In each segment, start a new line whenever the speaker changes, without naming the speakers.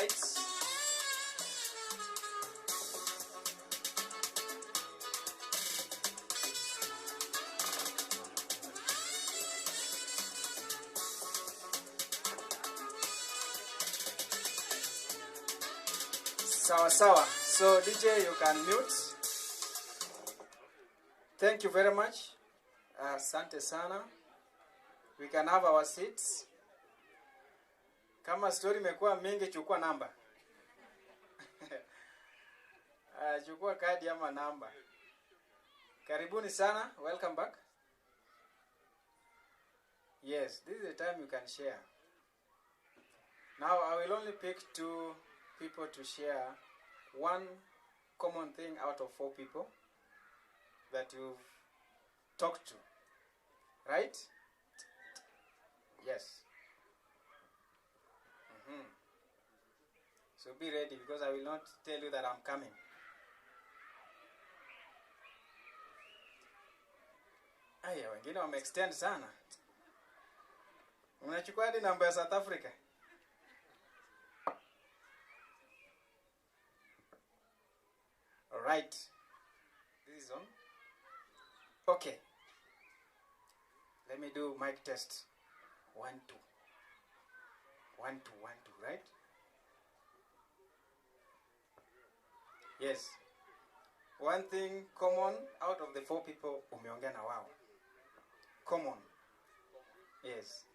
right. Sawa sawa. So DJ, you can mute. Thank you very much. Asante sana. We can have our seats. Kama story imekuwa mingi, chukua namba. Chukua kadi ama namba. Karibuni sana. Welcome back. Yes, this is the time you can share. Now I will only pick 2 people to share one common thing out of 4 people that you've talked to. Right? Yes. So be ready, because I will not tell you that I'm coming. Aya, wengine wame-extend sana. Unachukua hadi namba ya South Africa. Alright. This is on. Okay. Let me do mic test. 1, 2. 1, 2, 1, 2, right? Yes. One thing common out of the 4 people umeongea na wao. Common. Yes.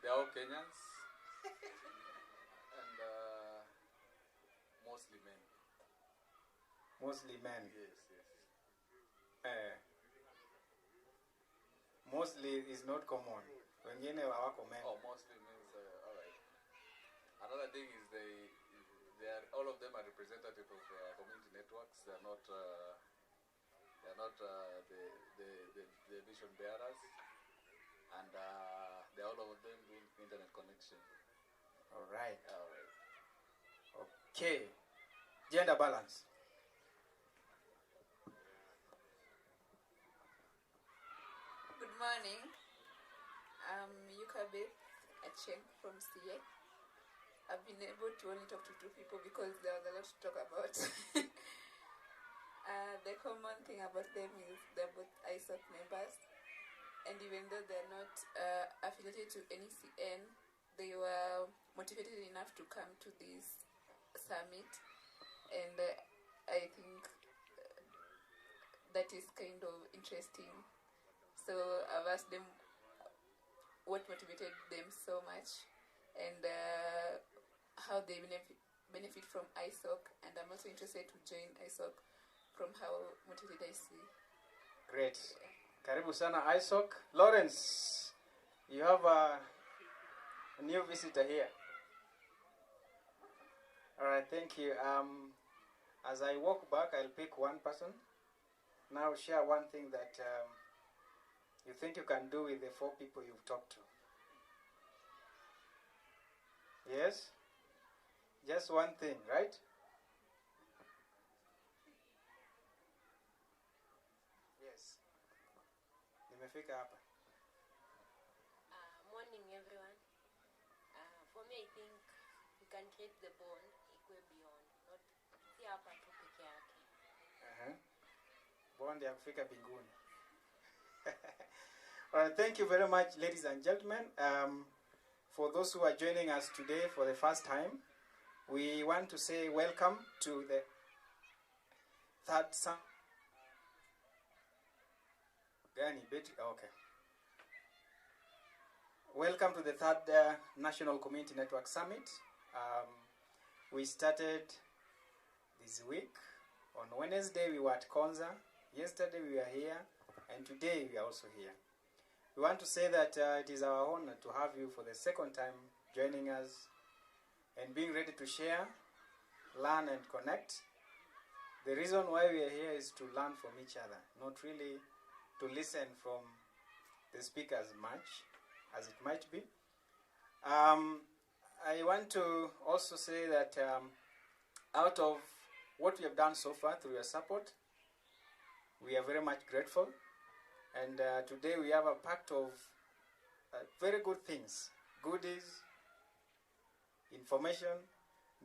They are all Kenyans. And mostly men.
Mostly men.
Yes, yes.
Mostly is not common. Wengine hawako men.
Oh, mostly means alright. Another thing is they are, all of them are representative of community networks. They are not the vision bearers, and they all of them doing internet connection.
All right.
Okay. Gender balance.
Good morning. I'm Yukabeth Acheng from CA. I've been able to only talk to 2 people because there was a lot to talk about. The common thing about them is they're both ISOC members, and even though they're not affiliated to any CN, they were motivated enough to come to this summit, and I think that is kind of interesting. So I've asked them what motivated them so much, and how they benefit from ISOC, and I'm also interested to join ISOC from how motivated I see.
Great. Karibu sana ISOC. Lawrence, you have a new visitor here. All right, thank you. As I walk back, I'll pick one person. Now share one thing that you think you can do with the 4 people you've talked to. Yes? Just one thing, right? Yes. Nimefika hapa.
Morning everyone. For me I think we can create the bond equal beyond, not si hapa tu peke yake.
Bond ya kufika binguni. All right, thank you very much, ladies and gentlemen. For those who are joining us today for the first time, we want to say welcome to the third Welcome to the third National Community Network Summit. We started this week. On Wednesday we were at Konza. Yesterday we were here, and today we are also here. We want to say that it is our honor to have you for the second time joining us and being ready to share, learn and connect. The reason why we are here is to learn from each other, not really to listen from the speakers much as it might be. I want to also say that out of what we have done so far through your support, we are very much grateful. And today we have a pact of very good things, goodies in form information.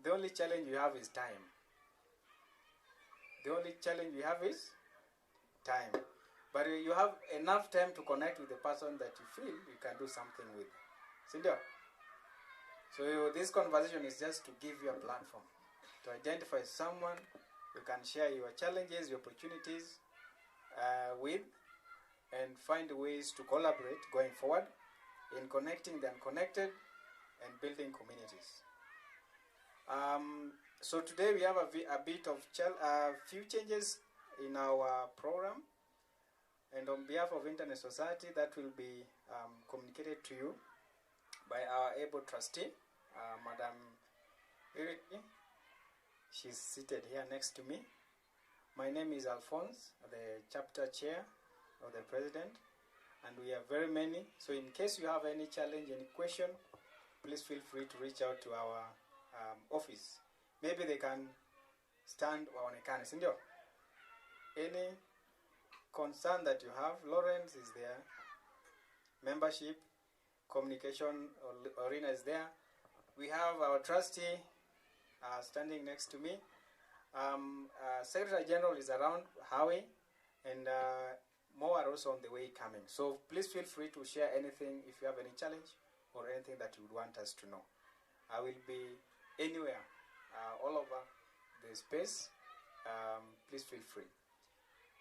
The only challenge you have is time. The only challenge you have is time. But you have enough time to connect with the person that you feel you can do something with. Sindio? So this conversation is just to give you a platform to identify someone you can share your challenges, your opportunities with, and find ways to collaborate going forward in connecting the unconnected and building communities. So today we have a bit of few changes in our program, and on behalf of Internet Society, that will be communicated to you by our able trustee, Madam Iriki. She's seated here next to me. My name is Alphonse, the chapter chair of the president, and we are very many. So in case you have any challenge, any question, please feel free to reach out to our office. Maybe they can stand on a can. Any concern that you have, Lawrence is there. Membership, communication arena is there. We have our trustee standing next to me. Secretary General is around, Howie, and more are also on the way coming. So please feel free to share anything if you have any challenge or anything that you would want us to know. I will be anywhere, all over the space. Please feel free.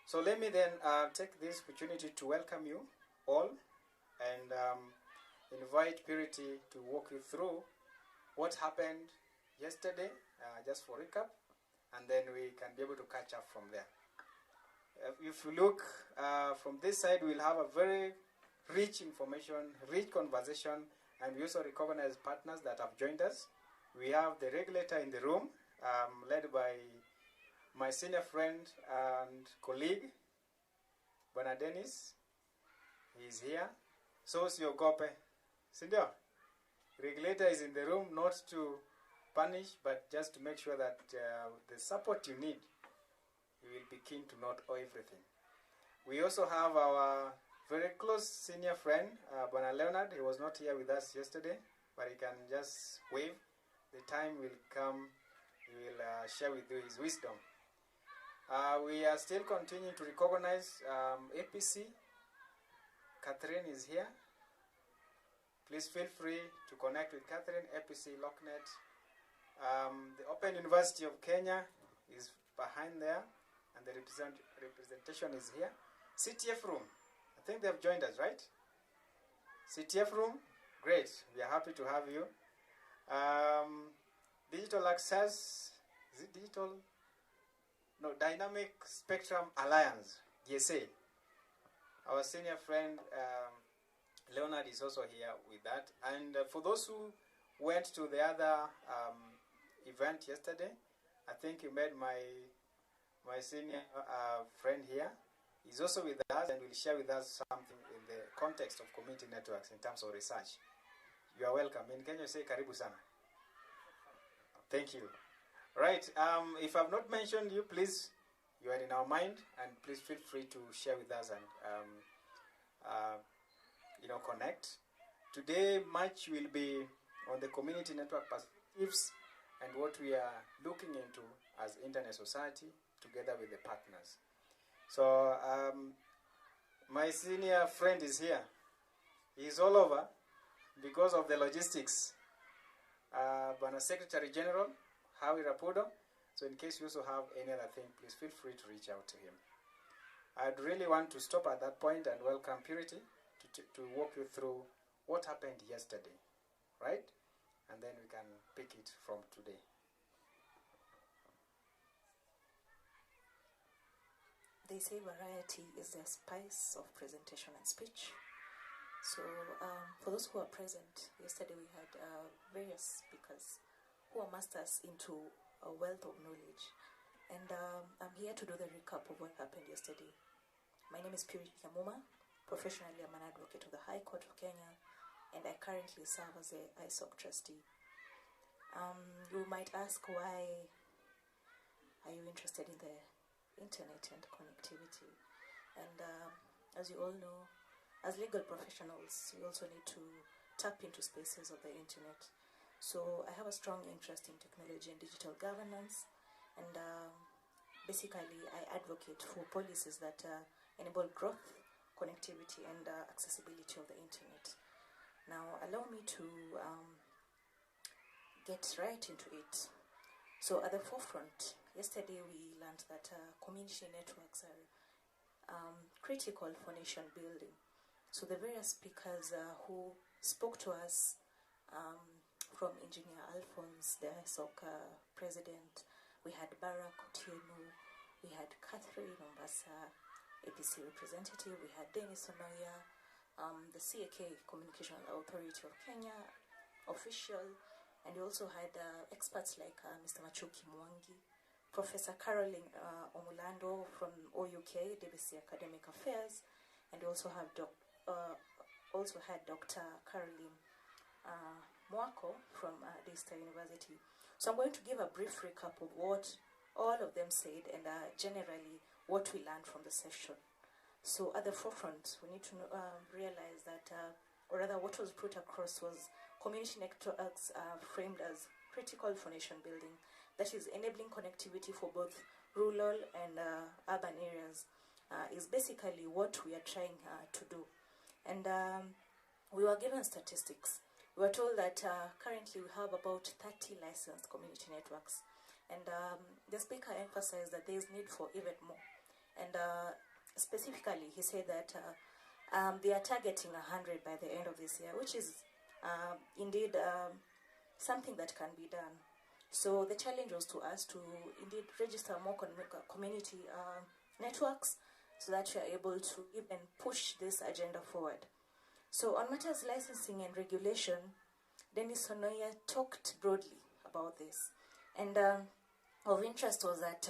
So let me then take this opportunity to welcome you all and invite Purity to walk you through what happened yesterday, just for recap, and then we can be able to catch up from there. If you look from this side, we'll have a very rich information, rich conversation, and we also recognize partners that have joined us. We have the regulator in the room, led by my senior friend and colleague, Bwana Dennis. He's here. So is your Gope. Sindio? Regulator is in the room not to punish, but just to make sure that the support you need, you will be keen to not owe everything. We also have our very close senior friend, Bwana Leonard. He was not here with us yesterday, but he can just wave. The time will come, he will share with you his wisdom. We are still continuing to recognize APC. Catherine is here. Please feel free to connect with Catherine, APC, LockNet. The Open University of Kenya is behind there, and the representation is here. CTF room, I think they have joined us, right? CTF room, great. We are happy to have you. Digital Access, is it digital? No, Dynamic Spectrum Alliance, DSA. Our senior friend Leonard is also here with that. And for those who went to the other event yesterday, I think you met my senior friend here. He's also with us and will share with us something in the context of community networks in terms of research. You are welcome. In Kenya, say karibu sana. Thank you. Right. If I've not mentioned you, please, you are in our mind, and please feel free to share with us and connect. Today, much will be on the community network perspectives and what we are looking into as Internet Society together with the partners. So my senior friend is here. He's all over because of the logistics. Bwana Secretary General, Howie Rapudo. So in case you also have any other thing, please feel free to reach out to him. I'd really want to stop at that point and welcome Purity to walk you through what happened yesterday, right? And then we can pick it from today.
They say variety is the spice of presentation and speech. So for those who are present, yesterday we had various speakers who are masters into a wealth of knowledge. And I'm here to do the recap of what happened yesterday. My name is Purity Kamuma. Professionally, I'm an advocate of the High Court of Kenya, and I currently serve as the ISOC trustee. You might ask, why are you interested in the internet and connectivity? And as you all know, as legal professionals, we also need to tap into spaces of the internet. So I have a strong interest in technology and digital governance, and basically I advocate for policies that enable growth, connectivity, and accessibility of the internet. Now allow me to get right into it. So at the forefront, yesterday we learned that community networks are critical for nation building. So the various speakers who spoke to us, from Engineer Alphonse, the ISOC president, we had Barack Otieno, we had Catherine Ombasa, APC representative, we had Dennis Onoya, the CAK Communication Authority of Kenya official, and we also had experts like Mr. Machuki Mwangi, Professor Caroline Omulando from OUK, DBC Academic Affairs, and we also have had Dr. Caroline Mwako from Daystar University. So I'm going to give a brief recap of what all of them said and generally what we learned from the session. So at the forefront, we need to realize that, or rather what was put across was community networks framed as critical for nation building, that is enabling connectivity for both rural and urban areas, is basically what we are trying to do. And we were given statistics. We were told that currently we have about 30 licensed community networks. And the speaker emphasized that there is need for even more. And specifically, he said that they are targeting 100 by the end of this year, which is indeed something that can be done. So the challenge was to us to indeed register more community networks so that we are able to even push this agenda forward. So on matters licensing and regulation, Dennis Onoya talked broadly about this. And of interest was that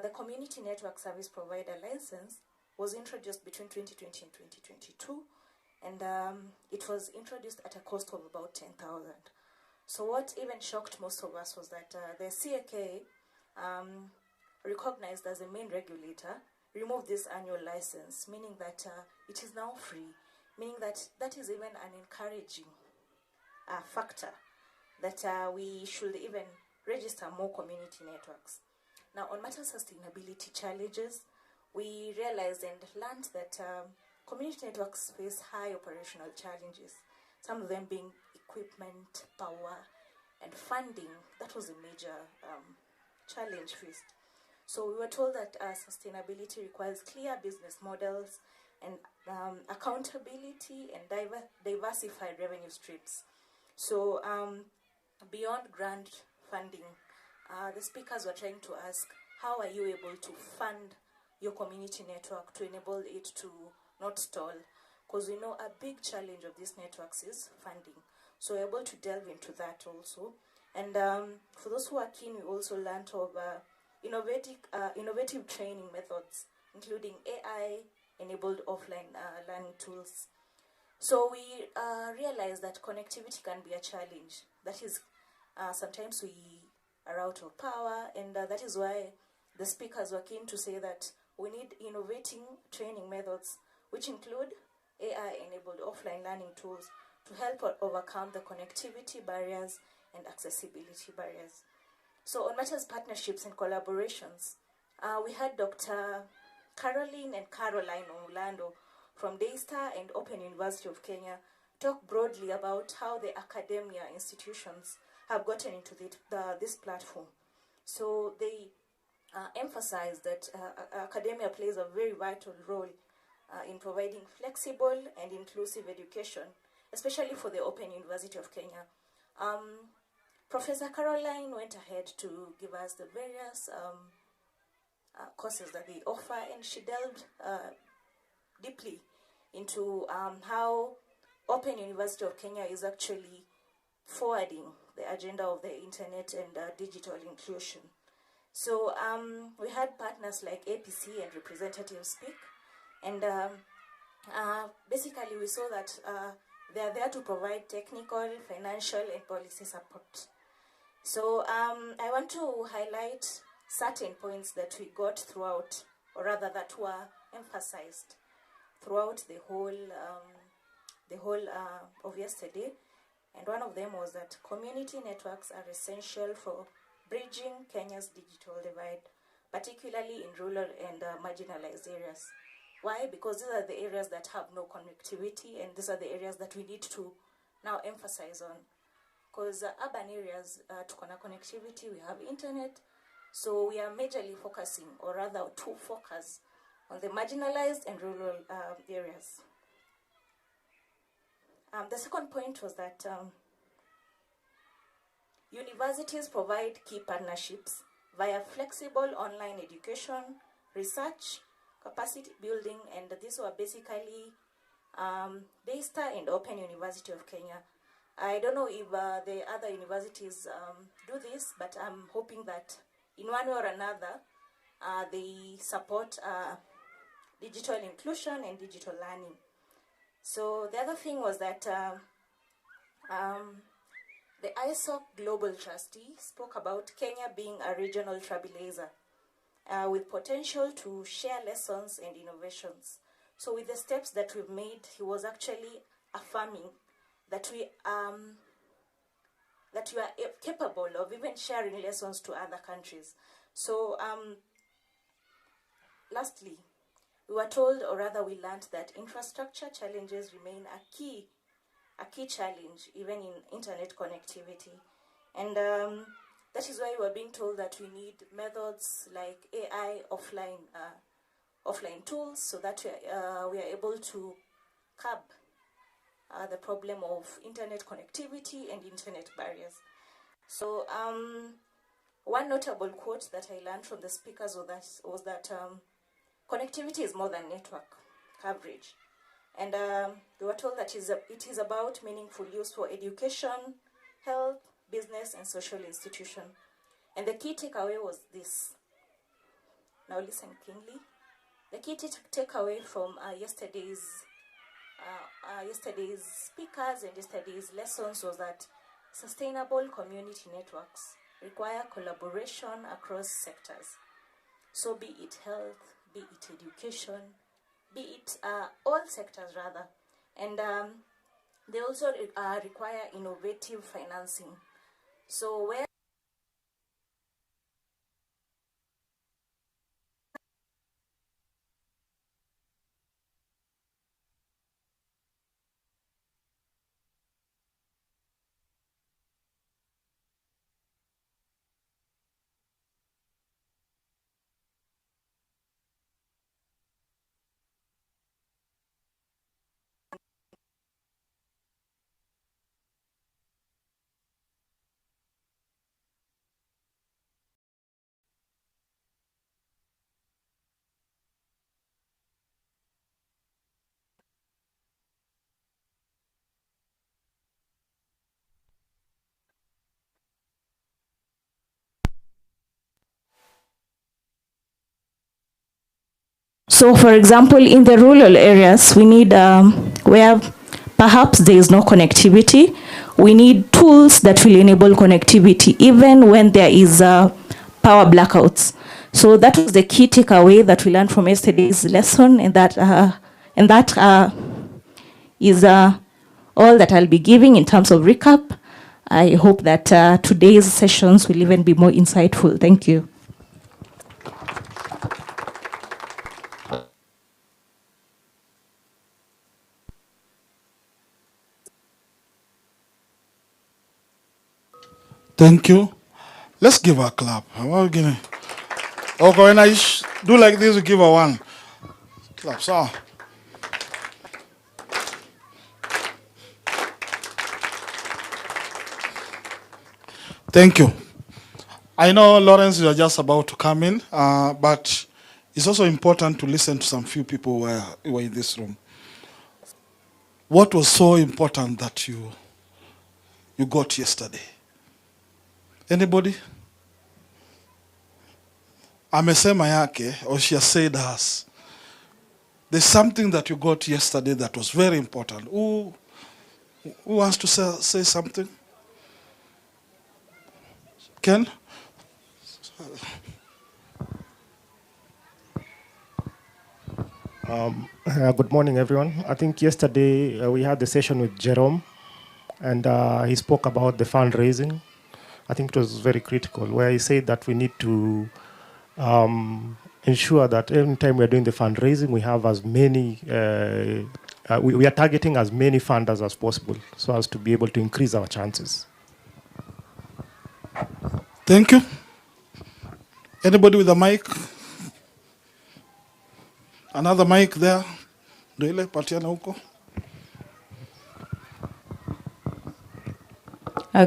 the Community Network Service Provider license was introduced between 2020 and 2022, and it was introduced at a cost of about 10,000. So what even shocked most of us was that the CAK, recognized as the main regulator, removed this annual license, meaning that it is now free, meaning that that is even an encouraging factor that we should even register more community networks. Now, on matters sustainability challenges, we realized and learned that community networks face high operational challenges, some of them being equipment, power, and funding. That was a major challenge faced. So we were told that sustainability requires clear business models and accountability and diversified revenue streams. So beyond grant funding, the speakers were trying to ask, how are you able to fund your community network to enable it to not stall? Because we know a big challenge of these networks is funding. So we're able to delve into that also. And for those who are keen, we also learned of innovative training methods, including AI-enabled offline learning tools. So we realized that connectivity can be a challenge. That is, sometimes we are out of power, and that is why the speakers were keen to say that we need innovating training methods, which include AI-enabled offline learning tools to help overcome the connectivity barriers and accessibility barriers. So on matters partnerships and collaborations, we had Dr. Caroline and Caroline Omulando from Daystar and Open University of Kenya talk broadly about how the academia institutions have gotten into this platform. So they emphasize that academia plays a very vital role in providing flexible and inclusive education, especially for the Open University of Kenya. Professor Caroline went ahead to give us the various courses that they offer, and she delved deeply into how Open University of Kenya is actually forwarding the agenda of the internet and digital inclusion. So we had partners like APC and representatives speak, and basically we saw that they are there to provide technical, financial, and policy support. So I want to highlight certain points that we got throughout, or rather that were emphasized throughout the whole of yesterday. And one of them was that community networks are essential for bridging Kenya's digital divide, particularly in rural and marginalized areas. Why? Because these are the areas that have no connectivity, and these are the areas that we need to now emphasize on. Because urban areas, tukona connectivity, we have internet, so we are majorly focusing, or rather to focus, on the marginalized and rural areas. The second point was that universities provide key partnerships via flexible online education, research, capacity building, and these were basically Daystar and Open University of Kenya. I don't know if the other universities do this, but I'm hoping that in one way or another, they support digital inclusion and digital learning. So the other thing was that the ISOC Global Trustee spoke about Kenya being a regional trailblazer with potential to share lessons and innovations. So with the steps that we've made, he was actually affirming that we are capable of even sharing lessons to other countries. So lastly, we were told, or rather we learned, that infrastructure challenges remain a key challenge even in internet connectivity. And that is why we are being told that we need methods like AI offline tools, so that we are able to curb the problem of internet connectivity and internet barriers. So one notable quote that I learned from the speakers was that connectivity is more than network coverage. And we were told that it is about meaningful use for education, health, business, and social institution. And the key takeaway was this. Now listen keenly. The key takeaway from yesterday's speakers and yesterday's lessons was that sustainable community networks require collaboration across sectors. So be it health, be it education, be it all sectors rather. And they also require innovative financing. So where So, for example, in the rural areas, we need where perhaps there is no connectivity, we need tools that will enable connectivity even when there is power blackouts. So that was the key takeaway that we learned from yesterday's lesson, and that is all that I'll be giving in terms of recap. I hope that today's sessions will even be more insightful. Thank you.
Thank you. Let's give her a clap. Okay, when I do like this, we give her one. Clap, so. Thank you. I know, Lawrence, you are just about to come in, but it's also important to listen to some few people who were in this room. What was so important that you got yesterday? Anybody? Amesema yake, or she has said hers. There's something that you got yesterday that was very important. Who wants to say something? Ken?
Good morning, everyone. I think yesterday we had the session with Jerome and he spoke about the fundraising. I think it was very critical, where he said that we need to ensure that every time we are doing the fundraising, we have as many, we are targeting as many funders as possible so as to be able to increase our chances.
Thank you. Anybody with a mic? Another mic there. Doile, patiana huko.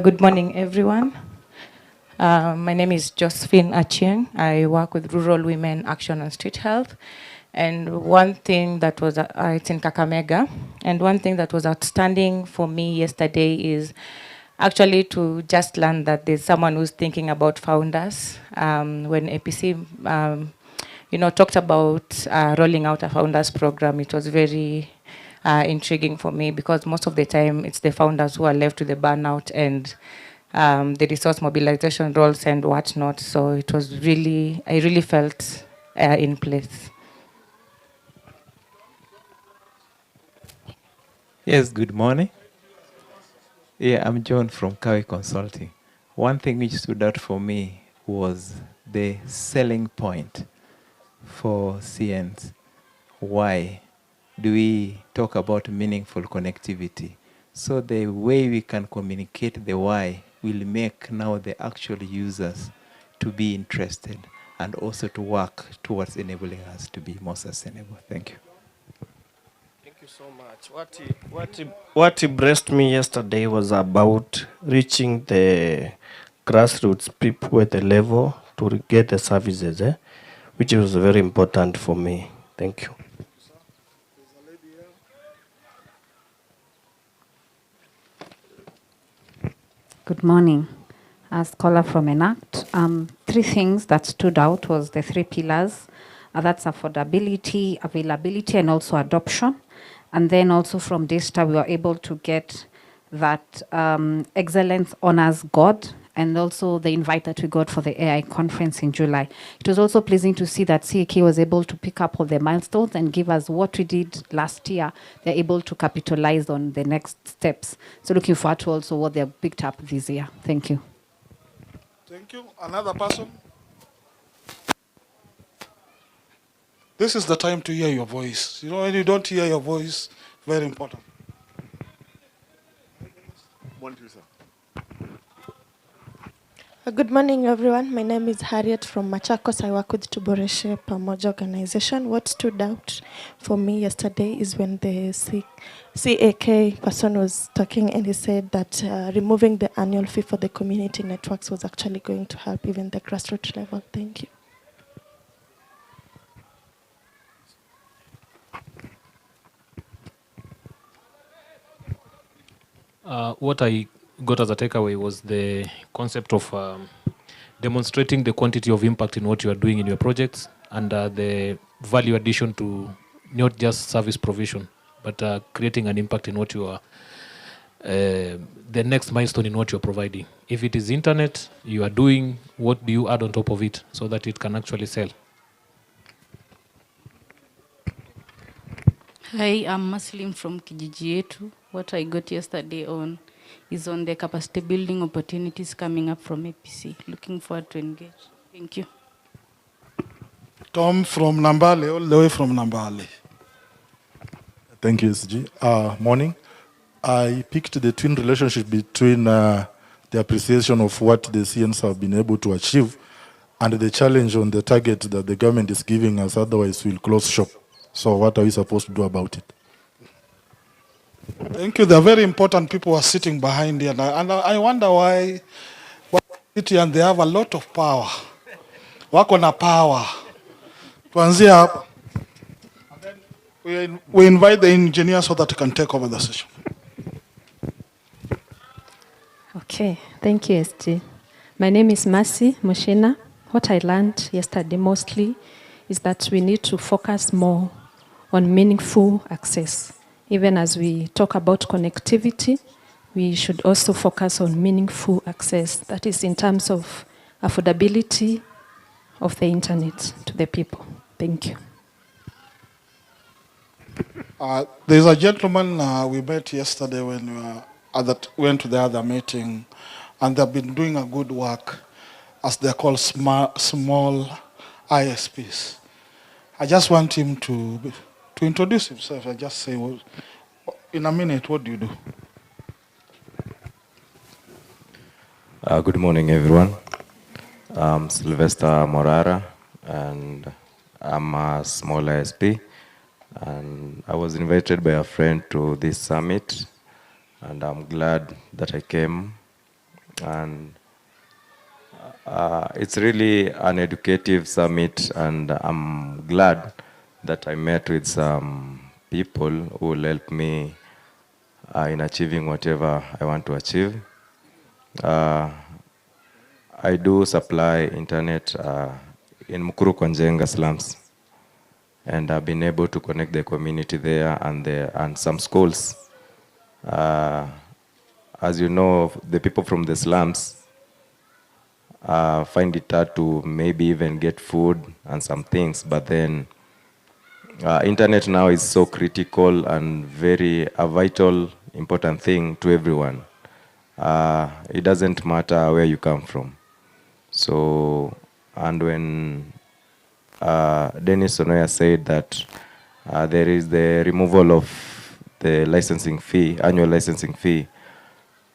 Good morning, everyone. My name is Josephine Achieng. I work with Rural Women Action and Street Health. And one thing that was, it's in Kakamega, and one thing that was outstanding for me yesterday is actually to just learn that there's someone who's thinking about founders. When APC, talked about rolling out a founders program, it was very intriguing for me because most of the time it's the founders who are left with the burnout and the resource mobilization roles and whatnot. So it was really, I really felt in place.
Yes, good morning. Yeah, I'm John from Kawi Consulting. One thing which stood out for me was the selling point for CNs. Why do we talk about meaningful connectivity? So the way we can communicate the why will make now the actual users to be interested and also to work towards enabling us to be more sustainable. Thank you.
Thank you so much. What impressed me yesterday was about reaching the grassroots people at the level to get the services, which was very important for me. Thank you.
Good morning. A scholar from ENACT. Three things that stood out was the three pillars. That's affordability, availability, and also adoption. And then also from DASTA, we were able to get that excellence honors God, and also the invite that we got for the AI conference in July. It was also pleasing to see that CAK was able to pick up all the milestones and give us what we did last year. They're able to capitalize on the next steps. So looking forward to also what they've picked up this year. Thank you.
Thank you. Another person? This is the time to hear your voice. When you don't hear your voice, very important.
Good morning, everyone. My name is Harriet from Machakos. I work with Tuboreshe Pamoja organization. What stood out for me yesterday is when the CAK person was talking and he said that removing the annual fee for the community networks was actually going to help even the grassroots level. Thank you.
What I got as a takeaway was the concept of demonstrating the quantity of impact in what you are doing in your projects and the value addition to not just service provision, but creating an impact in what you are, the next milestone in what you're providing. If it is internet, you are doing, what do you add on top of it so that it can actually sell?
Hi, I'm Muslim from Kijiji Yetu. What I got yesterday is on the capacity building opportunities coming up from APC. Looking forward to engage. Thank you.
Tom from Nambale, all the way from Nambale.
Thank you, SG. Morning. I picked the twin relationship between the appreciation of what the CNs have been able to achieve and the challenge on the target that the government is giving us, otherwise we'll close shop. So what are we supposed to do about it?
Thank you. There are very important people who are sitting behind here. And I wonder why and they have a lot of power. Wako na power. Tuanzia hapa. We invite the engineer so that he can take over the session.
Okay, thank you, SG. My name is Mercy Mushina. What I learned yesterday mostly is that we need to focus more on meaningful access. Even as we talk about connectivity, we should also focus on meaningful access. That is in terms of affordability of the internet to the people. Thank you.
There's a gentleman we met yesterday when we were that went to the other meeting, and they've been doing a good work, as they're called small ISPs. I just want him to introduce himself and just say, well, in a minute, what do you do?
Good morning, everyone. I'm Sylvester Morara, and I'm a small ISP. And I was invited by a friend to this summit, and I'm glad that I came. And it's really an educative summit, and I'm glad that I met with some people who will help me in achieving whatever I want to achieve. I do supply internet in Mukuru Konjenga slums, and I've been able to connect the community there and some schools. As you know, the people from the slums find it hard to maybe even get food and some things, but then internet now is so critical and a vital, important thing to everyone. It doesn't matter where you come from. So, and when Dennis Sonoya said that there is the removal of the licensing fee, annual licensing fee,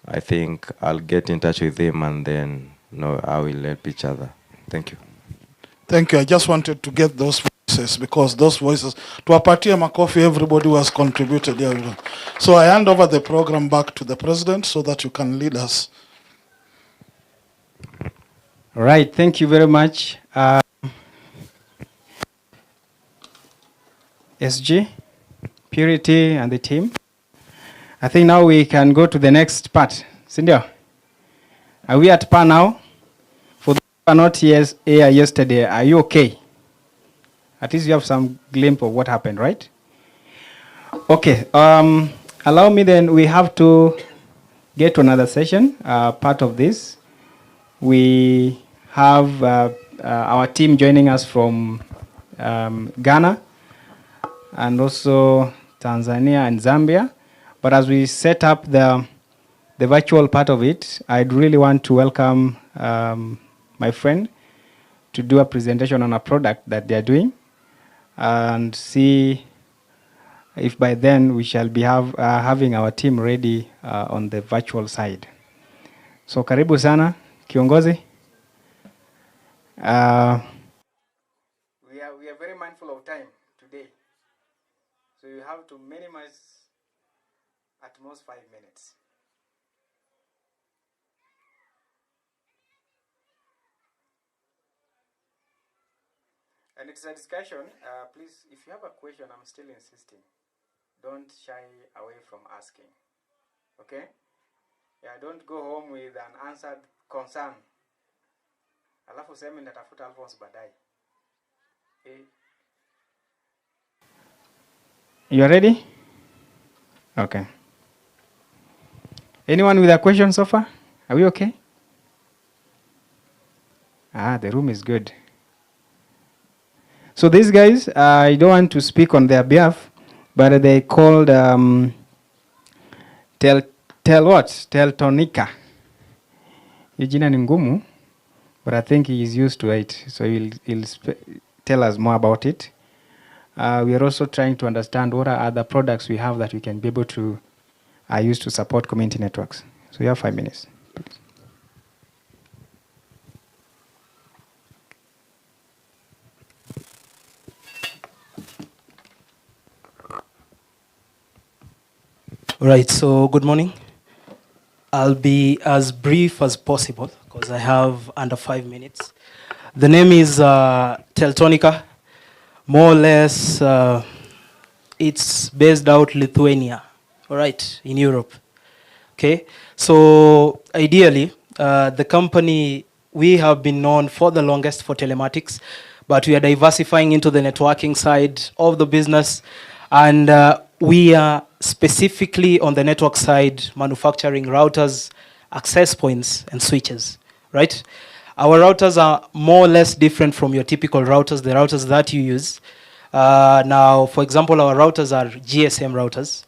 I think I'll get in touch with him, and then I will help each other. Thank you.
Thank you. I just wanted to get those voices, because those voices, to Apatia Makofi, everybody who has contributed here. So I hand over the program back to the president so that you can lead us.
All right, thank you very much. SG, Purity, and the team. I think now we can go to the next part. Cindy, are we at par now? For those who are not here yesterday, are you okay? At least you have some glimpse of what happened, right? Okay, allow me then, we have to get to another session, part of this. We have our team joining us from Ghana and also Tanzania and Zambia. But as we set up the virtual part of it, I'd really want to welcome my friend to do a presentation on a product that they're doing and see if by then we shall be having our team ready on the virtual side. So karibu sana, kiongozi.
We are very mindful of time today, so you have to minimize at most 5 minutes. And it's a discussion. Please, if you have a question, I'm still insisting, don't shy away from asking. Okay? Yeah, don't go home with an answered concern. Alafu sema natafuta Alphonse baadaye.
You are ready? Okay. Anyone with a question so far? Are we okay? The room is good. So these guys, I don't want to speak on their behalf, but they called Teltonika. Jina ni ngumu, but I think he is used to it, so he'll tell us more about it. We are also trying to understand what are other products we have that we can be able to use to support community networks. So you have 5 minutes. Please.
All right, so good morning. I'll be as brief as possible because I have under 5 minutes. The name is Teltonika. More or less, it's based out Lithuania, all right, in Europe. Okay, so ideally, the company, we have been known for the longest for telematics, but we are diversifying into the networking side of the business, and we are specifically on the network side manufacturing routers, access points, and switches, right? Our routers are more or less different from your typical routers, the routers that you use. Now, for example, our routers are GSM routers.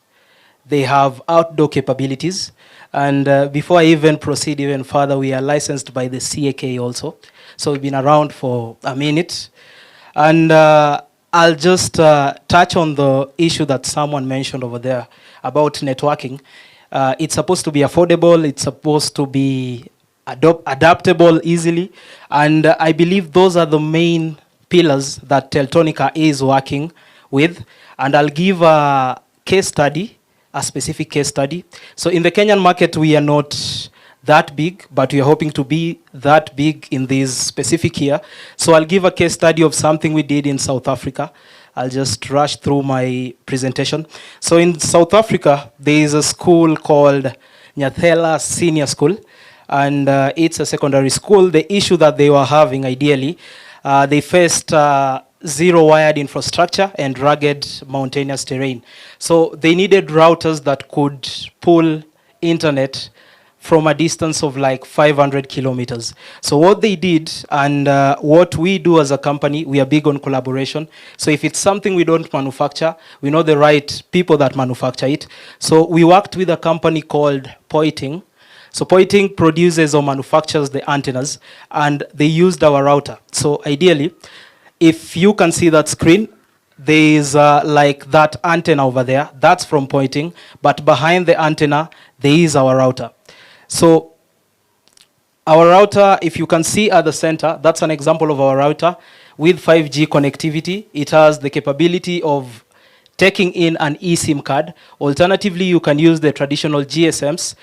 They have outdoor capabilities. And before I even proceed even further, we are licensed by the CAK also. So we've been around for a minute. And I'll just touch on the issue that someone mentioned over there about networking. It's supposed to be affordable, it's supposed to be adaptable easily, and I believe those are the main pillars that Teltonica is working with. And I'll give a case study, a specific case study. So in the Kenyan market, we are not that big, but we are hoping to be that big in this specific year. So I'll give a case study of something we did in South Africa. I'll just rush through my presentation. So in South Africa, there is a school called Nyathela Senior School, and it's a secondary school. The issue that they were having, ideally, they faced zero wired infrastructure and rugged mountainous terrain. So they needed routers that could pull internet from a distance of like 500 kilometers. So what they did, and what we do as a company, we are big on collaboration. So if it's something we don't manufacture, we know the right people that manufacture it. So we worked with a company called Poiting. So Poiting produces or manufactures the antennas, and they used our router. So ideally, if you can see that screen, there is like that antenna over there, that's from Poiting, but behind the antenna, there is our router. So our router, if you can see at the center, that's an example of our router with 5G connectivity. It has the capability of taking in an eSIM card. Alternatively, you can use the traditional GSMs.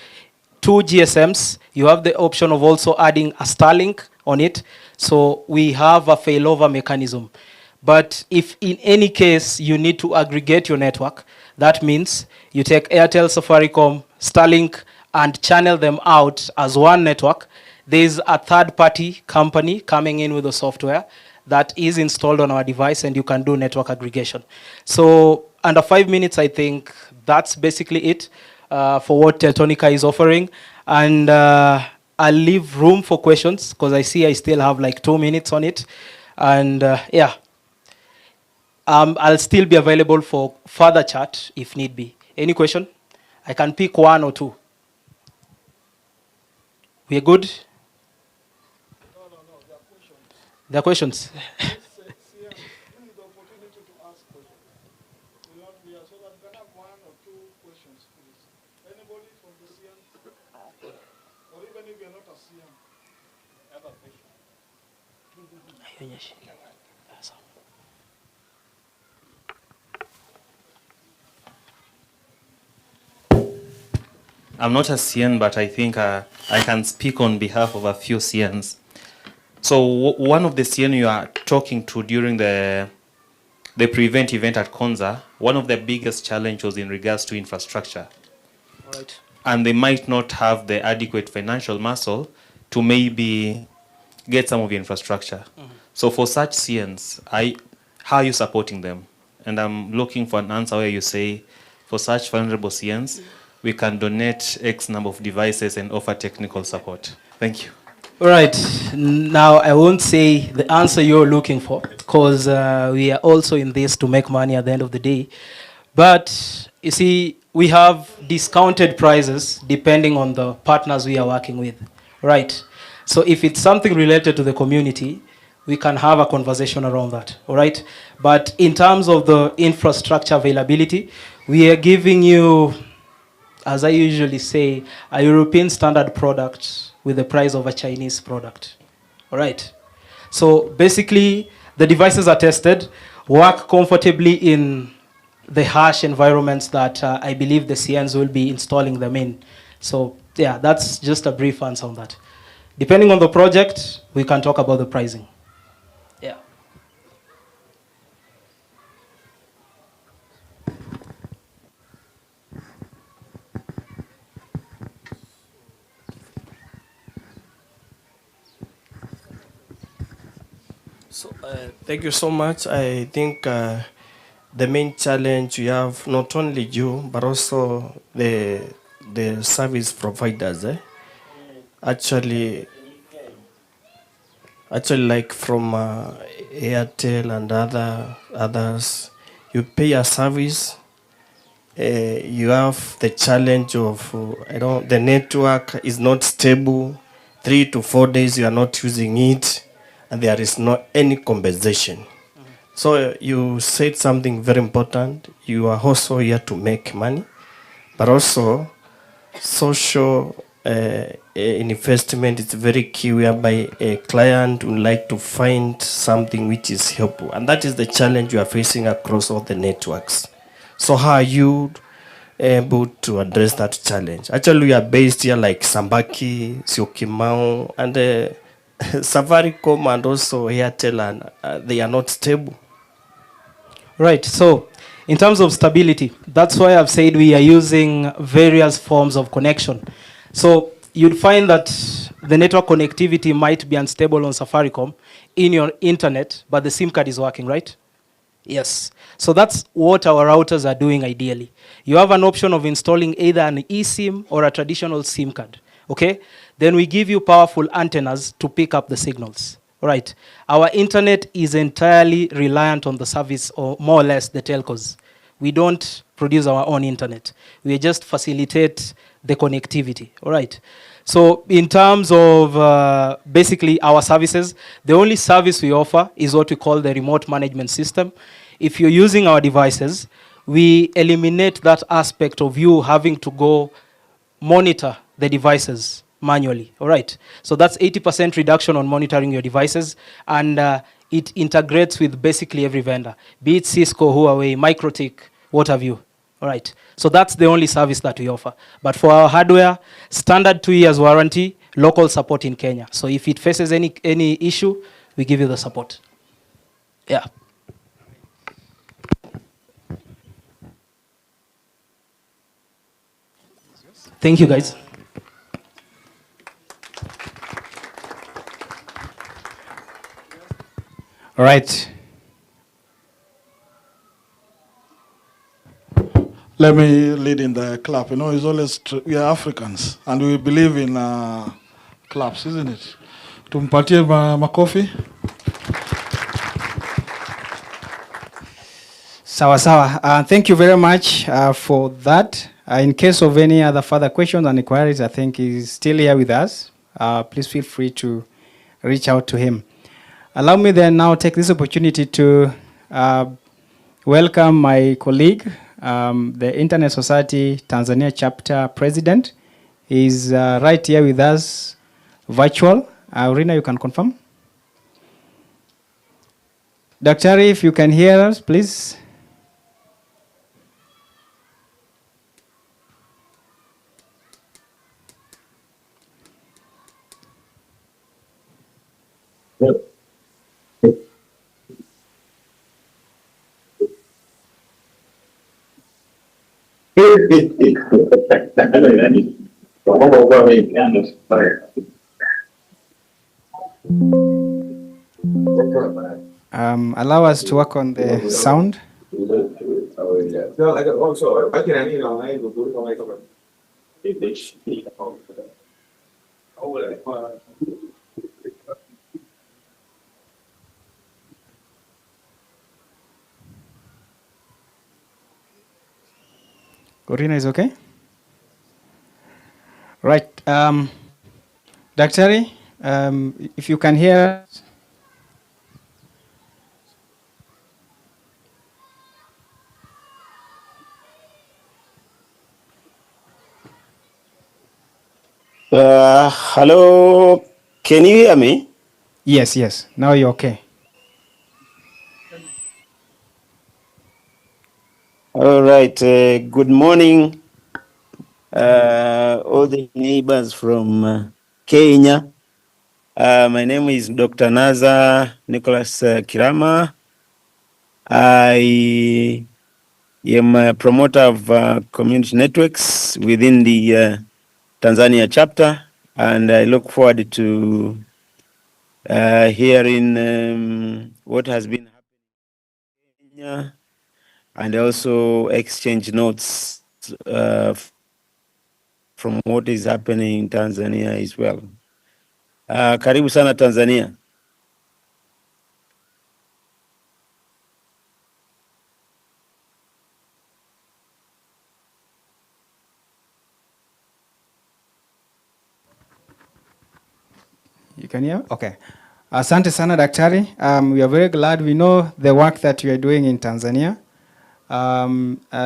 2 GSMs, you have the option of also adding a Starlink on it. So we have a failover mechanism. But if in any case you need to aggregate your network, that means you take Airtel, Safaricom, Starlink, and channel them out as one network. There's a third-party company coming in with the software that is installed on our device, and you can do network aggregation. So under 5 minutes, I think that's basically it for what Teltonica is offering. And I'll leave room for questions, because I see I still have like 2 minutes on it. And yeah, I'll still be available for further chat if need be. Any question? I can pick 1 or 2. We are good? There are questions.
I'm not a CN, but I think I can speak on behalf of a few CNs. So one of the CN you are talking to during the pre-event event at Konza, one of the biggest challenges was in regards to infrastructure.
Right.
And they might not have the adequate financial muscle to maybe get some of the infrastructure. So for such CNs, how are you supporting them? And I'm looking for an answer where you say, for such vulnerable CNs, we can donate X number of devices and offer technical support. Thank you.
All right. Now, I won't say the answer you're looking for, because we are also in this to make money at the end of the day. But you see, we have discounted prices depending on the partners we are working with. Right. So if it's something related to the community, we can have a conversation around that. All right. But in terms of the infrastructure availability, we are giving you, as I usually say, a European standard product with the price of a Chinese product. All right. So basically, the devices are tested, work comfortably in the harsh environments that I believe the CNs will be installing them in. So yeah, that's just a brief answer on that. Depending on the project, we can talk about the pricing. Yeah.
So thank you so much. I think the main challenge we have, not only you, but also the service providers. Actually, like from Airtel and others, you pay a service, you have the challenge of the network is not stable. 3 to 4 days you are not using it, and there is not any compensation. So you said something very important. You are also here to make money, but also social investment is very key, whereby a client would like to find something which is helpful, and that is the challenge you are facing across all the networks. So how are you able to address that challenge? Actually, we are based here like Sambaki, Syokimau, and Safaricom, and also Airtel, and they are not stable.
Right. So, in terms of stability, that's why I've said we are using various forms of connection. So, you'd find that the network connectivity might be unstable on Safaricom in your internet, but the SIM card is working, right? Yes. So that's what our routers are doing ideally. You have an option of installing either an eSIM or a traditional SIM card. Okay? Then we give you powerful antennas to pick up the signals. Right. Our internet is entirely reliant on the service, or more or less the telcos. We don't produce our own internet. We just facilitate the connectivity. All right. So in terms of basically our services, the only service we offer is what we call the remote management system. If you're using our devices, we eliminate that aspect of you having to go monitor the devices manually. All right. So that's 80% reduction on monitoring your devices, and it integrates with basically every vendor, be it Cisco, Huawei, MikroTik, what have you. All right. So that's the only service that we offer. But for our hardware, standard 2 years warranty, local support in Kenya. So if it faces any issue, we give you the support. Yeah. Thank you, guys.
All right. Let me lead in the clap. You know, it's always we are Africans and we believe in claps, isn't it? Tumpatie makofi.
Sawa sawa. Thank you very much for that. In case of any other further questions and inquiries, I think he's still here with us. Please feel free to reach out to him. Allow me then now take this opportunity to welcome my colleague, the Internet Society Tanzania Chapter President. He's right here with us, virtual. Rina, you can confirm? Dr. if you can hear us, please. Allow us to work on the sound. Corina is okay? Right. Daktari, if you can hear us.
Hello, can you hear me?
Yes, yes. Now you're okay.
All right. Good morning, all the neighbors from Kenya. My name is Dr. Naza Nicholas Kirama. I am a promoter of community networks within the Tanzania chapter, and I look forward to hearing what has been happening in Kenya, and also exchange notes from what is happening in Tanzania as well. Karibu sana Tanzania.
You can hear? Okay. Asante sana daktari. We are very glad. We know the work that you are doing in Tanzania.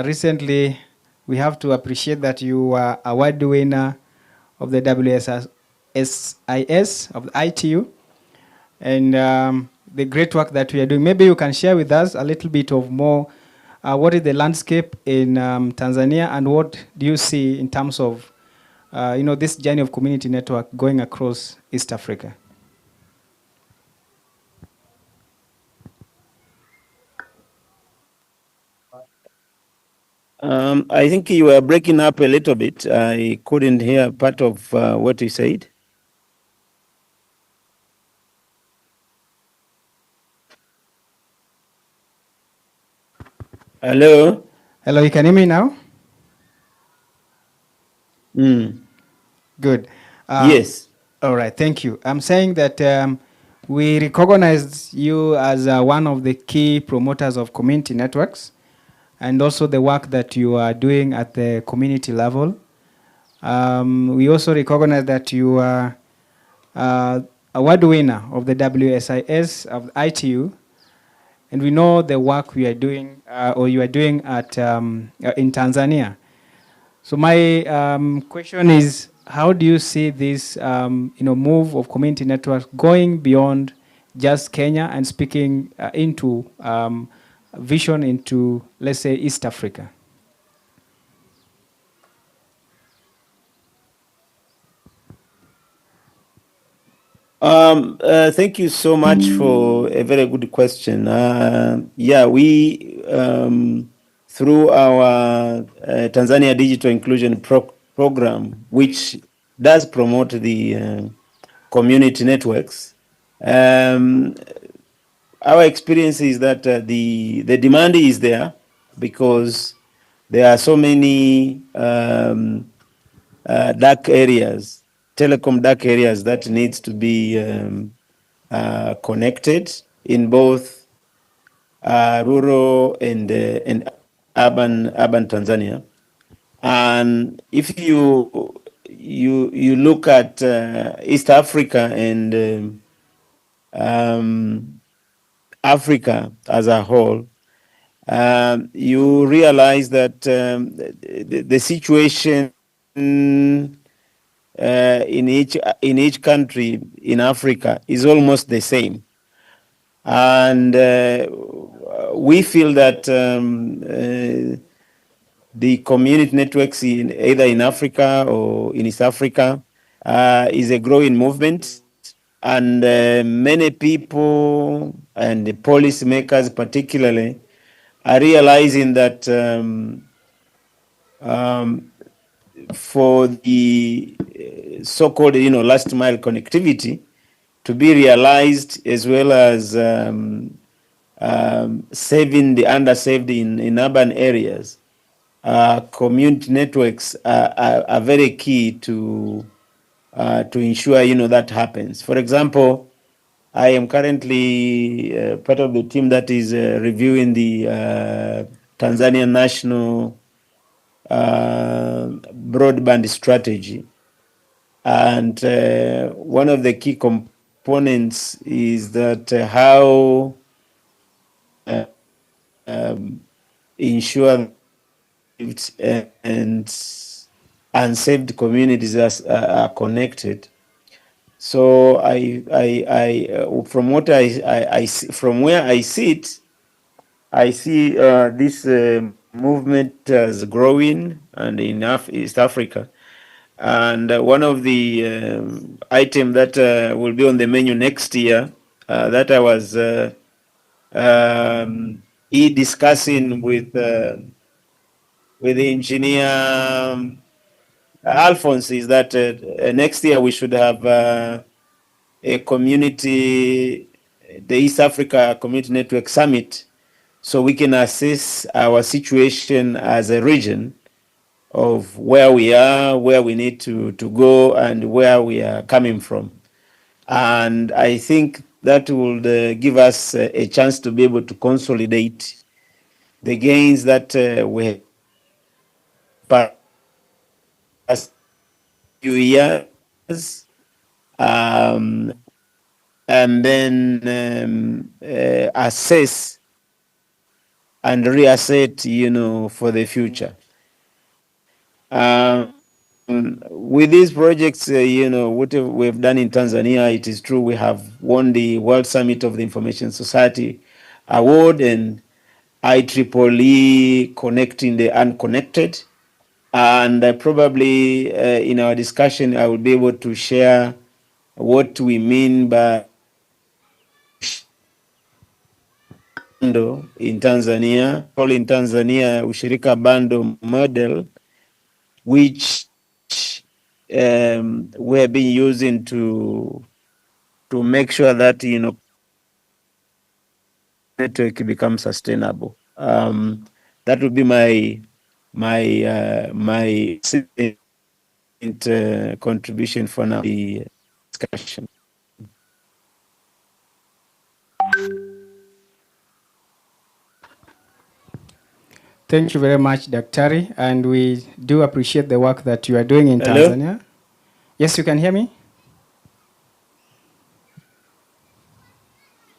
Recently, we have to appreciate that you are award winner of the WSIS of the ITU, and the great work that we are doing. Maybe you can share with us a little bit of more. What is the landscape in Tanzania, and what do you see in terms of this journey of community network going across East Africa?
I think you were breaking up a little bit. I couldn't hear part of what you said. Hello?
Hello, you can hear me now? Good.
Yes.
All right, thank you. I'm saying that we recognize you as one of the key promoters of community networks, and also the work that you are doing at the community level. We also recognize that you are award winner of the WSIS of ITU, and we know the work we are doing, or you are doing at in Tanzania. So my question is, how do you see this move of community networks going beyond just Kenya and speaking into vision into, let's say, East Africa?
Thank you so much for a very good question. Yeah, we, through our Tanzania Digital Inclusion Program, which does promote the community networks, our experience is that the demand is there because there are so many dark areas, telecom dark areas that needs to be connected in both rural and urban Tanzania. And if you look at East Africa and Africa as a whole, you realize that the situation in each country in Africa is almost the same, and we feel that the community networks in either in Africa or in East Africa is a growing movement, and many people and the policymakers particularly are realizing that for the so-called last mile connectivity to be realized, as well as saving the underserved in urban areas, community networks are very key to ensure that happens. For example, I am currently part of the team that is reviewing the Tanzania National broadband strategy, and one of the key components is that how ensure and unsaved communities are connected. So from what I from where I sit, I see this movement as growing and in East Africa. And one of the items that will be on the menu next year that I was discussing with the engineer Alphonse is that next year we should have a community, the East Africa Community Network Summit, so we can assess our situation as a region of where we are, where we need to go, and where we are coming from. And I think that will give us a chance to be able to consolidate the gains that we have past few years, and then assess and reassess, for the future. With these projects, what we've done in Tanzania, it is true we have won the World Summit of the Information Society Award and IEEE Connecting the Unconnected. And probably in our discussion, I will be able to share what we mean by bando in Tanzania, called in Tanzania ushirika bando model, which we have been using to make sure that network becomes sustainable. That would be my contribution for now. The discussion.
Thank you very much, Daktari, and we do appreciate the work that you are doing in
Hello?
Tanzania. Yes, you can hear me?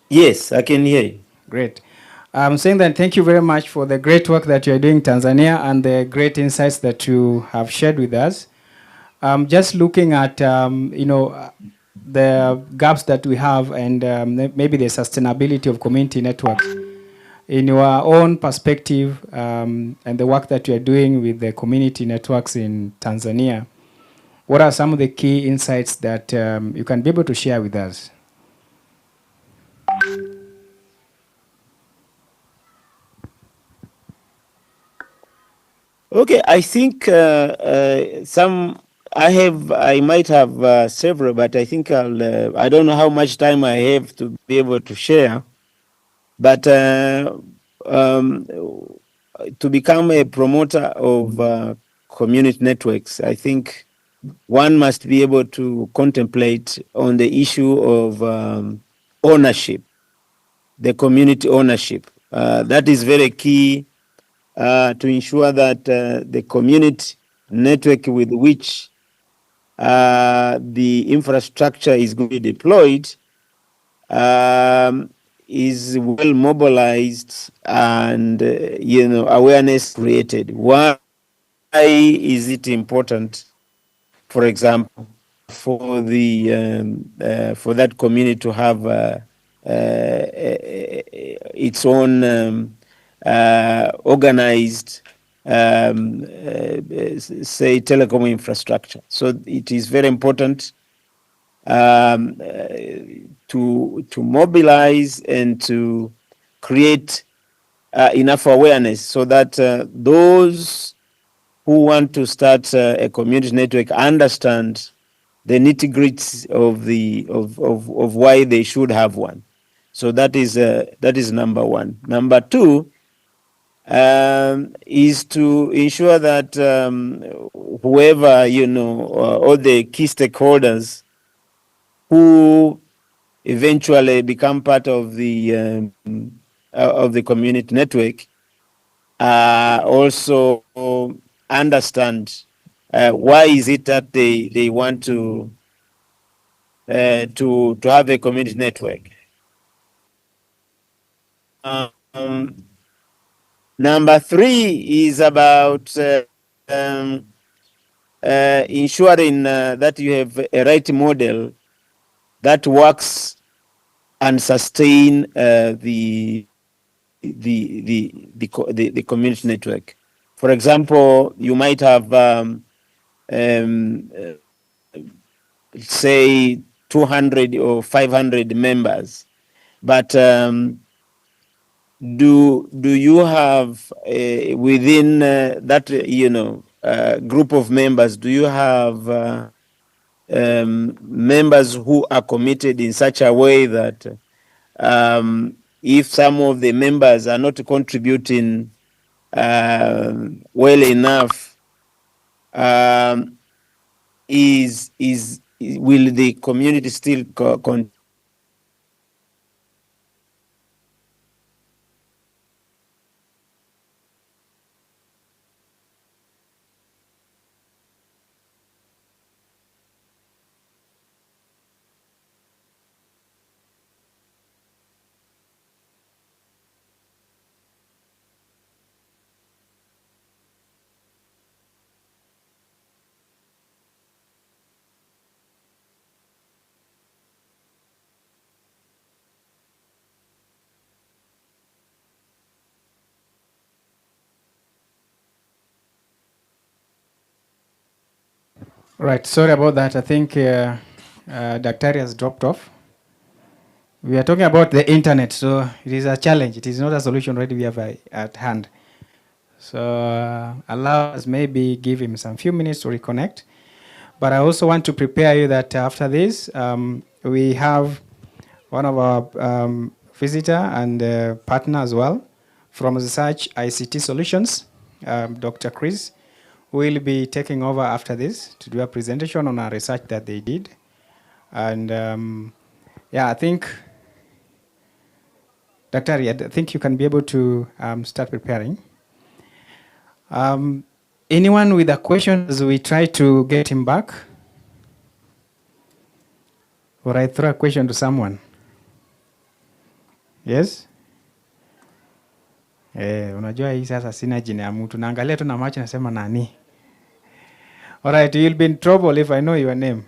Yes, I can hear you.
Great. I'm saying that thank you very much for the great work that you are doing in Tanzania and the great insights that you have shared with us. Just looking at, the gaps that we have and maybe the sustainability of community networks. In your own perspective and the work that you are doing with the community networks in Tanzania, what are some of the key insights that you can be able to share with us?
Okay, I think I might have several, but I think I don't know how much time I have to be able to share. But to become a promoter of community networks, I think one must be able to contemplate on the issue of ownership, the community ownership. That is very key to ensure that the community network with which the infrastructure is going to be deployed is well mobilized and awareness created. Why is it important? For example, for that community to have its own organized, say, telecom infrastructure. So it is very important to mobilize and to create enough awareness so that those who want to start a community network understand the nitty-gritty of why they should have one. So that is number one. Number two is to ensure that whoever all the key stakeholders who eventually become part of the community network also understand why is it that they want to have a community network. Number three is about ensuring that you have a right model that works and sustain the community network. For example, you might have say 200 or 500 members, but do you have within that group of members, do you have members who are committed in such a way that if some of the members are not contributing well enough, will the community still continue?
Right, sorry about that. I think Daktari has dropped off. We are talking about the internet, so it is a challenge. It is not a solution ready we have at hand. So allow us maybe give him some few minutes to reconnect. But I also want to prepare you that after this, we have one of our visitor and partner as well from Research ICT Solutions, Dr. Chris, will be taking over after this to do a presentation on our research that they did. And yeah, I think, Dr. I think you can be able to start preparing. Anyone with a question as we try to get him back? Or I throw a question to someone? Yes? Unajua hii sasa sina jina ya mtu. Naangalia tu na macho nasema nani. All right, you'll be in trouble if I know your name.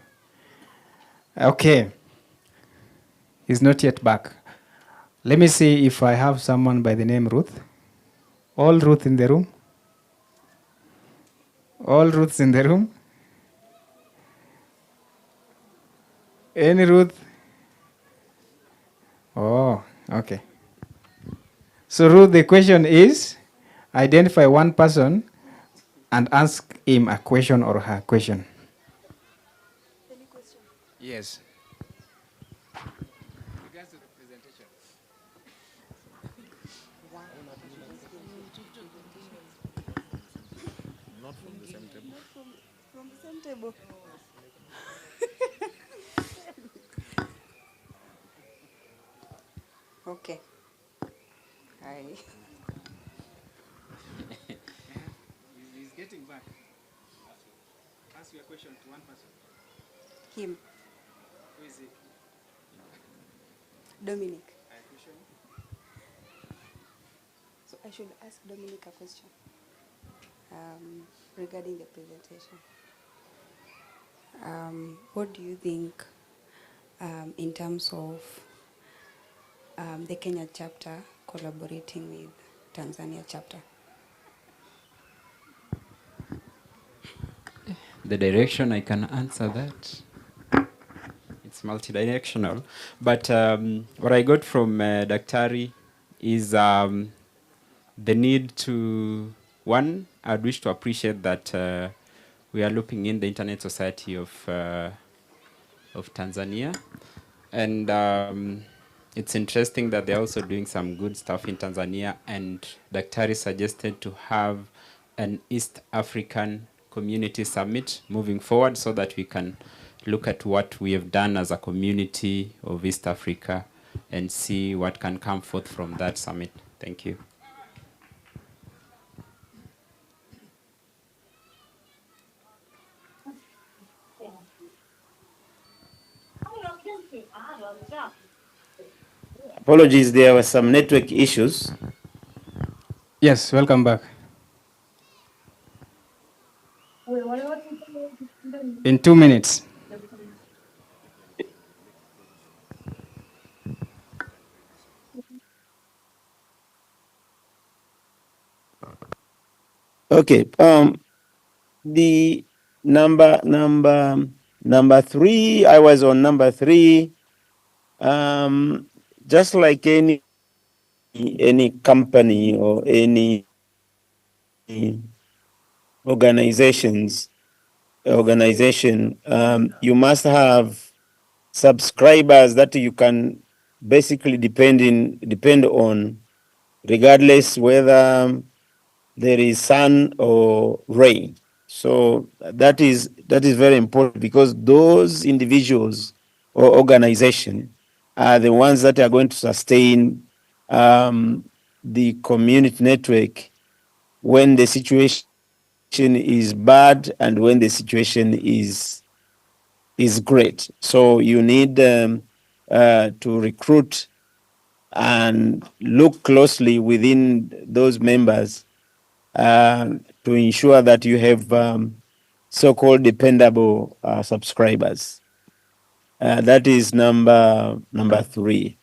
Okay. He's not yet back. Let me see if I have someone by the name Ruth. All Ruth in the room? All Ruths in the room? Any Ruth? Oh, okay. So Ruth, the question is, identify one person and ask him a question or her question.
Any question?
Yes.
Not from the same table. Not from the same table. Okay. Hi.
He's getting back. Ask your question to one person.
Him.
Who is he?
Dominic.
A question?
So I should ask Dominic a question regarding the presentation. What do you think in terms of the Kenya chapter collaborating with Tanzania chapter?
The direction I can answer that. It's multidirectional. But what I got from Daktari is the need to, one, I'd wish to appreciate that we are looking in the Internet Society of Tanzania. And it's interesting that they're also doing some good stuff in Tanzania. And Daktari suggested to have an East African Community Summit moving forward so that we can look at what we have done as a community of East Africa and see what can come forth from that summit. Thank you.
Apologies, there were some network issues.
Yes, welcome back. In 2 minutes.
Okay. The number 3, I was on number 3. Just like any company or any organization, you must have subscribers that you can basically depend on, regardless whether there is sun or rain. So that is very important, because those individuals or organization are the ones that are going to sustain the community network when the situation is bad and when the situation is great. So you need to recruit and look closely within those members to ensure that you have so-called dependable subscribers. That is number 3.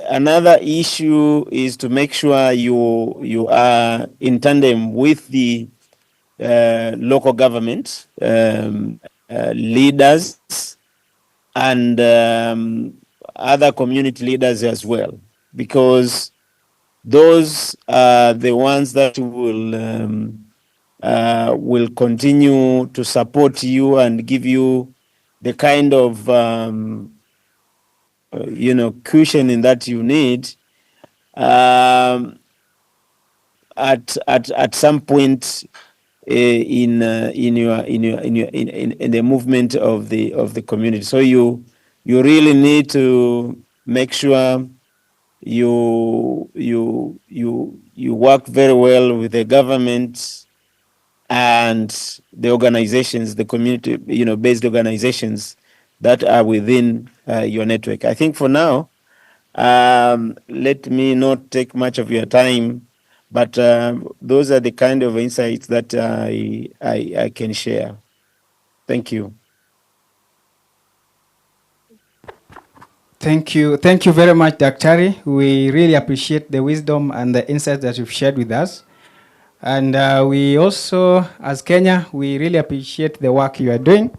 another issue is to make sure you are in tandem with the local government leaders and other community leaders as well, because those are the ones that will continue to support you and give you the kind of cushioning that you need at some point in the movement of the community. So you really need to make sure you work very well with the government and the organizations, the community based organizations that are within your network. I think for now, let me not take much of your time, but those are the kind of insights that I can share. Thank you.
Thank you. Thank you very much, Dr. We really appreciate the wisdom and the insights that you've shared with us. And we also, as Kenya, we really appreciate the work you are doing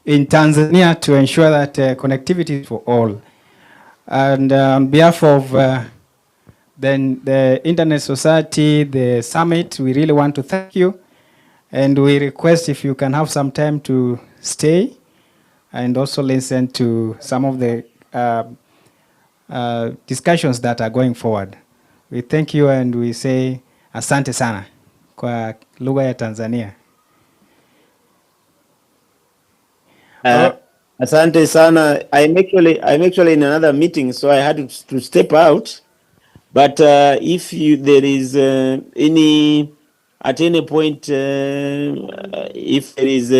in Tanzania to ensure that connectivity is for all. And on behalf of the Internet Society, the summit, we really want to thank you. And we request if you can have some time to stay and also listen to some of the discussions that are going forward. We thank you and we say asante sana kwa lugha ya Tanzania.
Asante sana. I'm actually in another meeting, so I had to step out. But if there is at any point, if there is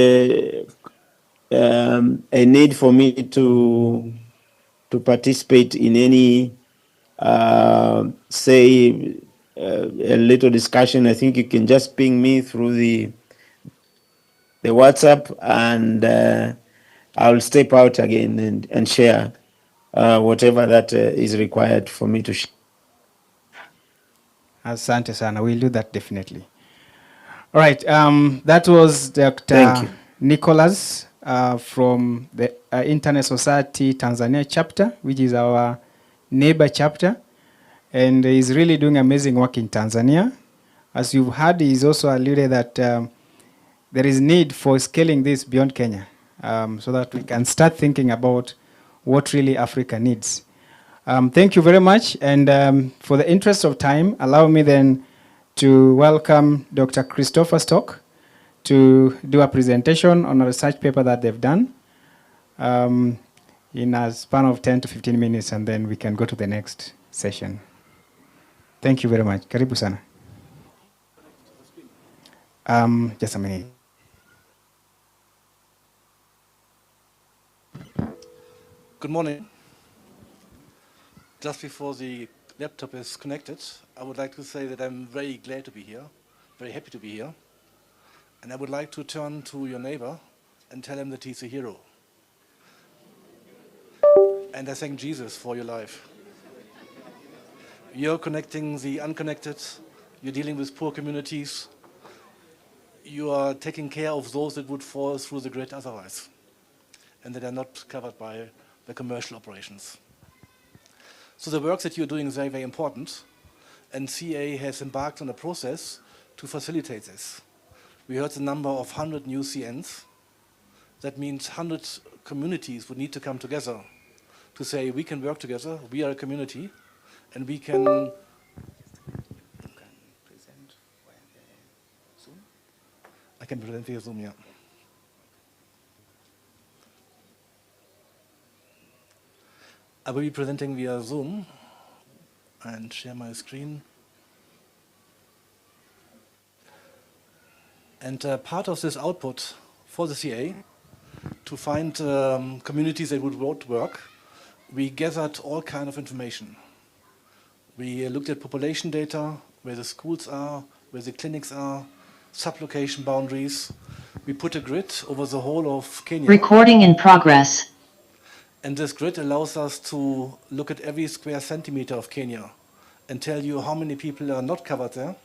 a need for me to participate in any, say, a little discussion, I think you can just ping me through the WhatsApp, and I'll step out again and share whatever that is required for me to share.
Asante sana. We'll do that definitely. All right. That was Dr. Nicholas from the Internet Society Tanzania chapter, which is our neighbor chapter. And he's really doing amazing work in Tanzania. As you've heard, he's also alluded that there is need for scaling this beyond Kenya so that we can start thinking about what really Africa needs. Thank you very much. And for the interest of time, allow me then to welcome Dr. Christopher Stock to do a presentation on a research paper that they've done in a span of 10 to 15 minutes, and then we can go to the next session. Thank you very much. Karibu sana. Just a minute.
Good morning. Just before the laptop is connected, I would like to say that I'm very glad to be here, very happy to be here. And I would like to turn to your neighbor and tell him that he's a hero. And I thank Jesus for your life. You're connecting the unconnected, you're dealing with poor communities, you are taking care of those that would fall through the grid otherwise, and that are not covered by the commercial operations. So the work that you're doing is very, very important, and CA has embarked on a process to facilitate this. We heard the number of 100 new CNs. That means 100 communities would need to come together to say we can work together, we are a community, and we can present via Zoom. I can present via Zoom, yeah. I will be presenting via Zoom and share my screen. And part of this output for the CA, to find communities that would work, we gathered all kinds of information. We looked at population data, where the schools are, where the clinics are, sublocation boundaries. We put a grid over the whole of Kenya.
Recording in progress. And this grid allows us to look at every square centimeter of Kenya and tell you how many people are not covered there.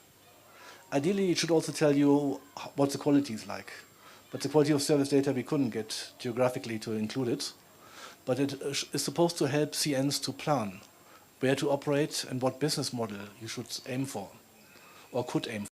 Ideally, it should also tell you what the quality is like. But the quality of service data we couldn't get geographically to include it. But it is supposed to help CNs to plan where to operate and what business model you should aim for or could aim for.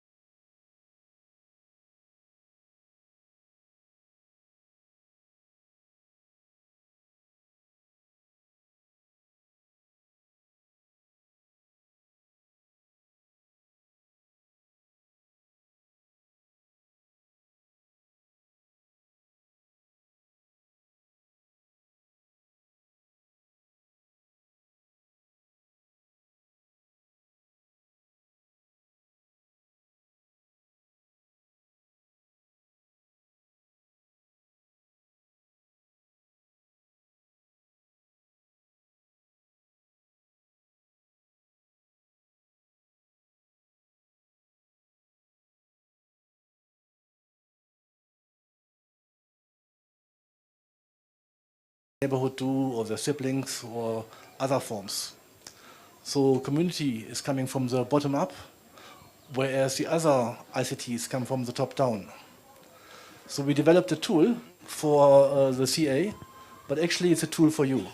Neighborhood do or their siblings or other forms. So community is coming from the bottom up, whereas the other ICTs come from the top down. So we developed a tool for the CA, but actually it's a tool for you.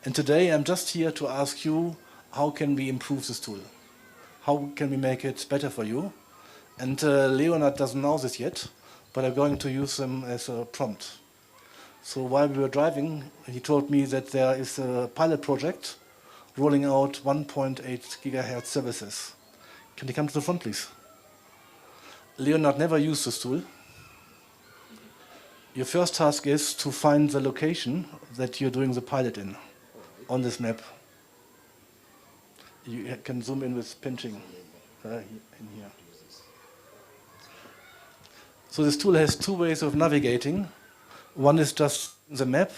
And today I'm just here to ask you, how can we improve this tool? How can we make it better for you? And Leonard doesn't know this yet, but I'm going to use them as a prompt. So while we were driving, he told me that there is a pilot project rolling out 1.8 gigahertz services. Can you come to the front, please? Leonard never used this tool. Your first task is to find the location that you're doing the pilot in on this map. You can zoom in with pinching in here. So this tool has two ways of navigating. One is just the map,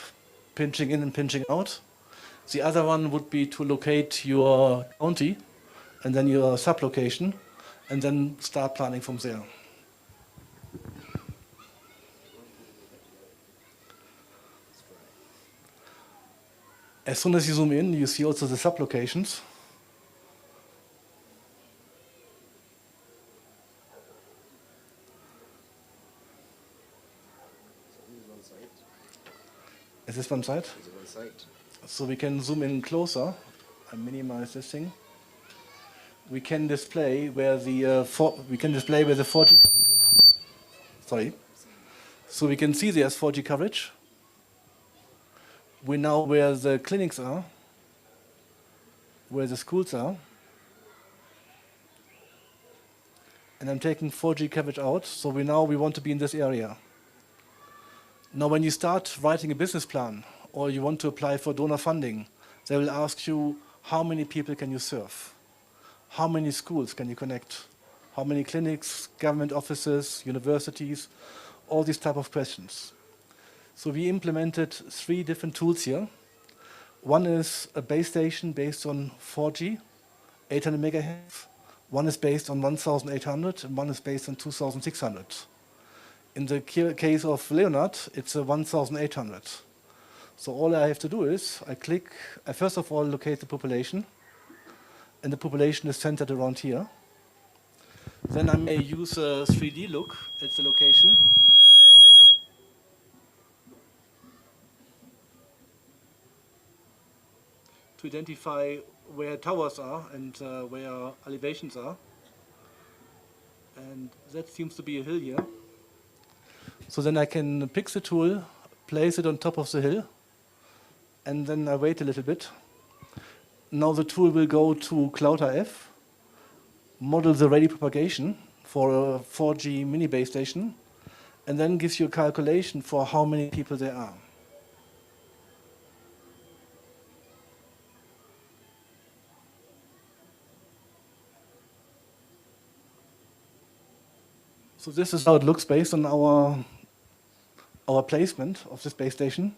pinching in and pinching out. The other one would be to locate your county and then your sublocation and then start planning from there. As soon as you zoom in, you see also the sublocations. Is this one side? So we can zoom in closer. I minimize this thing. We can display where the 4G. Sorry. So we can see there's 4G coverage. We know where the clinics are, where the schools are. And I'm taking 4G coverage out, so we want to be in this area. Now when you start writing a business plan or you want to apply for donor funding, they will ask you, how many people can you serve? How many schools can you connect? How many clinics, government offices, universities, all these type of questions. So we implemented 3 different tools here. One is a base station based on 4G, 800 megahertz. One is based on 1,800 and one is based on 2,600. In the case of Leonard, it's a 1,800. So all I have to do is I first of all locate the population, and the population is centered around here. Then I may use a 3D look at the location. To identify where towers are and where elevations are. And that seems to be a hill here. So then I can pick the tool, place it on top of the hill, and then I wait a little bit. Now the tool will go to Cloud.rf, model the ready propagation for a 4G mini base station, and then gives you a calculation for how many people there are. So this is how it looks based on our placement of this base station.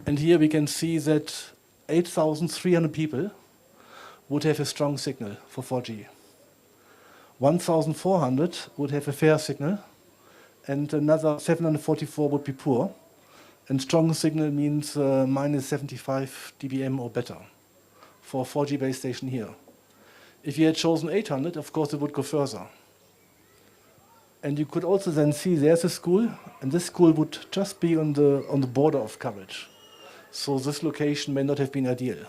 And here we can see that 8,300 people would have a strong signal for 4G. 1,400 would have a fair signal, and another 744 would be poor. And strong signal means minus 75 dBm or better for a 4G base station here. If you had chosen 800, of course it would go further. And you could also then see there's a school, and this school would just be on the border of coverage. So this location may not have been ideal.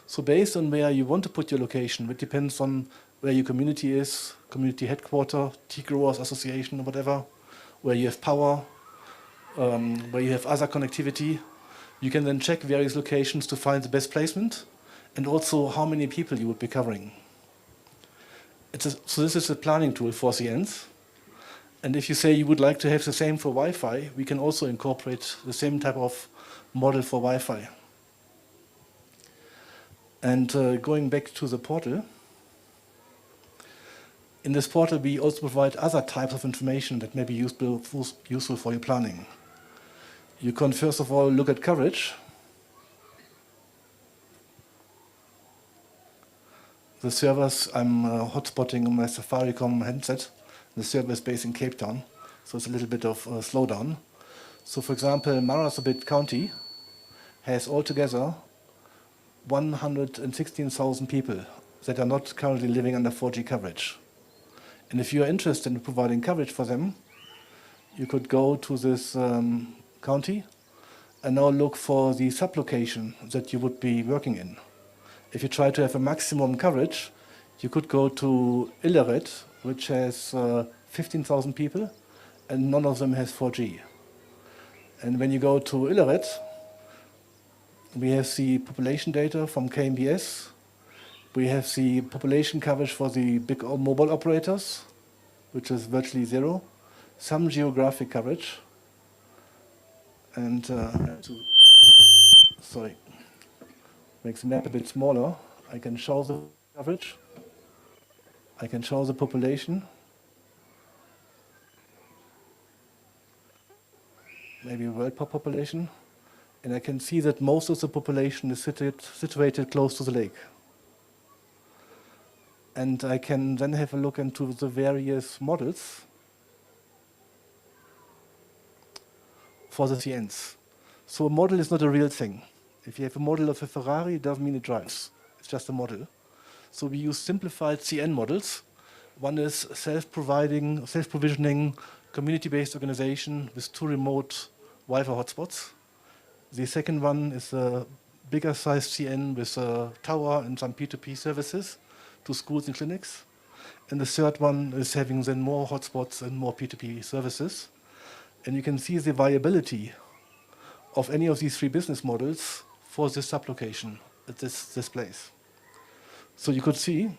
So based on where you want to put your location, it depends on where your community is, community headquarter, tea growers association or whatever, where you have power, where you have other connectivity. You can then check various locations to find the best placement and also how many people you would be covering. So this is a planning tool for CNs. And if you say you would like to have the same for Wi-Fi, we can also incorporate the same type of model for Wi-Fi. And going back to the portal, in this portal we also provide other types of information that may be useful for your planning. You can first of all look at coverage. The servers, I'm hotspotting on my Safaricom handset. The server is based in Cape Town, so it's a little bit of a slowdown. So for example, Marasabit County has altogether 116,000 people that are not currently living under 4G coverage. And if you are interested in providing coverage for them, you could go to this county and now look for the sublocation that you would be working in. If you try to have a maximum coverage, you could go to Illeret, which has 15,000 people, and none of them has 4G. And when you go to Illeret, we have the population data from KMBS. We have the population coverage for the big mobile operators, which is virtually zero. Some geographic coverage. And sorry, makes the map a bit smaller. I can show the coverage. I can show the population. Maybe world population. And I can see that most of the population is situated close to the lake. And I can then have a look into the various models for the CNs. So a model is not a real thing. If you have a model of a Ferrari, it doesn't mean it drives. It's just a model. So we use simplified CN models. One is self-provisioning, community-based organization with 2 remote Wi-Fi hotspots. The second one is a bigger sized CN with a tower and some P2P services to schools and clinics. And the third one is having then more hotspots and more P2P services. And you can see the viability of any of these 3 business models for this sublocation at this place. So you could see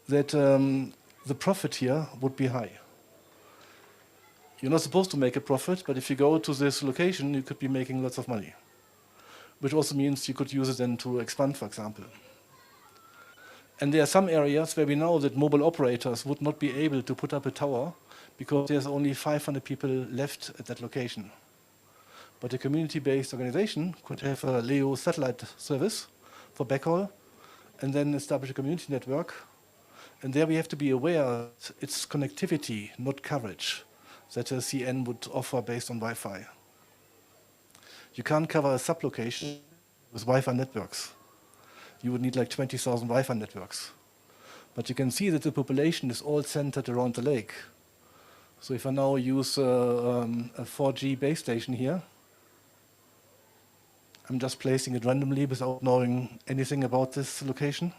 that the profit here would be high. You're not supposed to make a profit, but if you go to this location, you could be making lots of money, which also means you could use it then to expand, for example. And there are some areas where we know that mobile operators would not be able to put up a tower because there's only 500 people left at that location. But a community-based organization could have a LEO satellite service for backhaul and then establish a community network. And there we have to be aware it's connectivity, not coverage, that a CN would offer based on Wi-Fi. You can't cover a sublocation with Wi-Fi networks. You would need like 20,000 Wi-Fi networks. But you can see that the population is all centered around the lake. So if I now use a 4G base station here, I'm just placing it randomly without knowing anything about this location.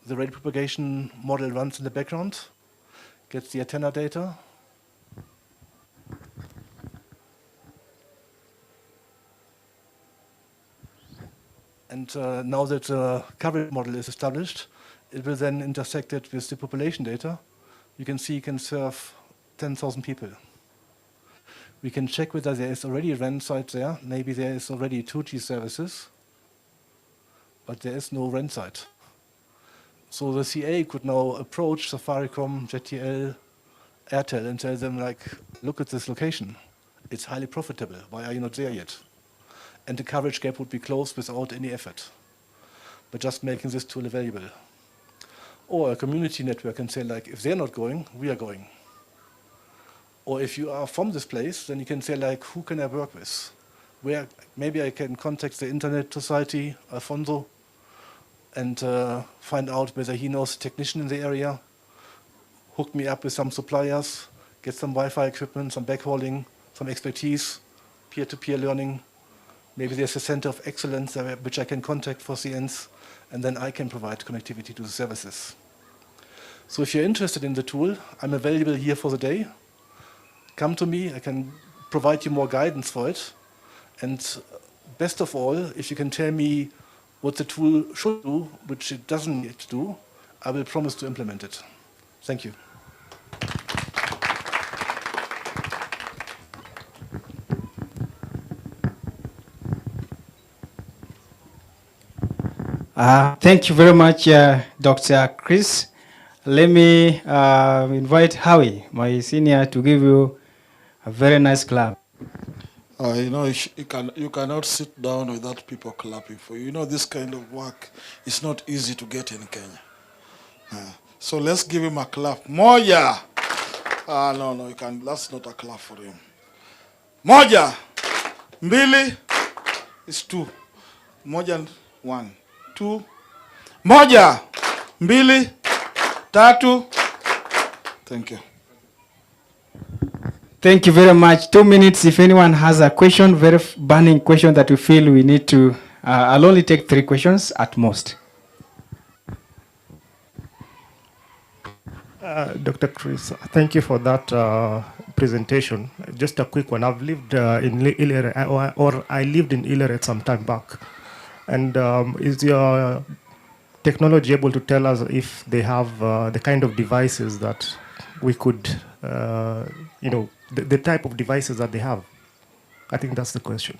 The radio propagation model runs in the background, gets the antenna data. And now that the coverage model is established, it will then intersect it with the population data. You can see it can serve 10,000 people. We can check whether there is already a RAN site there. Maybe there is already 2G services, but there is no RAN site. So the CA could now approach Safaricom, JTL, Airtel and tell them, like, look at this location. It's highly profitable. Why are you not there yet? And the coverage gap would be closed without any effort, but just making this tool available. Or a community network can say, like, if they're not going, we are going. Or if you are from this place, then you can say like, who can I work with? Where maybe I can contact the Internet Society, Alfonso, and find out whether he knows a technician in the area, hook me up with some suppliers, get some Wi-Fi equipment, some backhauling, some expertise, peer-to-peer learning. Maybe there's a center of excellence which I can contact for CNs, and then I can provide connectivity to the services. So if you're interested in the tool, I'm available here for the day. Come to me, I can provide you more guidance for it. And best of all, if you can tell me what the tool should do, which it doesn't need to do, I will promise to implement it. Thank you.
Thank you very much, Dr. Chris. Let me invite Howie, my senior, to give you a very nice clap.
You know, you cannot sit down without people clapping for you. You know, this kind of work is not easy to get in Kenya. So let's give him a clap. Moja! No, you can. That's not a clap for him. Moja! Mbili is two. Moja, one. Two. Moja! Mbili. Tatu. Thank you.
Thank you very much. 2 minutes. If anyone has a question, very burning question that you feel we need to, I'll only take 3 questions at most.
Dr. Chris, thank you for that presentation. Just a quick one. I've lived in Ilere, or I lived in Ilere some time back. And is your technology able to tell us if they have the kind of devices that we could, you know, the type of devices that they have? I think that's the question.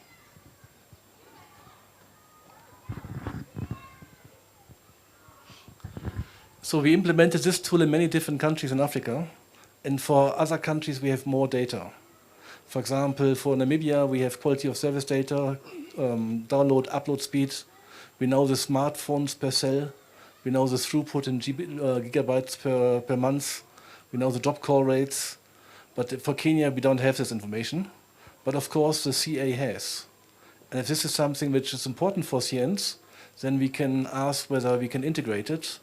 So we implemented this tool in many different countries in Africa, and for other countries we have more data. For example, for Namibia we have quality of service data, download, upload speed. We know the smartphones per cell. We know the throughput in gigabytes per month. We know the drop call rates. But for Kenya we don't have this information. But of course the CA has. And if this is something which is important for CNs, then we can ask whether we can integrate it.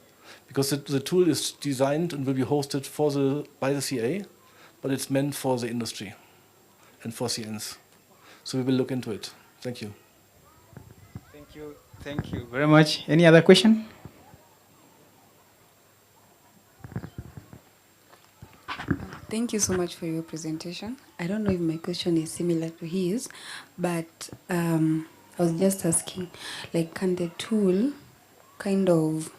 Because the tool is designed and will be hosted by the CA, but it's meant for the industry and for CNs. So we will look into it. Thank you.
Thank you. Thank you very much. Any other question?
Thank you so much for your presentation. I don't know if my question is similar to his, but I was just asking, like, can the tool kind of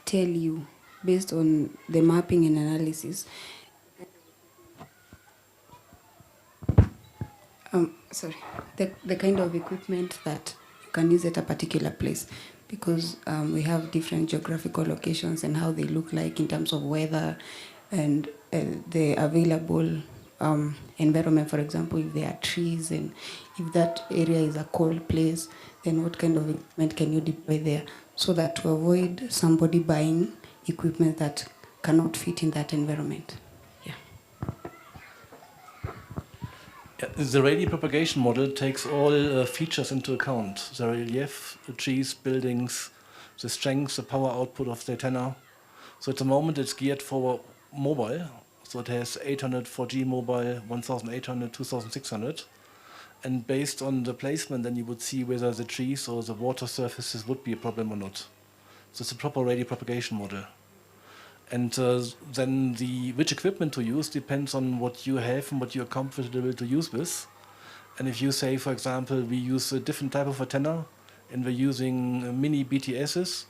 tell you, based on the mapping and analysis, the kind of equipment that you can use at a particular place, because we have different geographical locations and how they look like in terms of weather and the available environment. For example, if there are trees and if that area is a cold place, then what kind of equipment can you deploy there, so that to avoid somebody buying equipment that cannot fit in that environment?
The radio propagation model takes all features into account. The relief, the trees, buildings, the strength, the power output of the antenna. So at the moment it's geared for mobile. So it has 800 4G mobile, 1800, 2600. And based on the placement, then you would see whether the trees or the water surfaces would be a problem or not. So it's a proper radio propagation model. And then which equipment to use depends on what you have and what you're comfortable to use with. And if you say, for example, we use a different type of antenna and we're using mini BTSs,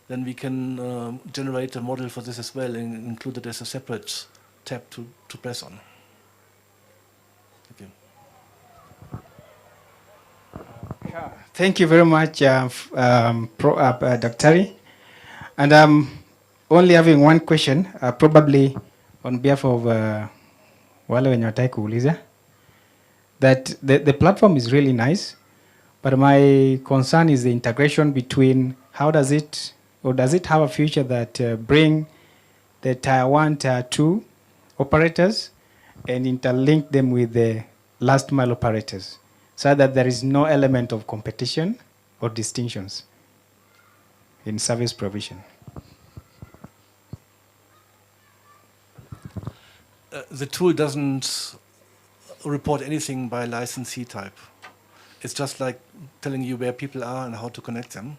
then we can generate a model for this as well and include it as a separate tab to press on. Thank you.
Thank you very much, Dr. And I'm only having one question, probably on behalf of wale wenye wataki kuuliza, that the platform is really nice, but my concern is the integration between how does it, or does it have a future that bring the tier 1, tier 2 operators and interlink them with the last mile operators so that there is no element of competition or distinctions in service provision.
The tool doesn't report anything by licensee type. It's just like telling you where people are and how to connect them,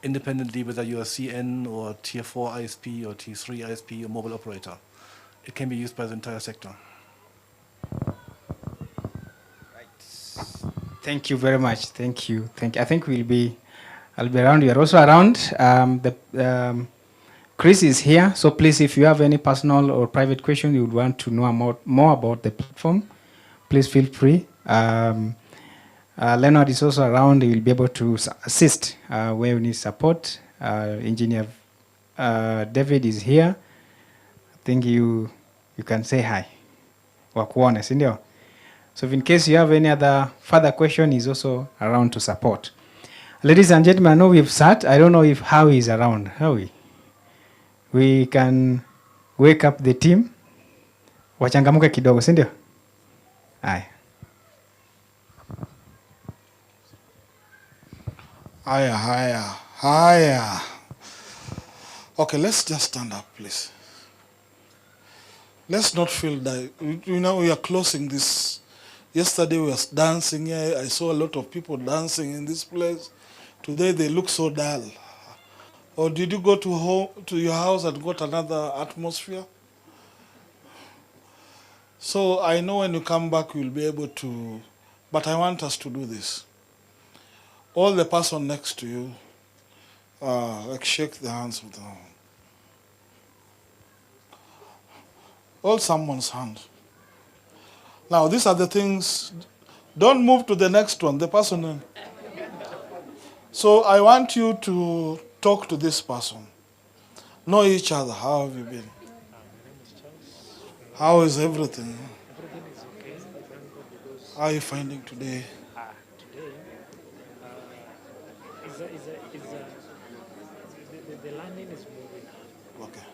independently whether you're a CN or Tier 4 ISP or Tier 3 ISP or mobile operator. It can be used by the entire sector.
Thank you very much. Thank you. I think I'll be around. You're also around. Chris is here. So please, if you have any personal or private question you would want to know more about the platform, please feel free. Leonard is also around. He will be able to assist where you need support. Engineer David is here. I think you can say hi. Wakuone, sindio? So in case you have any other further question, he's also around to support. Ladies and gentlemen, I know we've sat. I don't know if Howie is around. Howie, we can wake up the team. Wachangamuke kidogo, sindio? Aye.
Higher. Okay, let's just stand up, please. Let's not feel that, we are closing this. Yesterday we were dancing here. I saw a lot of people dancing in this place. Today they look so dull. Or did you go to your house and got another atmosphere? So I know when you come back you'll be able to, but I want us to do this. All the person next to you, like shake the hands with them. Hold someone's hand. Now, these are the things. Don't move to the next one, the person. So I want you to talk to this person. Know each other. How have you been? How is everything?
Everything is okay.
How are you finding today?
Today, the learning is moving on.
Okay.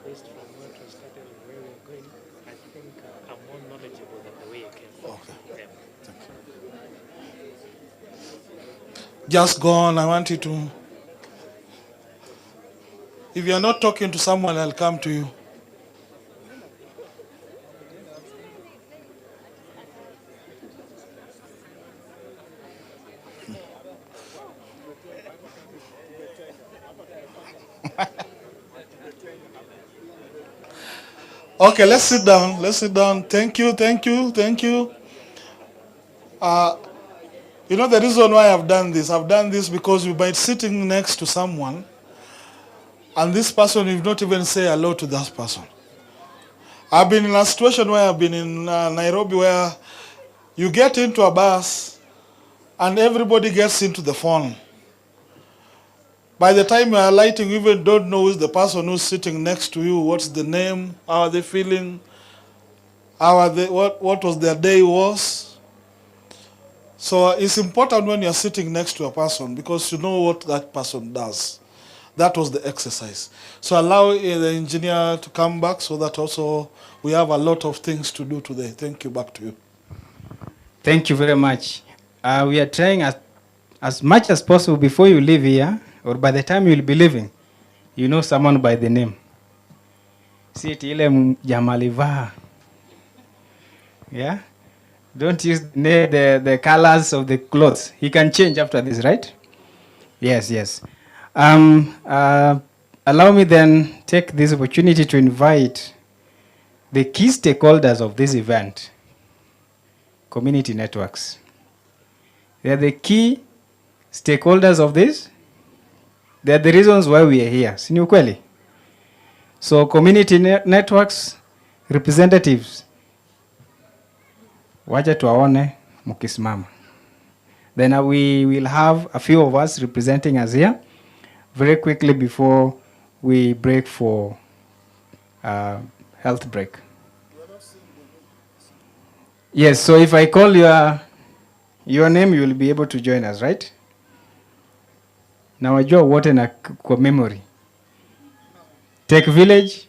Based from what we started and where we're going, I think I'm more knowledgeable than the way you came from.
Okay.
Yeah.
Thank you. Just go on. I want you to. If you're not talking to someone, I'll come to you. Okay, let's sit down. Let's sit down. Thank you. The reason why I've done this because you might sitting next to someone, and this person, you've not even say hello to that person. I've been in a situation where I've been in Nairobi where you get into a bus, and everybody gets into the phone. By the time you are alighting, you even don't know who's the person who's sitting next to you, what's the name, how are they feeling, what was their day was. So it's important when you're sitting next to a person because you know what that person does. That was the exercise. So allow the engineer to come back so that also we have a lot of things to do today. Thank you. Back to you.
Thank you very much. We are trying as much as possible before you leave here, or by the time you'll be leaving, you know someone by the name. See it, ile jamalivaa. Yeah? Don't use the colors of the clothes. He can change after this, right? Yes. Allow me then take this opportunity to invite the key stakeholders of this event, community networks. They are the key stakeholders of this. They are the reasons why we are here. Si ni ukweli? So community networks representatives, wacha tuwaone mukisimama. Then we will have a few of us representing us here very quickly before we break for health break. Yes, so if I call your name, you will be able to join us, right? Now wajua wote na kwa memory. Tech Village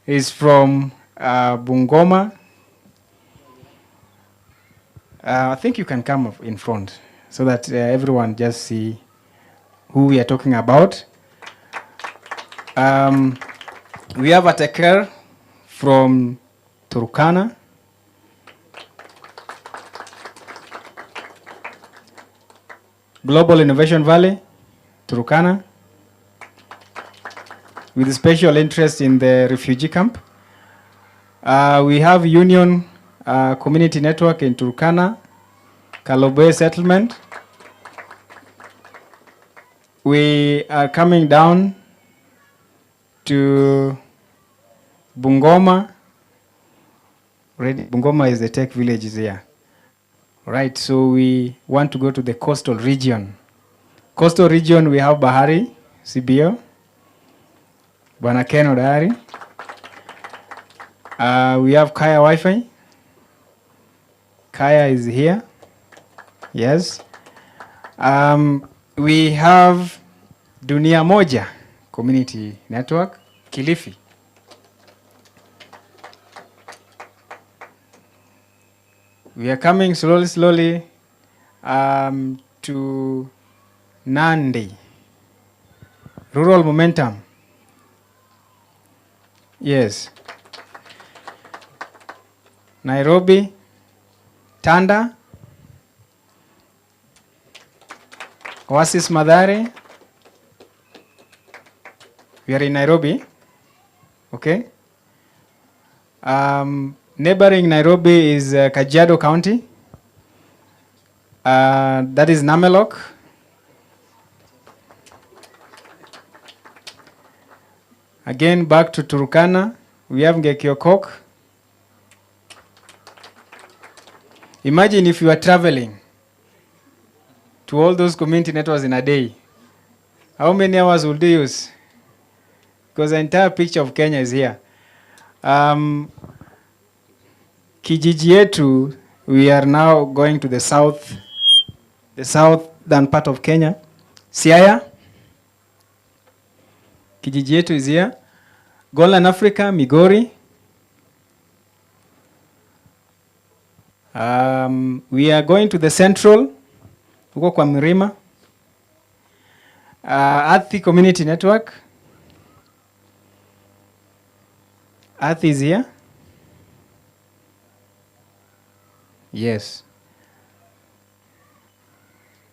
is from Bungoma. I think you can come up in front so that everyone just see who we are talking about. We have a taker from Turkana. Global Innovation Valley, Turkana, with special interest in the refugee camp. We have Union Community Network in Turkana, Kalobe Settlement. We are coming down to Bungoma. Bungoma is the tech village is here. Right, so we want to go to the coastal region. Coastal region, we have Bahari, Sibio, Bwana Ken Odari. We have Kaya Wi-Fi. Kaya is here. Yes. We have Dunia Moja Community Network, Kilifi. We are coming slowly to Nandi. Rural Momentum. Yes. Nairobi, Tanda, Oasis Madare. We are in Nairobi. Okay. Neighboring Nairobi is Kajiado County. That is Namelok. Again, back to Turkana, we have Ngekiokok. Imagine if you are traveling to all those community networks in a day. How many hours would you use? Because the entire picture of Kenya is here. Kijiji yetu, we are now going to the southern part of Kenya. Siaya. Kijiji yetu is here. Golan Africa, Migori. We are going to the central, huko kwa Mirima. Athi Community Network. Athi is here. Yes.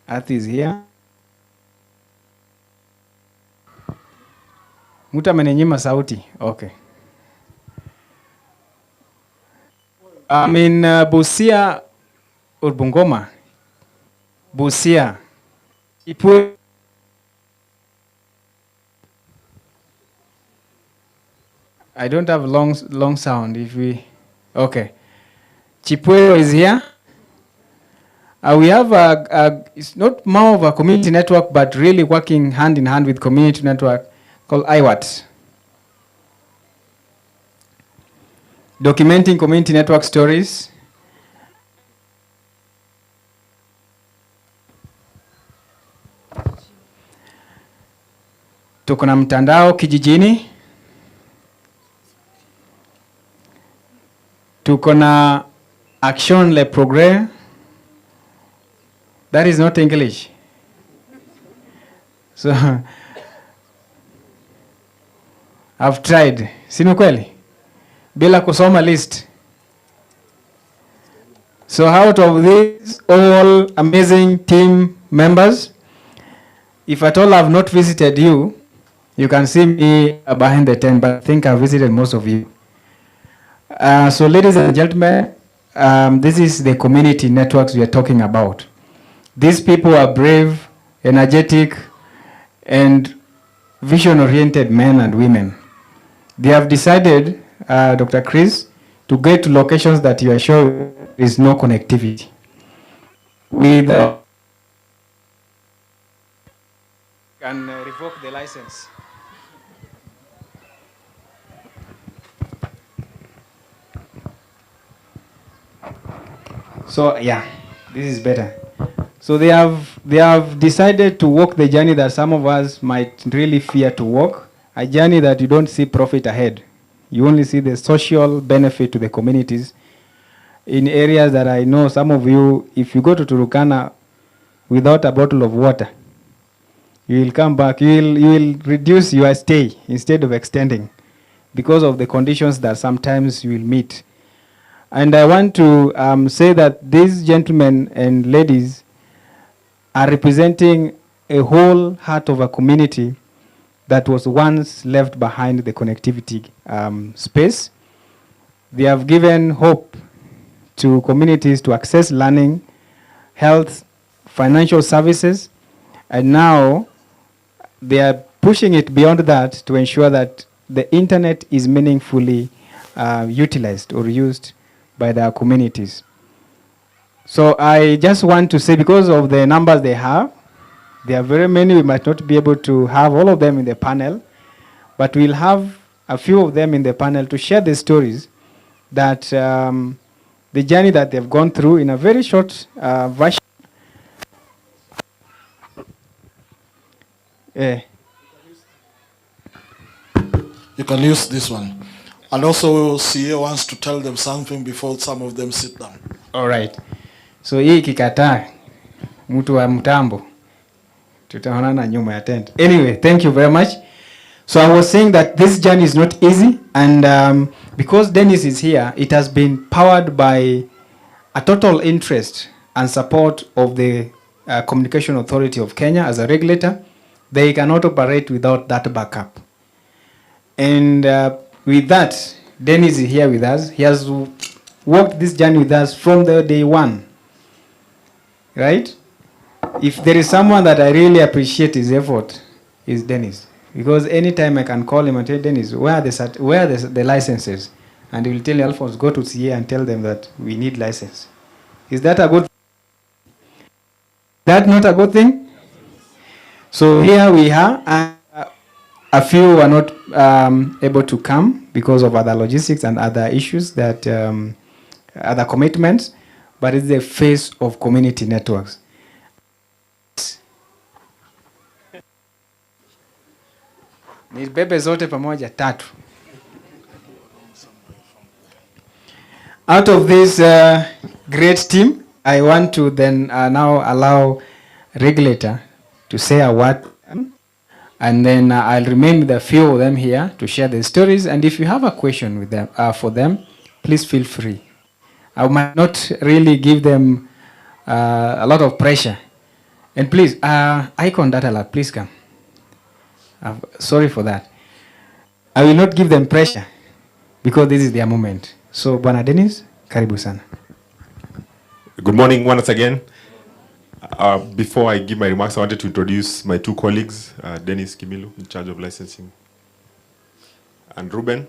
Athi is here. Mtu amenenyima sauti. Okay. I'm in Busia or Bungoma. Busia. Ipwe. I don't have long sound. If we, okay. Chipweo is here. We have it's not more of a community network, but really working hand in hand with community network called IWAT. Documenting community network stories. Tuko na mtandao kijijini. Tuko na Action Le Progrès. That is not English. So I've tried. Sino kweli? Bila kusoma list. So out of these all amazing team members, if at all I've not visited you, you can see me behind the tent, but I think I've visited most of you. So ladies and gentlemen, this is the community networks we are talking about. These people are brave, energetic, and vision-oriented men and women. They have decided, Dr. Chris, to get to locations that you are sure there is no connectivity. With can revoke the license. So yeah, this is better. So they have decided to walk the journey that some of us might really fear to walk, a journey that you don't see profit ahead. You only see the social benefit to the communities in areas that I know some of you, if you go to Turukana without a bottle of water, you will come back, you will reduce your stay instead of extending because of the conditions that sometimes you will meet. And I want to say that these gentlemen and ladies are representing a whole heart of a community that was once left behind the connectivity space. They have given hope to communities to access learning, health, financial services, and now they are pushing it beyond that to ensure that the internet is meaningfully utilized or used by their communities. So I just want to say, because of the numbers they have, there are very many, we might not be able to have all of them in the panel, but we'll have a few of them in the panel to share the stories that the journey that they've gone through in a very short version.
You can use this one. And also, CA wants to tell them something before some of them sit down.
All right. So hii kikataa mtu wa mtambo tutaonana nyuma ya tent. Anyway, thank you very much. So I was saying that this journey is not easy, and because Dennis is here, it has been powered by a total interest and support of the Communication Authority of Kenya as a regulator. They cannot operate without that backup. And with that, Dennis is here with us. He has walked this journey with us from the day one. Right? If there is someone that I really appreciate his effort, is Dennis. Because anytime I can call him and tell Dennis, where are the licenses? And he will tell me, Alphonse, go to CA and tell them that we need license. Is that a good thing? That not a good thing? So here we are. A few are not able to come because of other logistics and other issues, that other commitments, but it's the face of community networks. Nibebe zote pamoja tatu. Out of this great team, I want to then now allow regulator to say a word, and then I'll remain with a few of them here to share their stories. And if you have a question with them, for them, please feel free. I might not really give them a lot of pressure. And please, Icon Data Lab, please come. Sorry for that. I will not give them pressure because this is their moment. So, Bwana Dennis, karibu sana.
Good morning once again. Before I give my remarks, I wanted to introduce my two colleagues, Dennis Kimilu, in charge of licensing, and Ruben,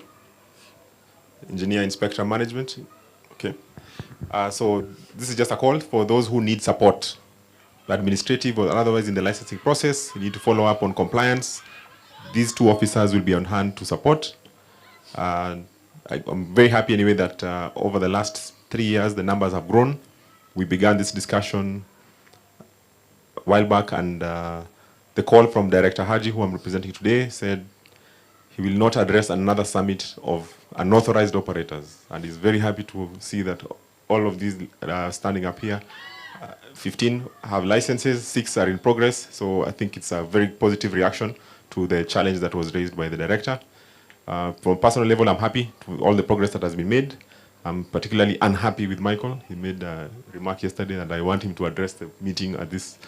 Engineer Inspector Management. Okay. So this is just a call for those who need support, administrative or otherwise in the licensing process. You need to follow up on compliance. These two officers will be on hand to support. I'm very happy anyway that over the last 3 years, the numbers have grown. We began this discussion a while back, and the call from Director Haji, who I'm representing today, said he will not address another summit of unauthorized operators. And he's very happy to see that all of these standing up here, 15 have licenses, 6 are in progress. So I think it's a very positive reaction to the challenge that was raised by the director. From a personal level, I'm happy with all the progress that has been made. I'm particularly unhappy with Michael. He made a remark yesterday, and I want him to address the meeting at this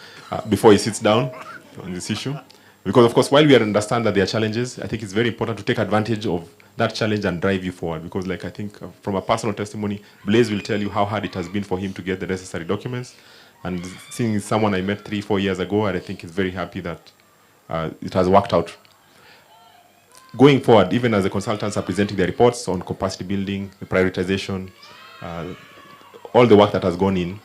before he sits down on this issue. Because, of course, while we understand that there are challenges, I think it's very important to take advantage of that challenge and drive you forward. Because, like, I think from a personal testimony, Blaise will tell you how hard it has been for him to get the necessary documents. And seeing someone I met 3-4 years ago, and I think he's very happy that it has worked out. Going forward, even as the consultants are presenting their reports on capacity building, the prioritization, all the work that has gone in,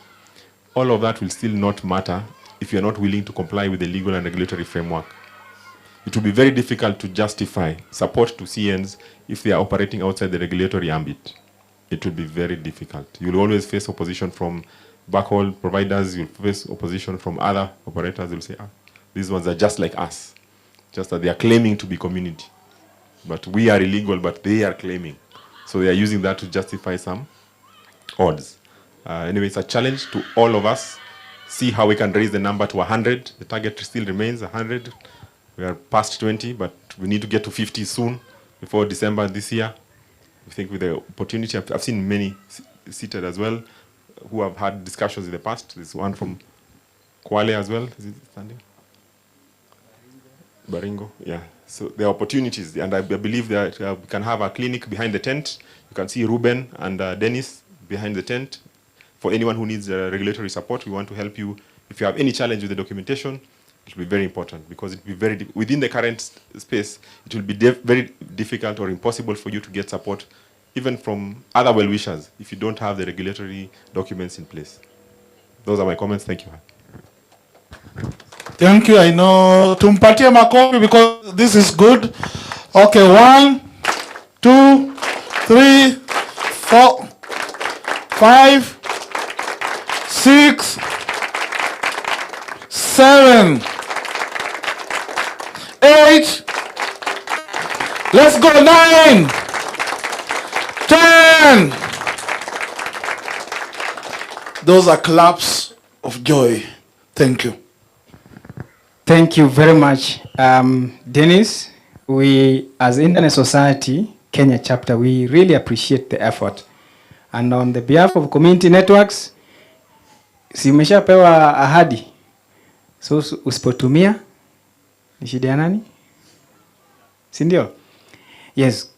all of that will still not matter if you're not willing to comply with the legal and regulatory framework. It will be very difficult to justify support to CNs if they are operating outside the regulatory ambit. It will be very difficult. You'll always face opposition from backhaul providers, you'll face opposition from other operators. You'll say, these ones are just like us, just that they are claiming to be community. But we are illegal, but they are claiming. So they are using that to justify some odds. Anyway, it's a challenge to all of us. See how we can raise the number to 100. The target still remains 100. We are past 20, but we need to get to 50 soon, before December this year. I think with the opportunity, I've seen many seated as well who have had discussions in the past. There's one from Kwale as well. Is it standing? Baringo, yeah. So there are opportunities, and I believe that we can have a clinic behind the tent. You can see Ruben and Dennis behind the tent. For anyone who needs regulatory support, we want to help you. If you have any challenge with the documentation, it will be very important, because it will be very within the current space. It will be very difficult or impossible for you to get support, even from other well-wishers, if you don't have the regulatory documents in place. Those are my comments. Thank you.
Thank you. I know tumpatie makofi because this is good. Okay, 1, 2, 3, 4, 5, 6, 7, 8. Let's go. 9, 10. Those are claps of joy. Thank you.
Thank you very much, Dennis. We, as Internet Society Kenya chapter, we really appreciate the effort. And on the behalf of community networks, simeshapewa ahadi. So usipotumia ni shida ya nani? Si ndio? Yes,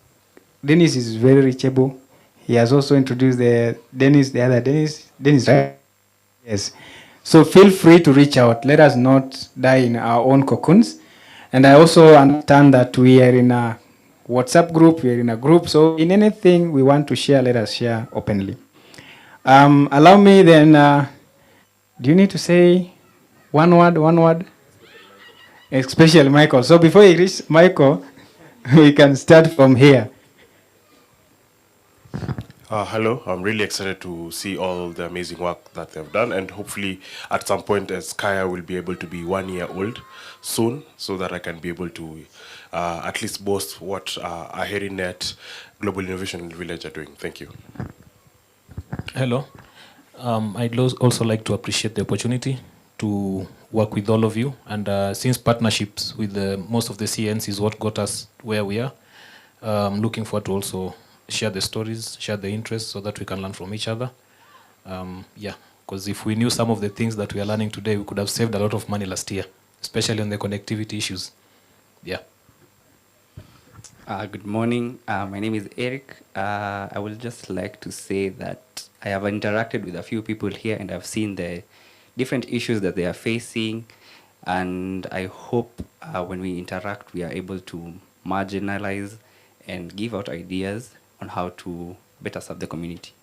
Dennis is very reachable. He has also introduced the other Dennis, right? Yes. So feel free to reach out. Let us not die in our own cocoons. And I also understand that we are in a WhatsApp group, we are in a group. So in anything we want to share, let us share openly. Allow me then, do you need to say one word? Especially Michael. So before you reach Michael, we can start from here.
Hello, I'm really excited to see all the amazing work that they've done, and hopefully at some point as Kaya will be able to be 1 year old soon, so that I can be able to at least boast what Aherinet Global Innovation Village are doing. Thank you.
Hello. I'd also like to appreciate the opportunity to work with all of you, and since partnerships with most of the CNs is what got us where we are, I'm looking forward to also share the stories, share the interests, so that we can learn from each other. Yeah, because if we knew some of the things that we are learning today, we could have saved a lot of money last year, especially on the connectivity issues. Yeah.
Good morning. My name is Eric. I would just like to say that I have interacted with a few people here, and I've seen the different issues that they are facing, and I hope when we interact, we are able to marginalize and give out ideas on how to better serve the community.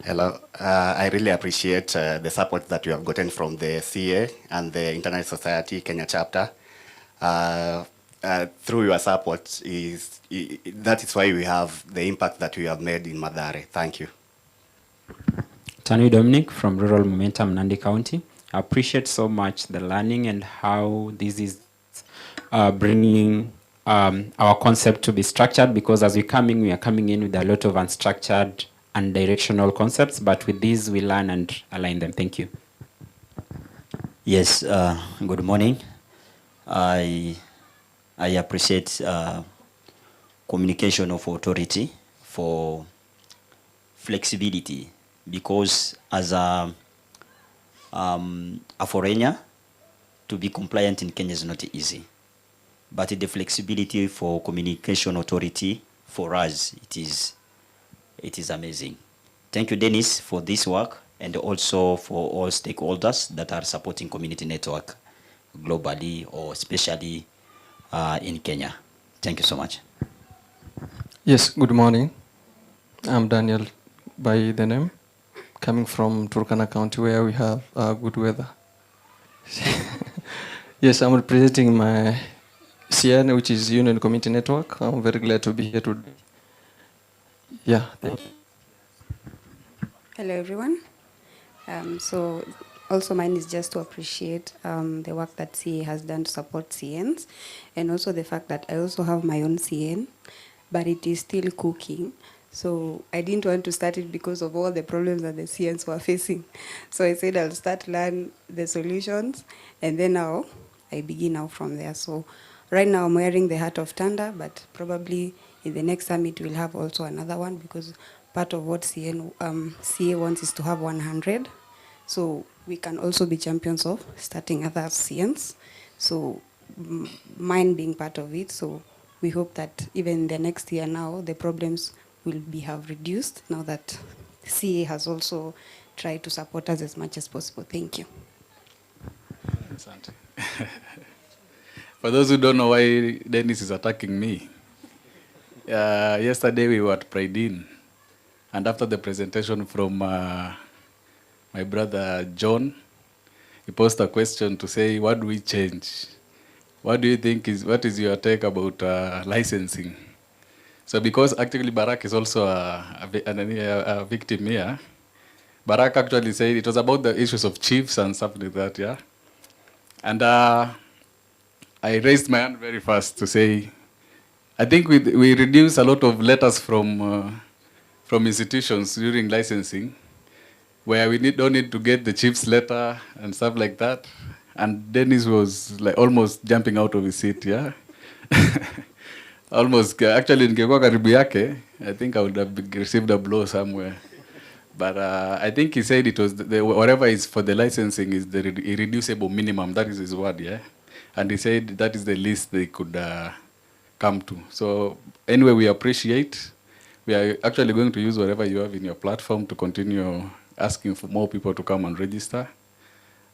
Hello. I really appreciate the support that you have gotten from the CA and the Internet Society Kenya chapter. Through your support, that is why we have the impact that we have made in Mathare. Thank you.
Tanui Dominic from Rural Momentum, Nandi County. I appreciate so much the learning and how this is bringing our concept to be structured, because as we are coming in with a lot of unstructured and directional concepts, but with these we learn and align them. Thank you.
Yes, good morning. I appreciate communication of authority for flexibility, because as a foreigner, to be compliant in Kenya is not easy. But the flexibility for communication authority, for us, it is amazing. Thank you, Dennis, for this work, and also for all stakeholders that are supporting community network globally, or especially in Kenya. Thank you so much.
Yes, good morning. I'm Daniel by the name, coming from Turkana County, where we have good weather. Yes, I'm representing my CN, which is Union Community Network. I'm very glad to be here today. Yeah, thank you.
Hello, everyone. So Also, mine is just to appreciate the work that CA has done to support CNs, and also the fact that I also have my own CN, but it is still cooking. So I didn't want to start it because of all the problems that the CNs were facing. So I said I'll start learn the solutions, and then now I begin now from there. So right now I'm wearing the Heart of Thunder, but probably in the next summit we'll have also another one, because part of what CA wants is to have 100. So we can also be champions of starting other CNs. So mine being part of it. So we hope that even the next year now, the problems will have reduced now that CA has also tried to support us as much as possible. Thank you.
Asante. For those who don't know why Dennis is attacking me, yesterday we were at Pride Inn, and after the presentation from my brother John, he posed a question to say, what do we change? What do you think what is your take about licensing? So because actually Barak is also a victim here, Barak actually said it was about the issues of chiefs and stuff like that, yeah? And I raised my hand very fast to say, I think we reduce a lot of letters from institutions during licensing, where we don't need to get the chief's letter and stuff like that. And Dennis was like almost jumping out of his seat, yeah? Almost, actually, ningekuwa karibu yake, I think I would have received a blow somewhere. But I think he said it was, whatever is for the licensing is the irreducible minimum, that is his word, yeah? And he said that is the least they could come to. So anyway, we appreciate. We are actually going to use whatever you have in your platform to continue asking for more people to come and register.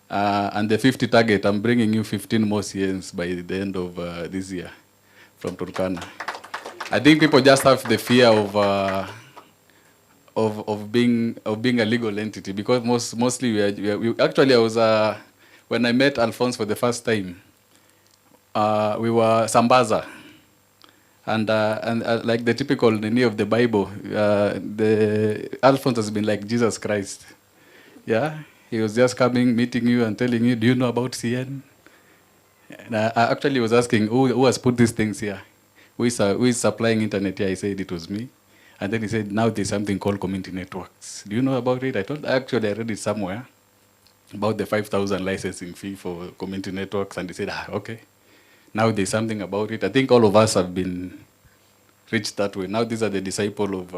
And the 50 target, I'm bringing you 15 more CNs by the end of this year from Turkana. I think people just have the fear of being a legal entity, because mostly we actually, I was when I met Alphonse for the first time, we were Sambaza. And like the typical name of the Bible, the Alphonse has been like Jesus Christ. Yeah, he was just coming, meeting you, and telling you, "Do you know about CN?" And I actually was asking, "Who has put these things here? Who is supplying internet here?" I said it was me, and then he said, "Now there's something called community networks. Do you know about it?" I told, actually, I read it somewhere about the 5,000 licensing fee for community networks, and he said, "Okay." Now there's something about it. I think all of us have been reached that way. Now these are the disciple of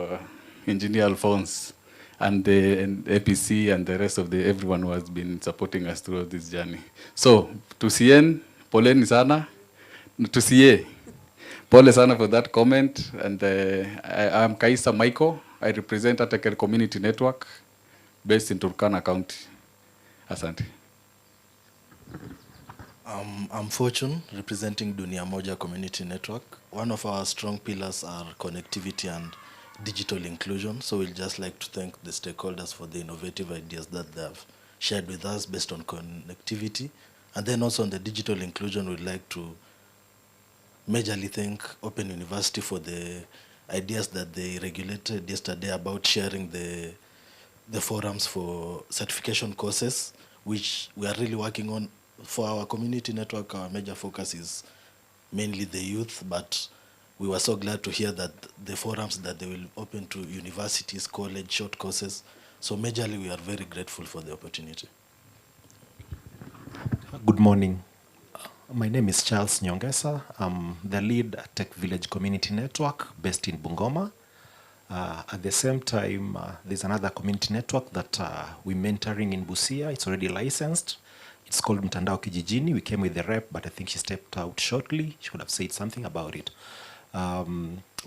Engineer Alphonse and the APC and the rest of everyone who has been supporting us throughout this journey. So to CN, poleni sana. To CA, pole sana for that comment. And I'm Kaisa Michael. I represent Ataker Community Network based in Turkana County. Asante.
I'm Fortune, representing Dunia Moja Community Network. One of our strong pillars are connectivity and digital inclusion. So we'd just like to thank the stakeholders for the innovative ideas that they have shared with us based on connectivity. And then also on the digital inclusion, we'd like to majorly thank Open University for the ideas that they regulated yesterday about sharing the forums for certification courses, which we are really working on. For our community network, our major focus is mainly the youth, but we were so glad to hear that the forums that they will open to universities, college, short courses. So majorly, we are very grateful for the opportunity.
Good morning. My name is Charles Nyongesa. I'm the lead at Tech Village Community Network based in Bungoma. At the same time, there's another community network that we're mentoring in Busia. It's already licensed. It's called Mtandao Kijijini. We came with the rep, but I think she stepped out shortly. She would have said something about it.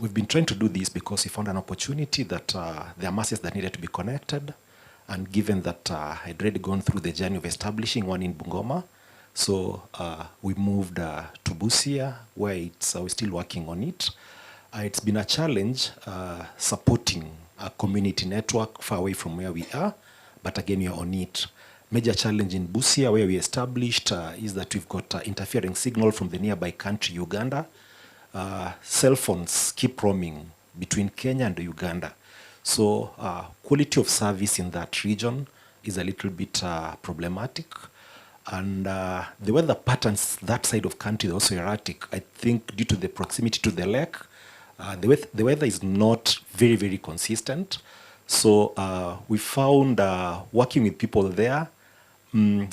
We've been trying to do this because we found an opportunity that there are masses that needed to be connected. And given that I'd already gone through the journey of establishing one in Bungoma, so we moved to Busia, where we're still working on it. It's been a challenge supporting a community network far away from where we are, but again, we are on it. Major challenge in Busia, where we established, is that we've got interfering signal from the nearby country, Uganda. Cell phones keep roaming between Kenya and Uganda. So quality of service in that region is a little bit problematic. And the weather patterns that side of country are also erratic. I think due to the proximity to the lake, the weather is not very, very consistent. So we found working with people there,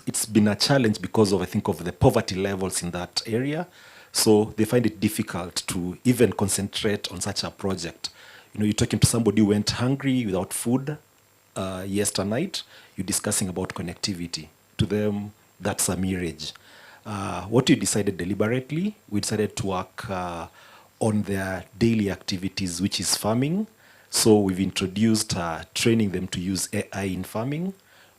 it's been a challenge because of, I think, of the poverty levels in that area. So they find it difficult to even concentrate on such a project. You know, you're talking to somebody who went hungry without food yesterday night, you're discussing about connectivity. To them, that's a mirage. What we decided deliberately, we decided to work on their daily activities, which is farming. So we've introduced training them to use AI in farming.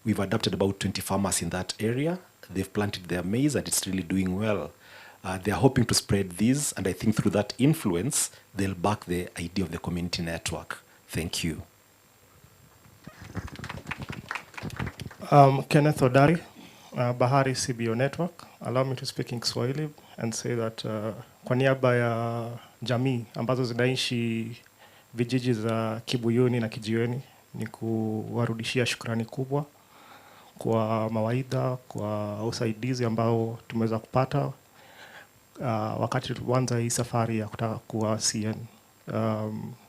We've adopted about 20 farmers in that area. They've planted their maize and it's really doing well. They're hoping to spread these, and I think through that influence, they'll back the idea of the community network. Thank you.
Kenneth Odari, Bahari CBO Network. Allow me to speak in Kiswahili and say that kwa niaba ya jamii ambazo zinaishi vijiji za Kibuyuni na Kijiweni ni kuwarudishia shukrani kubwa kwa mawaidha, kwa usaidizi ambao tumeweza kupata wakati tuanza hii safari ya kutaka kuwa CN.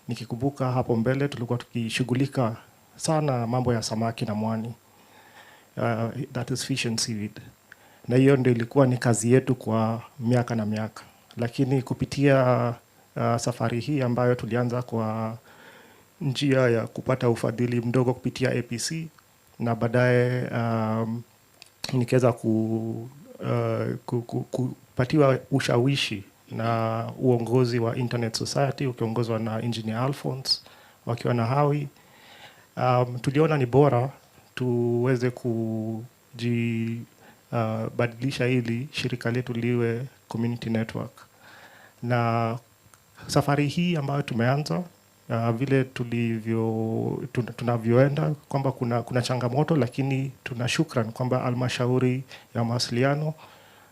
Nikikumbuka hapo mbele tulikuwa tukishughulika sana mambo ya samaki na mwani. That is fish and seaweed. Na hiyo ndio ilikuwa ni kazi yetu kwa miaka na miaka. Lakini kupitia safari hii ambayo tulianza kwa njia ya kupata ufadhili mdogo kupitia APC na baadaye nikaweza kupatiwa ushawishi na uongozi wa Internet Society ukiongozwa na Engineer Alphonse wakiwa na Hawi. Tuliona ni bora tuweze kujibadilisha ili shirika letu liwe community network. Na safari hii ambayo tumeanza, vile tunavyoenda kwamba kuna changamoto, lakini tuna shukran kwamba halmashauri ya mawasiliano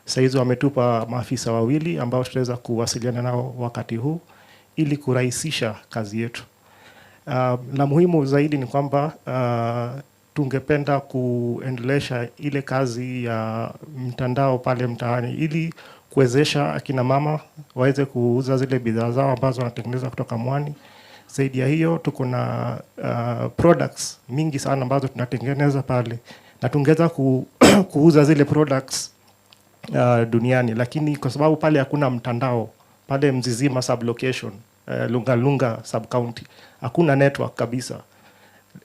saizi wametupa maafisa wawili ambao tutaweza kuwasiliana nao wakati huu ili kurahisisha kazi yetu. Na muhimu zaidi ni kwamba tungependa kuendelesha ile kazi ya mtandao pale mtaani ili kuwezesha akina mama waweze kuuza zile bidhaa zao ambazo wanatengeneza kutoka mwani. Zaidi ya hiyo tuko na products mingi sana ambazo tunatengeneza pale na tungeweza kuuza zile products duniani, lakini kwa sababu pale hakuna mtandao, pale Mzizima sublocation, Lunga sub county, hakuna network kabisa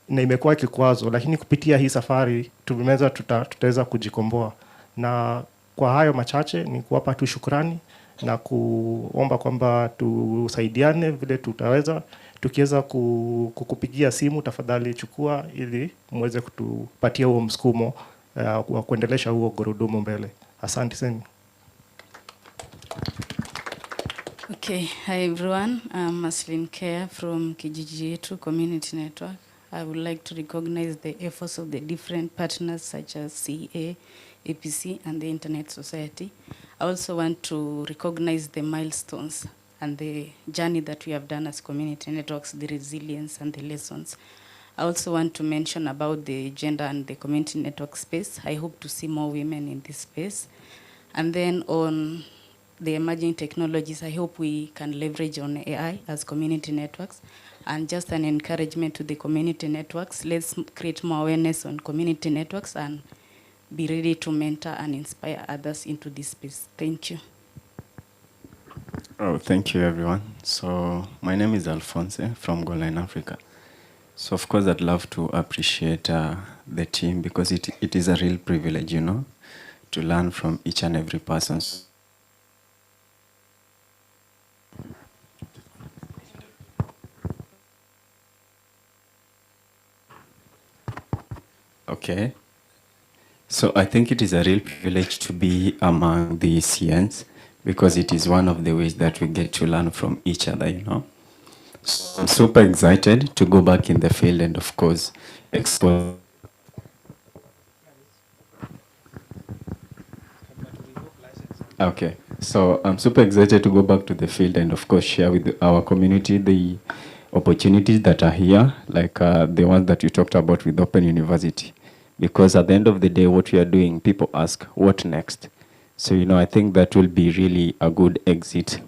na imekuwa kikwazo, lakini kupitia hii safari tumeweza tutaweza kujikomboa. Na kwa hayo machache ni kuwapa tu shukrani na kuomba kwamba tusaidiane vile tutaweza. Tukiweza kukupigia simu, tafadhali chukua ili muweze kutupatia huo msukumo wa kuendelesha huo gurudumu mbele. Asante sana.
Okay, hi everyone. I'm Maslin Care from Kijiji Yetu Community Network. I would like to recognize the efforts of the different partners such as CA, APC, and the Internet Society. I also want to recognize the milestones and the journey that we have done as community networks, the resilience and the lessons. I also want to mention about the gender and the community network space. I hope to see more women in this space. And then on the emerging technologies, I hope we can leverage on AI as community networks. And just an encouragement to the community networks, let's create more awareness on community networks and be ready to mentor and inspire others into this space. Thank you.
Oh, thank you, everyone. So my name is Alphonse from Goline Africa. So of course, I'd love to appreciate the team because it is a real privilege, you know, to learn from each and every person. Okay. So I think it is a real privilege to be among the CNs because it is one of the ways that we get to learn from each other, you know. So I'm super excited to go back in the field and of course explore. Okay, so I'm super excited to go back to the field and of course share with our community the opportunities that are here, like the ones that you talked about with Open University. Because at the end of the day, what we are doing, people ask, what next? So, I think that will be really a good exit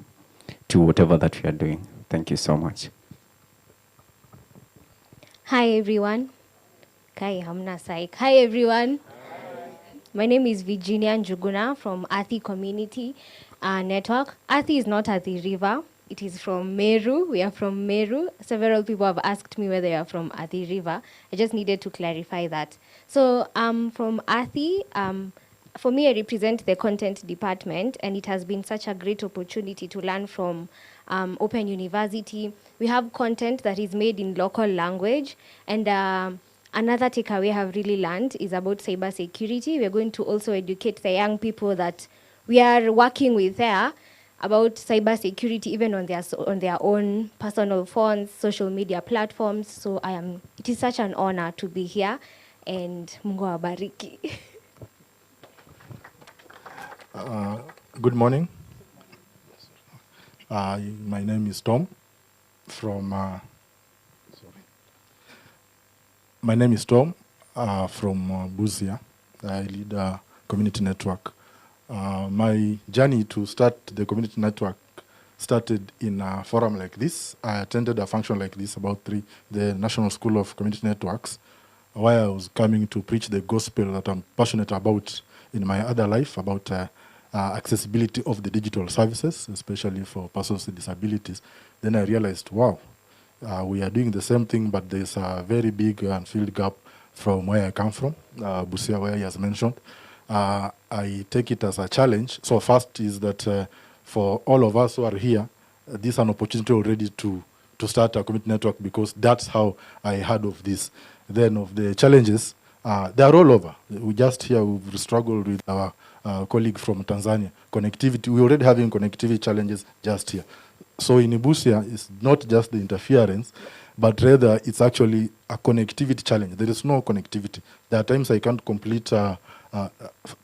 to whatever that we are doing. Thank you so much.
Hi everyone. Kai Hamna Saik. Hi everyone. My name is Virginia Njuguna from Athi Community Network. Athi is not Athi River. It is from Meru. We are from Meru. Several people have asked me whether they are from Athi River. I just needed to clarify that. So from Athi. For me, I represent the content department, and it has been such a great opportunity to learn from Open University. We have content that is made in local language, and another takeaway I have really learned is about cyber security. We're going to also educate the young people that we are working with there about cyber security, even on their own personal phones, social media platforms. So it is such an honor to be here, and Mungu awabariki.
Good morning. My name is Tom from. My name is Tom from Busia. I lead a community network. My journey to start the community network started in a forum like this. I attended a function like this about the National School of Community Networks, where I was coming to preach the gospel that I'm passionate about in my other life, about accessibility of the digital services, especially for persons with disabilities. Then I realized, wow, we are doing the same thing, but there's a very big and filled gap from where I come from, Busia, where he has mentioned. I take it as a challenge. So first is that for all of us who are here, this is an opportunity already to start a community network, because that's how I heard of this. Then of the challenges, they are all over. We just here, we've struggled with our colleague from Tanzania. Connectivity, we're already having connectivity challenges just here. So in Busia, it's not just the interference, but rather it's actually a connectivity challenge. There is no connectivity. There are times I can't complete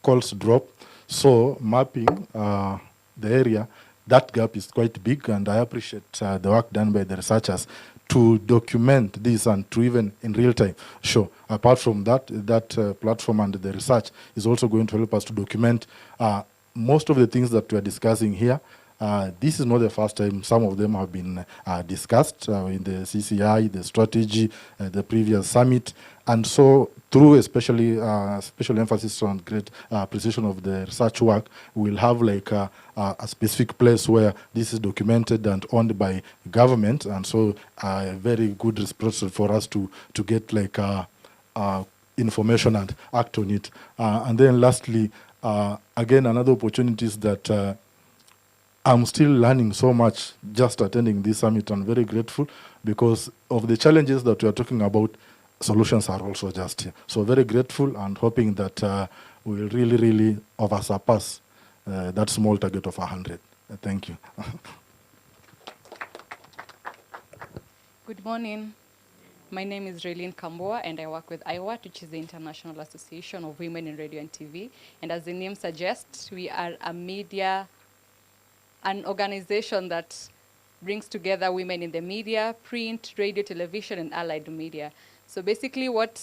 calls drop. So mapping the area, that gap is quite big, and I appreciate the work done by the researchers to document this and to even in real time show. Apart from that, platform and the research is also going to help us to document most of the things that we are discussing here. This is not the first time. Some of them have been discussed in the CCI, the strategy, the previous summit. And so through especially special emphasis on great precision of the research work, we'll have like a specific place where this is documented and owned by government. And so a very good response for us to get like information and act on it. And then lastly, again, another opportunity is that I'm still learning so much just attending this summit. I'm very grateful because of the challenges that we are talking about. Solutions are also just here. So very grateful and hoping that we will really, really surpass that small target of 100. Thank you.
Good morning. My name is Raylene Kamboa, and I work with IWAT, which is the International Association of Women in Radio and TV. And as the name suggests, we are an organization that brings together women in the media, print, radio, television, and allied media. So basically what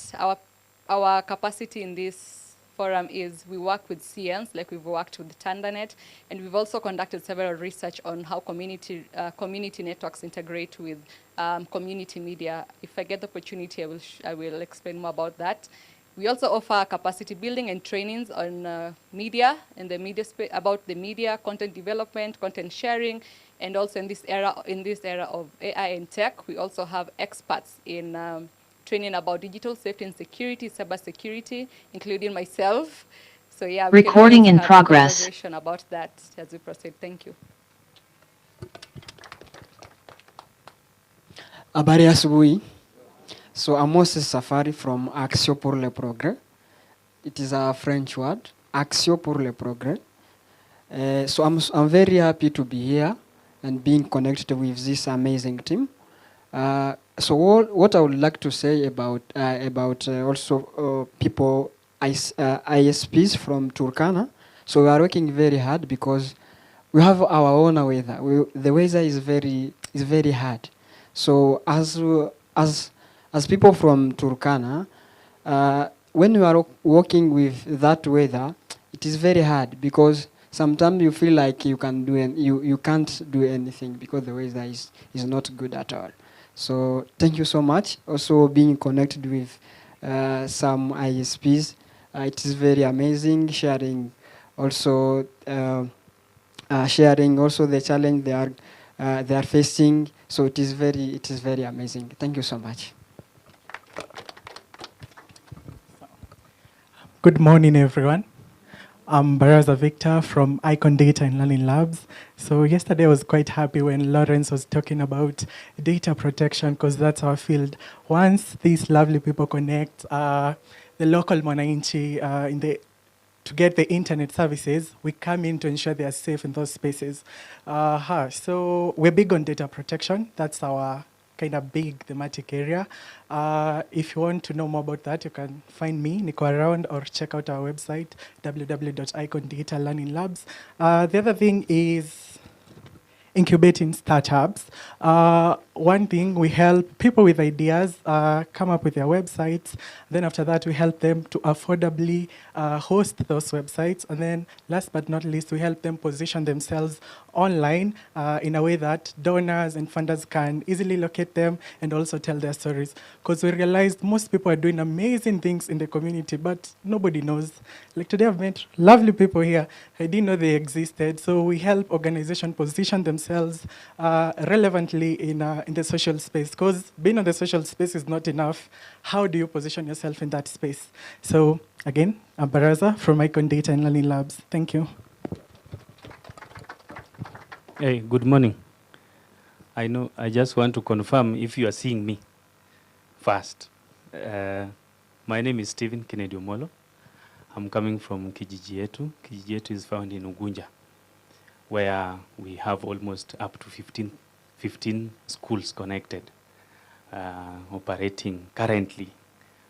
our capacity in this forum is, we work with CNs, like we've worked with Tandanet, and we've also conducted several research on how community networks integrate with community media. If I get the opportunity, I will explain more about that. We also offer capacity building and trainings on media and the media about the media, content development, content sharing, and also in this era of AI and tech, we also have experts in training about digital safety and security, cyber security, including myself. So yeah, we
Recording
can
in
have
progress.
a conversation about that as we proceed. Thank you.
Habari asubuhi. So I'm Moses Safari from Action pour le Progrès. It is a French word, Action pour le Progrès. So I'm very happy to be here and being connected with this amazing team. So what I would like to say about also people, ISPs from Turkana. So we are working very hard because we have our own weather. The weather is very hard. So as people from Turkana, when you are working with that weather, it is very hard because sometimes you feel like you can't do anything because the weather is not good at all. So thank you so much. Also being connected with some ISPs, it is very amazing sharing also sharing also the challenge they are facing. So it is very amazing. Thank you so much.
Good morning, everyone. I'm Baraza Victor from Icon Data and Learning Labs. So yesterday I was quite happy when Lawrence was talking about data protection because that's our field. Once these lovely people connect, the local Mwananchi to get the internet services, we come in to ensure they are safe in those spaces. So we're big on data protection. That's our kind of big thematic area. If you want to know more about that, you can find me, Nico, around, or check out our website, www.icondata-learning-labs. The other thing is incubating startups. One thing, we help people with ideas come up with their websites. Then after that, we help them to affordably host those websites. And then last but not least, we help them position themselves online in a way that donors and funders can easily locate them and also tell their stories. Because we realized most people are doing amazing things in the community, but nobody knows. Like today, I've met lovely people here. I didn't know they existed. So we help organizations position themselves relevantly in the social space. Because being on the social space is not enough. How do you position yourself in that space? So again, I'm Baraza from Icon Data and Learning Labs. Thank you.
Hey, good morning. I just want to confirm if you are seeing me first. My name is Stephen Kennedy Omolo. I'm coming from Kijiji Yetu. Kijiji Yetu is found in Ugunja, where we have almost up to 15 schools connected, operating currently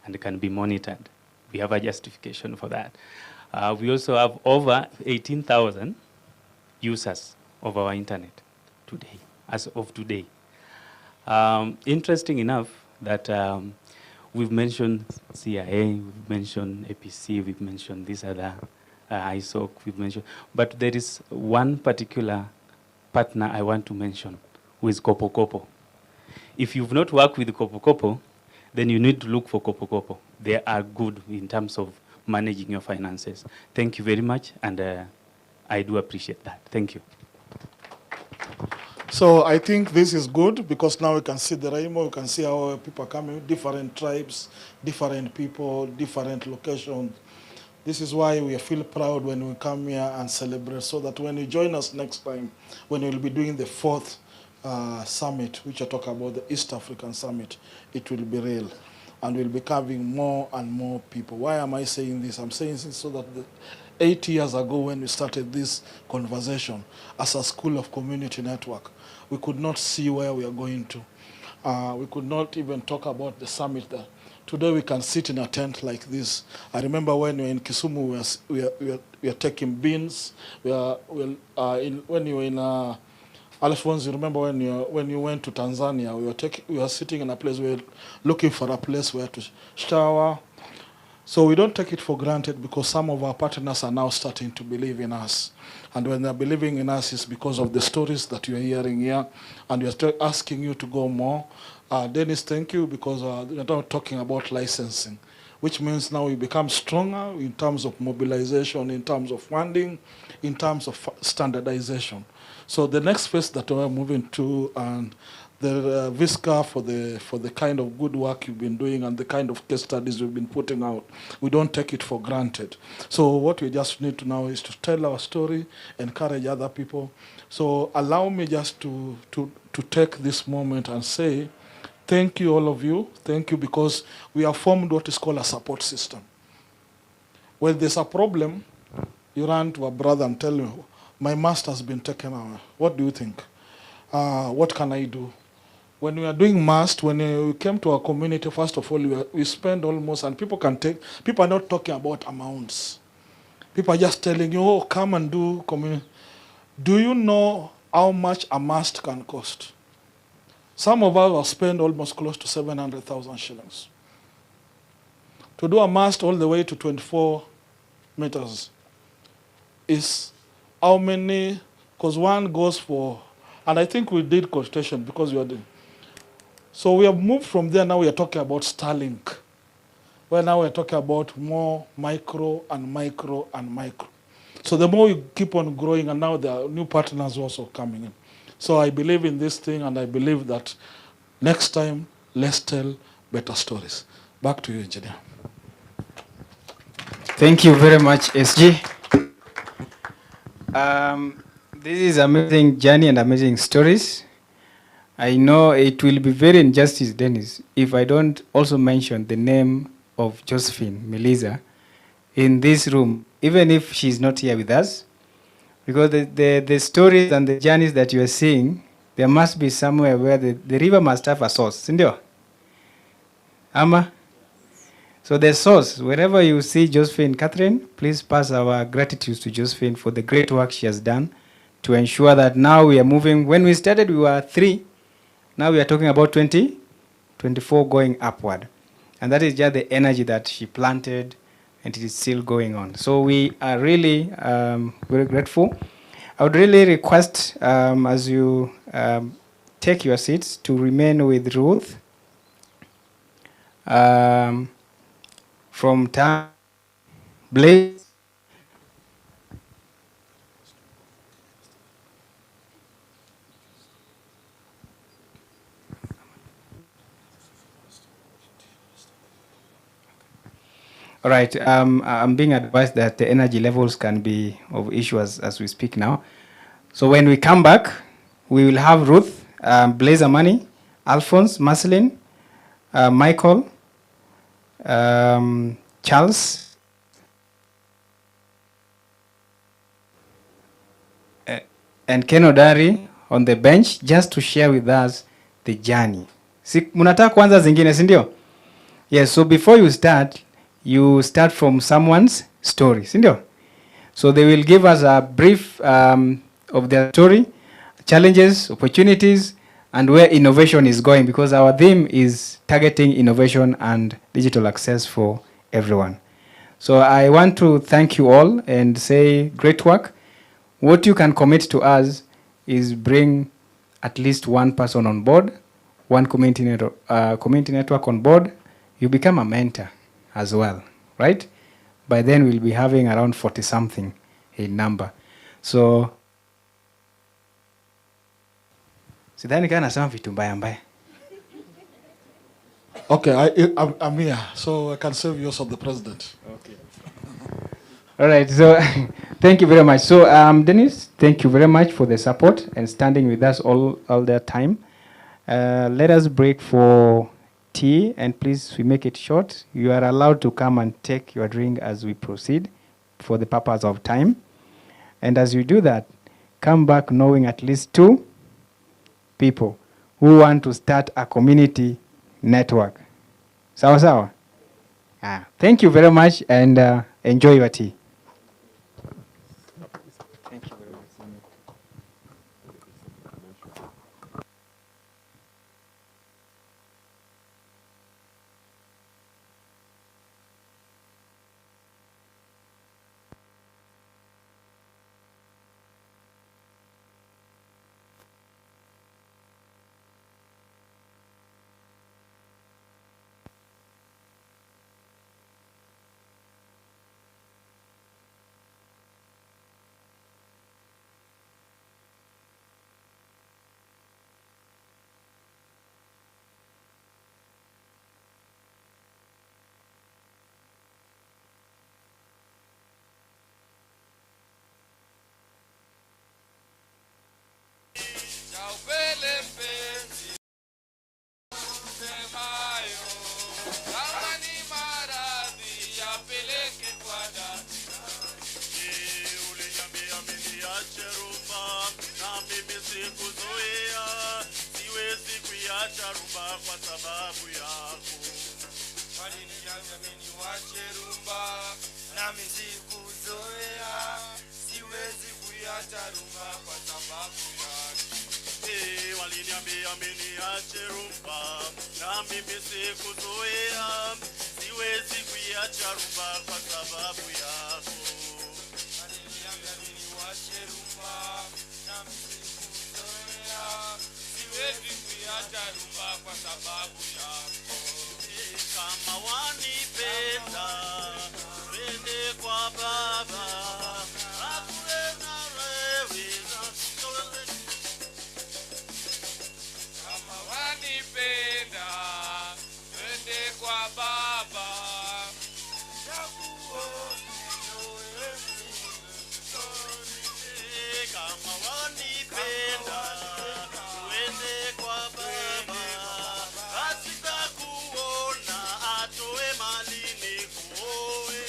and can be monitored. We have a justification for that. We also have over 18,000 users of our internet today, as of today. Interesting enough that we've mentioned CIA, we've mentioned APC, we've mentioned this other ISOC, we've mentioned, but there is one particular partner I want to mention, who is Kopo Kopo. If you've not worked with Kopo Kopo, then you need to look for Kopo Kopo. They are good in terms of managing your finances. Thank you very much, and I do appreciate that. Thank you.
So I think this is good because now we can see the rainbow, we can see how people are coming, different tribes, different people, different locations. This is why we feel proud when we come here and celebrate, so that when you join us next time, when we'll be doing the 4th summit, which I talk about, the East African Summit, it will be real. And we'll be having more and more people. Why am I saying this? I'm saying this so that 8 years ago when we started this conversation as a school of community network, we could not see where we are going to. We could not even talk about the summit there. Today we can sit in a tent like this. I remember when we were in Kisumu, we are taking beans. When you were in Alphonse, you remember when you went to Tanzania, we were sitting in a place, we were looking for a place where to shower. So we don't take it for granted because some of our partners are now starting to believe in us. And when they're believing in us, it's because of the stories that you're hearing here. And we're asking you to go more. Dennis, thank you, because we're not talking about licensing, which means now we become stronger in terms of mobilization, in terms of funding, in terms of standardization. So the next phase that we're moving to, and the Visca for the kind of good work you've been doing and the kind of case studies you've been putting out, we don't take it for granted. So what we just need to now is to tell our story, encourage other people. So allow me just to take this moment and say, thank you, all of you. Thank you, because we have formed what is called a support system. When there's a problem, you run to a brother and tell him, my master has been taken away. What do you think? What can I do? When we are doing mast, when we came to our community, first of all, we spend almost, and people are not talking about amounts. People are just telling you, oh, come and do community. Do you know how much a mast can cost? Some of us will spend almost close to 700,000 shillings to do a mast all the way to 24 meters is how many, because one goes for, and I think we did consultation because we are doing. So we have moved from there, now we are talking about Starlink. Where now we're talking about more micro and micro and micro. So the more we keep on growing, and now there are new partners also coming in. So I believe in this thing, and I believe that next time, let's tell better stories. Back to you, engineer.
Thank you very much, SG. This is amazing journey and amazing stories. I know it will be very injustice, Dennis, if I don't also mention the name of Josephine Melissa in this room, even if she's not here with us, because the stories and the journeys that you are seeing, there must be somewhere where the river must have a source, sindio? Ama? So the source, wherever you see Josephine Catherine, please pass our gratitude to Josephine for the great work she has done to ensure that now we are moving. When we started, we were 3. Now we are talking about 20, 24 going upward. And that is just the energy that she planted, and it is still going on. So we are really very grateful. I would really request, as you take your seats, to remain with Ruth. From time, Blaze. All right, I'm being advised that the energy levels can be of issue as we speak now. So when we come back, we will have Ruth, Blaze Amani, Alphonse, Marceline, Michael, Charles, and Ken Odari on the bench just to share with us the journey. Si, munataka kwanza zingine, si ndio? Yes, so before you start from someone's story, si ndio? So they will give us a brief of their story, challenges, opportunities, and where innovation is going, because our theme is targeting innovation and digital access for everyone. So I want to thank you all and say great work. What you can commit to us is bring at least one person on board, one community network on board. You become a mentor as well, right? By then we'll be having around 40-something in number. So, sidhani kana nasema vitu mbaya mbaya.
Okay, I'm here, so I can serve you of the president. Okay.
All right, so thank you very much. So, Dennis, thank you very much for the support and standing with us all the time. Let us break for tea, and please, we make it short. You are allowed to come and take your drink as we proceed for the purpose of time. And as you do that, come back knowing at least 2 people who want to start a community network. Sawa sawa? Thank you very much, and enjoy your tea. Thank you very much.
Waliniambia ameniache rumba, na mimi sikuzoea, siwezi kuiacha
kuiacha rumba kwa sababu yako.
Aliniambia niwache rumba na msikuzoea, siwezi kuiacha rumba kwa sababu yako.
Kama wanipenda twende kwa baba, akule na wewe na sitole.
Kama wanipenda twende kwa baba,
kama wanipenda twende kwa baba, asitakuona atoe mali nikuoe.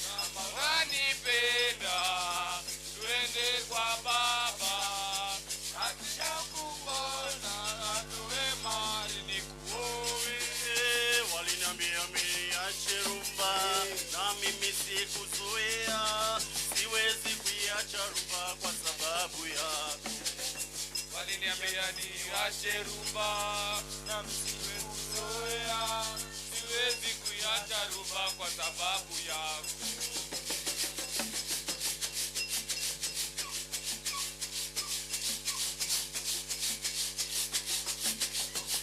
kama wanipenda twende kwa baba, akishakuona atoe mali nikuoe.
Waliniambia niache rumba na mimi sikuzoea, siwezi kuiacha rumba kwa sababu yako.
Waliniambia niache rumba na msikuzoea, siwezi kuiacha rumba kwa sababu yako.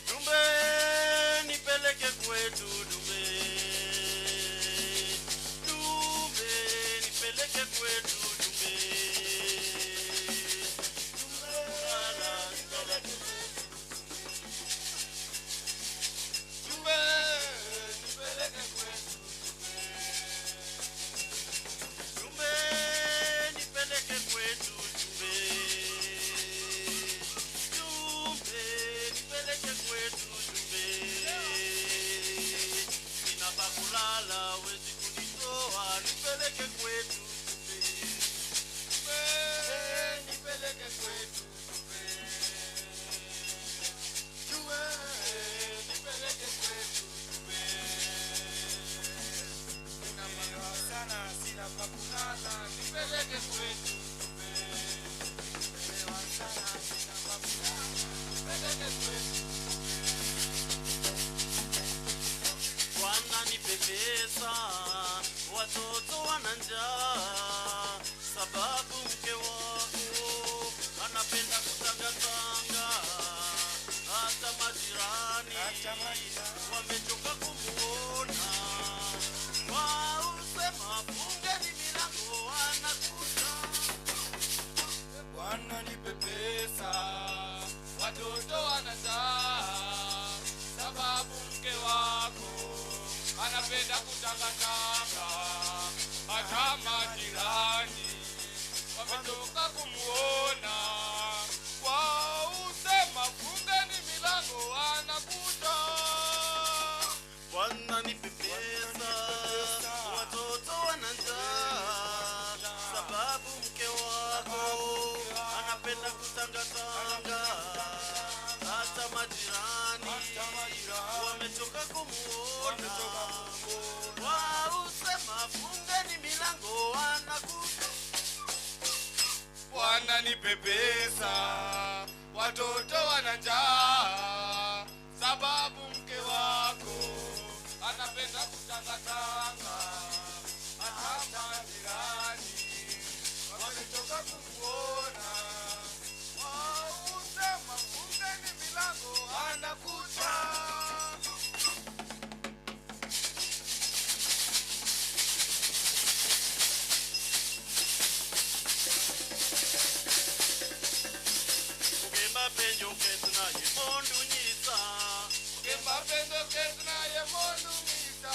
Dumbe nipeleke kwetu, dumbe dumbe nipeleke kwetu, dumbe
Dumbe nipeleke kwetu,
dumbe nipeleke kwetu, dumbe dumbe nipeleke kwetu, dumbe sina pa kulala, wezi kunitoa, nipeleke kwetu, dumbe
nipeleke kwetu, dumbe nipeleke kwetu, dumbe sina maloa sana, sina pa kulala, nipeleke kwetu, dumbe nimelewa sana, sina pa kulala, nipeleke kwetu.
Bwana nipe pesa, watoto wana njaa, sababu mke wako anapenda kutangatanga, hata majirani wamechoka kumuona. Wausema fungeni milango, anakuja.
Bwana nipe pesa, watoto wanazaa, sababu mke wako anapenda kutangatanga, hata majirani wametoka kumuona. Wausema fungeni milango, anakuja.
Bwana nipe pesa, watoto wana njaa, sababu mke wako anapenda kutangatanga, hata majirani wametoka kumuona. Wausema fungeni milango, anakuja.
Bwana nipe pesa, watoto wana njaa, sababu mke wako anapenda kutangatanga, hata majirani wametoka kumuona. Wausema fungeni milango, anakuja.
Ukemba penjo ketna yemondu nyisa,
ukemba penjo ketna yemondu nyisa,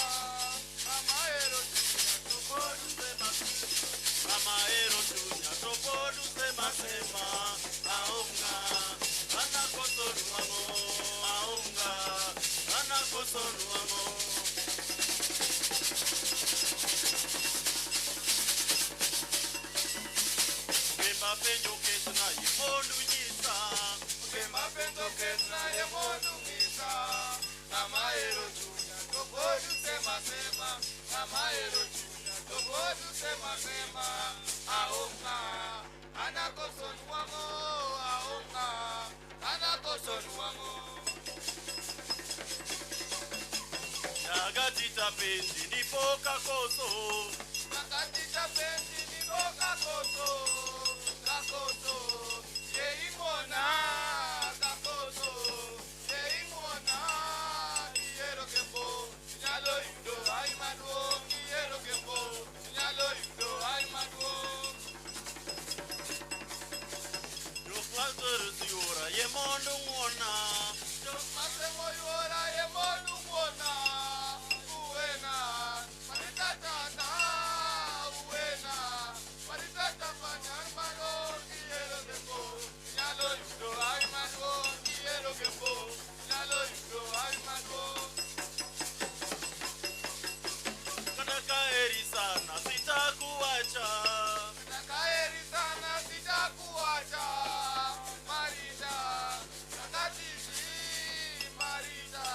mama ero tunya topodu sema,
mama ero tunya topodu sema sema, aunga ana kosonu amo, aunga ana kosonu amo. Ukemba penjo ketna yemondu nyisa,
ukemba penjo ketna yemondu nyisa, mama ero tunya topodu sema sema, mama ero tunya topodu sema sema, aunga ana kosonu amo, aunga ana kosonu amo.
Nagati tapenzi boca koso. Nakatita penzi ni boca koso. Kakoso. Yeimona. Kakoso. Yeimona. Quiero que po. Nyalo indo ay maduo. Quiero que po. Nyalo indo ay maduo. Yo falto resiora. Yemondo ngona. Yo falto moyora. Yemondo ngona. Uena. Paritata. Uena. Paritata pañal mano. Quiero que po. Nyalo indo ay maduo. Quiero que po. Nyalo indo ay maduo. Katakaeri sana sitakuacha. Katakaeri sana sitakuacha. Marita, nakatiti Marita,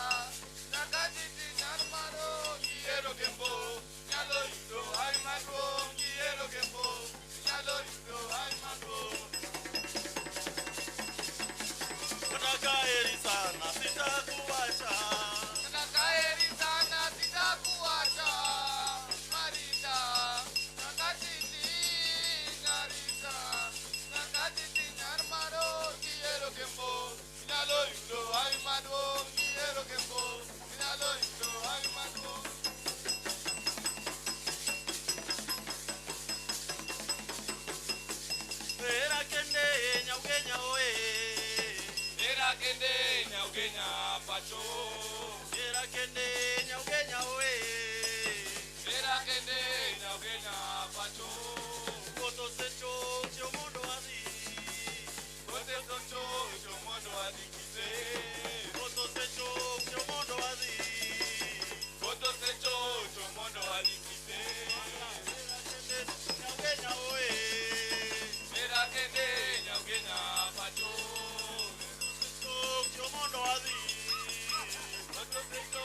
nakatiti nyarmaro. Quiero que po, nyalo indo ay mago. Quiero que po, nyalo indo ay mago. Katakaeri sana sitakuacha. Katakaeri sana sitakuacha. Marita, nakatiti Narita, nakatiti nyarmaro. Quiero que po, nyalo indo ay mago. Quiero que po, nyalo indo ay mago. Era kende nyaugenya oe. Era kende nyaugenya pacho. Era kende nyaugenya oe. Era kende nyaugenya pacho. Koto secho chomondo adi. Koto secho chomondo adi kise. Koto secho chomondo adi. Koto secho chomondo adi kise. Era kende nyaugenya oe. Era kende nyaugenya pacho. Chomondo adi. Koto secho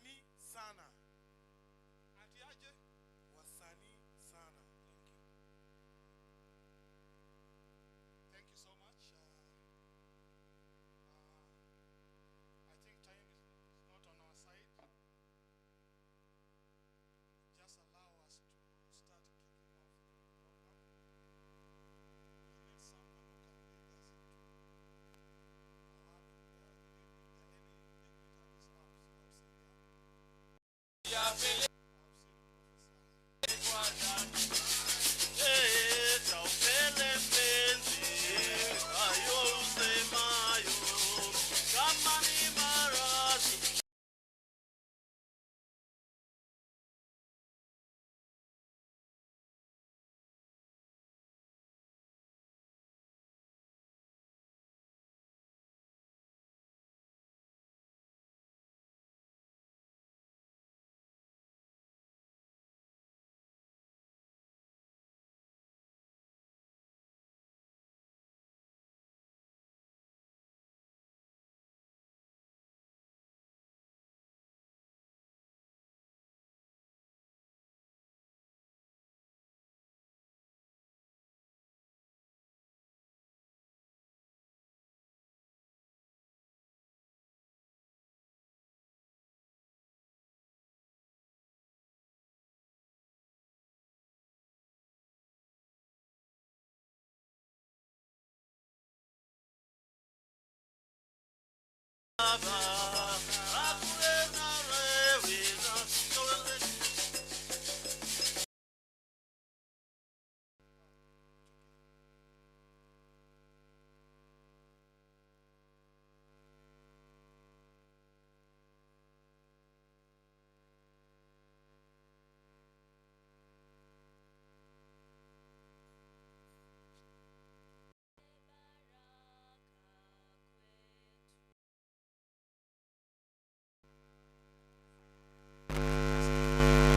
wasanii sana. Atiaje? Wasanii sana. Thank you so much. I think time is not on our side. Just allow us to start kicking off the program. We need someone who can lead us into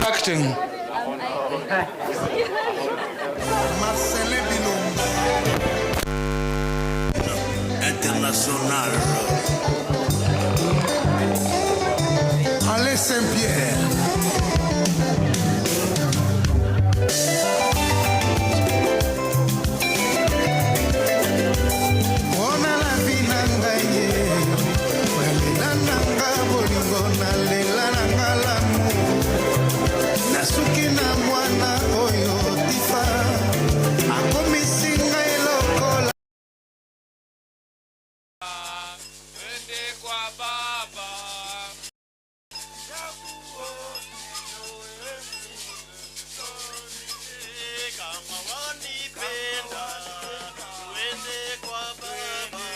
acting.
Marcelin Bilombe International. Allez Saint-Pierre. Ona la vinanga ye. Wela nanga bolingo na lela nanga lamu. Nasuki na mwana oyo tifa akomisinga elokola
Twende kwa baba.
kama wanipenda twende kwa baba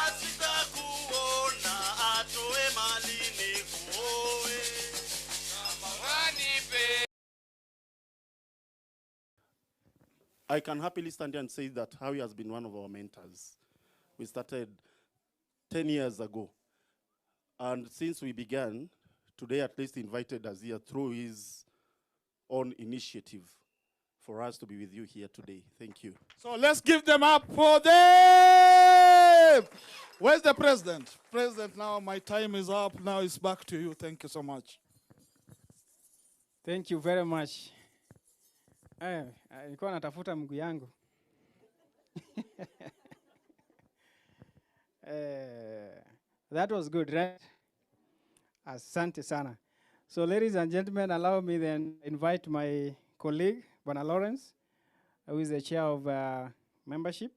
asita kuona atoe malini kuoe
Kama wanipenda.
I can happily stand here and say that Howie has been one of our mentors. We started 10 years ago. And since we began, today at least invited us here through his own initiative for us to be with you here today. Thank you.
So let's give them up for them. Where's the president? President, now my time is up. Now it's back to you. Thank you so much.
Thank you very much. Nilikuwa natafuta mguu yangu. That was good, right? Asante sana. So ladies and gentlemen, allow me then invite my colleague, Bwana Lawrence, who is the chair of membership,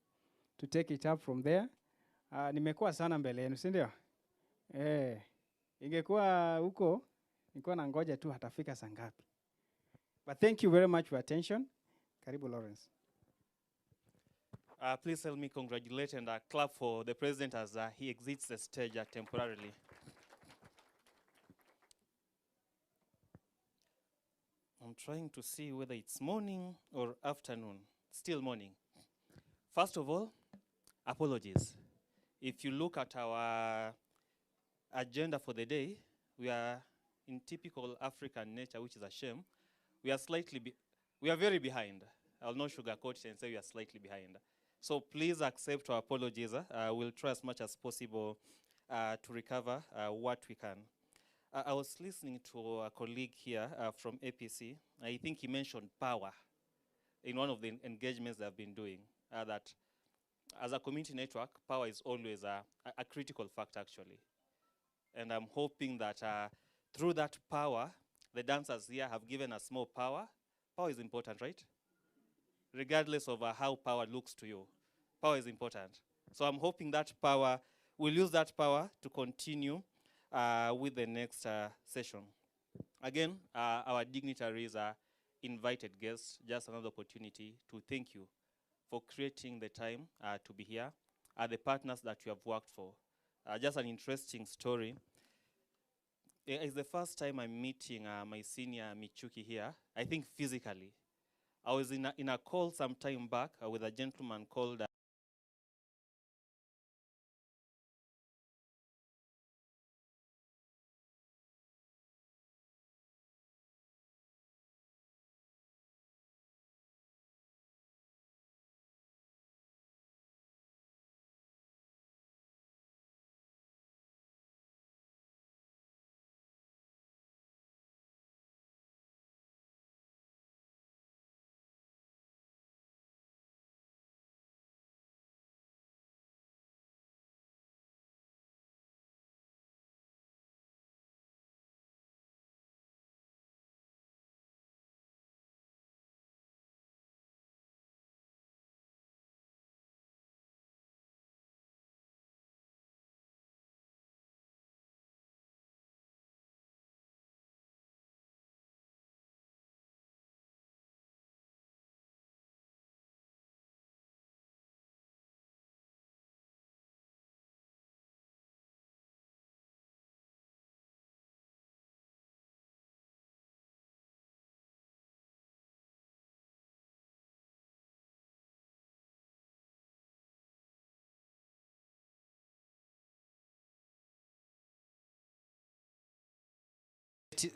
to take it up from there. Nimekuwa sana mbele yenu, si ndio? Ingekuwa huko, nilikuwa nangoja tu hatafika saa ngapi. But thank you very much for your attention. Karibu Lawrence.
Please help me congratulate and clap for the president as he exits the stage temporarily. I'm trying to see whether it's morning or afternoon. Still morning. First of all, apologies. If you look at our agenda for the day, we are in typical African nature, which is a shame. We are very behind. I'll not sugarcoat it and say we are slightly behind. So please accept our apologies. We'll try as much as possible to recover what we can. I was listening to a colleague here from APC. I think he mentioned power in one of the engagements they've been doing, that as a community network, power is always a critical factor, actually. And I'm hoping that through that power, the dancers here have given us more power. Power is important, right? Regardless of how power looks to you, power is important. So I'm hoping that power, we'll use that power to continue with the next session. Again, our dignitaries are invited guests, just another opportunity to thank you for creating the time to be here, the partners that you have worked for. Just an interesting story. It's the first time I'm meeting my senior Michuki here, I think physically. I was in a call some time back with a gentleman called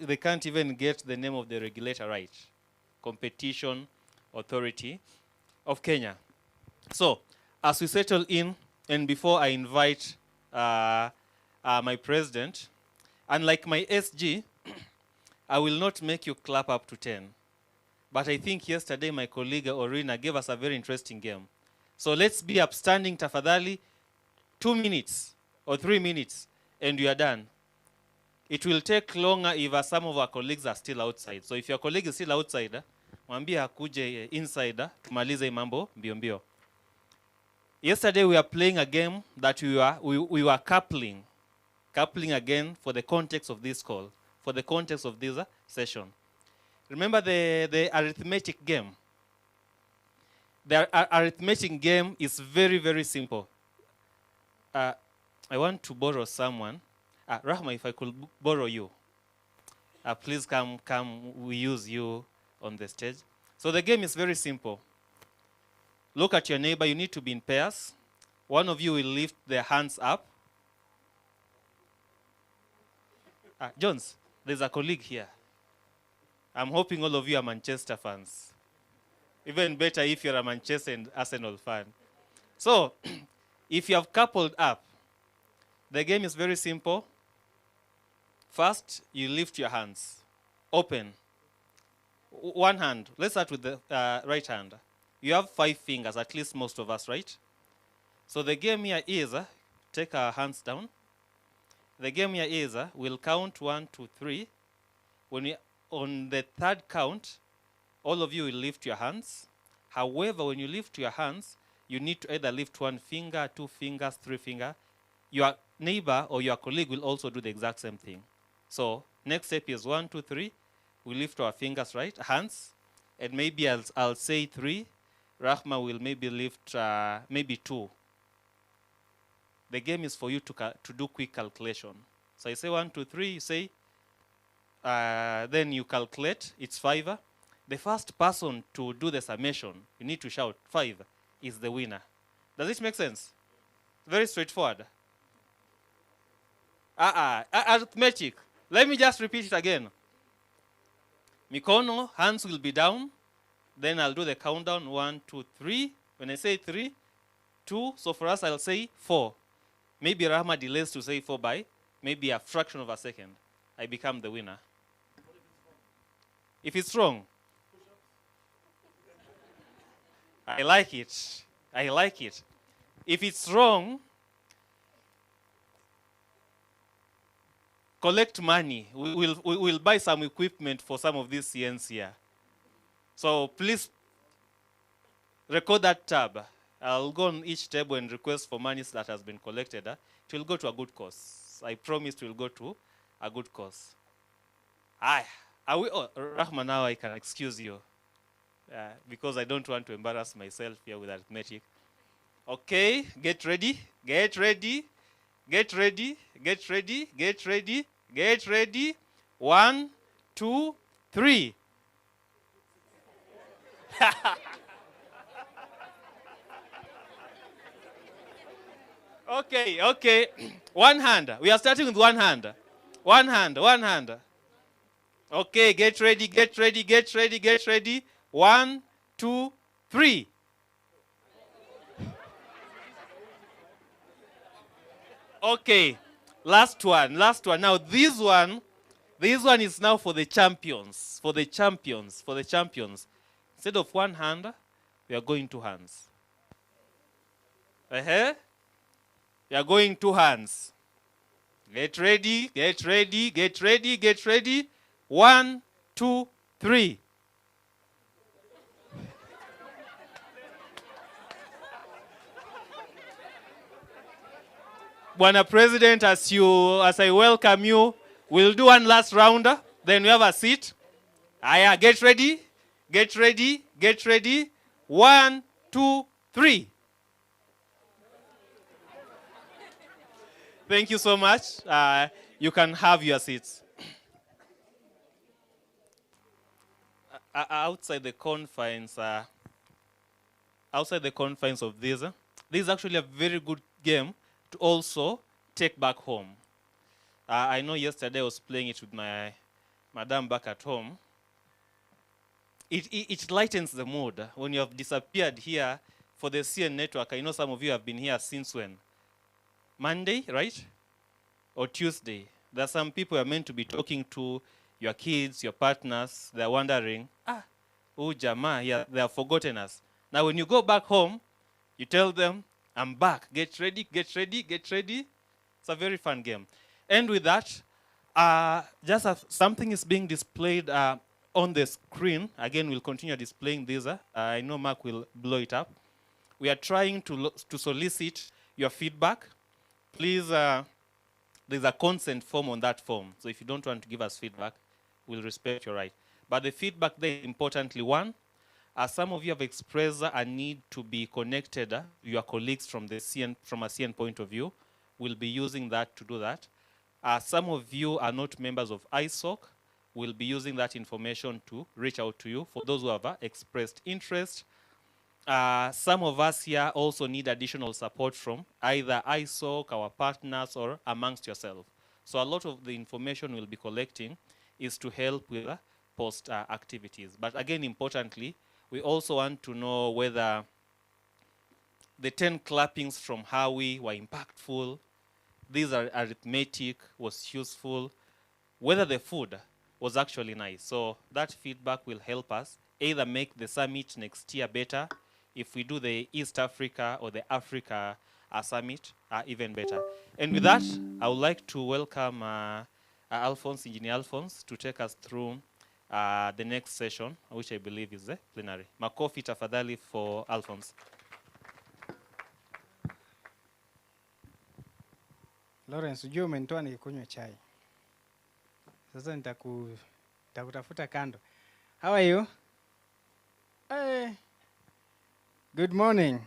they can't even get the name of the regulator right. Competition Authority of Kenya. So, as we settle in, and before I invite my president, unlike my SG, I will not make you clap up to 10. But I think yesterday my colleague Orina gave us a very interesting game. So let's be upstanding, tafadhali, 2 minutes or 3 minutes, and you are done. It will take longer if some of our colleagues are still outside. So if your colleague is still outside, mwambie akuje inside, tumalize mambo mbio mbio. Yesterday we were playing a game that we were coupling again for the context of this call, for the context of this session. Remember the arithmetic game? The arithmetic game is very, very simple. I want to borrow someone. Rahma, if I could borrow you. Please come, we use you on the stage. So the game is very simple. Look at your neighbor, you need to be in pairs. One of you will lift their hands up. Jones, there's a colleague here. I'm hoping all of you are Manchester fans. Even better if you're a Manchester and Arsenal fan. So, if you have coupled up, the game is very simple. First, you lift your hands. Open. One hand. Let's start with the right hand. You have 5 fingers, at least most of us, right? So the game here is, take our hands down. The game here is, we'll count 1, 2, 3. On the third count, all of you will lift your hands. However, when you lift your hands, you need to either lift 1 finger, 2 fingers, 3 fingers. Your neighbor or your colleague will also do the exact same thing. So next step is 1, 2, 3. We lift our fingers, right? Hands. And maybe I'll say 3. Rahma will maybe lift maybe 2. The game is for you to do quick calculation. So I say 1, 2, 3. You say, then you calculate. It's 5. The first person to do the summation, you need to shout 5, is the winner. Does it make sense? Very straightforward. Arithmetic. Let me just repeat it again. Mikono, hands will be down. Then I'll do the countdown. 1, 2, 3. When I say 3, 2. So for us, I'll say 4. Maybe Rahma delays to say 4 by maybe a fraction of a second. I become the winner. If it's wrong, I like it. I like it. If it's wrong, collect money. We will buy some equipment for some of these CNs here. So please record that tab. I'll go on each table and request for money that has been collected. It will go to a good cause. I promise it will go to a good cause. Rahman, now I can excuse you because I don't want to embarrass myself here with arithmetic. Okay, get ready, get ready, get ready, get ready, get ready, get ready. 1, 2, 3. Okay, okay. One hand. We are starting with one hand. One hand, one hand. Okay, get ready, get ready, get ready, get ready. 1, 2, 3. Okay, last one, last one. Now this one is now for the champions, for the champions, for the champions. Instead of one hand, we are going two hands. We are going two hands. Get ready, get ready, get ready, get ready. 1, 2, 3. Bwana President, as I welcome you, we'll do one last round. Then we have a seat. Get ready, get ready, get ready. 1, 2, 3. Thank you so much. You can have your seats. Outside the confines of this is actually a very good game to also take back home. I know yesterday I was playing it with my madam back at home. It lightens the mood when you have disappeared here for the CN network. I know some of you have been here since when? Monday, right? Or Tuesday. There are some people you are meant to be talking to, your kids, your partners. They're wondering, Jama, yeah, they have forgotten us. Now when you go back home, you tell them, I'm back. Get ready, get ready, get ready. It's a very fun game. And with that, just as something is being displayed on the screen. Again, we'll continue displaying this. I know Mark will blow it up. We are trying to solicit your feedback. Please, there's a consent form on that form. So if you don't want to give us feedback, we'll respect your right. But the feedback there, importantly, one, some of you have expressed a need to be connected to your colleagues from a CN point of view. We'll be using that to do that. Some of you are not members of ISOC. We'll be using that information to reach out to you for those who have expressed interest. Some of us here also need additional support from either ISOC, our partners, or amongst yourself. So a lot of the information we'll be collecting is to help with post activities. But again, importantly, we also want to know whether the 10 clappings from Howie were impactful, these are arithmetic was useful, whether the food was actually nice. So that feedback will help us either make the summit next year better, if we do the East Africa or the Africa summit, even better. And with that, I would like to welcome Alphonse, Engineer Alphonse, to take us through the next session, which I believe is the plenary. Makofi tafadhali for Alphonse.
Lawrence, ujue umenitoa nikikunywa chai. Sasa nitakutafuta kando. How are you? Hey. Good morning.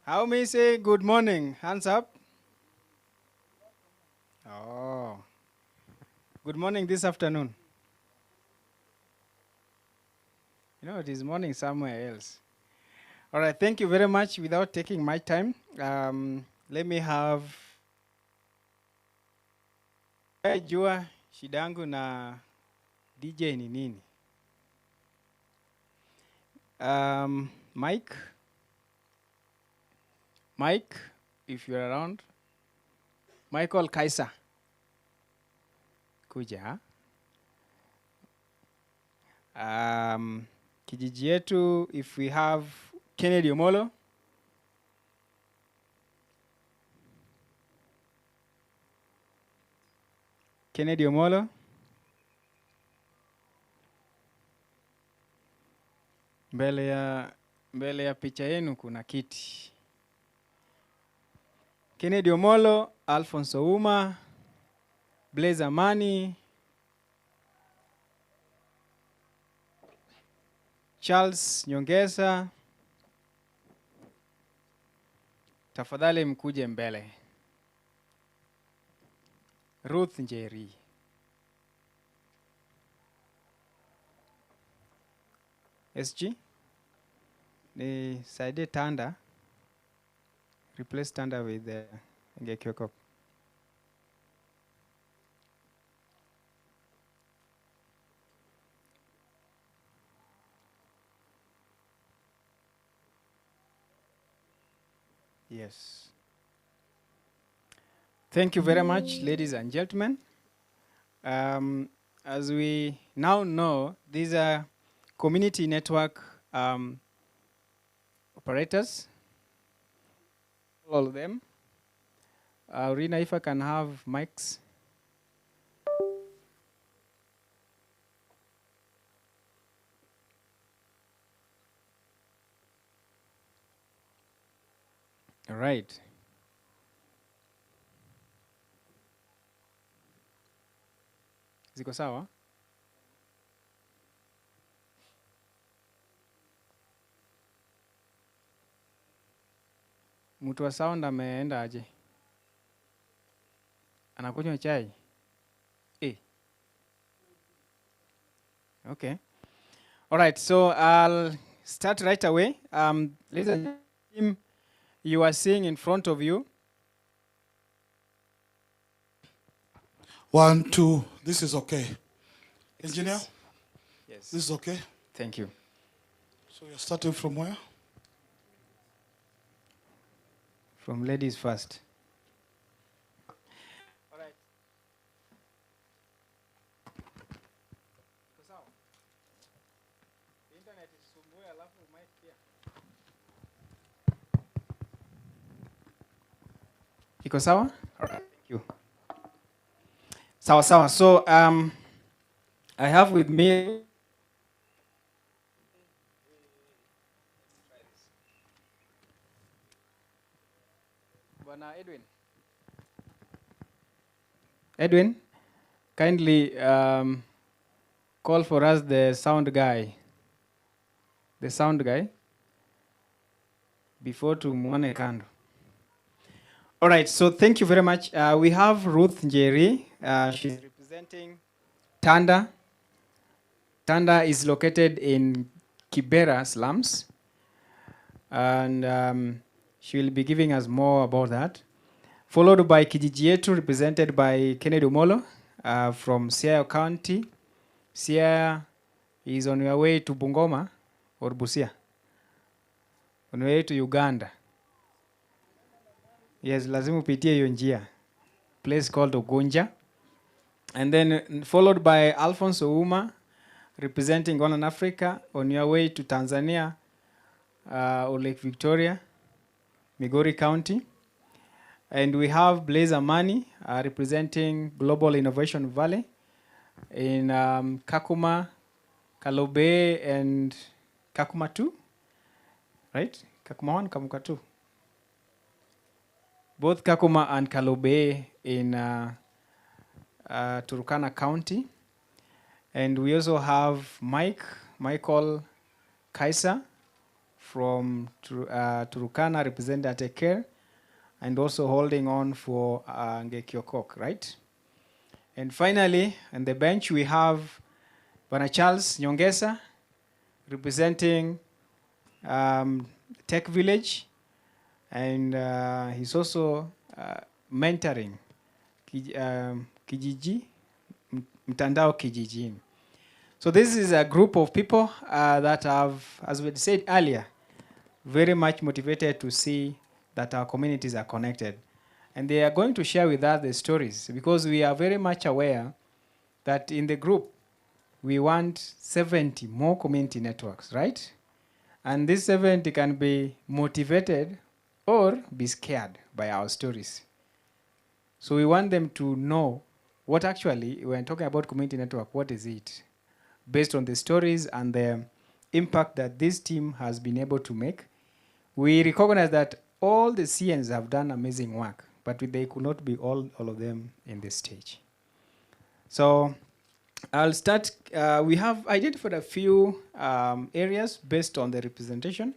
How may I say good morning? Hands up. Oh. Good morning this afternoon. You know, it is morning somewhere else. All right, thank you very much. Without taking my time, let me have jua shida yangu na DJ ni nini? Mike, if you're around. Michael Kaiser. amekuja. Kijiji yetu, if we have Kennedy Omolo. Kennedy Omolo. Mbele ya picha yenu kuna kiti. Kennedy Omolo, Alphonse Ouma, Blaise Amani, Charles Nyongesa. Tafadhali mkuje mbele. Ruth Njeri. SG. Ni saidie Tanda. Replace Tanda with Ngekioko. Yes. Thank you very much, ladies and gentlemen. As we now know, these are community network operators, all of them. Rina, if I can have mics. All right. Ziko sawa? Mtu wa sound ameenda aje? Anakunywa chai? Okay. All right, so I'll start right away. Ladies and gentlemen, you are seeing in front of you.
1, 2, this is okay. Engineer?
Yes.
This is okay?
Thank you.
So you're starting from where?
From ladies first. All right. Iko sawa? All right. Thank you. Sawa sawa. So I have with me Bwana Edwin. Edwin, kindly call for us the sound guy. The sound guy. Before tumuone kando. All right, so thank you very much. We have Ruth Njeri. She's representing Tanda. Tanda is located in Kibera slums. And she will be giving us more about that. Followed by Kijiji yetu, represented by Kennedy Omolo from Siaya County. Siaya is on your way to Bungoma or Busia. On your way to Uganda. Yes, lazima upitie hiyo njia. Place called Ogunja. And then followed by Alphonse Ouma, representing Horn Africa, on your way to Tanzania or Lake Victoria, Migori County. And we have Blaise Amani, representing Global Innovation Valley in Kakuma, Kalobe, and Kakuma 2, right? Kakuma 1, Kakuma 2. Both Kakuma and Kalobe in Turkana County. And we also have Michael Kaiser from Turkana, representing Atekere, and also holding on for Ngekiokok, right? And finally, on the bench, we have Bwana Charles Nyongesa, representing Tech Village, and he's also mentoring Kijiji, Mtandao Kijijini. So this is a group of people that have, as we said earlier, very much motivated to see that our communities are connected. And they are going to share with us the stories, because we are very much aware that in the group, we want 70 more community networks, right? And these 70 can be motivated or be scared by our stories. So we want them to know what actually, when talking about community network, what is it? Based on the stories and the impact that this team has been able to make, we recognize that all the CNs have done amazing work, but they could not be all of them in this stage. So I'll start. We have identified a few areas based on the representation,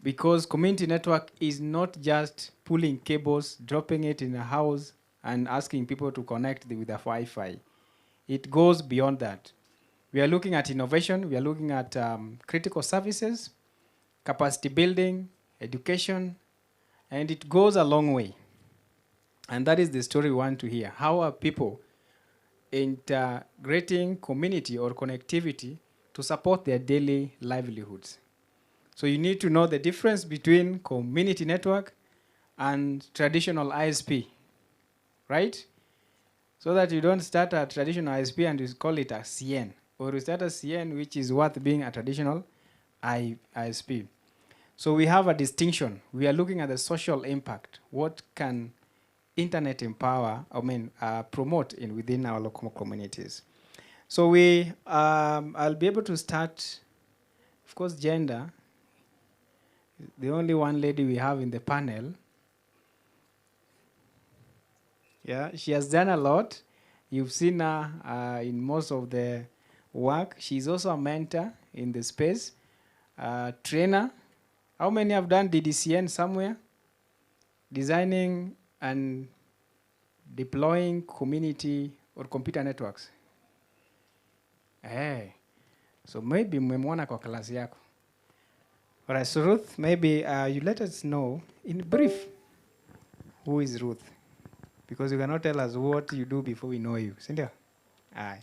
because community network is not just pulling cables, dropping it in a house, and asking people to connect with a Wi-Fi. It goes beyond that. We are looking at innovation. We are looking at critical services, capacity building, education, and it goes a long way. And that is the story we want to hear. How are people integrating community or connectivity to support their daily livelihoods? So you need to know the difference between community network and traditional ISP, right? So that you don't start a traditional ISP and you call it a CN, or you start a CN which is worth being a traditional ISP. So we have a distinction. We are looking at the social impact. What can internet empower, promote within our local communities? So I'll be able to start, of course, gender. The only one lady we have in the panel. Yeah, she has done a lot. You've seen her in most of the work. She's also a mentor in the space, trainer. How many have done DDCN somewhere? Designing and deploying community or computer networks. Hey, so maybe mmemwona kwa klasi yako. All right, so Ruth, maybe you let us know in brief who is Ruth, because you cannot tell us what you do before we know you. Cynthia? Aye.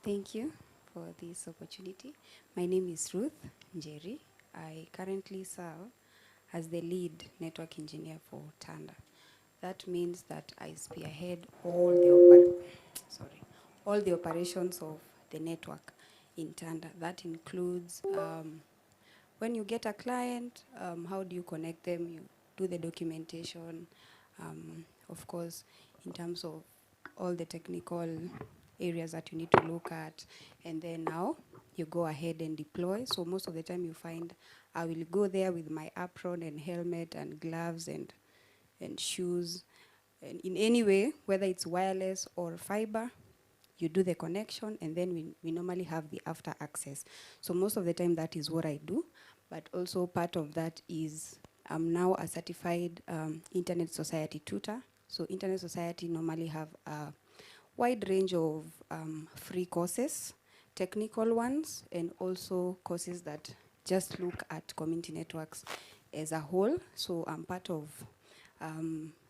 Thank you for this opportunity. My name is Ruth Njeri. I currently serve as the lead network engineer for Tanda. That means that I spearhead all the operations of the network in Tanda. That includes when you get a client, how do you connect them? You do the documentation, of course, in terms of all the technical areas that you need to look at, and then now you go ahead and deploy. So most of the time you find I will go there with my apron and helmet and gloves and shoes, and in any way, whether it's wireless or fiber, you do the connection, and then we normally have the after access. So most of the time that is what I do, but also part of that is I'm now a certified Internet Society tutor. So Internet Society normally have a wide range of free courses, technical ones, and also courses that just look at community networks as a whole. So I'm part of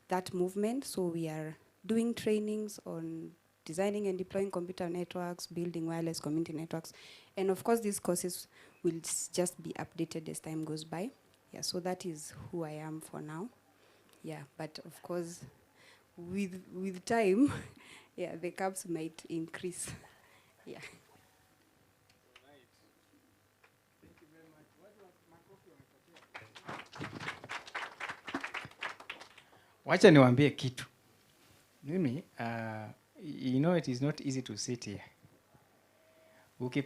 that movement. So we are doing trainings on designing and deploying computer networks, building wireless community networks. And of course, these courses will just be updated as time goes by. Yeah, so that is who I am for now. Yeah, but of course, with time, yeah, the caps might increase. Yeah.
Wacha niwaambie kitu. Mimi, you know, it is not easy to sit here.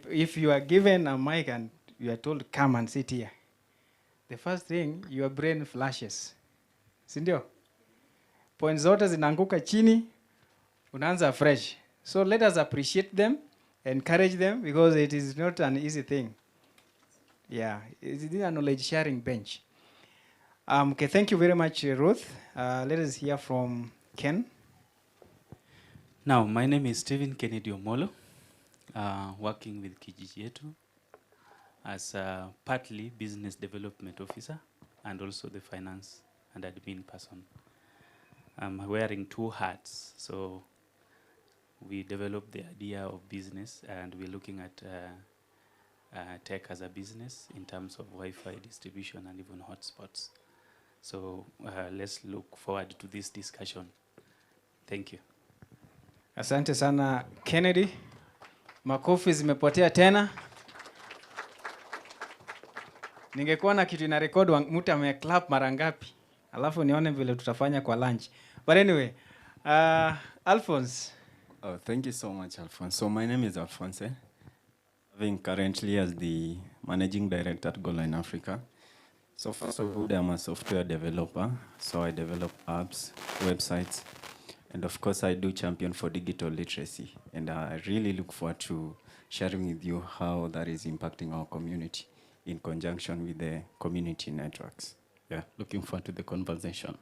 If you are given a mic and you are told, come and sit here, the first thing, your brain flashes. Sindio? Points zote zinaanguka chini, unaanza fresh. So let us appreciate them, encourage them, because it is not an easy thing. Yeah, it is a knowledge sharing bench. Okay, thank you very much, Ruth. Let us hear from Ken.
Now, my name is Stephen Kennedy Omolo, working with Kijiji Yetu as a partly business development officer and also the finance and admin person. I'm wearing two hats, so we developed the idea of business and we're looking at tech as a business in terms of Wi-Fi distribution and even hotspots. So let's look forward to this discussion. Thank you.
Asante sana Kennedy. Makofi zimepotea tena. Ningekuwa na kitu ina record mtu ameclap mara ngapi. Alafu nione vile tutafanya kwa lunch. But anyway, Alphonse.
Oh, thank you so much, Alphonse. So my name is Alphonse. Serving currently as the Managing Director at Goline Africa. So first of all, I'm a software developer. So I develop apps, websites, and of course I do champion for digital literacy. And I really look forward to sharing with you how that is impacting our community in conjunction with the community networks. Yeah, looking forward to the conversation.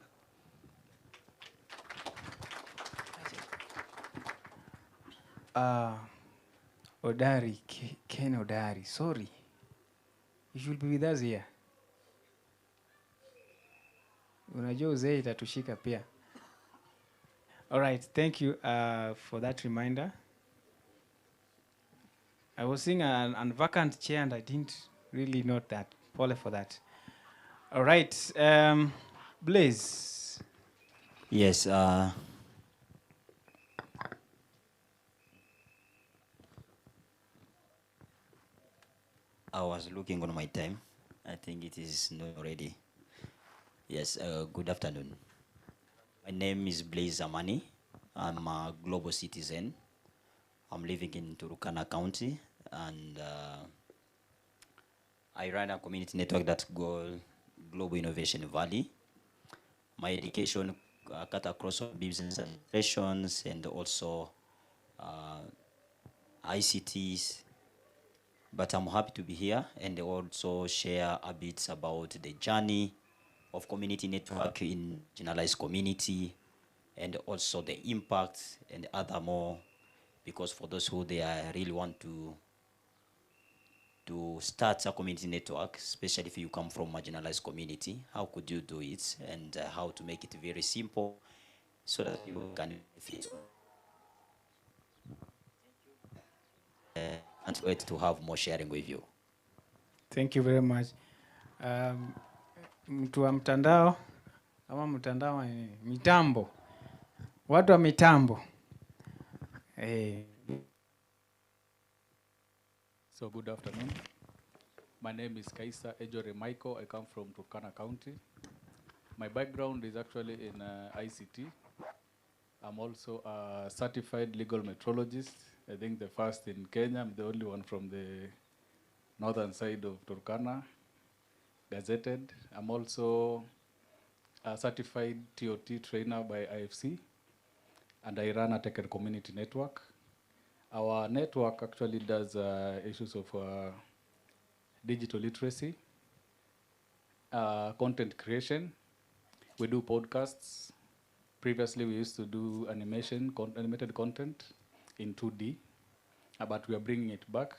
Odari, Ken Odari, sorry. You should be with us here. Unajua uzee itatushika pia. All right, thank you for that reminder. I was seeing an vacant chair and I didn't really note that. Pole for that. All right, Blaze.
Yes. I was looking on my time. I think it is not already. Yes, good afternoon. My name is Blaze Amani. I'm a global citizen. I'm living in Turkana County, and I run a community network that's called Global Innovation Valley. My education cut across business administrations and also ICTs. But I'm happy to be here and also share a bit about the journey of community network in generalized community and also the impact and other more, because for those who they really want to start a community network, especially if you come from a marginalized community, how could you do it, and how to make it very simple so that people can benefit. And wait to have more sharing with you.
Thank you very much. Mtu wa mtandao ama mtandao ni mitambo. Watu wa mitambo.
So good afternoon. My name is Kaisa Ejore Michael. I come from Turkana County. My background is actually in ICT. I'm also a certified legal metrologist. I think the first in Kenya. I'm the only one from the northern side of Turkana, gazetted. I'm also a certified TOT trainer by IFC, and I run a tech and community network. Our network actually does issues of digital literacy, content creation. We do podcasts. Previously, we used to do animated content in 2D, but we are bringing it back.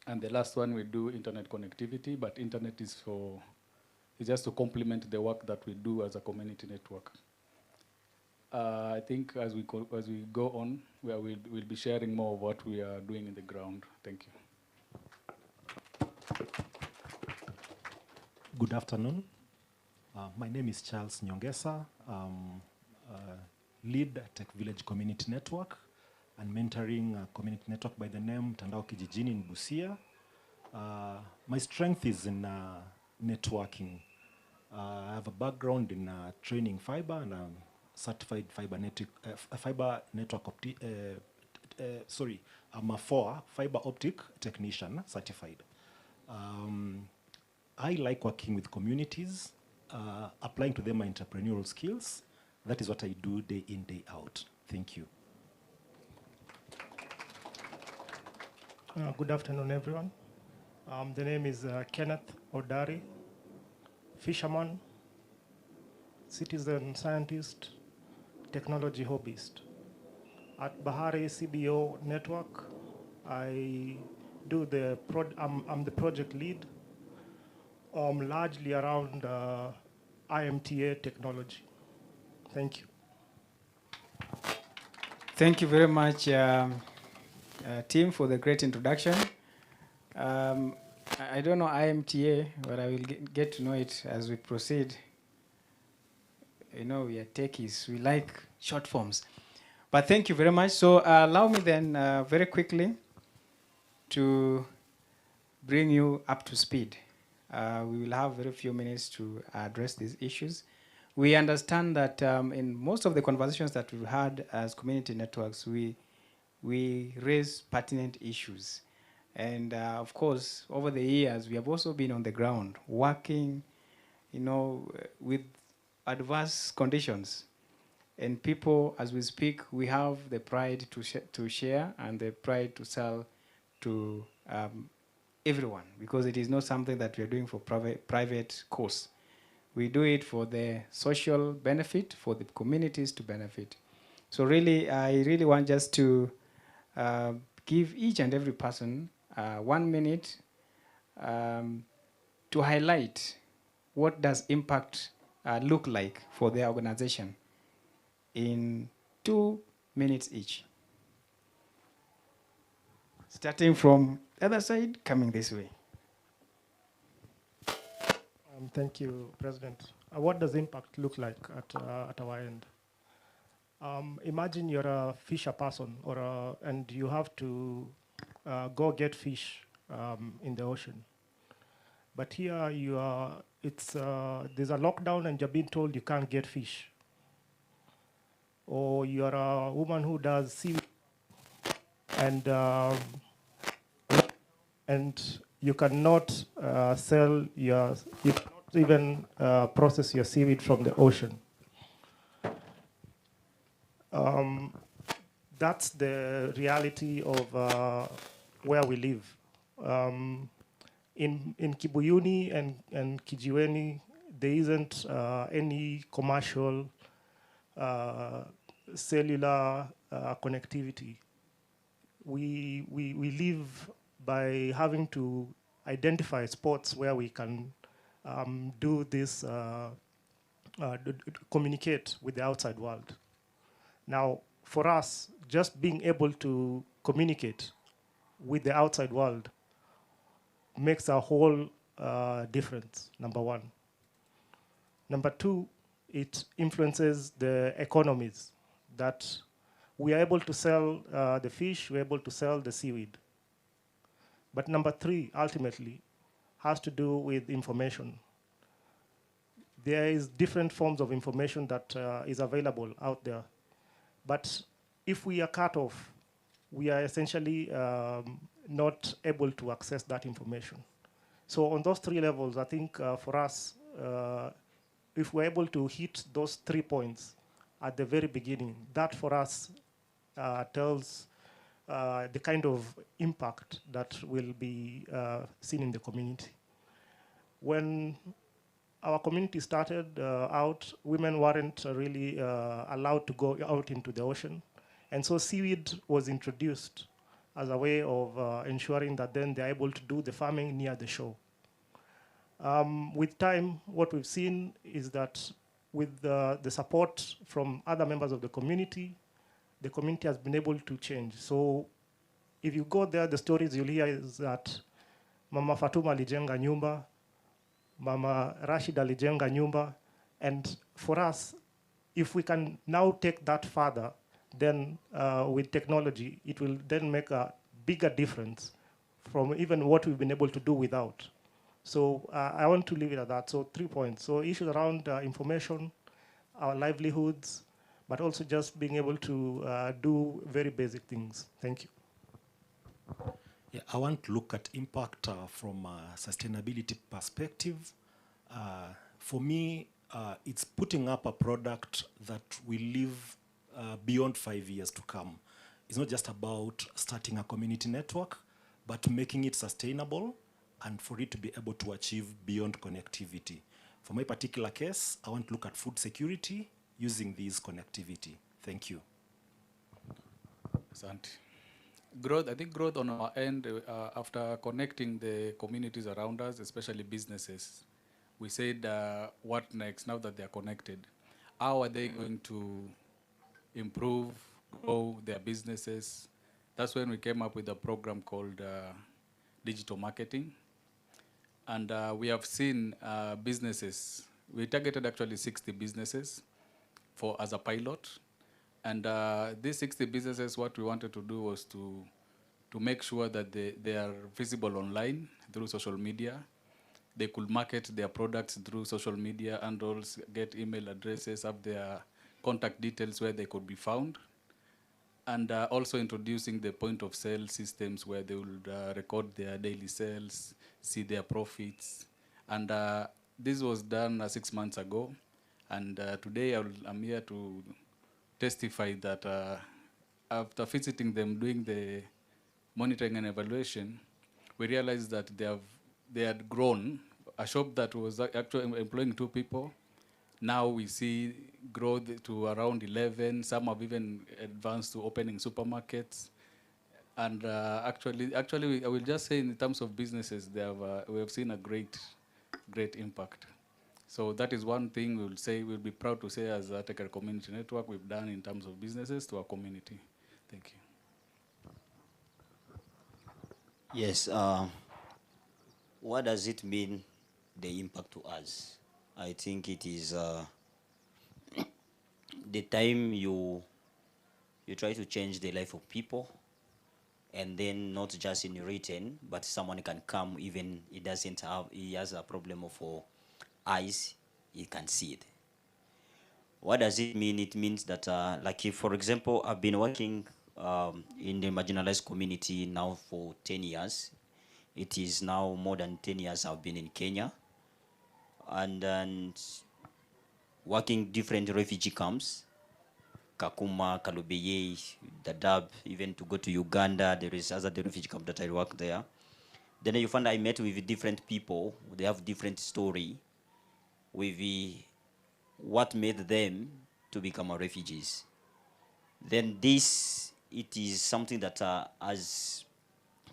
And the last one, we do internet connectivity, but internet is just to complement the work that we do as a community network. I think as we go on, we'll be sharing more of what we are doing in the ground. Thank you.
Good afternoon. My name is Charles Nyongesa. Lead Tech Village Community Network and mentoring a community network by the name Tandao Kijijini in Busia. My strength is in networking. I have a background in training fiber, and I'm certified fiber network I'm a fiber optic technician certified. I like working with communities, applying to them my entrepreneurial skills. That is what I do day in, day out. Thank you.
Good afternoon, everyone. The name is Kenneth Odari, fisherman, citizen scientist, technology hobbyist. At Bahari CBO Network, I do I'm the project lead, largely around IMTA technology. Thank you.
Thank you very much, team, for the great introduction. I don't know IMTA, but I will get to know it as we proceed. You know, we are techies. We like short forms. But thank you very much. So allow me then very quickly to bring you up to speed. We will have very few minutes to address these issues. We understand that in most of the conversations that we've had as community networks, we raise pertinent issues. And of course, over the years, we have also been on the ground working, with adverse conditions. And people, as we speak, we have the pride to share and the pride to sell to everyone, because it is not something that we are doing for private cause. We do it for the social benefit, for the communities to benefit. So really, I really want just to give each and every person 1 minute to highlight what does impact look like for their organization in 2 minutes each. Starting from the other side, coming this way.
Thank you, President. What does impact look like at our end? Imagine you're a fisher person, and you have to go get fish in the ocean. But here there's a lockdown and you're being told you can't get fish. Or you're a woman who does seaweed and you cannot you cannot even process your seaweed from the ocean. That's the reality of where we live. In Kibuyuni and Kijiweni, there isn't any commercial cellular connectivity. We live by having to identify spots where we can do this, communicate with the outside world. Now, for us, just being able to communicate with the outside world makes a whole difference, number one. Number two, it influences the economies that we are able to sell the fish, we're able to sell the seaweed. But number three, ultimately, has to do with information. There is different forms of information that is available out there. But if we are cut off, we are essentially not able to access that information. So on those three levels, I think for us, if we're able to hit those 3 points at the very beginning, that for us tells the kind of impact that will be seen in the community. When our community started out, women weren't really allowed to go out into the ocean. And so seaweed was introduced as a way of ensuring that then they're able to do the farming near the shore. With time, what we've seen is that with the support from other members of the community has been able to change. So if you go there, the stories you'll hear is that Mama Fatuma alijenga nyumba, Mama Rashid alijenga nyumba, and for us, if we can now take that further, then with technology, it will then make a bigger difference from even what we've been able to do without. So I want to leave it at that. So 3 points. So issues around information, our livelihoods, but also just being able to do very basic things. Thank you.
Yeah, I want to look at impact from a sustainability perspective. For me, it's putting up a product that will live beyond 5 years to come. It's not just about starting a community network, but making it sustainable and for it to be able to achieve beyond connectivity. For my particular case, I want to look at food security using this connectivity. Thank you.
Asante. Growth, I think growth on our end, after connecting the communities around us, especially businesses, we said, what next now that they're connected? How are they going to improve, grow their businesses? That's when we came up with a program called digital marketing. And we have seen businesses, we targeted actually 60 businesses as a pilot. And these 60 businesses, what we wanted to do was to make sure that they are visible online through social media. They could market their products through social media, and also get email addresses, have their contact details where they could be found. And also introducing the point of sale systems where they would record their daily sales, see their profits. And this was done 6 months ago. And today I'm here to testify that after visiting them, doing the monitoring and evaluation, we realized that they had grown. A shop that was actually employing 2 people, now we see growth to around 11. Some have even advanced to opening supermarkets. And I will just say in terms of businesses, we have seen a great impact. So that is one thing we'll be proud to say as a Tecker Community Network we've done in terms of businesses to our community. Thank you.
Yes. What does it mean, the impact to us? I think it is the time you try to change the life of people, and then not just in written, but someone can come, even he has a problem of eyes, he can see it. What does it mean? It means that, like if, for example, I've been working in the marginalized community now for 10 years. It is now more than 10 years I've been in Kenya, and working different refugee camps, Kakuma, Kalubeye, Dadaab, even to go to Uganda. There is other refugee camp that I work there. Then you find I met with different people. They have different story with what made them to become refugees. Then it is something that has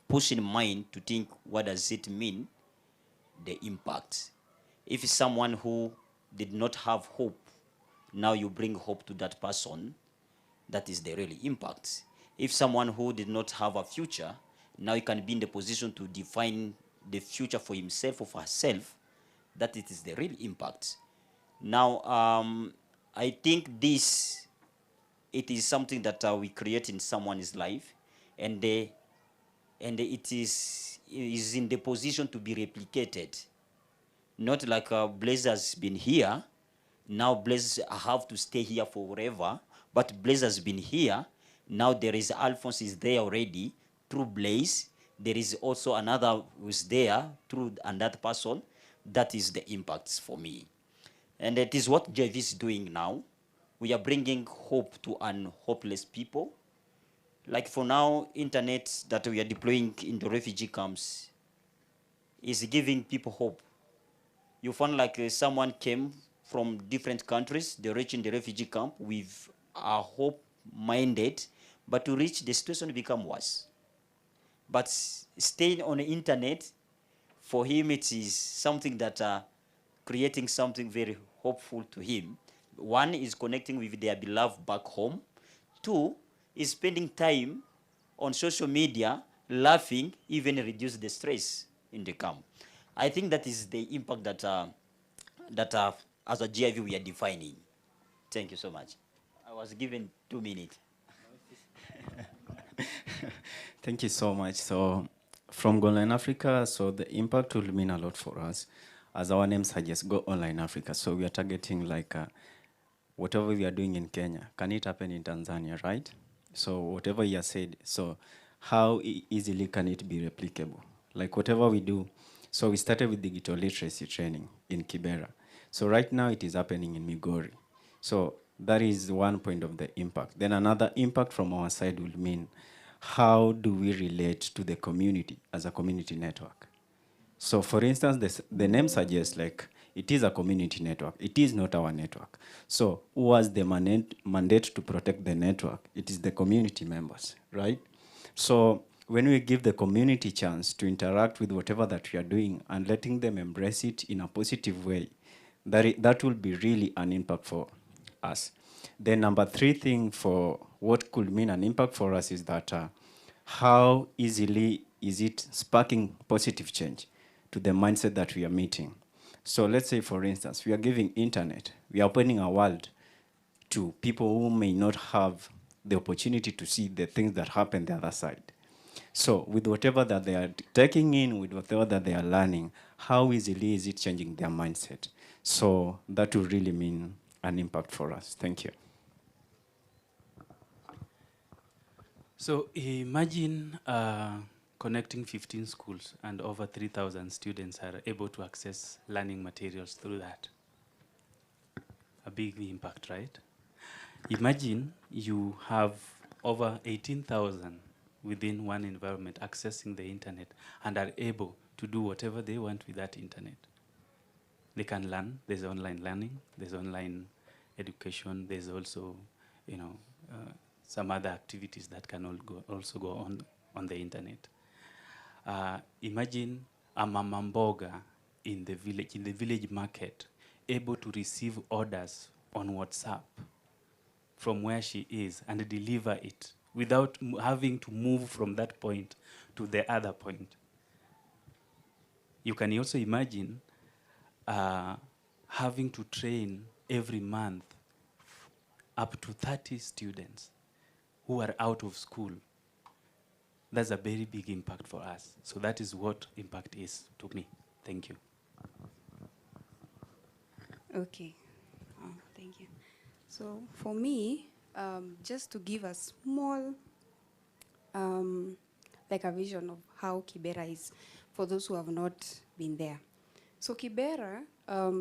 pushed in mind to think, what does it mean, the impact? If someone who did not have hope, now you bring hope to that person, that is the real impact. If someone who did not have a future, now you can be in the position to define the future for himself or for herself, that it is the real impact. Now, I think it is something that we create in someone's life, and it is in the position to be replicated. Not like Blaze has been here, now Blaze have to stay here forever, but Blaze has been here, now there is Alphonse is there already, through Blaze, there is also another who's there, through another person. That is the impacts for me. And it is what JV is doing now. We are bringing hope to hopeless people. Like for now, internet that we are deploying in the refugee camps is giving people hope. You find like someone came from different countries, they reach in the refugee camp with a hope-minded, but to reach the situation become worse. But staying on the internet, for him it is something that creating something very hopeful to him. One is connecting with their beloved back home. Two is spending time on social media, laughing, even reduce the stress in the camp. I think that is the impact that as a GIV we are defining. Thank you so much. I was given 2 minutes.
Thank you so much. So from Go Online Africa, so the impact will mean a lot for us. As our name suggests, Go Online Africa. So we are targeting like whatever we are doing in Kenya, can it happen in Tanzania, right? So whatever you said, so how easily can it be replicable? Like whatever we do. So we started with digital literacy training in Kibera. So right now it is happening in Migori. So that is one point of the impact. Then another impact from our side will mean, how do we relate to the community as a community network? So for instance, the name suggests like it is a community network. It is not our network. So who has the mandate to protect the network? It is the community members, right? So when we give the community chance to interact with whatever that we are doing and letting them embrace it in a positive way, that will be really an impact for us. Then number 3 thing for what could mean an impact for us is that how easily is it sparking positive change to the mindset that we are meeting. So let's say, for instance, we are giving internet, we are opening our world to people who may not have the opportunity to see the things that happen the other side. So with whatever that they are taking in, with whatever that they are learning, how easily is it changing their mindset? So that will really mean an impact for us. Thank you.
So imagine connecting 15 schools and over 3,000 students are able to access learning materials through that. A big impact, right? Imagine you have over 18,000 within one environment accessing the internet and are able to do whatever they want with that internet. They can learn. There's online learning. There's online education. There's also, some other activities that can also go on the internet. Imagine a mama mboga in the village market, able to receive orders on WhatsApp from where she is and deliver it without having to move from that point to the other point. You can also imagine having to train every month up to 30 students who are out of school. That's a very big impact for us. So that is what impact is to me. Thank you.
Okay. Thank you. So for me, just to give a small, like a vision of how Kibera is, for those who have not been there. So Kibera,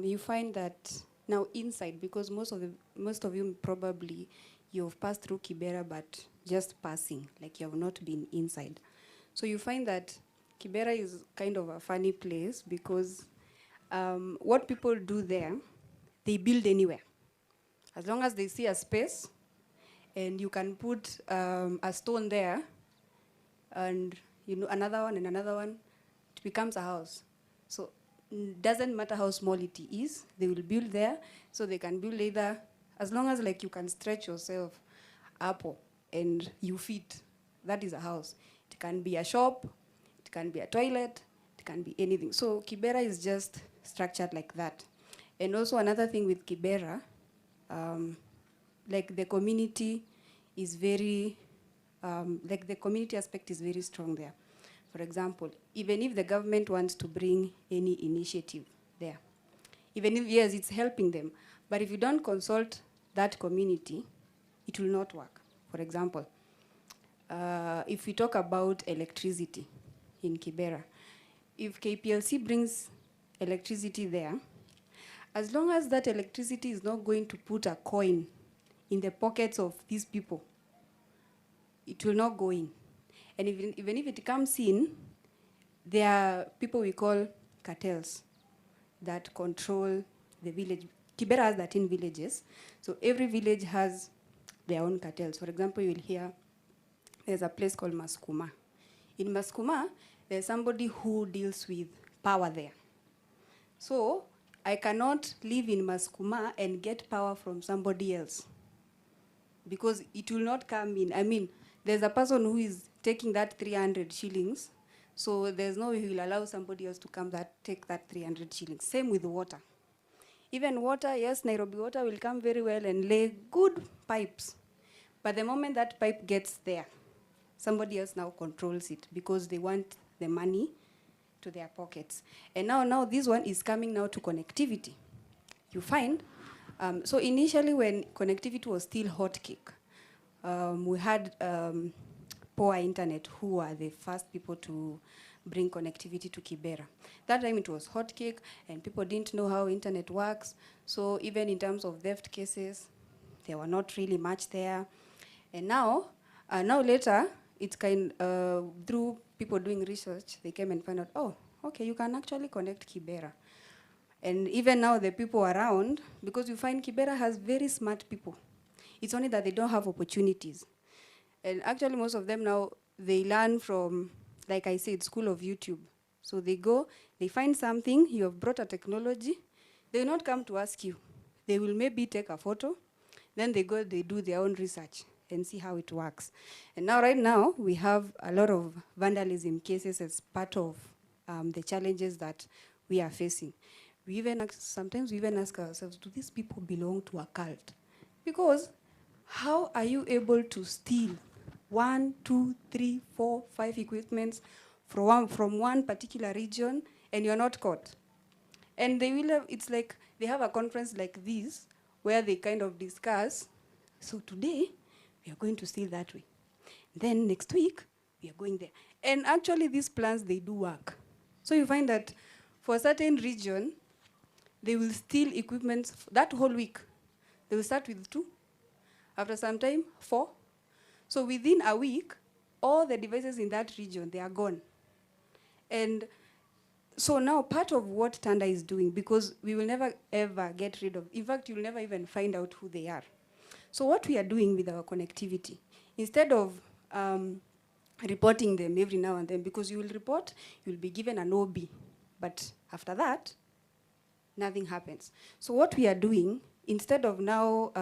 you find that now inside, because most of you probably you've passed through Kibera, but just passing, like you have not been inside. So you find that Kibera is kind of a funny place because what people do there, they build anywhere. As long as they see a space and you can put a stone there and another one and another one, it becomes a house. So doesn't matter how small it is, they will build there. So they can build either, as long as like you can stretch yourself up and you fit, that is a house. It can be a shop, it can be a toilet, it can be anything. So Kibera is just structured like that. And also another thing with Kibera, like the community is very, like the community aspect is very strong there. For example, even if the government wants to bring any initiative there, even if, yes, it's helping them, but if you don't consult that community, it will not work. For example, if we talk about electricity in Kibera, if KPLC brings electricity there, as long as that electricity is not going to put a coin in the pockets of these people, it will not go in. And even if it comes in, there are people we call cartels that control the village. Kibera has 13 villages, so every village has their own cartels. For example, you'll hear there's a place called Maskuma. In Maskuma, there's somebody who deals with power there. So I cannot live in Maskuma and get power from somebody else because it will not come in. I mean, there's a person who is taking that 300 shillings, so there's no way he will allow somebody else to come take that 300 shillings. Same with water. Even water, yes, Nairobi Water will come very well and lay good pipes. But the moment that pipe gets there, somebody else now controls it because they want the money to their pockets. And now this one is coming now to connectivity. You find, so initially when connectivity was still hot cake, we had poor internet who were the first people to bring connectivity to Kibera. That time it was hot cake and people didn't know how internet works. So even in terms of theft cases, there were not really much there. And now later, it's through people doing research, they came and found out, oh, okay, you can actually connect Kibera. And even now the people around, because you find Kibera has very smart people. It's only that they don't have opportunities. And actually most of them now, they learn from, like I said, school of YouTube. So they go, they find something, you have brought a technology, they will not come to ask you. They will maybe take a photo, then they go, they do their own research and see how it works. And now, right now, we have a lot of vandalism cases as part of the challenges that we are facing. Sometimes we even ask ourselves, do these people belong to a cult? Because how are you able to steal 1, 2, 3, 4, 5 equipments from one particular region and you're not caught? And they will have, it's like they have a conference like this where they kind of discuss, so today we are going to steal that way. Then next week we are going there. And actually these plans, they do work. So you find that for a certain region, they will steal equipment that whole week. They will start with 2. After some time, 4. So within a week, all the devices in that region, they are gone. And so now part of what Tanda is doing, because we will never ever get rid of, in fact, you'll never even find out who they are. So what we are doing with our connectivity, instead of reporting them every now and then, because you will report, you'll be given an OB. But after that, nothing happens. So what we are doing, instead of now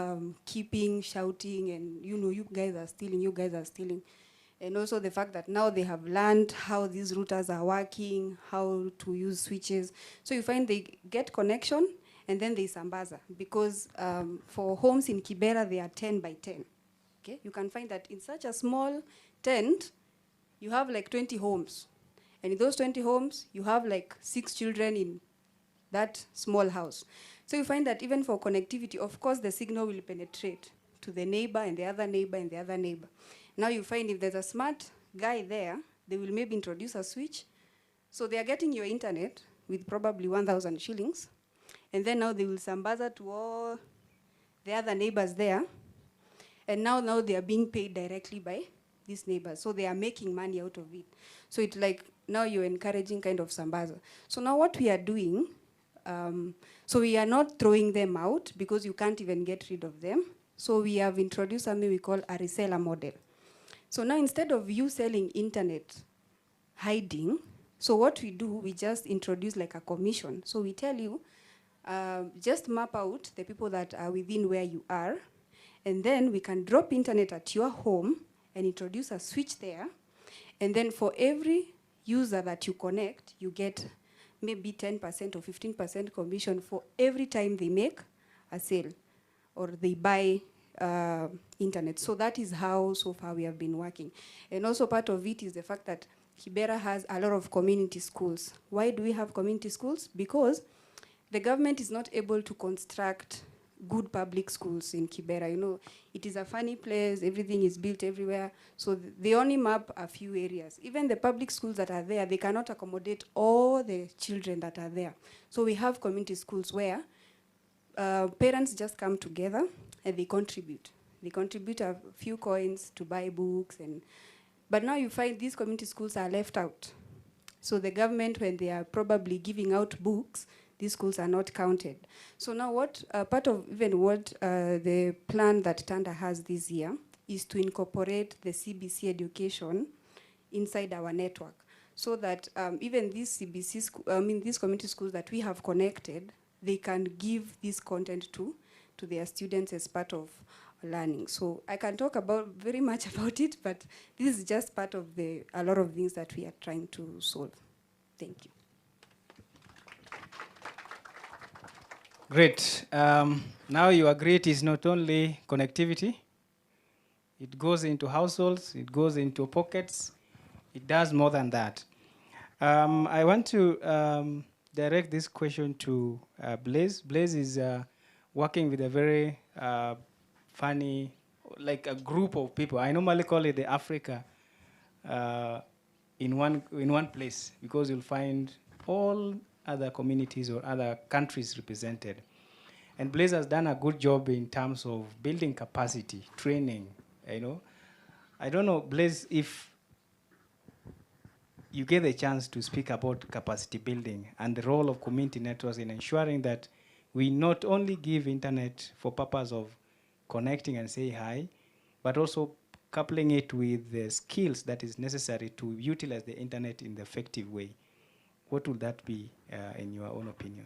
keeping shouting and, you guys are stealing, and also the fact that now they have learned how these routers are working, how to use switches. So you find they get connection, and then they sambaza. Because for homes in Kibera, they are 10 by 10. Okay? You can find that in such a small tent, you have like 20 homes. And in those 20 homes, you have like 6 children in that small house. So you find that even for connectivity, of course, the signal will penetrate to the neighbor and the other neighbor and the other neighbor. Now you find if there's a smart guy there, they will maybe introduce a switch. So they are getting your internet with probably 1,000 shillings. And then now they will sambaza to all the other neighbors there. And now they are being paid directly by these neighbors. So they are making money out of it. So it's like now you're encouraging kind of sambaza. So now what we are doing, so we are not throwing them out because you can't even get rid of them. So we have introduced something we call a reseller model. So now instead of you selling internet hiding, so what we do, we just introduce like a commission. So we tell you, just map out the people that are within where you are, and then we can drop internet at your home and introduce a switch there. And then for every user that you connect, you get maybe 10% or 15% commission for every time they make a sale or they buy internet. So that is how so far we have been working. And also part of it is the fact that Kibera has a lot of community schools. Why do we have community schools? Because the government is not able to construct good public schools in Kibera. It is a funny place, everything is built everywhere. So they only map a few areas. Even the public schools that are there, they cannot accommodate all the children that are there. So we have community schools where parents just come together and they contribute. They contribute a few coins to buy books. But now you find these community schools are left out. So the government, when they are probably giving out books, these schools are not counted. So now what, part of even what the plan that Tanda has this year is to incorporate the CBC education inside our network. So that even these these community schools that we have connected, they can give this content to their students as part of learning. So I can talk very much about it, but this is just part of a lot of things that we are trying to solve. Thank you.
Great. Now you agree it is not only connectivity, it goes into households, it goes into pockets, it does more than that. I want to direct this question to Blaise. Blaise is working with a very funny, like a group of people. I normally call it the Africa in one place, because you'll find all other communities or other countries represented. And Blaise has done a good job in terms of building capacity, training, I don't know, Blaise, if you get a chance to speak about capacity building and the role of community networks in ensuring that we not only give internet for purpose of connecting and say hi, but also coupling it with the skills that is necessary to utilize the internet in the effective way. What would that be, in your own opinion?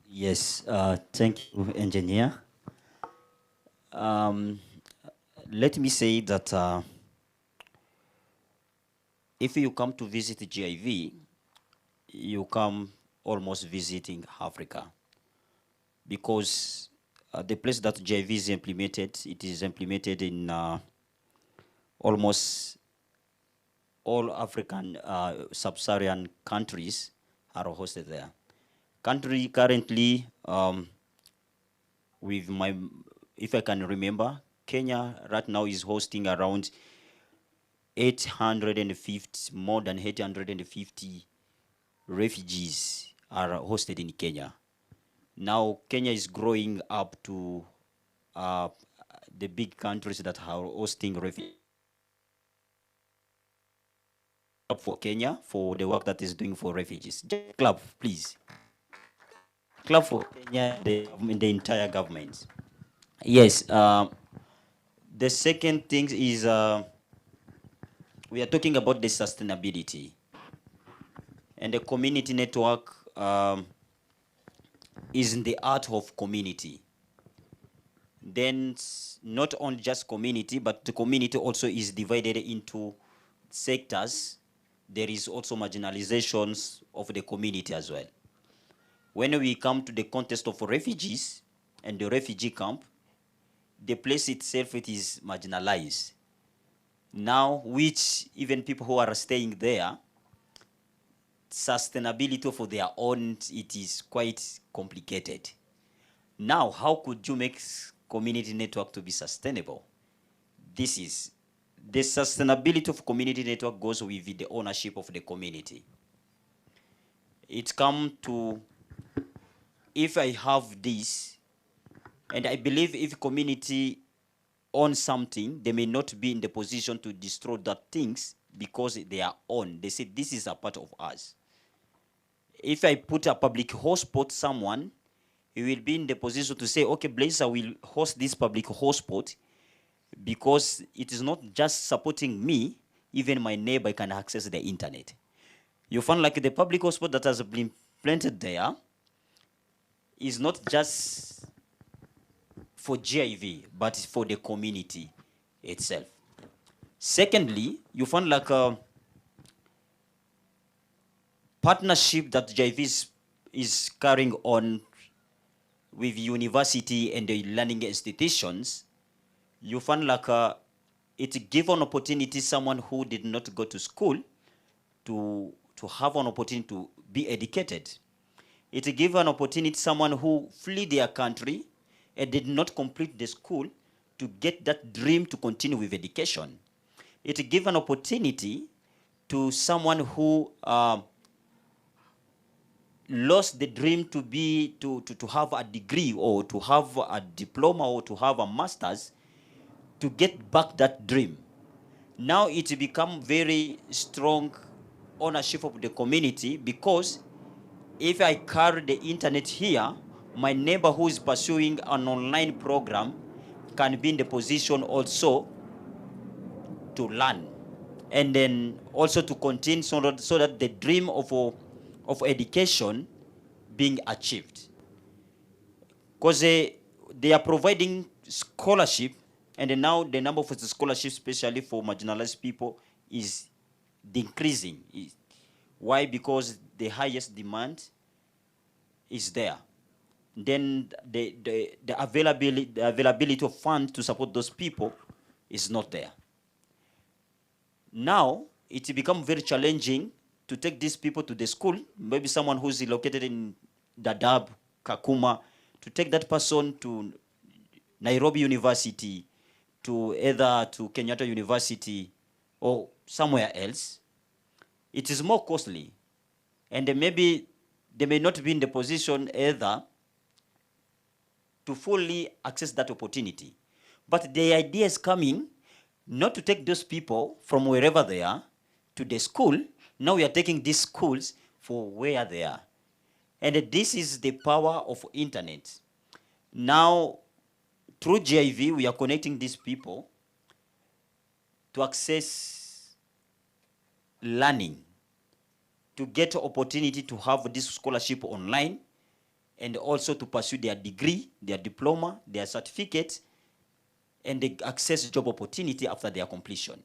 Yes, thank you, engineer. Let me say that if you come to visit GIV, you come almost visiting Africa, because the place that JV is implemented, it is implemented in almost all African sub-Saharan countries are hosted there. Country currently, with my, if I can remember, Kenya right now is hosting around 850, more than 850 refugees are hosted in Kenya. Now Kenya is growing up to the big countries that are hosting refugees. For Kenya for the work that is doing for refugees. Just clap, please. Clap for Kenya, the entire government. Yes. The second thing is we are talking about the sustainability. And the community network is in the art of community. Then not only just community, but the community also is divided into sectors. There is also marginalizations of the community as well. When we come to the context of refugees and the refugee camp, the place itself, it is marginalized. Now, which even people who are staying there, sustainability for their own, it is quite complicated. Now, how could you make community network to be sustainable? This is, the sustainability of community network goes with the ownership of the community. It comes to, if I have this, and I believe if community owns something, they may not be in the position to destroy that things because they are own. They say this is a part of us. If I put a public hotspot someone, he will be in the position to say, okay, Blazer will host this public hotspot because it is not just supporting me, even my neighbor can access the internet. You find like the public hotspot that has been planted there is not just for GIV, but for the community itself. Secondly, you find like a partnership that GIV is carrying on with university and the learning institutions. You find like it give an opportunity someone who did not go to school to have an opportunity to be educated. It give an opportunity someone who flee their country and did not complete the school to get that dream to continue with education. It give an opportunity to someone who lost the dream to be to have a degree or to have a diploma or to have a master's to get back that dream. Now it become very strong ownership of the community because if I carry the internet here, my neighbor who is pursuing an online program can be in the position also to learn and then also to continue so that the dream of education being achieved. Because they are providing scholarship, and now the number of the scholarships, especially for marginalized people, is decreasing. Why? Because the highest demand is there. Then the availability of funds to support those people is not there. Now, it becomes very challenging to take these people to the school, maybe someone who's located in Dadaab, Kakuma, to take that person to Nairobi University, to either to Kenyatta University or somewhere else. It is more costly. And maybe they may not be in the position either to fully access that opportunity. But the idea is coming not to take those people from wherever they are to the school. Now we are taking these schools for where they are. And this is the power of internet. Now, through GIV, we are connecting these people to access learning, to get opportunity to have this scholarship online, and also to pursue their degree, their diploma, their certificate, and they access job opportunity after their completion.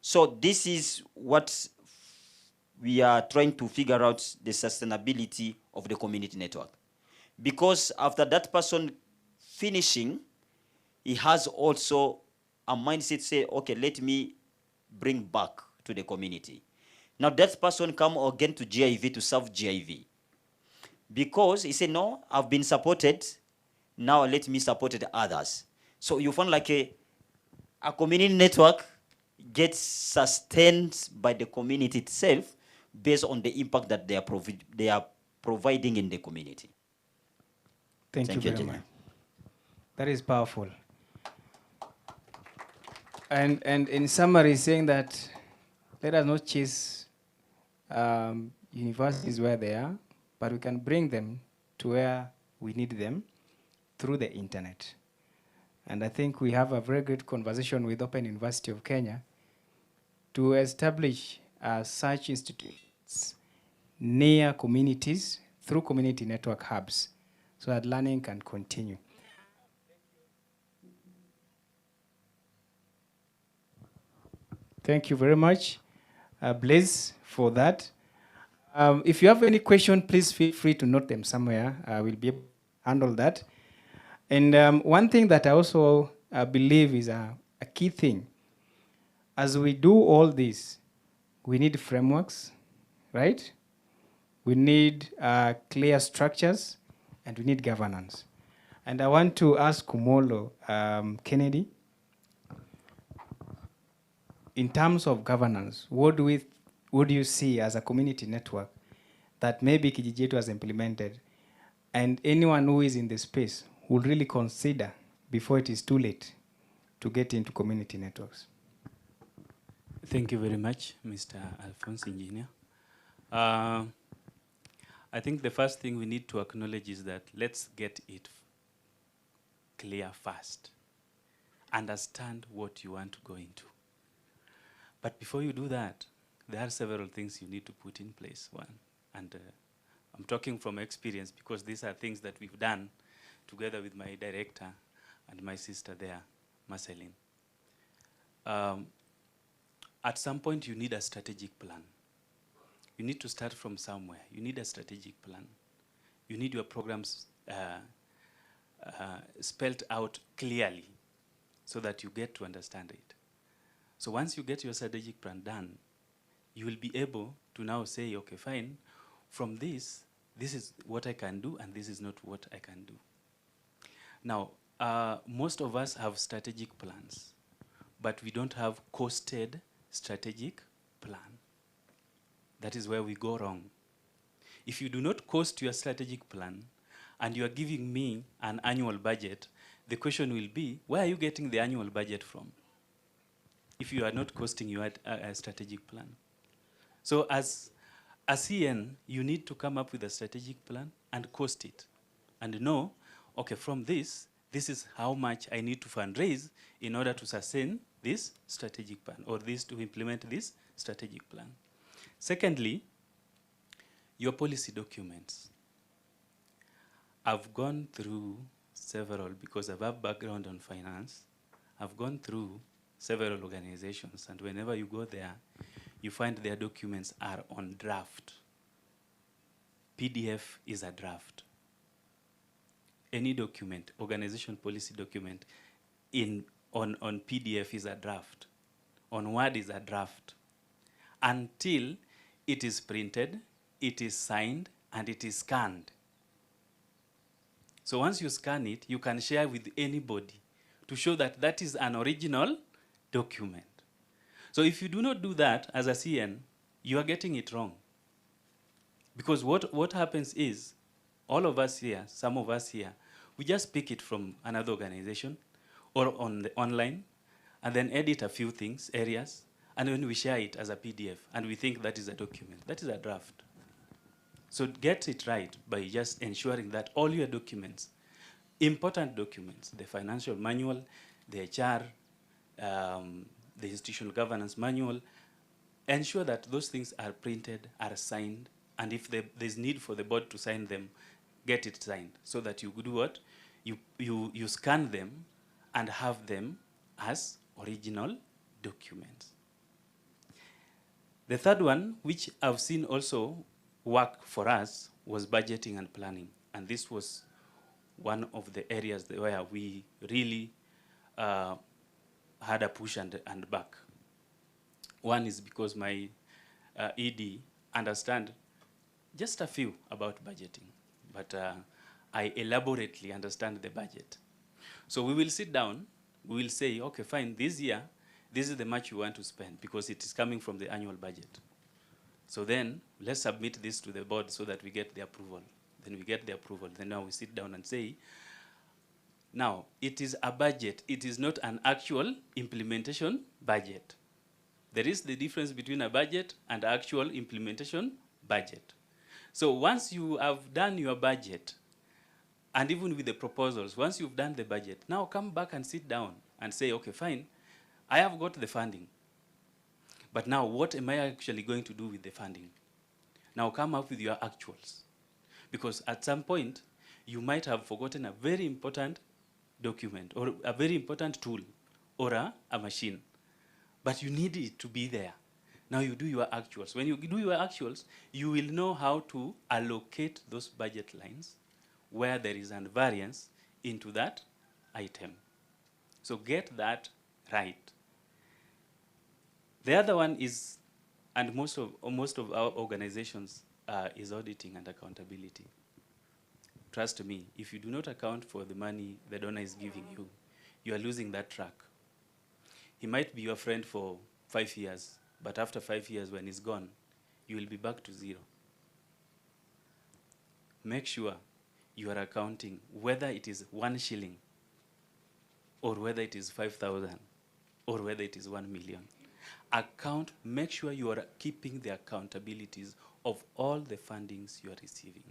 So this is what we are trying to figure out, the sustainability of the community network. Because after that person finishing, he has also a mindset say, okay, let me bring back to the community. Now that person come again to GIV to serve GIV. Because he said, no, I've been supported, now let me support the others. So you find like a community network gets sustained by the community itself based on the impact that they are providing in the community.
Thank you very
Jenny.
much. That is powerful. And in summary, saying that let us not chase universities where they are, but we can bring them to where we need them through the internet. And I think we have a very good conversation with Open University of Kenya to establish such institutes near communities through community network hubs so that learning can continue. Thank you very much, Blaise, for that. If you have any question, please feel free to note them somewhere. We'll be able to handle that. And one thing that I also believe is a key thing, as we do all this, we need frameworks, right? We need clear structures, and we need governance. And I want to ask Kumolo Kennedy, in terms of governance, what do you see as a community network that maybe Kijiji Yetu has implemented, and anyone who is in the space will really consider before it is too late to get into community networks?
Thank you very much, Mr. Alphonse Engineer. I think the first thing we need to acknowledge is that let's get it clear first. Understand what you want to go into. But before you do that, there are several things you need to put in place. One, and I'm talking from experience because these are things that we've done together with my director and my sister there, Marceline. At some point, you need a strategic plan. You need to start from somewhere. You need a strategic plan. You need your programs spelled out clearly so that you get to understand it. So once you get your strategic plan done, you will be able to now say, okay, fine, from this is what I can do, and this is not what I can do. Now, most of us have strategic plans, but we don't have costed strategic plan. That is where we go wrong. If you do not cost your strategic plan, and you are giving me an annual budget, the question will be, where are you getting the annual budget from? If you are not costing your strategic plan. So as a CN, you need to come up with a strategic plan and cost it. And know, okay, from this is how much I need to fundraise in order to sustain this strategic plan, or this to implement this strategic plan. Secondly, your policy documents. I've gone through several, because I have background on finance, I've gone through several organizations, and whenever you go there, you find their documents are on draft. PDF is a draft. Any document, organization policy document, on PDF is a draft. On Word is a draft. Until it is printed, it is signed, and it is scanned. So once you scan it, you can share with anybody to show that that is an original document. So if you do not do that as a CN, you are getting it wrong. Because what happens is, all of us here, some of us here, we just pick it from another organization or on the online, and then edit a few things, areas, and then we share it as a PDF, and we think that is a document. That is a draft. So get it right by just ensuring that all your documents, important documents, the financial manual, the HR, the institutional governance manual, ensure that those things are printed, are signed, and if there's need for the board to sign them, get it signed, so that you do what? You scan them and have them as original documents. The third one, which I've seen also work for us, was budgeting and planning. And this was one of the areas where we really had a push and back. One is because my ED understand just a few about budgeting, but I elaborately understand the budget. So we will sit down, we will say, okay, fine, this year, this is the much you want to spend because it is coming from the annual budget. So then let's submit this to the board so that we get the approval. Then we get the approval. Then now we sit down and say, now it is a budget. It is not an actual implementation budget. There is the difference between a budget and actual implementation budget. So once you have done your budget, and even with the proposals, once you've done the budget, now come back and sit down and say, okay, fine, I have got the funding. But now what am I actually going to do with the funding? Now come up with your actuals. Because at some point, you might have forgotten a very important document or a very important tool or a machine. But you need it to be there. Now you do your actuals. When you do your actuals, you will know how to allocate those budget lines where there is a variance into that item. So get that right. The other one is, and most of our organizations is auditing and accountability. Trust me, if you do not account for the money the donor is giving you, you are losing that track. He might be your friend for 5 years, but after 5 years when he's gone, you will be back to zero. Make sure you are accounting whether it is 1 shilling or whether it is 5,000 or whether it is 1 million. Account, make sure you are keeping the accountabilities of all the fundings you are receiving.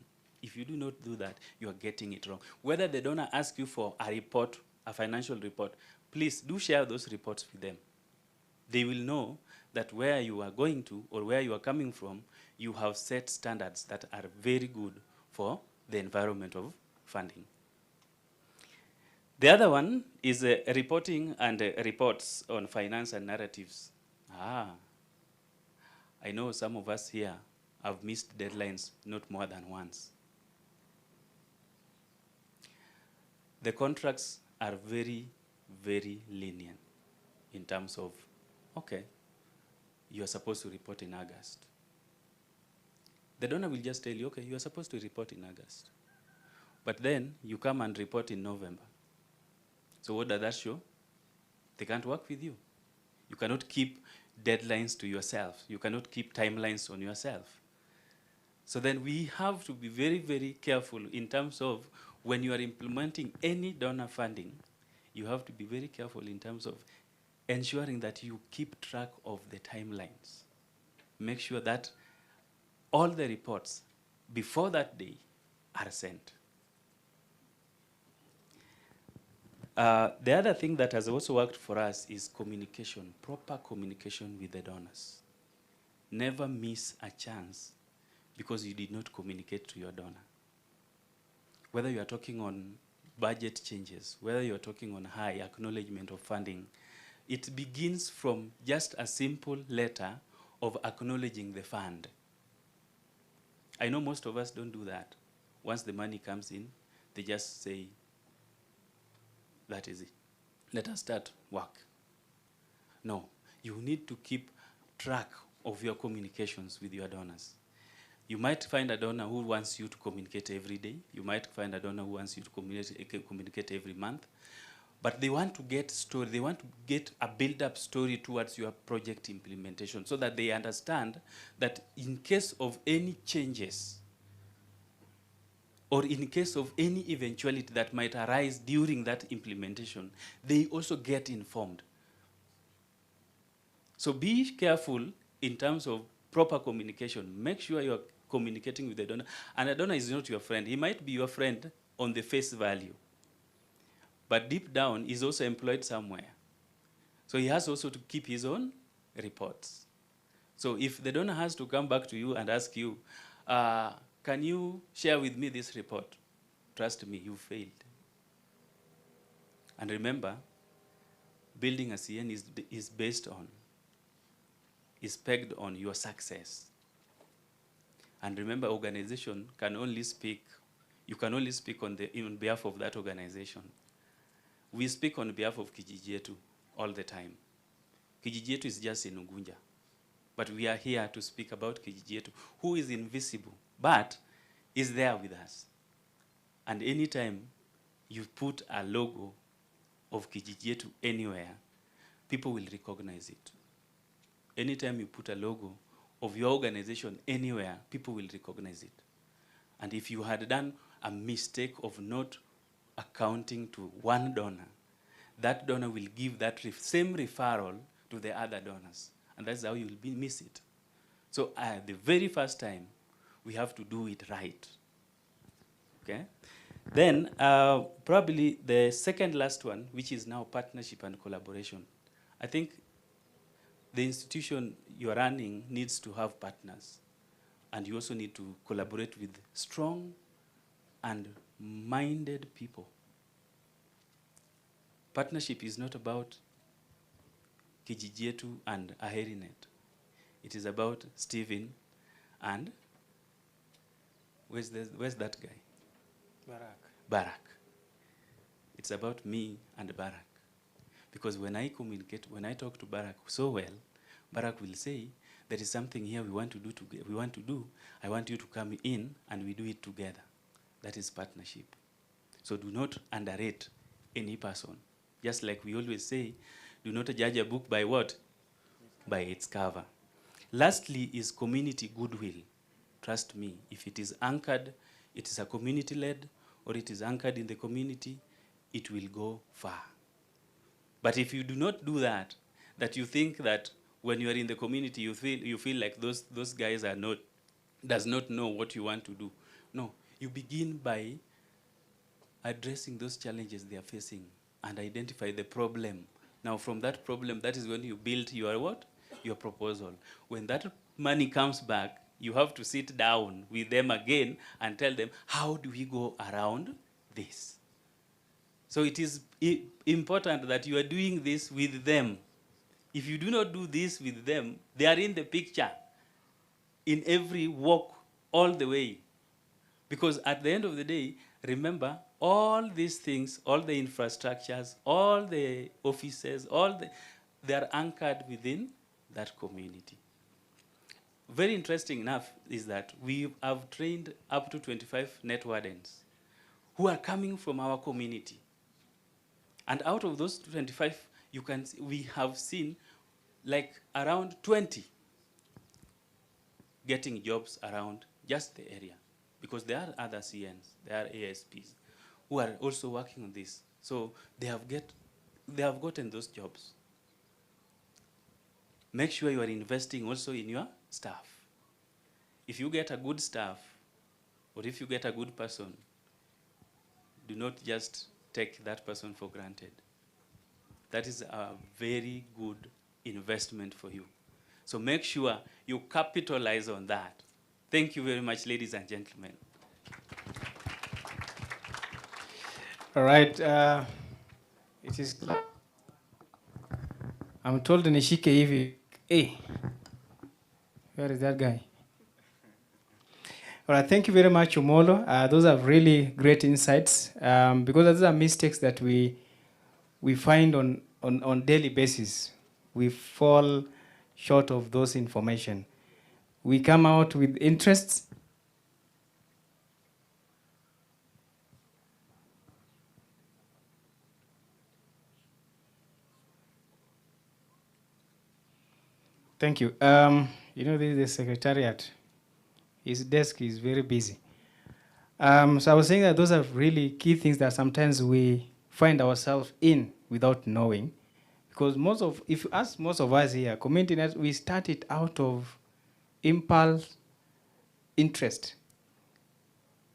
If you do not do that, you are getting it wrong. Whether the donor asks you for a report, a financial report, please do share those reports with them. They will know that where you are going to or where you are coming from, you have set standards that are very good for the environment of funding. The other one is reporting and reports on finance and narratives. I know some of us here have missed deadlines not more than once. The contracts are very, very lenient in terms of, okay, you are supposed to report in August. The donor will just tell you, okay, you are supposed to report in August. But then you come and report in November. So what does that show? They can't work with you. You cannot keep deadlines to yourself. You cannot keep timelines on yourself. So then we have to be very, very careful in terms of when you are implementing any donor funding, you have to be very careful in terms of ensuring that you keep track of the timelines. Make sure that all the reports before that day are sent. The other thing that has also worked for us is communication, proper communication with the donors. Never miss a chance because you did not communicate to your donor. Whether you are talking on budget changes, whether you are talking on high acknowledgement of funding, it begins from just a simple letter of acknowledging the fund. I know most of us don't do that. Once the money comes in, they just say, that is it. Let us start work. No, you need to keep track of your communications with your donors. You might find a donor who wants you to communicate every day. You might find a donor who wants you to communicate every month. But they want to get story. They want to get a build-up story towards your project implementation so that they understand that in case of any changes or in case of any eventuality that might arise during that implementation, they also get informed. So be careful in terms of proper communication. Make sure you're communicating with the donor. And the donor is not your friend. He might be your friend on the face value. But deep down, he's also employed somewhere. So he has also to keep his own reports. So if the donor has to come back to you and ask you, can you share with me this report? Trust me, you failed. And remember, building a CN is based on, is pegged on your success. And remember, organization can only speak you can only speak on behalf of that organization. We speak on behalf of Kijiji Yetu all the time. Kijiji Yetu is just in Ugunja. But we are here to speak about Kijiji Yetu, who is invisible, but is there with us. And anytime you put a logo of Kijiji Yetu anywhere, people will recognize it. Anytime you put a logo of your organization anywhere, people will recognize it. And if you had done a mistake of not accounting to one donor, that donor will give that same referral to the other donors. And that's how you will miss it. So the very first time, we have to do it right. Okay? Then probably the second last one, which is now partnership and collaboration. I think the institution you are running needs to have partners. And you also need to collaborate with strong and minded people. Partnership is not about Kijiji Yetu and Aherinet. It is about Stephen and where's that guy? Barak. It's about me and Barak. Because when I communicate, when I talk to Barak so well, Barak will say, there is something here we want to do. I want you to come in and we do it together. That is partnership. So do not underrate any person. Just like we always say, do not judge a book by what? By its cover. Lastly is community goodwill. Trust me, if it is anchored, it is a community-led, or it is anchored in the community, it will go far. But if you do not do that, that you think that when you are in the community, you feel like those guys does not know what you want to do. No, you begin by addressing those challenges they are facing and identify the problem. Now from that problem, that is when you build your what? Your proposal. When that money comes back, you have to sit down with them again and tell them, how do we go around this? So it is important that you are doing this with them. If you do not do this with them, they are in the picture in every walk all the way. Because at the end of the day, remember, all these things, all the infrastructures, all the offices, they are anchored within that community. Very interesting enough is that we have trained up to 25 net wardens who are coming from our community. And out of those 25, you can see, we have seen like around 20 getting jobs around just the area. Because there are other CNs, there are ASPs who are also working on this. So they have gotten those jobs. Make sure you are investing also in your staff. If you get a good staff, or if you get a good person, do not just take that person for granted. That is a very good investment for you. So make sure you capitalize on that. Thank you very much, ladies and gentlemen.
All right. It is. I'm told Nishike hivi. Hey, where is that guy? All right. Thank you very much, Umolo. Those are really great insights because those are mistakes that we find on daily basis. We fall short of those information. We come out with interests. Thank you. You know, this is the secretariat. His desk is very busy. So I was saying that those are really key things that sometimes we find ourselves in without knowing. Because if you ask most of us here, community net, we started out of impulse, interest,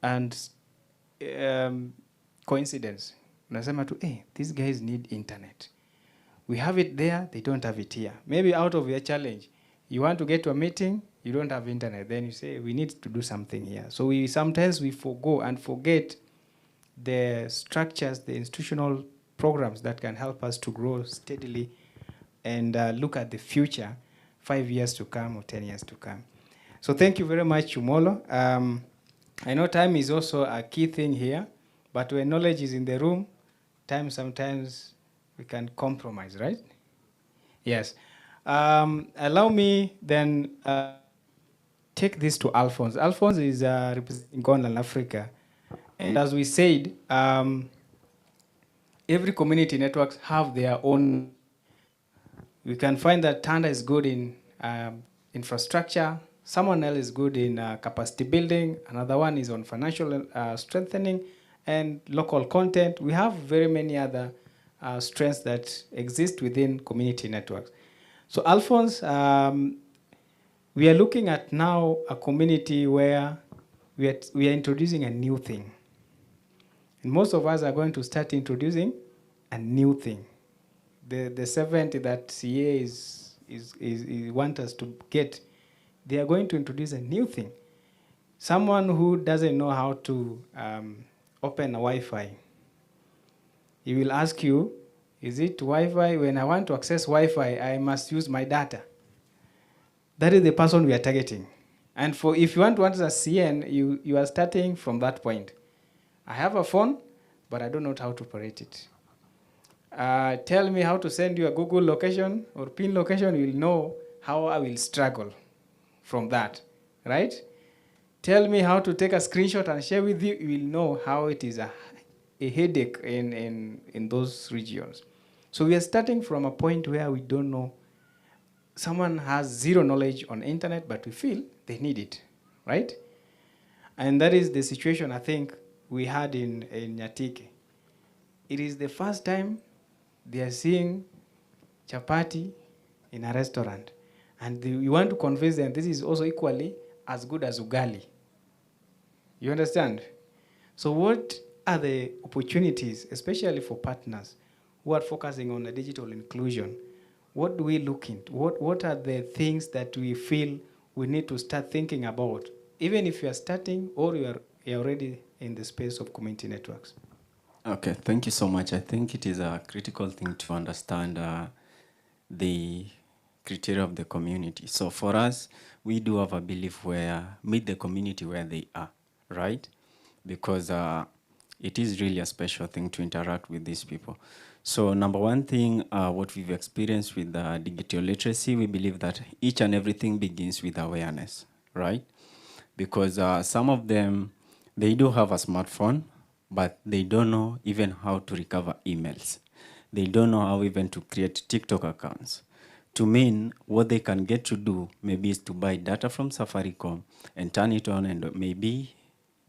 and coincidence. Unasema tu, hey, these guys need internet. We have it there, they don't have it here. Maybe out of your challenge, you want to get to a meeting, you don't have internet. Then you say, we need to do something here. So sometimes we forgo and forget the structures, the institutional programs that can help us to grow steadily and look at the future, 5 years to come or 10 years to come. So thank you very much, Umolo. I know time is also a key thing here, but when knowledge is in the room, time sometimes we can compromise, right? Yes. Allow me then take this to Alphonse. Alphonse is representing Ghana and Africa. And as we said, every community networks have their own. We can find that Tanda is good in infrastructure, someone else is good in capacity building, another one is on financial strengthening and local content. We have very many other strengths that exist within community networks. So Alphonse, we are looking at now a community where we are introducing a new thing. And most of us are going to start introducing a new thing. The 70 that CA is want us to get, they are going to introduce a new thing. Someone who doesn't know how to open a Wi-Fi, he will ask you, is it Wi-Fi? When I want to access Wi-Fi, I must use my data. That is the person we are targeting. And for if you want to answer CN, you are starting from that point. I have a phone, but I don't know how to operate it. Tell me how to send you a Google location or pin location, you'll know how I will struggle from that, right? Tell me how to take a screenshot and share with you, you will know how it is a headache in those regions. So we are starting from a point where we don't know. Someone has zero knowledge on internet, but we feel they need it, right? And that is the situation I think we had in Nyatike. It is the first time they are seeing chapati in a restaurant. And we want to convince them this is also equally as good as ugali. You understand? So what are the opportunities, especially for partners who are focusing on the digital inclusion? What do we look into? What are the things that we feel we need to start thinking about, even if you are starting or you're already in the space of community networks?
Okay, thank you so much. I think it is a critical thing to understand the criteria of the community. So for us, we do have a belief where meet the community where they are, right? Because it is really a special thing to interact with these people. So number one thing, what we've experienced with digital literacy, we believe that each and everything begins with awareness, right? Because some of them, they do have a smartphone, but they don't know even how to recover emails. They don't know how even to create TikTok accounts. To mean what they can get to do maybe is to buy data from Safaricom and turn it on and maybe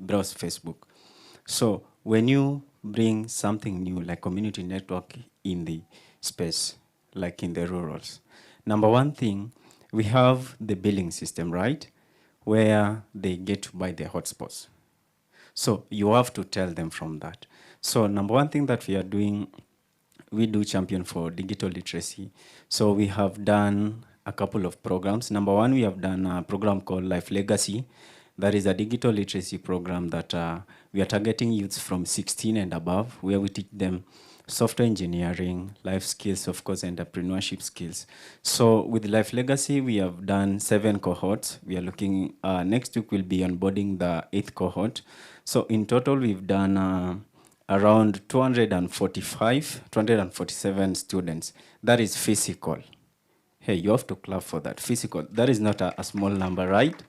browse Facebook. So when you bring something new like community network in the space, like in the rurals, number one thing, we have the billing system, right? Where they get to buy their hotspots. So you have to tell them from that. So number one thing that we are doing, we do champion for digital literacy. So we have done a couple of programs. Number one, we have done a program called Life Legacy. That is a digital literacy program that we are targeting youths from 16 and above, where we teach them software engineering, life skills, of course, entrepreneurship skills. So with Life Legacy, we have done 7 cohorts. We are looking, next week we'll be onboarding the 8th cohort. So in total, we've done around 247 students. That is physical. Hey, you have to clap for that. Physical. That is not a small number, right?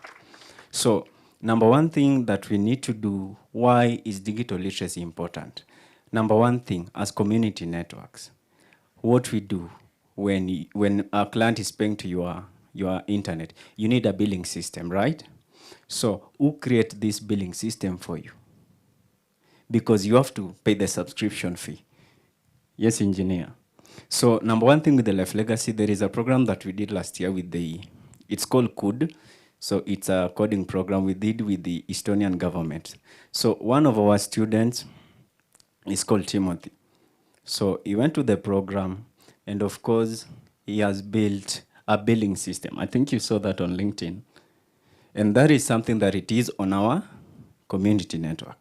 So number one thing that we need to do, why is digital literacy important? Number one thing, as community networks, what we do when a client is paying to your internet, you need a billing system, right? So who create this billing system for you? Because you have to pay the subscription fee. Yes, engineer. So number one thing with the Life Legacy, there is a program that we did last year with it's called CODE. So it's a coding program we did with the Estonian government. So one of our students is called Timothy. So he went to the program, and of course, he has built a billing system. I think you saw that on LinkedIn. And that is something that it is on our community network.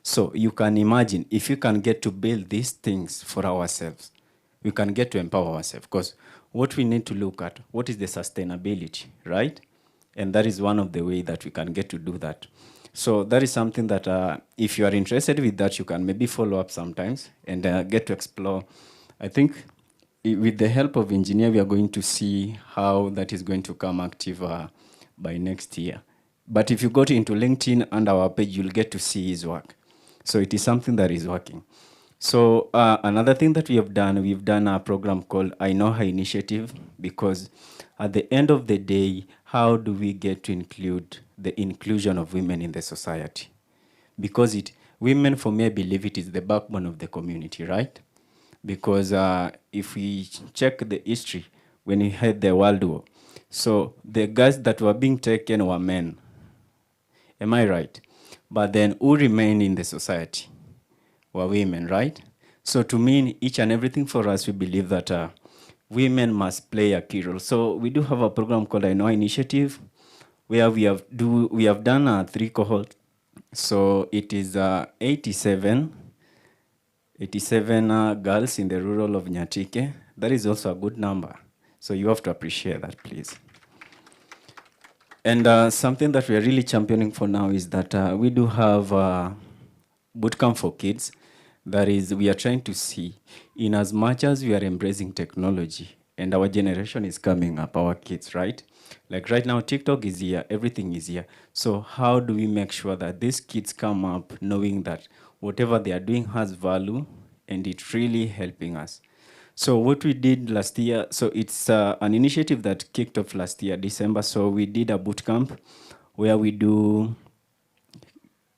So you can imagine if you can get to build these things for ourselves, we can get to empower ourselves. Because what we need to look at, what is the sustainability, right? And that is one of the ways that we can get to do that. So that is something that if you are interested with that, you can maybe follow up sometimes and get to explore. I think with the help of engineer, we are going to see how that is going to come active by next year. But if you go into LinkedIn and our page, you'll get to see his work. So it is something that is working. So another thing that we've done a program called I Know Her Initiative, because at the end of the day, how do we get to include the inclusion of women in the society? Because women, for me, I believe it is the backbone of the community, right? Because if we check the history, when we had the World War, so the guys that were being taken were men. Am I right? But then who remained in the society were women, right? So to me, each and everything for us, we believe that women must play a key role. So we do have a program called I Know Initiative, where we have done 3 cohorts. So it is 87 girls in the rural of Nyatike. That is also a good number. So you have to appreciate that, please. And something that we are really championing for now is that we do have bootcamp for kids. That is, we are trying to see, in as much as we are embracing technology, and our generation is coming up, our kids, right? Like right now, TikTok is here, everything is here. So how do we make sure that these kids come up knowing that whatever they are doing has value and it's really helping us? So what we did last year, so it's an initiative that kicked off last year, December. So we did a boot camp where we do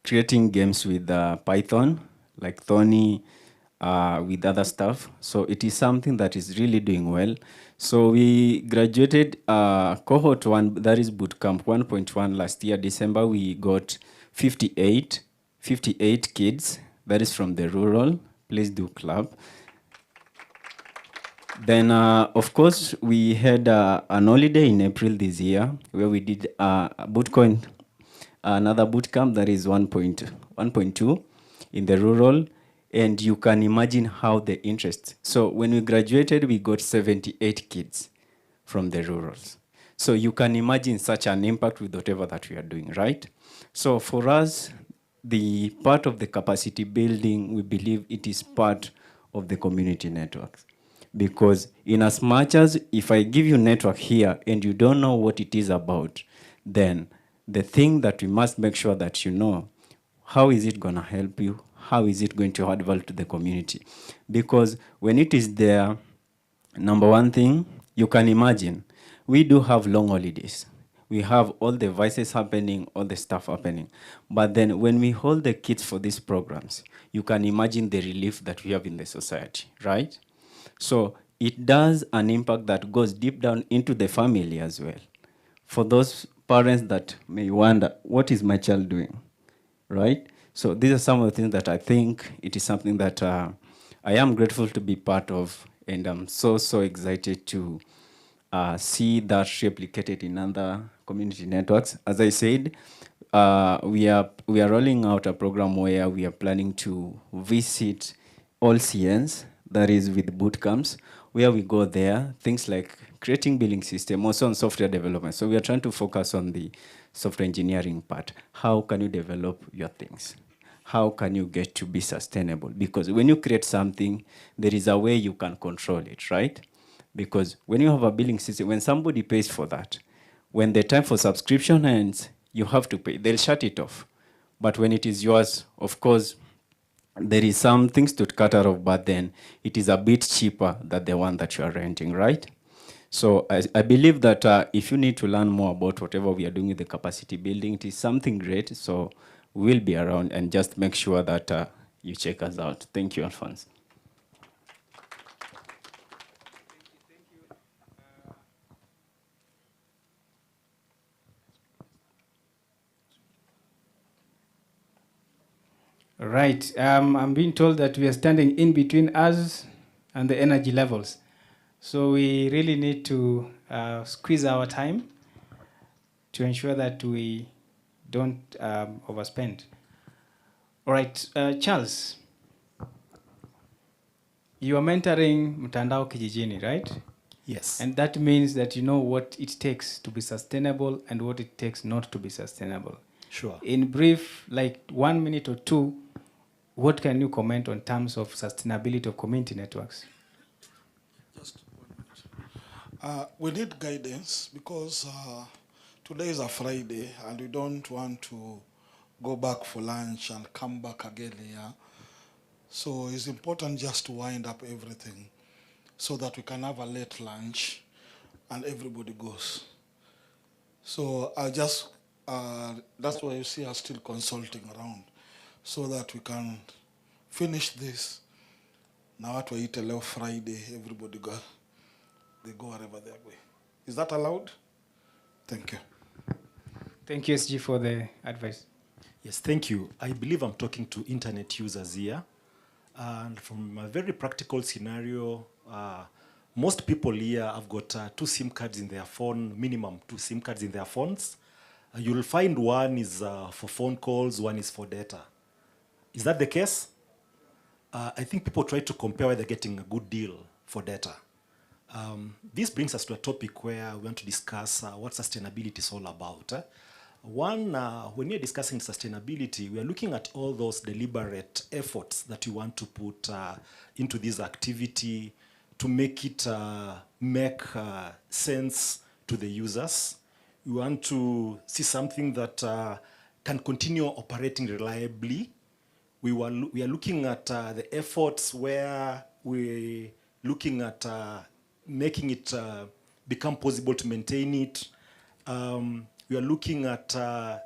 creating games with Python, like Thorny, with other stuff. So it is something that is really doing well. So we graduated cohort 1, that is bootcamp 1.1 last year, December. We got 58 kids. That is from the rural. Please do clap. Then, of course, we had an holiday in April this year where we did another bootcamp that is 1.2 in the rural. And you can imagine how the interest. So when we graduated, we got 78 kids from the rurals. So you can imagine such an impact with whatever that we are doing, right? So for us, the part of the capacity building, we believe it is part of the community networks. Because in as much as if I give you network here and you don't know what it is about, then the thing that we must make sure that you know, how is it going to help you? How is it going to add value to the community? Because when it is there, number one thing, you can imagine, we do have long holidays. We have all the vices happening, all the stuff happening. But then when we hold the kids for these programs, you can imagine the relief that we have in the society, right? So it does an impact that goes deep down into the family as well. For those parents that may wonder, what is my child doing, right? So these are some of the things that I think it is something that I am grateful to be part of, and I'm so excited to see that replicated in other community networks. As I said, we are rolling out a program where we are planning to visit all CNs, that is with boot camps, where we go there, things like creating billing system, also on software development. So we are trying to focus on the software engineering part. How can you develop your things? How can you get to be sustainable? Because when you create something, there is a way you can control it, right? Because when you have a billing system, when somebody pays for that, when the time for subscription ends, you have to pay. They'll shut it off. But when it is yours, of course, there is some things to cut out of, but then it is a bit cheaper than the one that you are renting, right? So I believe that if you need to learn more about whatever we are doing with the capacity building, it is something great. So we'll be around, and just make sure that you check us out. Thank you, Alphonse.
Right. I'm being told that we are standing in between us and the energy levels. So we really need to squeeze our time to ensure that we don't overspend. All right, Charles, you are mentoring Mtandao Kijijini, right?
Yes.
And that means that you know what it takes to be sustainable and what it takes not to be sustainable.
Sure.
In brief, like 1 minute or two, what can you comment on terms of sustainability of community networks?
We need guidance because today is a Friday and we don't want to go back for lunch and come back again here. So it's important just to wind up everything so that we can have a late lunch and everybody goes. So that's why you see us still consulting around so that we can finish this. Now at we eat a Friday, everybody go. They go wherever they're going. Is that allowed? Thank you.
Thank you, SG, for the advice.
Yes, thank you. I believe I'm talking to internet users here. And from a very practical scenario, most people here have got 2 SIM cards in their phone, minimum 2 SIM cards in their phones. You'll find one is for phone calls, one is for data. Is that the case? I think people try to compare whether they're getting a good deal for data. This brings us to a topic where we want to discuss what sustainability is all about. One, when we're discussing sustainability, we are looking at all those deliberate efforts that you want to put into this activity to make it make sense to the users. We want to see something that can continue operating reliably. We are looking at the efforts where we're looking at making it become possible to maintain it. We are looking at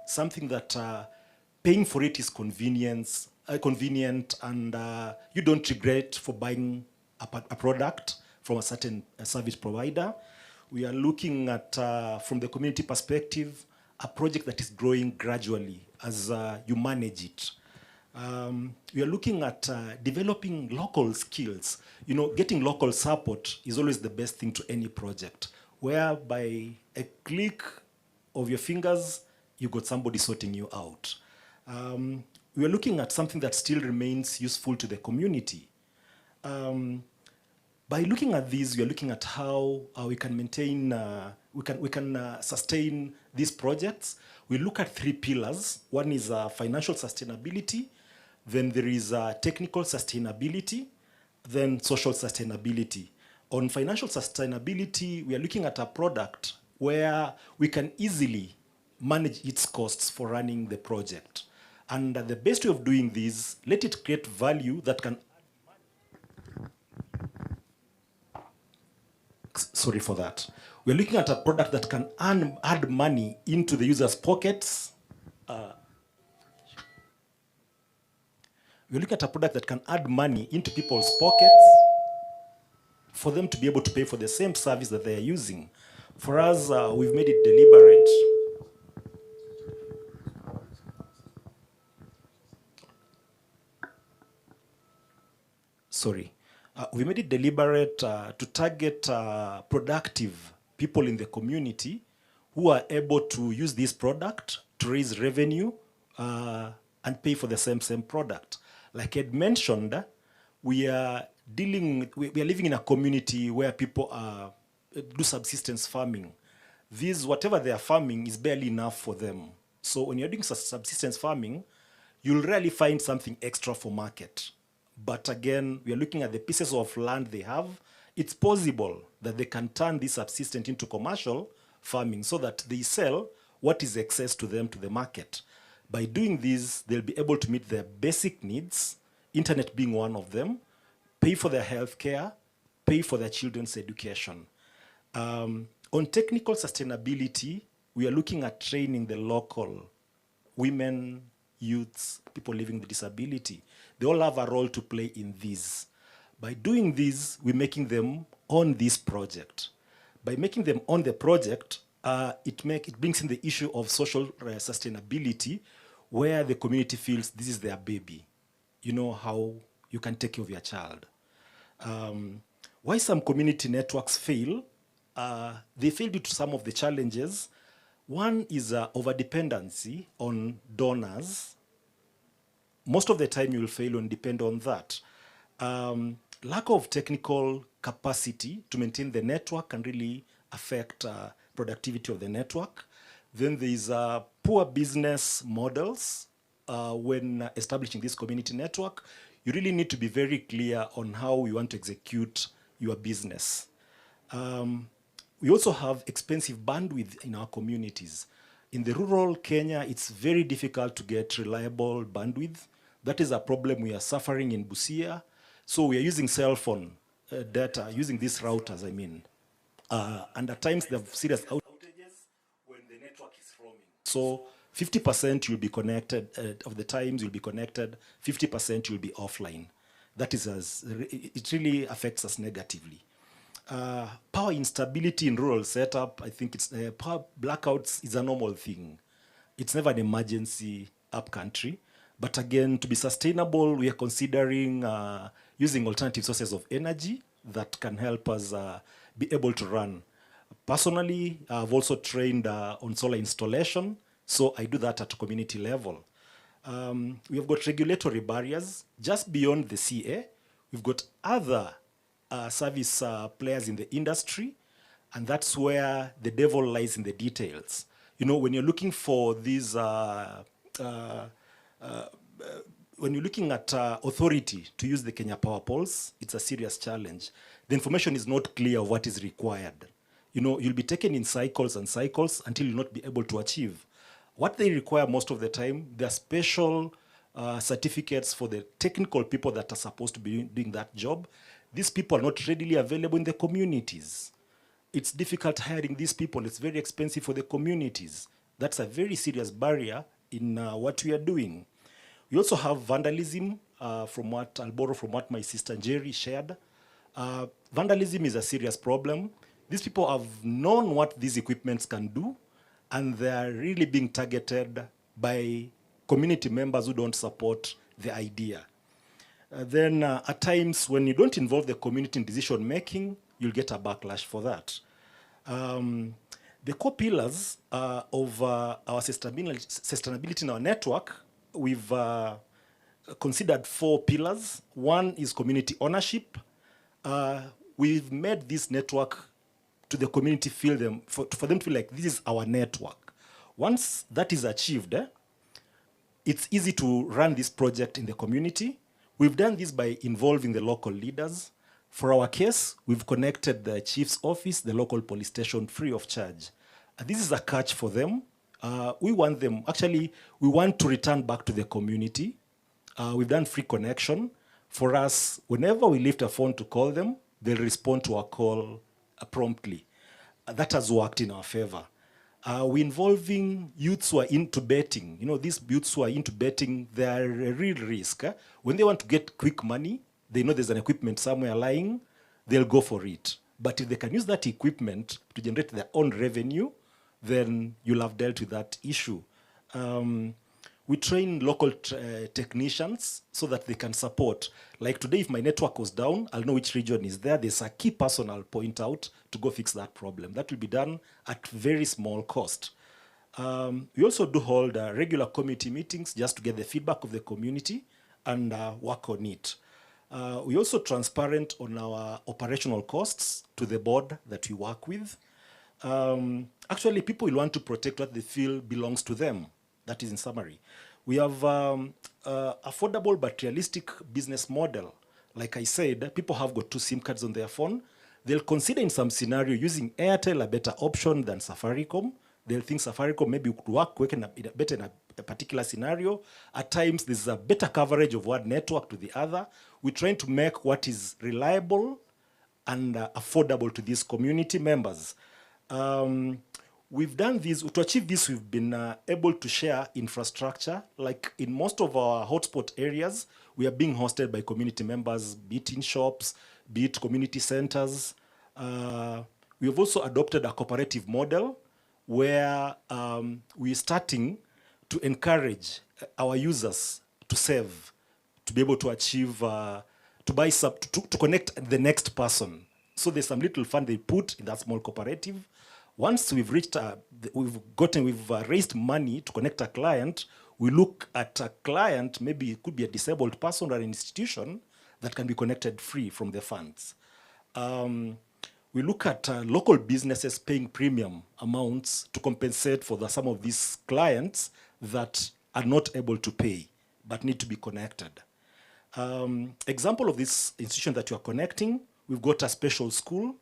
something that paying for it is convenient and you don't regret for buying a product from a certain service provider. We are looking at, from the community perspective, a project that is growing gradually as you manage it. We are looking at developing local skills. You know, getting local support is always the best thing to any project, where by a click of your fingers, you got somebody sorting you out. We are looking at something that still remains useful to the community. By looking at these, we are looking at how we can maintain, we can sustain these projects. We look at 3 pillars. One is financial sustainability, then there is technical sustainability, then social sustainability. On financial sustainability, we are looking at a product where we can easily manage its costs for running the project. And the best way of doing this, let it create value that can... Sorry for that. We're looking at a product that can add money into the user's pockets. We're looking at a product that can add money into people's pockets for them to be able to pay for the same service that they are using. For us, we've made it deliberate. Sorry. We made it deliberate to target productive people in the community who are able to use this product to raise revenue and pay for the same product. Like Ed mentioned, we are living in a community where people do subsistence farming. Whatever they are farming is barely enough for them. So when you're doing subsistence farming, you'll rarely find something extra for market. But again, we are looking at the pieces of land they have. It's possible that they can turn this subsistence into commercial farming so that they sell what is excess to them to the market. By doing this, they'll be able to meet their basic needs, internet being one of them, pay for their health care, pay for their children's education. On technical sustainability, we are looking at training the local women, youths, people living with disability. They all have a role to play in this. By doing this, we're making them on this project. By making them on the project, it brings in the issue of social sustainability, where the community feels this is their baby. You know how you can take care of your child. Why some community networks fail? They fail due to some of the challenges. One is overdependency on donors. Most of the time you will fail and depend on that. Lack of technical capacity to maintain the network can really affect productivity of the network. Then there is poor business models when establishing this community network. You really need to be very clear on how you want to execute your business. We also have expensive bandwidth in our communities. In the rural Kenya, it's very difficult to get reliable bandwidth. That is a problem we are suffering in Busia. So we are using cell phone data, using these routers, I mean. And at times they have serious outages when the network is roaming. So 50% you'll be connected, of the times you'll be connected, 50% you'll be offline. That is, it really affects us negatively. Power instability in rural setup, I think it's power blackouts is a normal thing. It's never an emergency up country. But again, to be sustainable, we are considering using alternative sources of energy that can help us be able to run. Personally, I've also trained on solar installation, so I do that at community level. We have got regulatory barriers just beyond the CA. We've got other service players in the industry, and that's where the devil lies in the details. You know, when you're looking for these, when you're looking at authority to use the Kenya Power Poles, it's a serious challenge. The information is not clear of what is required. You know, you'll be taken in cycles and cycles until you'll not be able to achieve. What they require most of the time, there are special certificates for the technical people that are supposed to be doing that job. These people are not readily available in the communities. It's difficult hiring these people. It's very expensive for the communities. That's a very serious barrier in what we are doing. We also have vandalism, from what I'll borrow from what my sister Jerry shared. Vandalism is a serious problem. These people have known what these equipments can do, and they are really being targeted by community members who don't support the idea. Then at times, when you don't involve the community in decision making, you'll get a backlash for that. The core pillars of our sustainability in our network, we've considered 4 pillars. One is community ownership. We've made this network to the community feel them, for them to feel like this is our network. Once that is achieved, it's easy to run this project in the community. We've done this by involving the local leaders. For our case, we've connected the chief's office, the local police station, free of charge. This is a catch for them. We want them, actually, we want to return back to the community. We've done free connection. For us, whenever we lift a phone to call them, they'll respond to our call promptly. That has worked in our favor. We're involving youths who are into betting. You know, these youths who are into betting, they are a real risk. When they want to get quick money, they know there's an equipment somewhere lying, they'll go for it. But if they can use that equipment to generate their own revenue, then you'll have dealt with that issue. We train local technicians so that they can support. Like today, if my network was down, I'll know which region is there. There's a key person I'll point out to go fix that problem. That will be done at very small cost. We also do hold regular committee meetings just to get the feedback of the community and work on it. We're also transparent on our operational costs to the board that we work with. Actually, people will want to protect what they feel belongs to them. That is in summary. We have affordable but realistic business model. Like I said, people have got 2 SIM cards on their phone. They'll consider in some scenario using Airtel a better option than Safaricom. They'll think Safaricom maybe could work better in a particular scenario. At times, there's a better coverage of one network to the other. We're trying to make what is reliable and affordable to these community members. We've done this, to achieve this, we've been able to share infrastructure. Like in most of our hotspot areas, we are being hosted by community members, be it in shops, be it community centers. We have also adopted a cooperative model where we're starting to encourage our users to save, to be able to achieve, to buy to connect the next person. So there's some little fund they put in that small cooperative. Once we've reached, we've raised money to connect a client, we look at a client, maybe it could be a disabled person or an institution that can be connected free from the funds.
We look at local businesses paying premium amounts to compensate for some of these clients that are not able to pay but need to be connected. Example of this institution that you are connecting, we've got a special school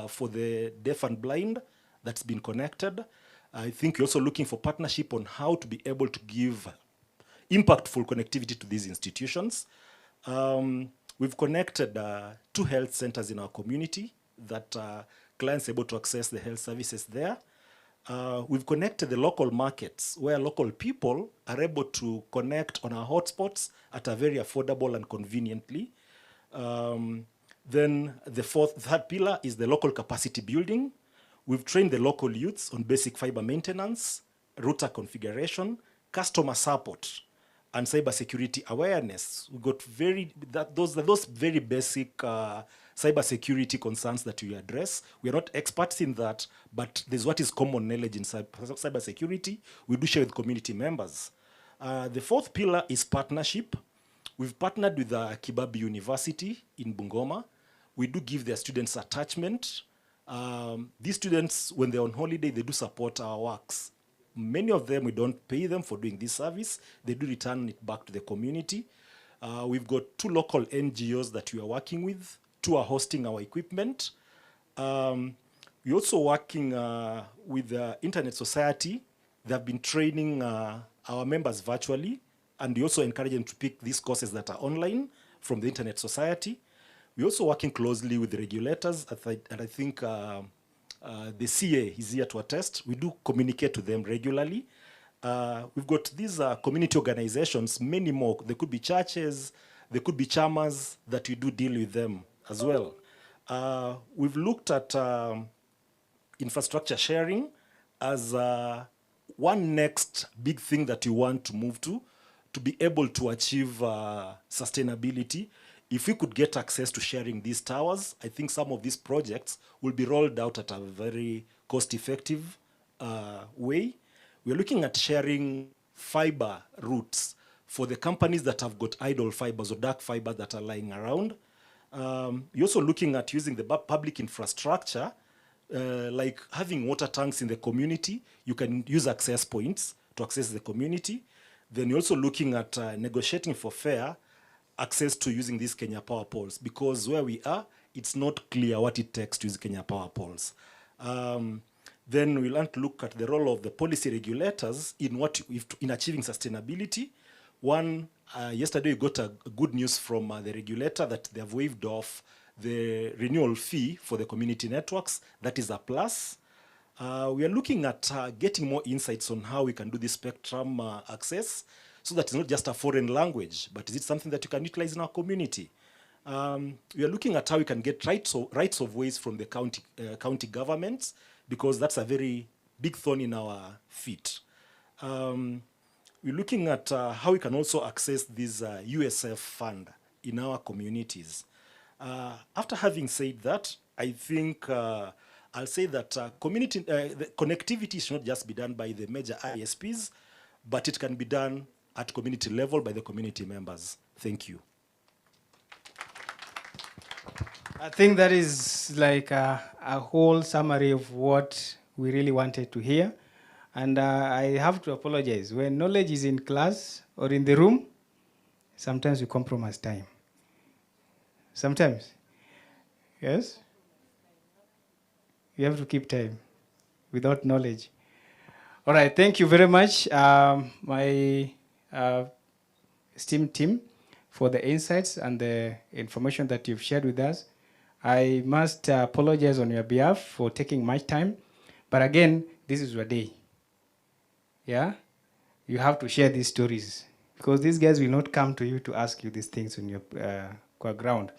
for the deaf and blind that's been connected. I think you're also looking for partnership on how to be able to give impactful connectivity to these institutions. We've connected 2 health centers in our community that clients are able to access the health services there. We've connected the local markets where local people are able to connect on our hotspots at a very affordable and conveniently. Then the third pillar is the local capacity building. We've trained the local youths on basic fiber maintenance, router configuration, customer support, and cybersecurity awareness. We got those very basic cybersecurity concerns that we address. We are not experts in that, but there's what is common knowledge in cybersecurity. We do share with community members. The fourth pillar is partnership. We've partnered with Kibabi University in Bungoma. We do give their students attachment. These students, when they're on holiday, they do support our works. Many of them, we don't pay them for doing this service. They do return it back to the community. We've got 2 local NGOs that we are working with. 2 are hosting our equipment. We're also working with the Internet Society. They've been training our members virtually, and we also encourage them to pick these courses that are online from the Internet Society. We're also working closely with the regulators, and I think the CA is here to attest. We do communicate to them regularly. We've got these community organizations, many more. There could be churches, there could be chamas that we do deal with them as well. We've looked at infrastructure sharing as one next big thing that we want to move to be able to achieve sustainability. If we could get access to sharing these towers, I think some of these projects will be rolled out at a very cost-effective way. We're looking at sharing fiber routes for the companies that have got idle fibers or dark fibers that are lying around. You're also looking at using the public infrastructure, like having water tanks in the community. You can use access points to access the community. Then you're also looking at negotiating for fair access to using these Kenya Power Poles, because where we are, it's not clear what it takes to use Kenya Power Poles. Then we'll want to look at the role of the policy regulators in achieving sustainability. One, yesterday we got a good news from the regulator that they have waived off the renewal fee for the community networks. That is a plus. We are looking at getting more insights on how we can do this spectrum access, so that it's not just a foreign language, but is it something that you can utilize in our community? We are looking at how we can get rights of ways from the county governments, because that's a very big thorn in our feet. We're looking at how we can also access this USF fund in our communities. After having said that, I think I'll say that the connectivity should not just be done by the major ISPs, but it can be done at community level by the community members. Thank you.
I think that is like a whole summary of what we really wanted to hear. And I have to apologize. When knowledge is in class or in the room, sometimes we compromise time. Sometimes. Yes? You have to keep time without knowledge. All right, thank you very much, my esteemed team, for the insights and the information that you've shared with us. I must apologize on your behalf for taking much time, but again, this is your day. Yeah? You have to share these stories, because these guys will not come to you to ask you these things on your ground.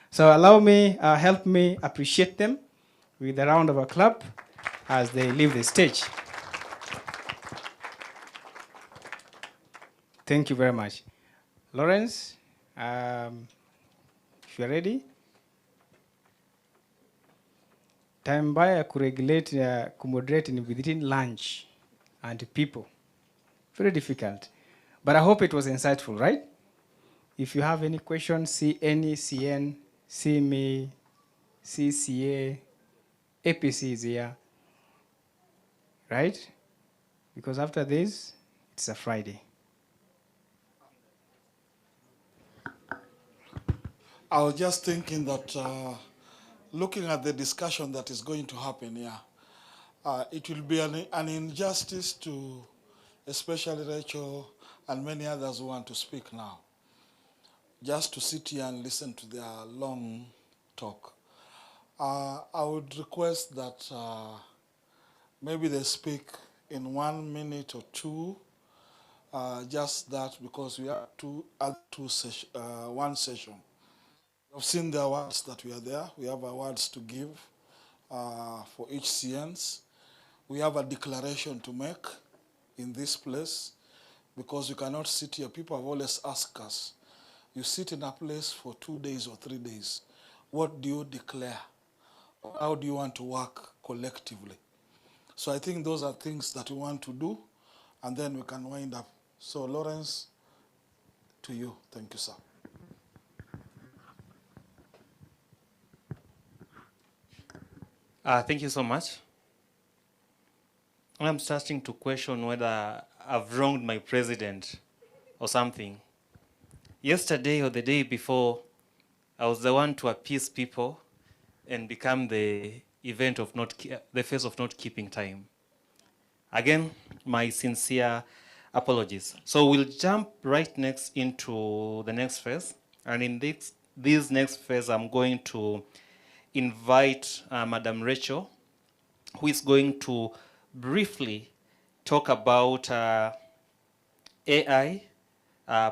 So allow me, help me appreciate them with a round of applause as they leave the stage. Thank you very much. Lawrence, if you're ready. Time by regulate, moderate within lunch and people. Very difficult. But I hope it was insightful, right? If you have any questions, see any CN, see me, see CA, APC is here, right? Because after this, it's a Friday.
I was just thinking that looking at the discussion that is going to happen here, it will be an injustice to especially Rachel and many others who want to speak now, just to sit here and listen to their long talk. I would request that maybe they speak in 1 minute or two, just that, because we have one session. I've seen the awards that we are there. We have awards to give for each CNs. We have a declaration to make in this place, because you cannot sit here. People have always asked us, you sit in a place for 2 days or 3 days, what do you declare? How do you want to work collectively? So I think those are things that we want to do, and then we can wind up. So Lawrence, to you. Thank you, sir.
Thank you so much. I'm starting to question whether I've wronged my president or something. Yesterday or the day before, I was the one to appease people and become the event of the face of not keeping time. Again, my sincere apologies. So we'll jump right next into the next phase. And in this next phase, I'm going to invite Madam Rachel, who is going to briefly talk about AI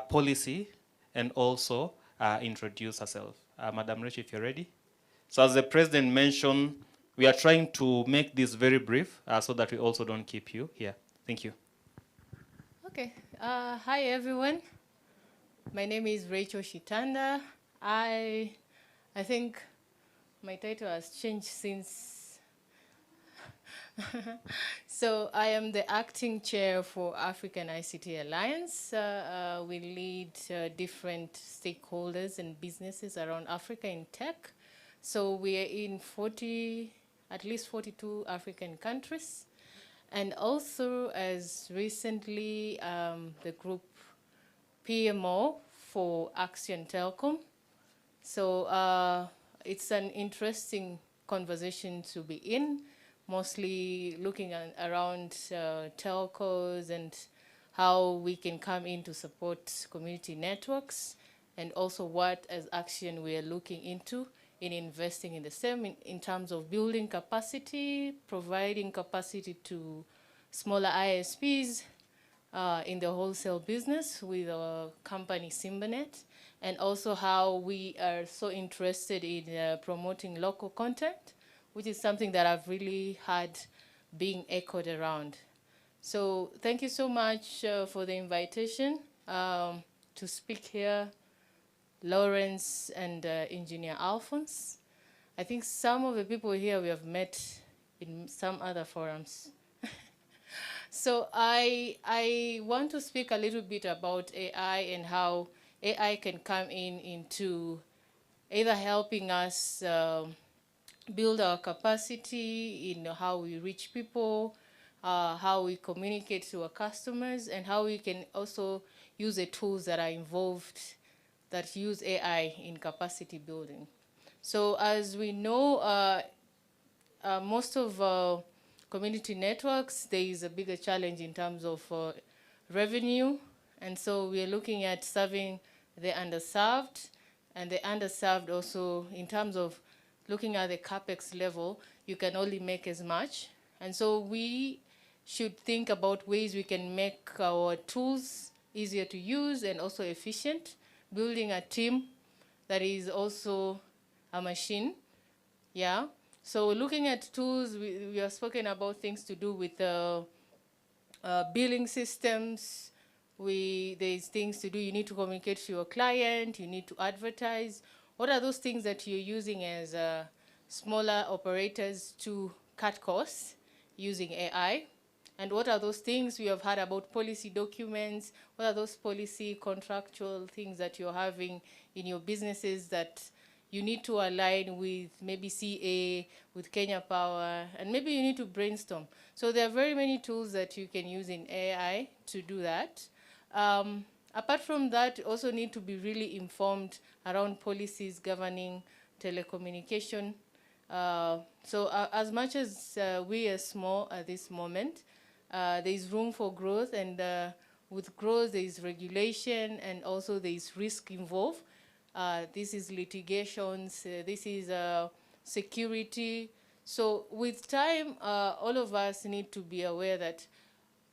policy and also introduce herself. Madam Rachel, if you're ready. So as the president mentioned, we are trying to make this very brief so that we also don't keep you here. Thank you.
Okay. Hi, everyone. My name is Rachel Shitanda. I think my title has changed since. So I am the acting chair for African ICT Alliance. We lead different stakeholders and businesses around Africa in tech. So we are in at least 42 African countries. And also, as recently, the group PMO for Action Telecom. So it's an interesting conversation to be in, mostly looking around telcos and how we can come in to support community networks, and also what as Action we are looking into in investing in the same in terms of building capacity, providing capacity to smaller ISPs in the wholesale business with our company Simbanet, and also how we are so interested in promoting local content, which is something that I've really had being echoed around. So thank you so much for the invitation to speak here, Lawrence and Engineer Alphonse. I think some of the people here we have met in some other forums. So I want to speak a little bit about AI and how AI can come into either helping us build our capacity in how we reach people, how we communicate to our customers, and how we can also use the tools that are involved that use AI in capacity building. So as we know, most of community networks, there is a bigger challenge in terms of revenue. And so we are looking at serving the underserved, and the underserved also in terms of looking at the CapEx level, you can only make as much. And so we should think about ways we can make our tools easier to use and also efficient, building a team that is also a machine. Yeah. So looking at tools, we have spoken about things to do with billing systems. There's things to do. You need to communicate to your client. You need to advertise. What are those things that you're using as smaller operators to cut costs using AI? And what are those things we have heard about policy documents? What are those policy contractual things that you're having in your businesses that you need to align with maybe CA, with Kenya Power, and maybe you need to brainstorm. So there are very many tools that you can use in AI to do that. Apart from that, you also need to be really informed around policies governing telecommunication. As much as we are small at this moment, there is room for growth, and with growth there is regulation, and also there is risk involved. This is litigations, this is security. So with time, all of us need to be aware that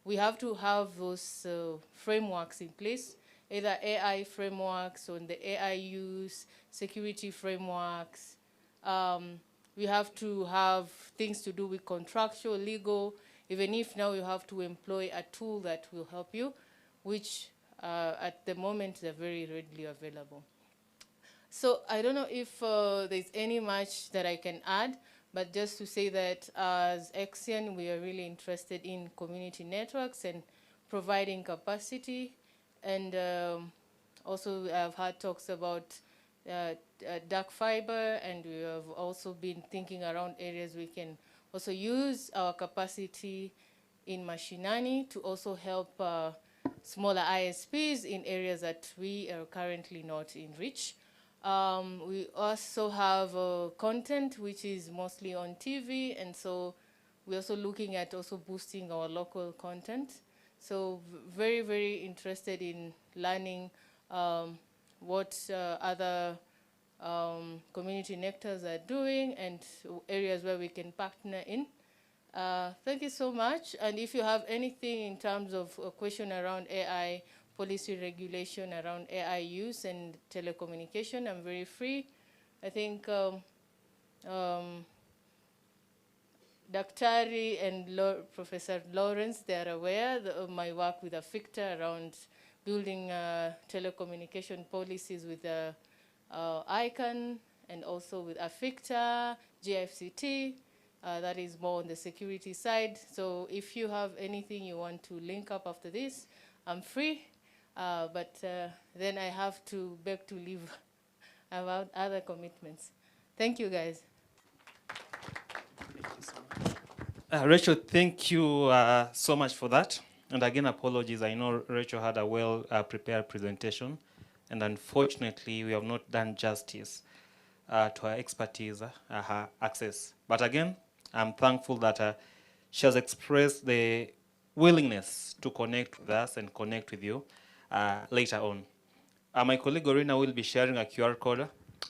we have to have those frameworks in place, either AI frameworks on the AI use, security frameworks. We have to have things to do with contractual, legal, even if now you have to employ a tool that will help you, which at the moment they're very readily available. So I don't know if there's any much that I can add, but just to say that as Axion, we are really interested in community networks and providing capacity. And also I've had talks about dark fiber, and we have also been thinking around areas we can also use our capacity in mashinani to also help smaller ISPs in areas that we are currently not in reach. We also have content which is mostly on TV, and so we're also looking at also boosting our local content. So very, very interested in learning what other community nectars are doing and areas where we can partner in. Thank you so much. And if you have anything in terms of a question around AI, policy regulation around AI use and telecommunication, I'm very free. I think Daktari and Professor Lawrence, they are aware of my work with AFICTA around building telecommunication policies with ICANN and also with AFICTA, GFCT. That is more on the security side. So if you have anything you want to link up after this, I'm free. But then I have to beg to leave about other commitments. Thank you, guys.
Rachel, thank you so much for that. And again, apologies. I know Rachel had a well-prepared presentation, and unfortunately, we have not done justice to her expertise, her access. But again, I'm thankful that she has expressed the willingness to connect with us and connect with you later on. My colleague Orina will be sharing a QR code.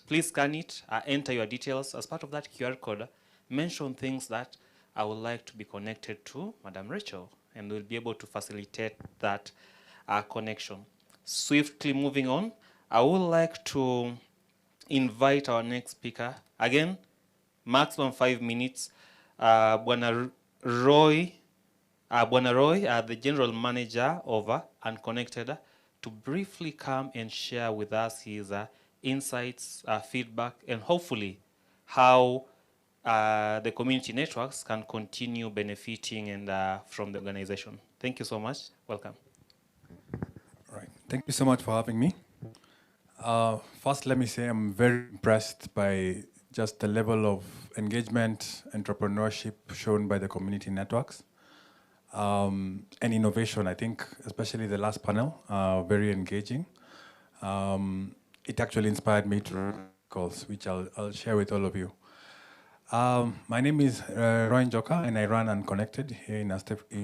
Please scan it, enter your details. As part of that QR code, mention things that I would like to be connected to Madam Rachel, and we'll be able to facilitate that connection. Swiftly moving on, I would like to invite our next speaker. Again, maximum 5 minutes. Bwana Roy, the General Manager of Unconnected, to briefly come and share with us his insights, feedback, and hopefully how the community networks can continue benefiting and from the organization. Thank you so much. Welcome.
All right. Thank you so much for having me. First, let me say I'm very impressed by just the level of engagement, entrepreneurship shown by the community networks, and innovation. I think, especially the last panel, very engaging. It actually inspired me to run calls, which I'll share with all of you. My name is Roy Njoka, and I run Unconnected here in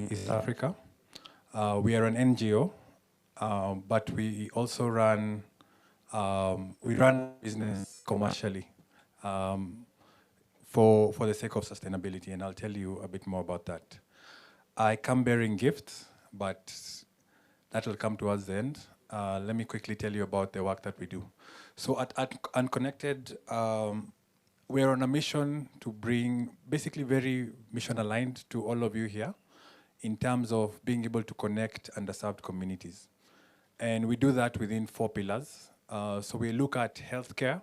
East Africa. We are an NGO, but we also run business commercially for the sake of sustainability, and I'll tell you a bit more about that. I come bearing gifts, but that will come towards the end. Let me quickly tell you about the work that we do. So at Unconnected, we're on a mission to bring, basically very mission aligned to all of you here in terms of being able to connect underserved communities. And we do that within 4 pillars. So we look at healthcare,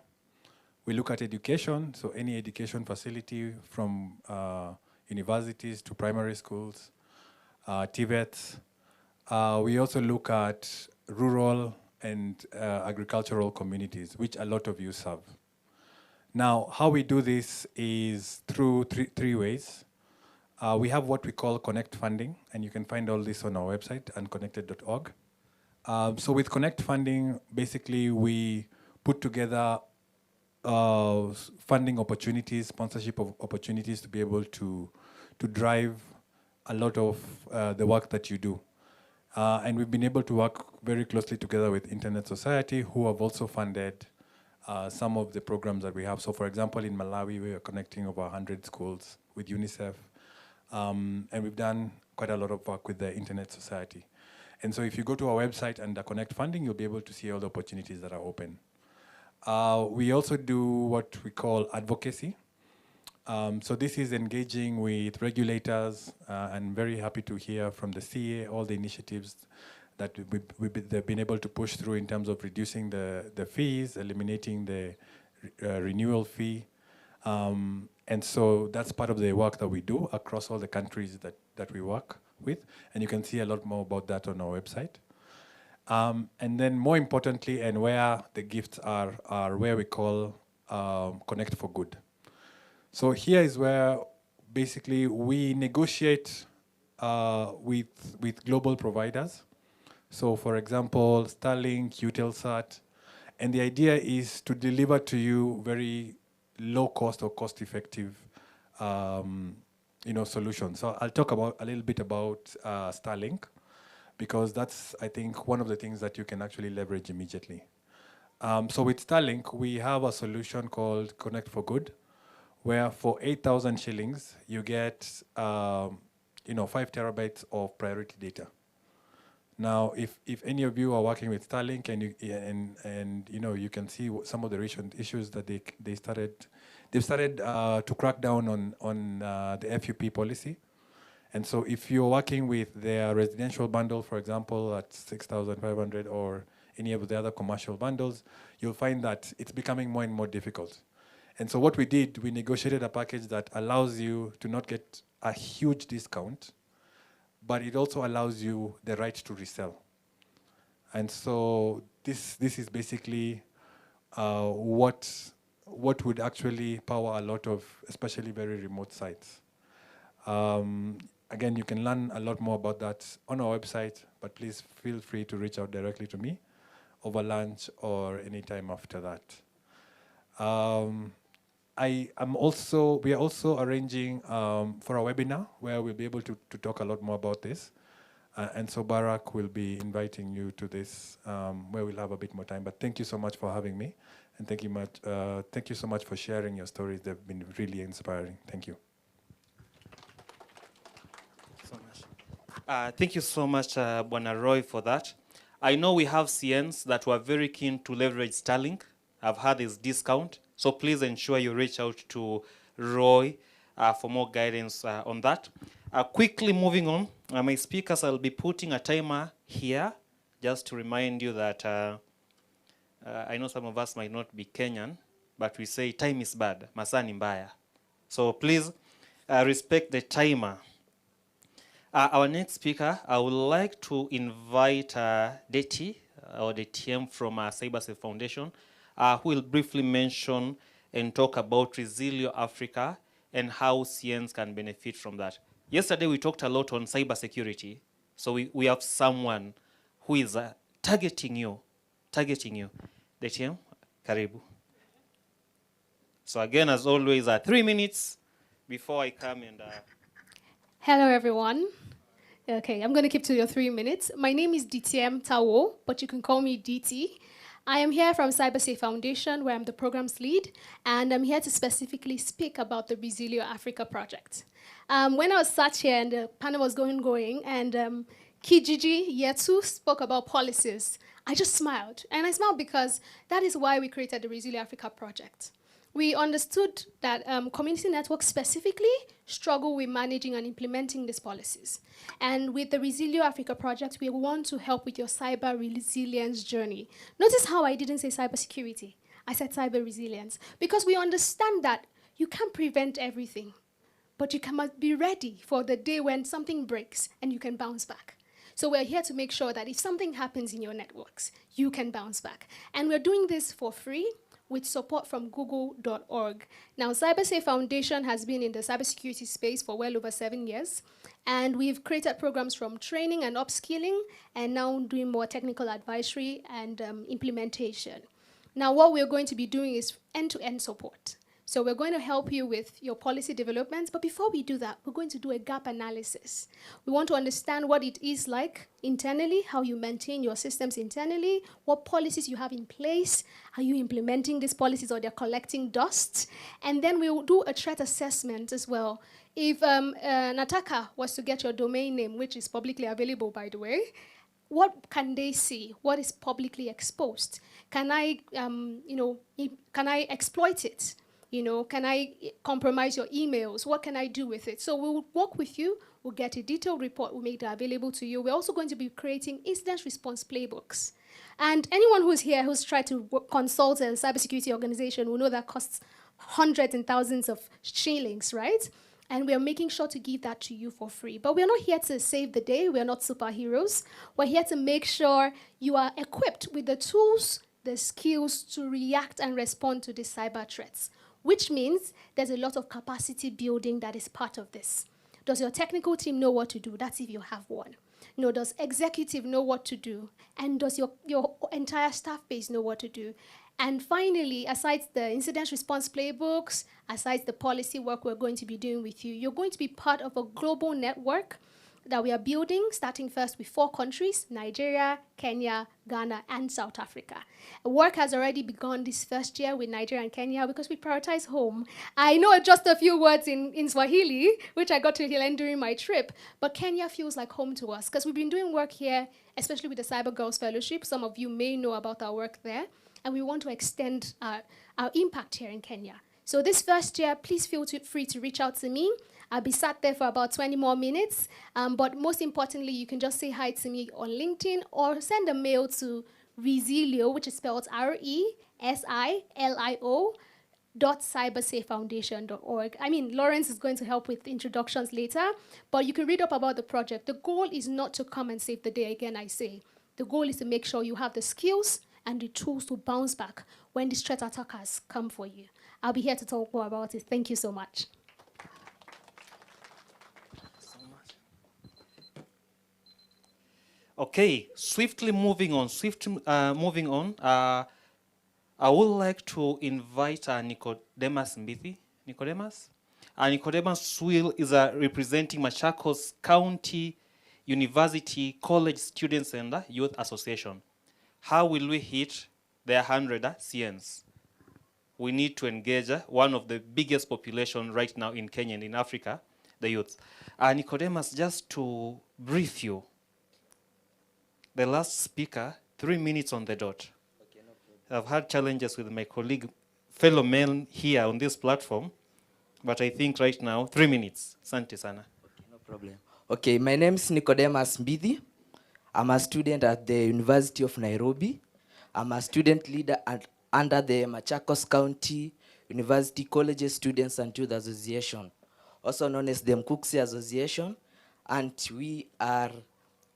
we look at education, so any education facility from universities to primary schools, TVETs. We also look at rural and agricultural communities, which a lot of you serve. Now, how we do this is through three ways. We have what we call Connect funding, and you can find all this on our website, unconnected.org. So with Connect funding, basically we put together funding opportunities, sponsorship of opportunities to be able to drive a lot of the work that you do. And we've been able to work very closely together with Internet Society, who have also funded some of the programs that we have. So for example, in Malawi, we are connecting over 100 schools with UNICEF. And we've done quite a lot of work with the Internet Society. And so if you go to our website under Connect Funding, you'll be able to see all the opportunities that are open. We also do what we call advocacy. So this is engaging with regulators, and very happy to hear from the CA all the initiatives that they've been able to push through in terms of reducing the fees, eliminating the renewal fee. And so that's part of the work that we do across all the countries that we work with. And you can see a lot more about that on our website. And then more importantly, and where the gifts are where we call Connect for Good. So here is where basically we negotiate with global providers. So for example, Starlink, Eutelsat, and the idea is to deliver to you very low cost or cost effective solutions. So I'll talk a little bit about Starlink, because that's, I think, one of the things that you can actually leverage immediately. So with Starlink, we have a solution called Connect for Good, where for 8,000 shillings, you get 5 terabytes of priority data. Now, if any of you are working with Starlink and you can see some of the recent issues that they've started to crack down on the FUP policy. And so if you're working with their residential bundle, for example, at 6,500 or any of the other commercial bundles, you'll find that it's becoming more and more difficult. And so what we did, we negotiated a package that allows you to not get a huge discount, but it also allows you the right to resell. And so this is basically what would actually power a lot of, especially very remote sites. Again, you can learn a lot more about that on our website, but please feel free to reach out directly to me over lunch or any time after that. We are also arranging for a webinar where we'll be able to talk a lot more about this. And so Barack will be inviting you to this, where we'll have a bit more time. But thank you so much for having me. And thank you so much for sharing your stories. They've been really inspiring. Thank you.
Thank you so much, Bwana Roy, for that. I know we have CNs that were very keen to leverage Starlink. I've had this discount, so please ensure you reach out to Roy for more guidance on that. Quickly moving on, my speakers, I'll be putting a timer here, just to remind you that I know some of us might not be Kenyan, but we say time is bad, masaa ni mbaya. So please respect the timer. Our next speaker, I would like to invite Deti, or the TM from CyberSafe Foundation, who will briefly mention and talk about Resilio Africa and how CNs can benefit from that. Yesterday, we talked a lot on cybersecurity. So we have someone who is targeting you. The TM, karibu. So again, as always, 3 minutes before I come and...
Hello, everyone. Okay, I'm going to keep to your 3 minutes. My name is DTM Tawo, but you can call me DT. I am here from CyberSafe Foundation, where I'm the programs lead, and I'm here to specifically speak about the Resilio Africa project. When I was sat here and the panel was going, and Kijiji Yetu spoke about policies, I just smiled. And I smiled because that is why we created the Resilio Africa project. We understood that community networks specifically struggle with managing and implementing these policies. And with the Resilio Africa project, we want to help with your cyber resilience journey. Notice how I didn't say cybersecurity. I said cyber resilience. Because we understand that you can't prevent everything, but you must be ready for the day when something breaks and you can bounce back. So we're here to make sure that if something happens in your networks, you can bounce back. And we're doing this for free. with support from google.org. Now, CyberSafe Foundation has been in the cybersecurity space for well over 7 years, and we've created programs from training and upskilling, and now doing more technical advisory and implementation. Now, what we're going to be doing is end-to-end support. So we're going to help you with your policy developments, but before we do that, we're going to do a gap analysis. We want to understand what it is like internally, how you maintain your systems internally, what policies you have in place, are you implementing these policies or they're collecting dust, and then we'll do a threat assessment as well. If an attacker was to get your domain name, which is publicly available, by the way, what can they see? What is publicly exposed? Can I, can I exploit it? Can I compromise your emails? What can I do with it? So we'll work with you. We'll get a detailed report. We'll make that available to you. We're also going to be creating incident response playbooks. And anyone who's here who's tried to consult a cybersecurity organization will know that costs hundreds and thousands of shillings, right? And we are making sure to give that to you for free. But we're not here to save the day. We're not superheroes. We're here to make sure you are equipped with the tools, the skills to react and respond to these cyber threats, which means there's a lot of capacity building that is part of this. Does your technical team know what to do? That's if you have one. Does executive know what to do? And does your entire staff base know what to do? And finally, aside the incident response playbooks, aside the policy work we're going to be doing with you, you're going to be part of a global network that we are building, starting first with 4 countries, Nigeria, Kenya, Ghana, and South Africa. Work has already begun this first year with Nigeria and Kenya because we prioritize home. I know just a few words in Swahili, which I got to learn during my trip, but Kenya feels like home to us because we've been doing work here, especially with the Cyber Girls Fellowship. Some of you may know about our work there, and we want to extend our impact here in Kenya. So this first year, please feel free to reach out to me. I'll be sat there for about 20 more minutes. But most importantly, you can just say hi to me on LinkedIn or send a mail to Resilio, which is spelled RESILIO, .cybersafefoundation.org. I mean, Lawrence is going to help with introductions later, but you can read up about the project. The goal is not to come and save the day, again, I say. The goal is to make sure you have the skills and the tools to bounce back when these threat attackers come for you. I'll be here to talk more about it. Thank you so much.
Okay, swiftly moving on. I would like to invite Nicodemus Mbithi. Nicodemus? Nicodemus is representing Machakos County University College Students and Youth Association. How will we hit the 100 CNs? We need to engage one of the biggest population right now in Kenya and in Africa, the youth. Nicodemus, just to brief you, the last speaker, 3 minutes on the dot. Okay, no problem. I've had challenges with my fellow men here on this platform, but I think right now, 3 minutes. Asante sana.
Okay, no problem. Okay, my name is Nicodemus Mbithi. I'm a student at the University of Nairobi. I'm a student leader under the Machakos County University Colleges Students and Youth Association, also known as the Mkuksi Association, and we are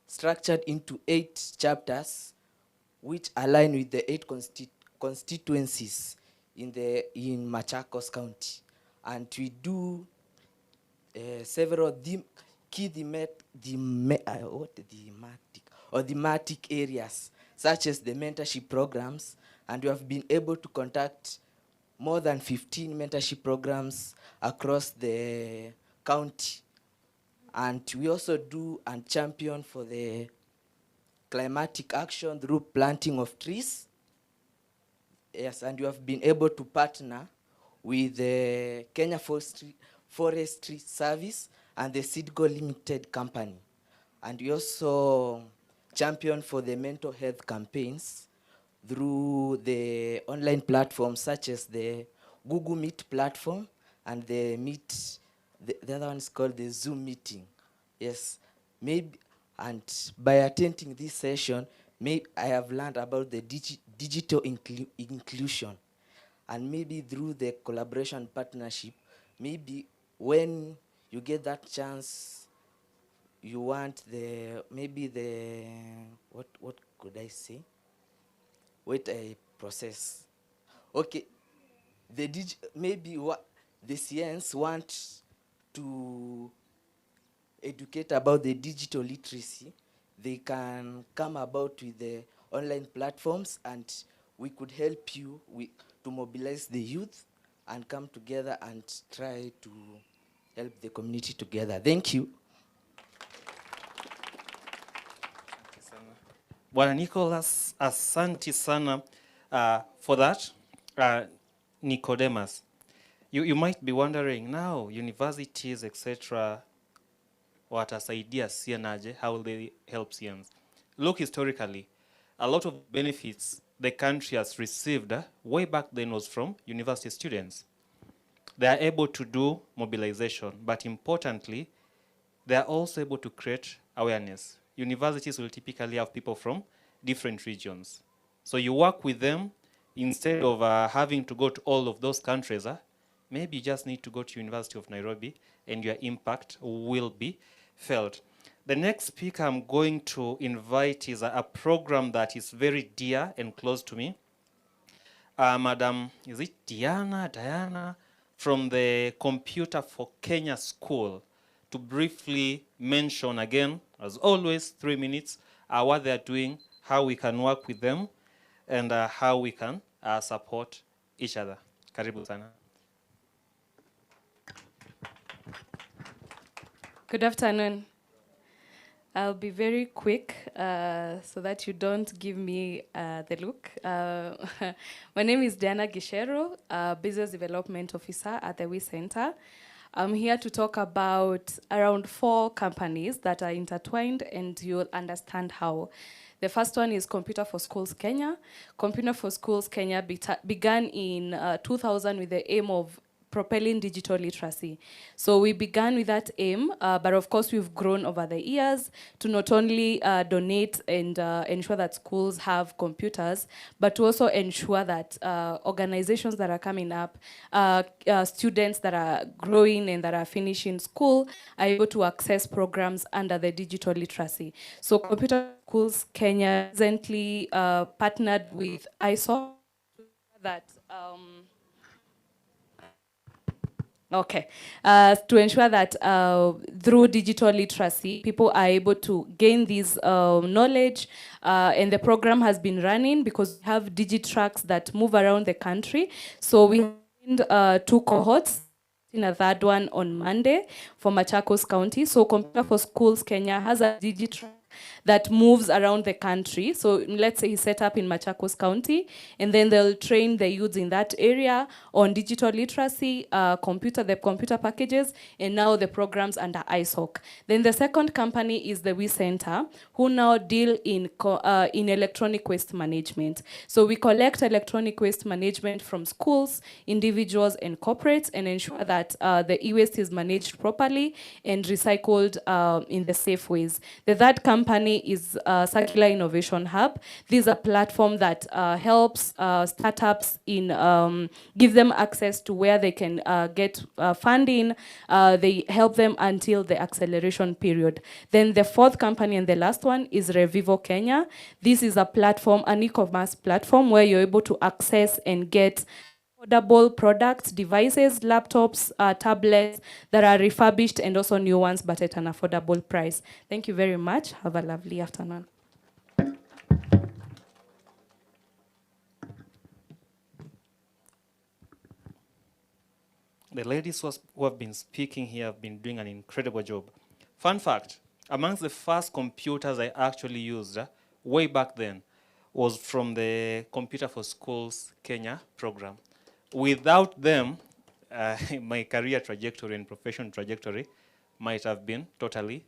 structured into 8 chapters, which align with the 8 constituencies in Machakos County, and we do several key thematic areas, such as the mentorship programs, and we have been able to conduct more than 15 mentorship programs across the county. And we also do and champion for the climatic action through planting of trees. Yes, and we have been able to partner with the Kenya Forestry Service and the Sidgo Limited Company. And we also champion for the mental health campaigns through the online platforms such as the Google Meet platform and the Meet. The other one is called the Zoom meeting. Yes, maybe, and by attending this session, I have learned about the digital inclusion, and maybe through the collaboration partnership, maybe when you get that chance, you want what could I say? Wait, I process. okay, maybe what the CNs want to educate about the digital literacy, they can come about with the online platforms, and we could help you to mobilize the youth and come together and try to help the community together. Thank you.
Bwana Nicholas, asante sana for that. Nicodemus, you might be wondering now, universities, etc., watasaidia CN aje? How will they help CNs? Look historically, a lot of benefits the country has received way back then was from university students. They are able to do mobilization, but importantly, they are also able to create awareness. Universities will typically have people from different regions. So you work with them instead of having to go to all of those countries. Maybe you just need to go to University of Nairobi and your impact will be felt. The next speaker I'm going to invite is a program that is very dear and close to me. Madam, is it Diana, from the Computer for Kenya School, to briefly mention again, as always, 3 minutes, what they're doing, how we can work with them, and how we can support each other. Karibu sana.
Good afternoon. I'll be very quick so that you don't give me the look. My name is Diana Gishero, Business Development Officer at the WE Center. I'm here to talk about around 4 companies that are intertwined, and you'll understand how. The first one is Computer for Schools Kenya. Computer for Schools Kenya began in 2000 with the aim of propelling digital literacy. So we began with that aim, but of course we've grown over the years to not only donate and ensure that schools have computers, but to also ensure that organizations that are coming up, students that are growing and that are finishing school are able to access programs under the digital literacy. So Computer Schools Kenya recently partnered with ISO that to ensure that through digital literacy, people are able to gain this knowledge, and the program has been running because we have digitracks that move around the country. So we have 2 cohorts, in a third one on Monday for Machakos County. So Computer for Schools Kenya has a digitrack that moves around the country. So let's say he's set up in Machakos County, and then they'll train the youths in that area on digital literacy, the computer packages, and now the programs under ISOC. Then the second company is the WE Center, who now deal in electronic waste management. So we collect electronic waste management from schools, individuals, and corporates, and ensure that the e-waste is managed properly and recycled in the safe ways. The third company is Circular Innovation Hub. This is a platform that helps startups give them access to where they can get funding. They help them until the acceleration period. Then the fourth company and the last one is Revivo Kenya. This is a platform, an e-commerce platform, where you're able to access and get affordable products, devices, laptops, tablets that are refurbished, and also new ones, but at an affordable price. Thank you very much. Have a lovely afternoon.
The ladies who have been speaking here have been doing an incredible job. Fun fact, amongst the first computers I actually used way back then was from the Computer for Schools Kenya program. Without them, my career trajectory and professional trajectory might have been totally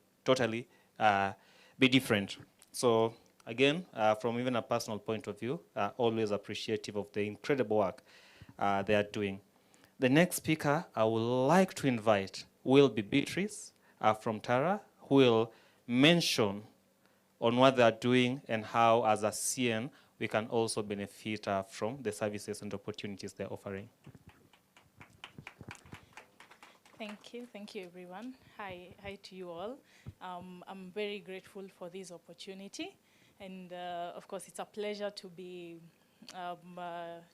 be different. So again, from even a personal point of view, always appreciative of the incredible work they are doing. The next speaker I would like to invite will be Beatrice from Tara, who will mention on what they are doing and how, as a CN, we can also benefit from the services and opportunities they're offering.
Thank you everyone. Hi to you all. I'm very grateful for this opportunity, and of course it's a pleasure to be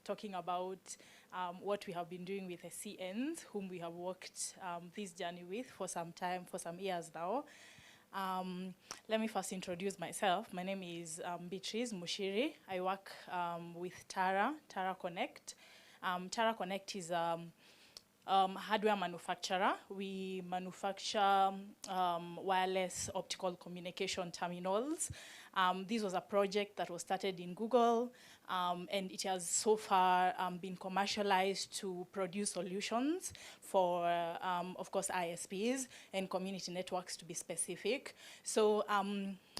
talking about what we have been doing with the CNs, whom we have worked this journey with for some time, for some years now. Let me first introduce myself. My name is Beatrice Mushiri. I work with Tara Connect. Tara Connect is hardware manufacturer. We manufacture wireless optical communication terminals. This was a project that was started in Google, and it has so far been commercialized to produce solutions for, of course, ISPs and community networks, to be specific. So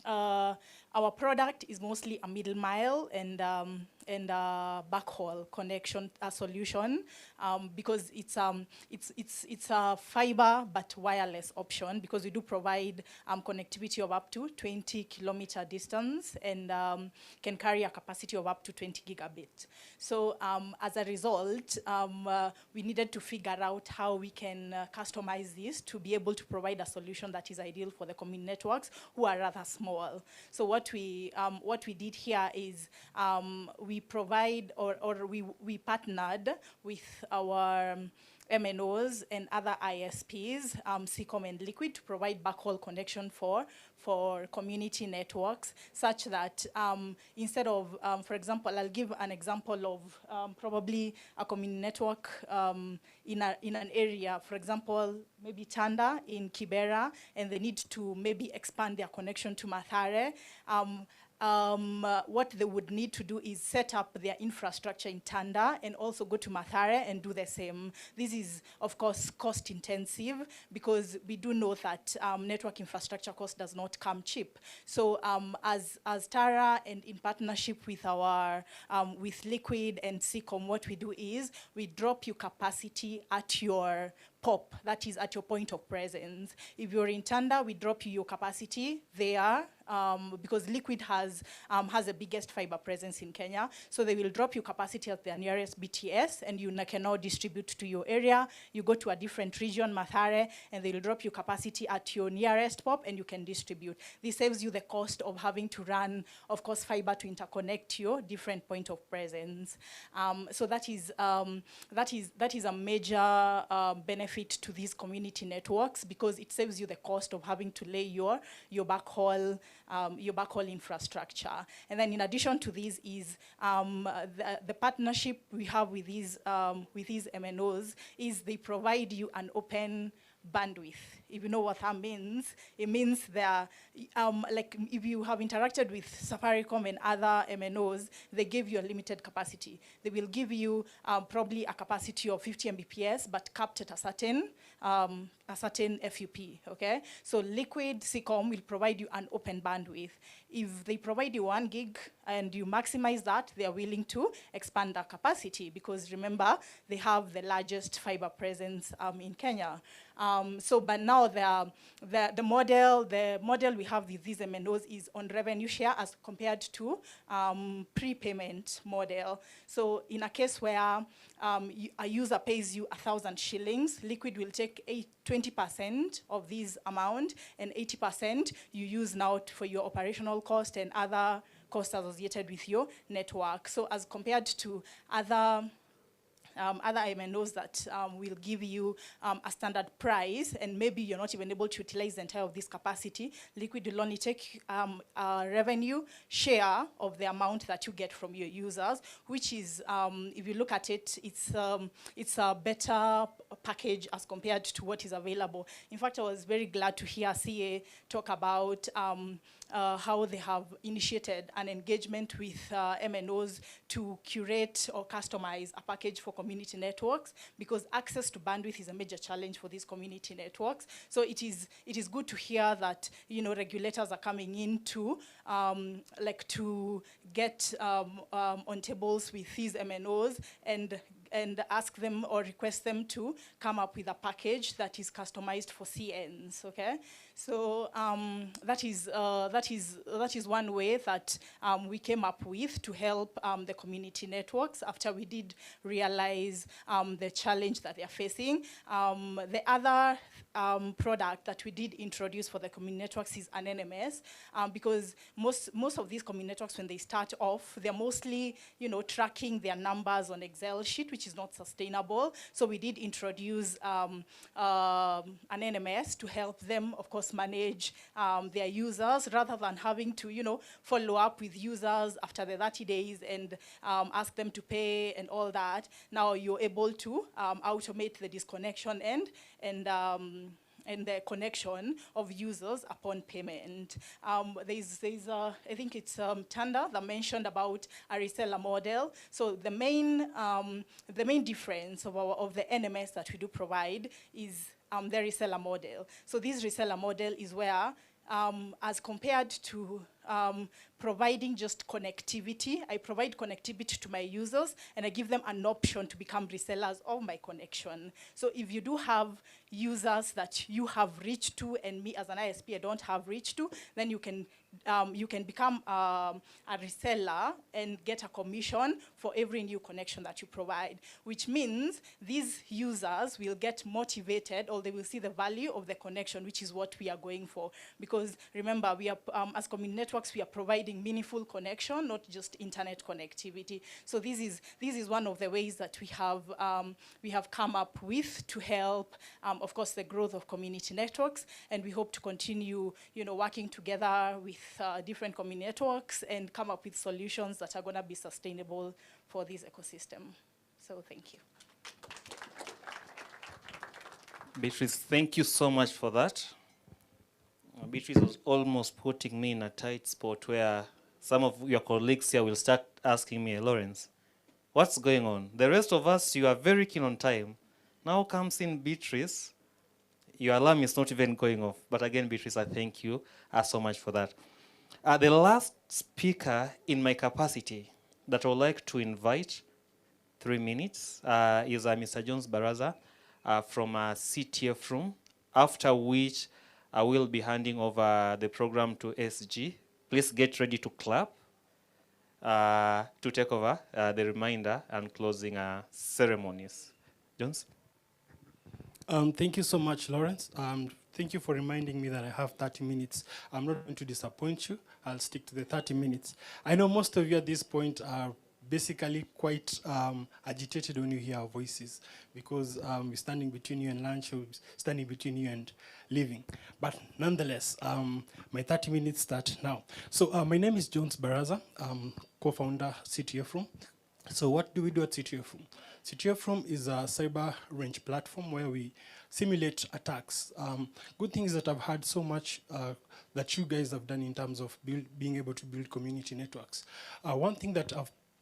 our product is mostly a middle mile and backhaul connection solution, because it's a fiber but wireless option, because we do provide connectivity of up to 20 kilometer distance and can carry a capacity of up to 20 gigabit. So as a result, we needed to figure out how we can customize this to be able to provide a solution that is ideal for the community networks who are rather small. So what we did here is we provide, or we partnered with our MNOs and other ISPs, Seacom and Liquid, to provide backhaul connection for community networks, such that instead of, for example, I'll give an example of probably a community network in an area, for example, maybe Tanda in Kibera, and they need to maybe expand their connection to Mathare. What they would need to do is set up their infrastructure in Tanda and also go to Mathare and do the same. This is, of course, cost intensive, because we do know that network infrastructure cost does not come cheap. So as Tara, and in partnership with our with Liquid and Seacom, what we do is we drop you capacity at your POP, that is at your point of presence. If you're in Tanda, we drop you your capacity there, because Liquid has the biggest fiber presence in Kenya. So they will drop your capacity at their nearest BTS, and you can now distribute to your area. You go to a different region, Mathare, and they'll drop your capacity at your nearest POP, and you can distribute. This saves you the cost of having to run, of course, fiber to interconnect your different point of presence. So that is a major benefit to these community networks, because it saves you the cost of having to lay your backhaul infrastructure. And then in addition to this is the partnership we have with these MNOs is they provide you an open bandwidth. If you know what that means, it means that like if you have interacted with Safaricom and other MNOs, they give you a limited capacity. They will give you probably a capacity of 50 Mbps, but capped at a certain FUP, okay? So Liquid Seacom will provide you an open bandwidth. If they provide you 1 gig and you maximize that, they are willing to expand their capacity, because remember, they have the largest fiber presence in Kenya. But now the model we have with these MNOs is on revenue share as compared to prepayment model. So in a case where a user pays you 1,000 shillings, Liquid will take 20% of this amount, and 80% you use now for your operational cost and other costs associated with your network. So as compared to other MNOs that will give you a standard price, and maybe you're not even able to utilize the entire of this capacity, Liquid will only take a revenue share of the amount that you get from your users, which is, if you look at it, it's a better package as compared to what is available. In fact, I was very glad to hear CA talk about how they have initiated an engagement with MNOs to curate or customize a package for community networks, because access to bandwidth is a major challenge for these community networks. So it is good to hear that, you know, regulators are coming in to like to get on tables with these MNOs and ask them or request them to come up with a package that is customized for CNs, okay? So that is one way that we came up with to help the community networks after we did realize the challenge that they are facing. The other product that we did introduce for the community networks is an NMS, because most of these community networks, when they start off, they're mostly tracking their numbers on Excel sheet, which is not sustainable. So we did introduce an NMS to help them, of course, manage their users rather than having to follow up with users after the 30 days and ask them to pay and all that. Now you're able to automate the disconnection and the connection of users upon payment. There's I think it's Tanda that mentioned about a reseller model. So the main difference of the NMS that we do provide is the reseller model. So this reseller model is where, as compared to providing just connectivity, I provide connectivity to my users and I give them an option to become resellers of my connection. So if you do have users that you have reached to and me as an ISP I don't have reached to, then you can become a reseller and get a commission for every new connection that you provide, which means these users will get motivated, or they will see the value of the connection, which is what we are going for. Because remember, we are as community networks, we are providing meaningful connection, not just internet connectivity. So this is one of the ways that we have come up with to help, of course, the growth of community networks, and we hope to continue, working together with different community networks and come up with solutions that are going to be sustainable for this ecosystem. So thank you.
Beatrice, thank you so much for that. Beatrice was almost putting me in a tight spot where some of your colleagues here will start asking me, Lawrence, what's going on? The rest of us, you are very keen on time. Now comes in Beatrice. Your alarm is not even going off. But again, Beatrice, I thank you so much for that. The last speaker in my capacity that I would like to invite, 3 minutes, is Mr. Jones Baraza from CTF room, after which I will be handing over the program to SG. Please get ready to clap to take over the reminder and closing ceremonies. Jones?
Thank you so much, Lawrence. Thank you for reminding me that I have 30 minutes. I'm not going to disappoint you. I'll stick to the 30 minutes. I know most of you at this point are basically quite agitated when you hear our voices, because we're standing between you and lunch, or standing between you and leaving. But nonetheless, my 30 minutes start now. So my name is Jones Baraza, co-founder CTF Room. So what do we do at CTF Room? CTF Room is a cyber range platform where we simulate attacks. Good things that I've heard so much that you guys have done in terms of being able to build community networks. One thing that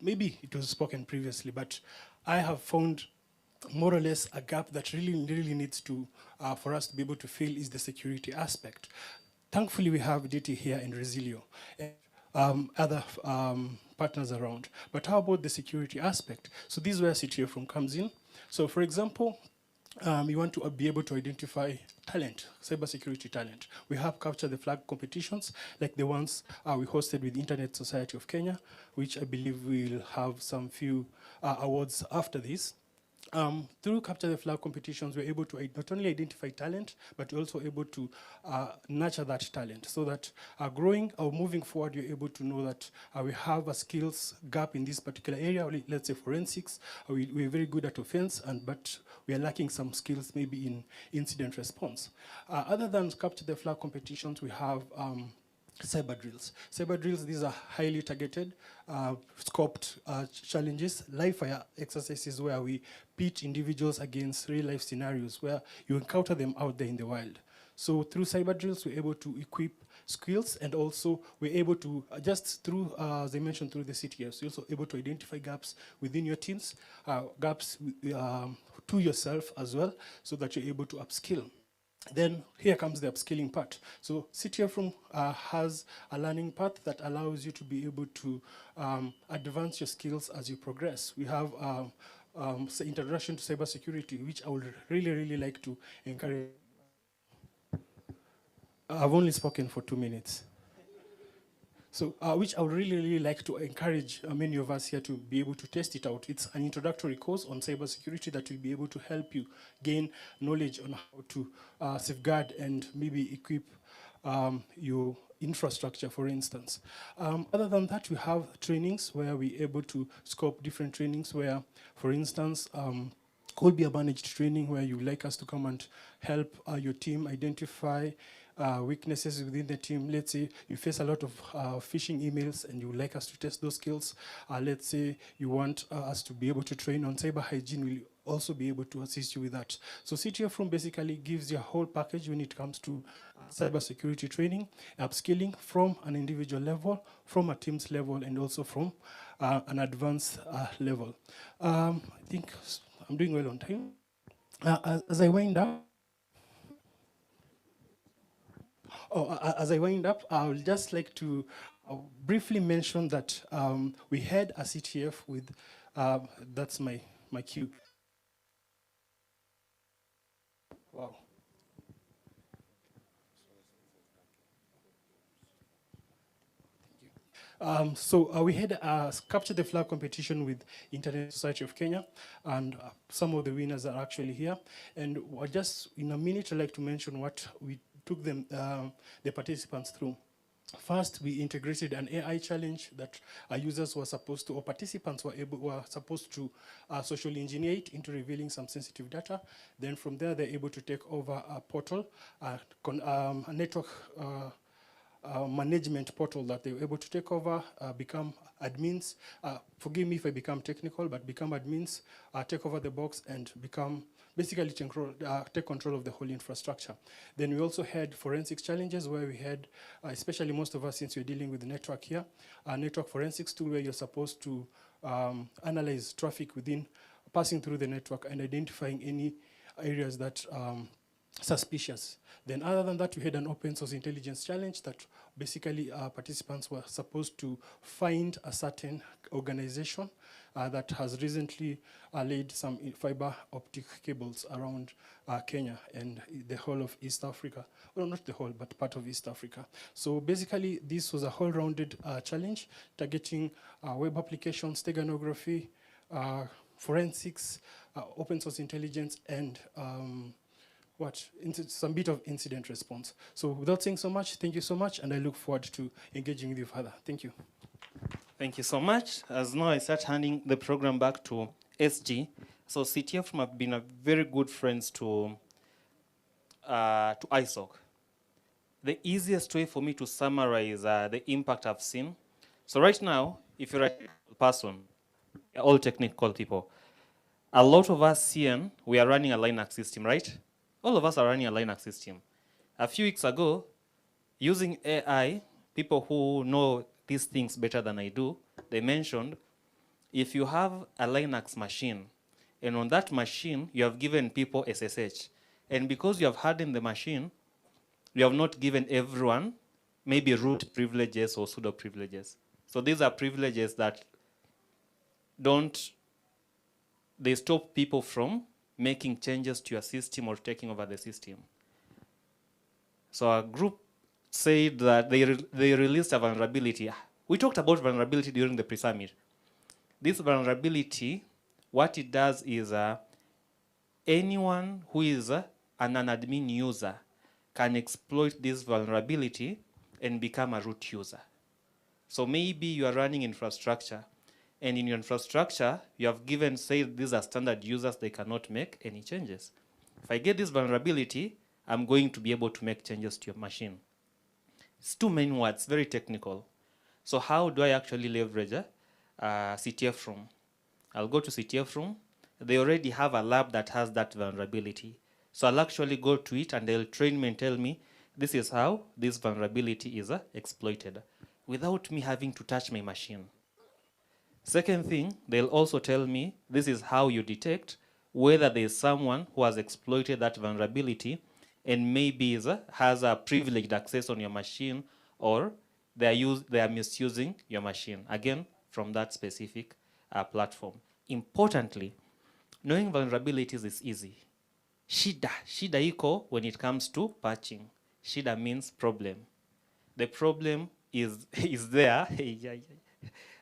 maybe it was spoken previously, but I have found more or less a gap that really needs to, for us to be able to fill, is the security aspect. Thankfully, we have DT here in Resilio and other partners around. But how about the security aspect? So this is where CTF Room comes in. So for example, you want to be able to identify talent, cybersecurity talent. We have capture the flag competitions, like the ones we hosted with Internet Society of Kenya, which I believe will have some few awards after this. Through capture the flag competitions, we're able to not only identify talent, but we're also able to nurture that talent, so that growing or moving forward, you're able to know that we have a skills gap in this particular area. Let's say forensics, we're very good at offense, but we are lacking some skills maybe in incident response. Other than capture the flag competitions, we have cyber drills. Cyber drills, these are highly targeted, scoped challenges, live fire exercises where we pit individuals against real life scenarios where you encounter them out there in the wild. So through cyber drills, we're able to equip skills, and also we're able to, just through, as I mentioned, through the CTFs, you're also able to identify gaps within your teams, gaps to yourself as well, so that you're able to upskill. Then here comes the upskilling part. So CTF Room has a learning path that allows you to be able to advance your skills as you progress. We have introduction to cybersecurity, which I would really like to encourage. I've only spoken for 2 minutes. So, which I would really, really like to encourage many of us here to be able to test it out. It's an introductory course on cybersecurity that will be able to help you gain knowledge on how to safeguard and maybe equip your infrastructure, for instance. Other than that, we have trainings where we're able to scope different trainings where, for instance, could be a managed training where you would like us to come and help your team identify weaknesses within the team. Let's say you face a lot of phishing emails and you would like us to test those skills. Let's say you want us to be able to train on cyber hygiene. We'll also be able to assist you with that. So CTF Room basically gives you a whole package when it comes to cybersecurity training, upskilling from an individual level, from a team's level, and also from an advanced level. I think I'm doing well on time. As I wind up, I would just like to briefly mention that we had a CTF with, that's my cue. Wow. So we had a Capture the Flag competition with Internet Society of Kenya, and some of the winners are actually here. And just in a minute, I'd like to mention what we took them, the participants through. First, we integrated an AI challenge that our users were supposed to, or participants were supposed to socially engineer it into revealing some sensitive data. Then from there, they're able to take over a portal, a network management portal that they were able to take over, become admins. Forgive me if I become technical, but become admins, take over the box, and become basically take control of the whole infrastructure. Then we also had forensics challenges where we had, especially most of us, since we're dealing with the network here, a network forensics tool where you're supposed to analyze traffic within, passing through the network and identifying any areas that suspicious. Then other than that, we had an open source intelligence challenge that basically participants were supposed to find a certain organization that has recently laid some fiber optic cables around Kenya and the whole of East Africa. Well, not the whole, but part of East Africa. So basically, this was a whole-rounded challenge targeting web applications, steganography, forensics, open source intelligence, and some bit of incident response. So without saying so much, thank you so much, and I look forward to engaging with you further. Thank you.
Thank you so much. As now I start handing the program back to SG. So CTF have been a very good friends to ISOC. The easiest way for me to summarize the impact I've seen. So right now, if you're a person, all technical people, a lot of us CN, we are running a Linux system, right? All of us are running a Linux system. A few weeks ago, using AI, people who know these things better than I do, they mentioned, if you have a Linux machine, and on that machine, you have given people SSH, and because you have hardened the machine, you have not given everyone maybe root privileges or pseudo privileges. So these are privileges that they stop people from making changes to your system or taking over the system. So a group said that they released a vulnerability. We talked about vulnerability during the pre-summit. This vulnerability, what it does is anyone who is an admin user can exploit this vulnerability and become a root user. So maybe you are running infrastructure, and in your infrastructure, you have given, say, these are standard users, they cannot make any changes. If I get this vulnerability, I'm going to be able to make changes to your machine. It's too many words, very technical. So how do I actually leverage a CTF room? I'll go to CTF room. They already have a lab that has that vulnerability. So I'll actually go to it and they'll train me and tell me, this is how this vulnerability is exploited, without me having to touch my machine. Second thing, they'll also tell me, this is how you detect whether there's someone who has exploited that vulnerability and maybe has a privileged access on your machine, or they are misusing your machine, again, from that specific platform. Importantly, knowing vulnerabilities is easy. Shida iko when it comes to patching. Shida means problem. The problem is, is there.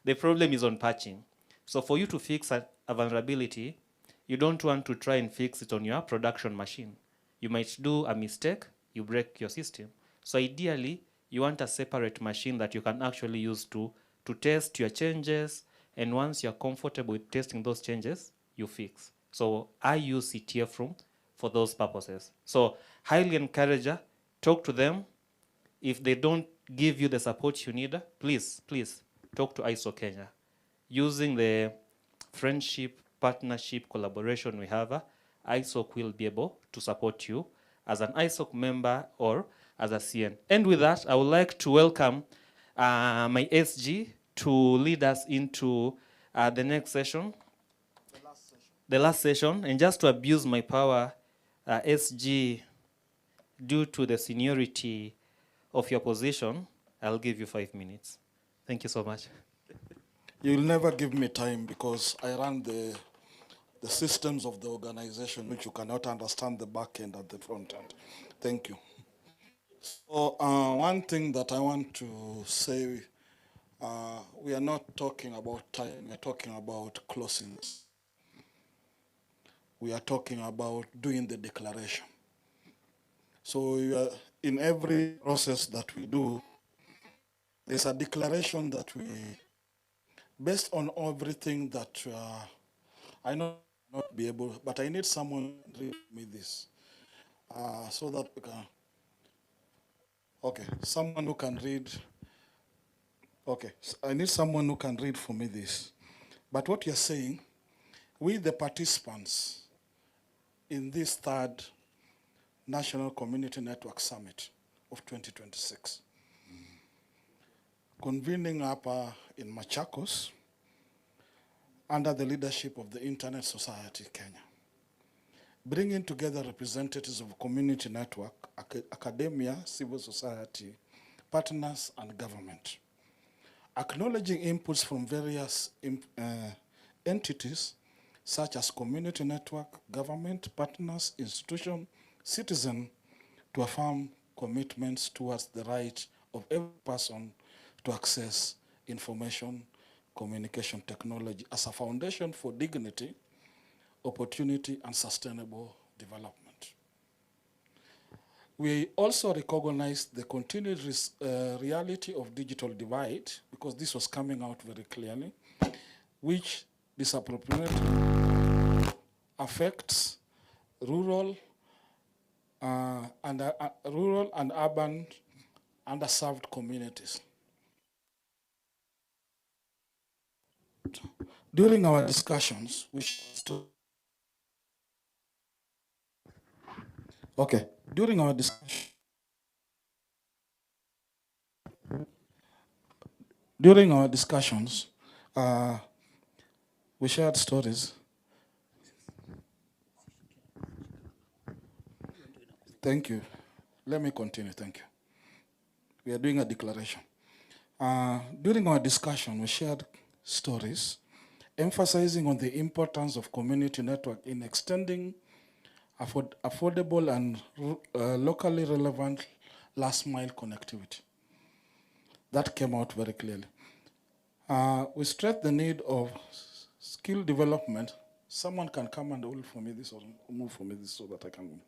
The problem is on patching. So for you to fix a vulnerability, you don't want to try and fix it on your production machine. You might do a mistake, you break your system. So ideally, you want a separate machine that you can actually use to test your changes, and once you're comfortable with testing those changes, you fix. So I use CTF Room for those purposes. So highly encourage her, talk to them. If they don't give you the support you need, please talk to ISO Kenya. Using the friendship, partnership, collaboration we have, ISOC will be able to support you as an ISOC member or as a CN. And with that, I would like to welcome my SG to lead us into the next session. The last session. And just to abuse my power, SG, due to the seniority of your position, I'll give you 5 minutes. Thank you so much.
You'll never give me time because I run the systems of the organization, which you cannot understand the back end and the front end. Thank you. So one thing that I want to say, we are not talking about time, we are talking about closings. We are talking about doing the declaration. So in every process that we do, there's a declaration that we, based on everything that I know not be able, but I need someone to read me this so that we can. Okay, someone who can read. Okay, so I need someone who can read for me this. But what you're saying, we the participants in this third National Community Network Summit of 2026, convening up in Machakos under the leadership of the Internet Society Kenya, bringing together representatives of community network, academia, civil society, partners, and government, acknowledging inputs from various entities such as community network, government, partners, institutions, citizens, to affirm commitments towards the right of every person to access information communication technology as a foundation for dignity, opportunity, and sustainable development. We also recognize the continued reality of digital divide, because this was coming out very clearly, which disproportionately affects rural and urban underserved communities. During our discussions, during our discussions, we shared stories. Thank you. Let me continue. Thank you. We are doing a declaration. During our discussion, we shared stories emphasizing on the importance of community network in extending affordable and locally relevant last mile connectivity. That came out very clearly. We stressed the need of skill development. Someone can come and hold for me this or move for me this so that I can move.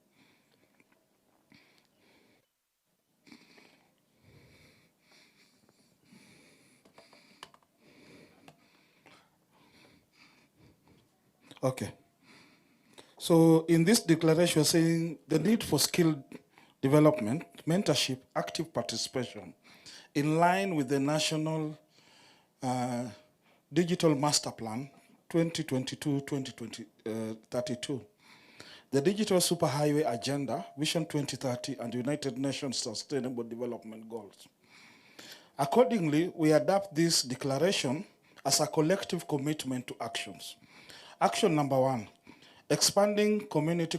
Okay. So in this declaration, we're saying the need for skill development, mentorship, active participation, in line with the National Digital Master Plan 2022-2032, the Digital Superhighway Agenda, Vision 2030, and United Nations Sustainable Development Goals. Accordingly, we adapt this declaration as a collective commitment to actions. Action number 1, expanding community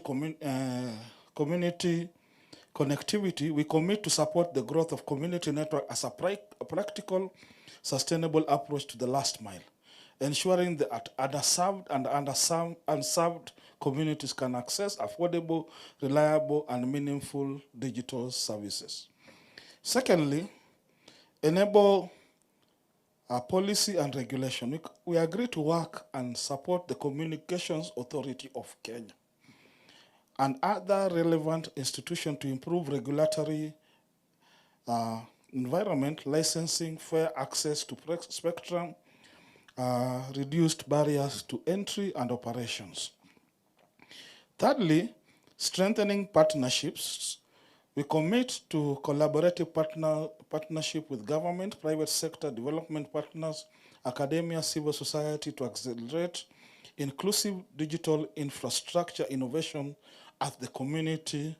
connectivity. We commit to support the growth of community network as a practical, sustainable approach to the last mile, ensuring that underserved and unserved communities can access affordable, reliable, and meaningful digital services. Secondly, enable policy and regulation. We agree to work and support the Communications Authority of Kenya and other relevant institutions to improve regulatory environment, licensing, fair access to spectrum, reduced barriers to entry and operations. Thirdly, strengthening partnerships. We commit to collaborative partnership with government, private sector, development partners, academia, civil society to accelerate inclusive digital infrastructure innovation at the community.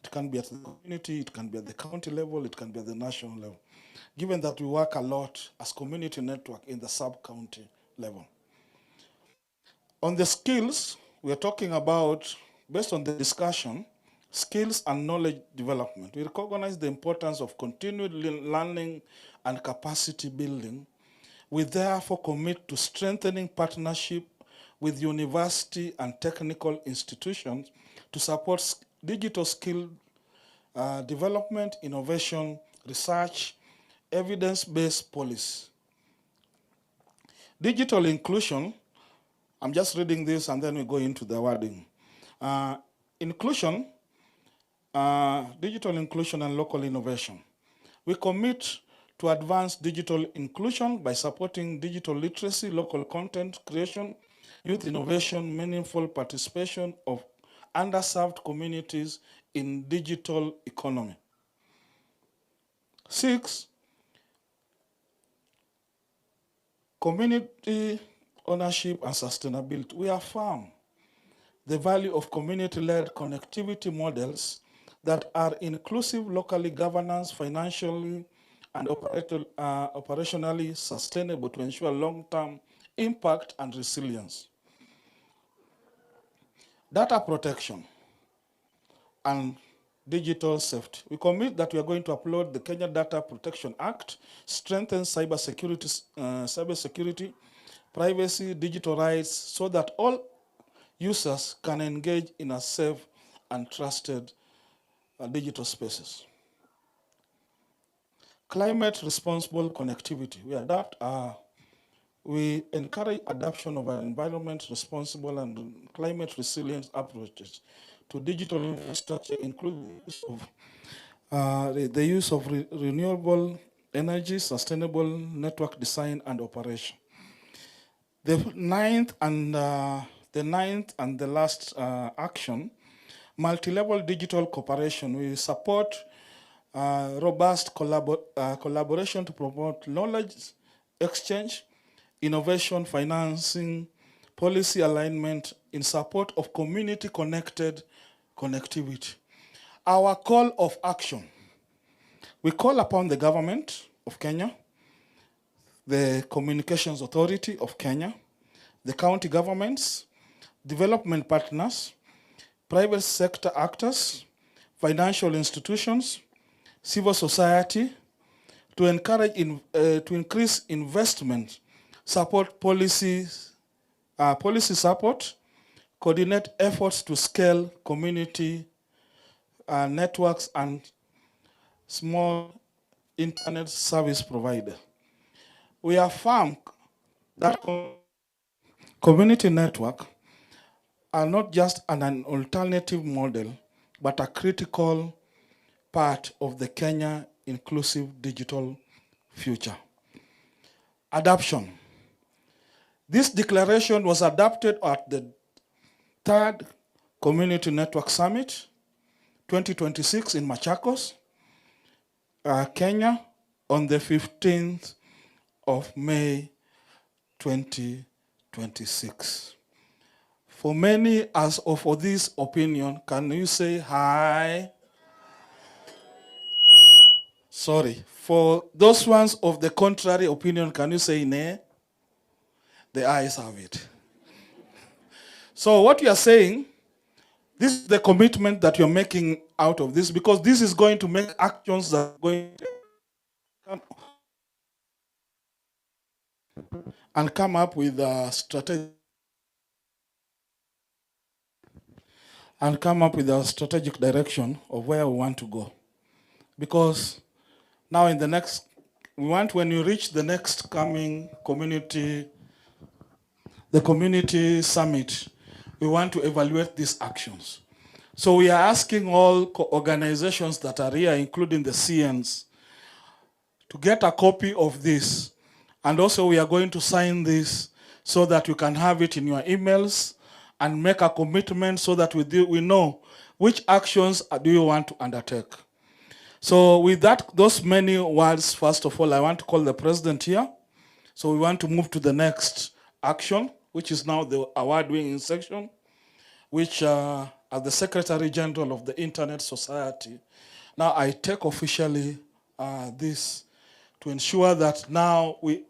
It can be at the community, it can be at the county level, it can be at the national level, given that we work a lot as community network in the sub-county level. On the skills, we are talking about, based on the discussion, skills and knowledge development. We recognize the importance of continued learning and capacity building. We therefore commit to strengthening partnership with university and technical institutions to support digital skill development, innovation, research, evidence-based policy. Digital inclusion, I'm just reading this and then we go into the wording. Inclusion, digital inclusion and local innovation. We commit to advance digital inclusion by supporting digital literacy, local content creation, youth innovation, meaningful participation of underserved communities in digital economy. 6, community ownership and sustainability. We affirm the value of community-led connectivity models that are inclusive, locally governance, financially, and operationally sustainable to ensure long-term impact and resilience. Data protection and digital safety. We commit that we are going to upload the Kenya Data Protection Act, strengthen cybersecurity, privacy, digital rights, so that all users can engage in a safe and trusted digital spaces. Climate responsible connectivity. We encourage adoption of an environment responsible and climate resilient approaches to digital infrastructure, including the use of renewable energy, sustainable network design and operation. The ninth and the last action, multi-level digital cooperation. We support robust collaboration to promote knowledge exchange, innovation, financing, policy alignment in support of community-connected connectivity. Our call of action. We call upon the government of Kenya, the Communications Authority of Kenya, the county governments, development partners, private sector actors, financial institutions, civil society, to encourage to increase investment, support policies, policy support, coordinate efforts to scale community networks and small internet service provider. We affirm that community network are not just an alternative model, but a critical part of the Kenya inclusive digital future. Adoption. This declaration was adopted at the 3rd Community Network Summit 2026 in Machakos, Kenya, on the 15th of May 2026. For many as of this opinion, can you say hi? Sorry. For those ones of the contrary opinion, can you say nay? The ayes have it. So what you are saying, this is the commitment that you're making out of this, because this is going to make actions that are going to and come up with a strategy. and come up with a strategic direction of where we want to go. Because now in the next, we want when you reach the next coming community, the community summit, we want to evaluate these actions. So we are asking all organizations that are here, including the CNs, to get a copy of this. And also we are going to sign this so that you can have it in your emails and make a commitment so that we know which actions do you want to undertake. So with that, those many words, first of all, I want to call the president here. So we want to move to the next action, which is now the award-winning section, which as the Secretary General of the Internet Society, now I take officially this to ensure that now we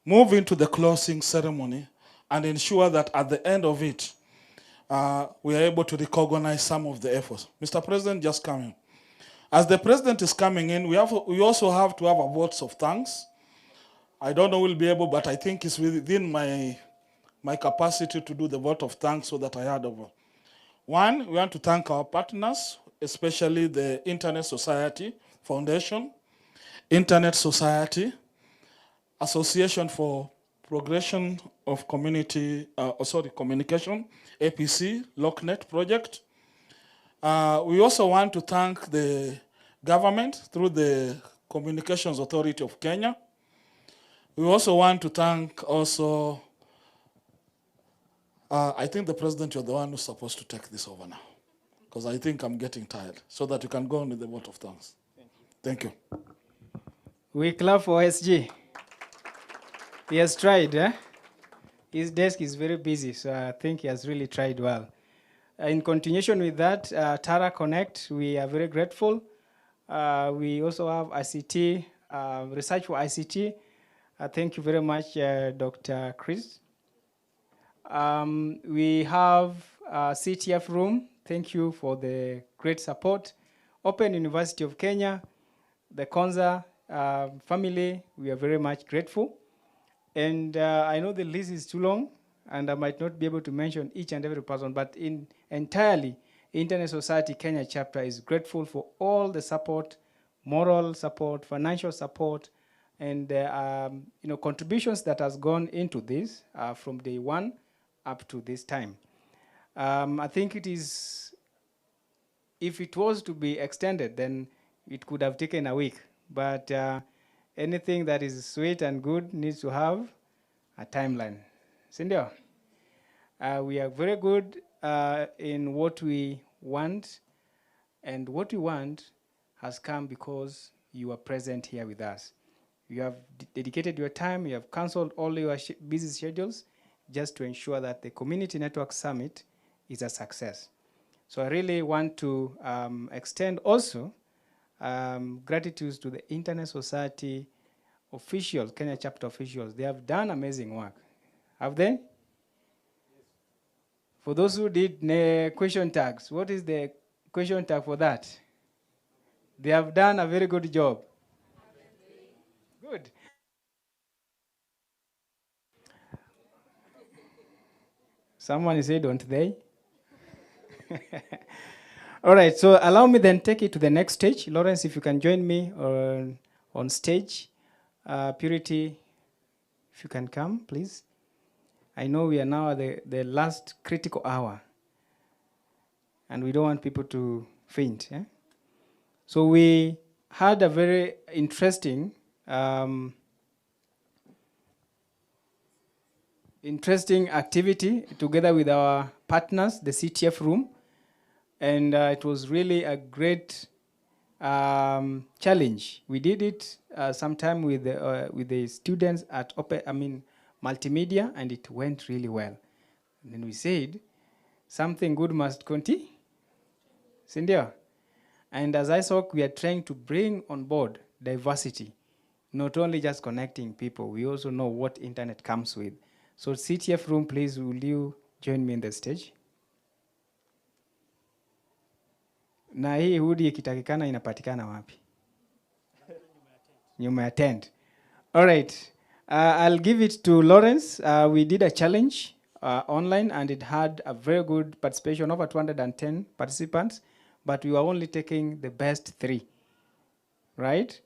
move into the closing ceremony and ensure that at the end of it, we are able to recognize some of the efforts. Mr. President, just come in. As the President is coming in, we also have to have a vote of thanks. I don't know we'll be able, but I think it's within my capacity to do the vote of thanks so that I had over. One, we want to thank our partners, especially the Internet Society Foundation, Internet Society, Association for Progression of Communication, APC, LockNet project. We also want to thank the government through the Communications Authority of Kenya. We also want to thank also, I think the president, you're the one who's supposed to take this over now, because I think I'm getting tired, so that you can go on with the vote of thanks. Thank you.
We clap for SG. He has tried, eh? His desk is very busy, so I think he has really tried well. In continuation with that, Tara Connect, we are very grateful. We also have ICT, Research for ICT. Thank you very much, Dr. Chris. We have CTF Room. Thank you for the great support. Open University of Kenya, the Konza family, we are very much grateful. And I know the list is too long, and I might not be able to mention each and every person, but entirely, Internet Society Kenya chapter is grateful for all the support, moral support, financial support, and contributions that has gone into this from day one up to this time. I think it is, if it was to be extended, then it could have taken a week. But anything that is sweet and good needs to have a timeline. Sindio? We are very good in what we want, and what we want has come because you are present here with us. You have dedicated your time, you have canceled all your busy schedules just to ensure that the Community Network Summit is a success. So I really want to extend also gratitude to the Internet Society officials, Kenya chapter officials. They have done amazing work. Have they? For those who did question tags, what is the question tag for that? They have done a very good job. Good. Someone said, don't they? All right, so allow me then take it to the next stage. Lawrence, if you can join me on stage. Purity, if you can come, please. I know we are now at the last critical hour, and we don't want people to faint. Eh? So we had a very interesting activity together with our partners, the CTF Room, and it was really a great challenge. We did it sometime with the students at multimedia, and it went really well. And then we said, something good must continue. Sindio? And as ISOC, we are trying to bring on board diversity, not only just connecting people, we also know what internet comes with. So CTF Room, please, will you join me in the stage? Na hii hoodie ikitakikana inapatikana wapi? Nyuma ya tent. All right. I'll give it to Lawrence. We did a challenge online, and it had a very good participation, over 210 participants, but we were only taking the best 3, right?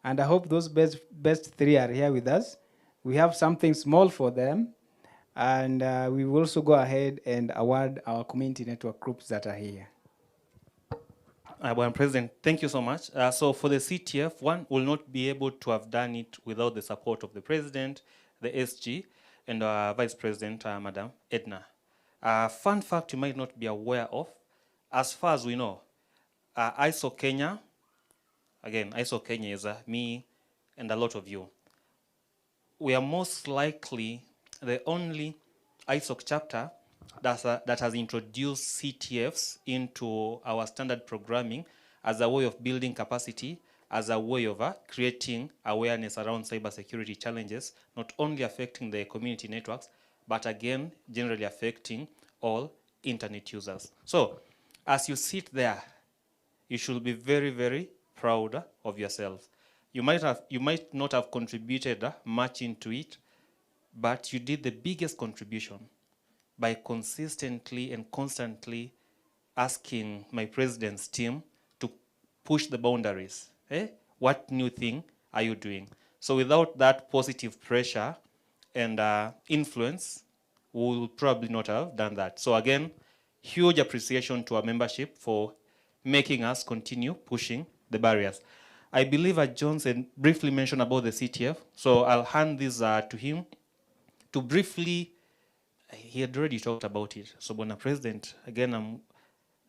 And I hope those best 3 are here with us. We have something small for them, and we will also go ahead and award our community network groups that are here.
Madam President, thank you so much. So for the CTF, one will not be able to have done it without the support of the President, the SG, and our Vice President, Madam Edna. Fun fact you might not be aware of, as far as we know, ISO Kenya, again, ISO Kenya is me and a lot of you. We are most likely the only ISOC chapter that has introduced CTFs into our standard programming as a way of building capacity, as a way of creating awareness around cybersecurity challenges, not only affecting the community networks, but again, generally affecting all internet users. So, as you sit there, you should be very, very proud of yourself. You might not have contributed much into it, but you did the biggest contribution by consistently and constantly asking my president's team to push the boundaries. What new thing are you doing? So without that positive pressure and influence, we will probably not have done that. So again, huge appreciation to our membership for making us continue pushing the barriers. I believe Johnson briefly mentioned about the CTF, so I'll hand this to him to briefly, he had already talked about it. So, Bona President, again, I'm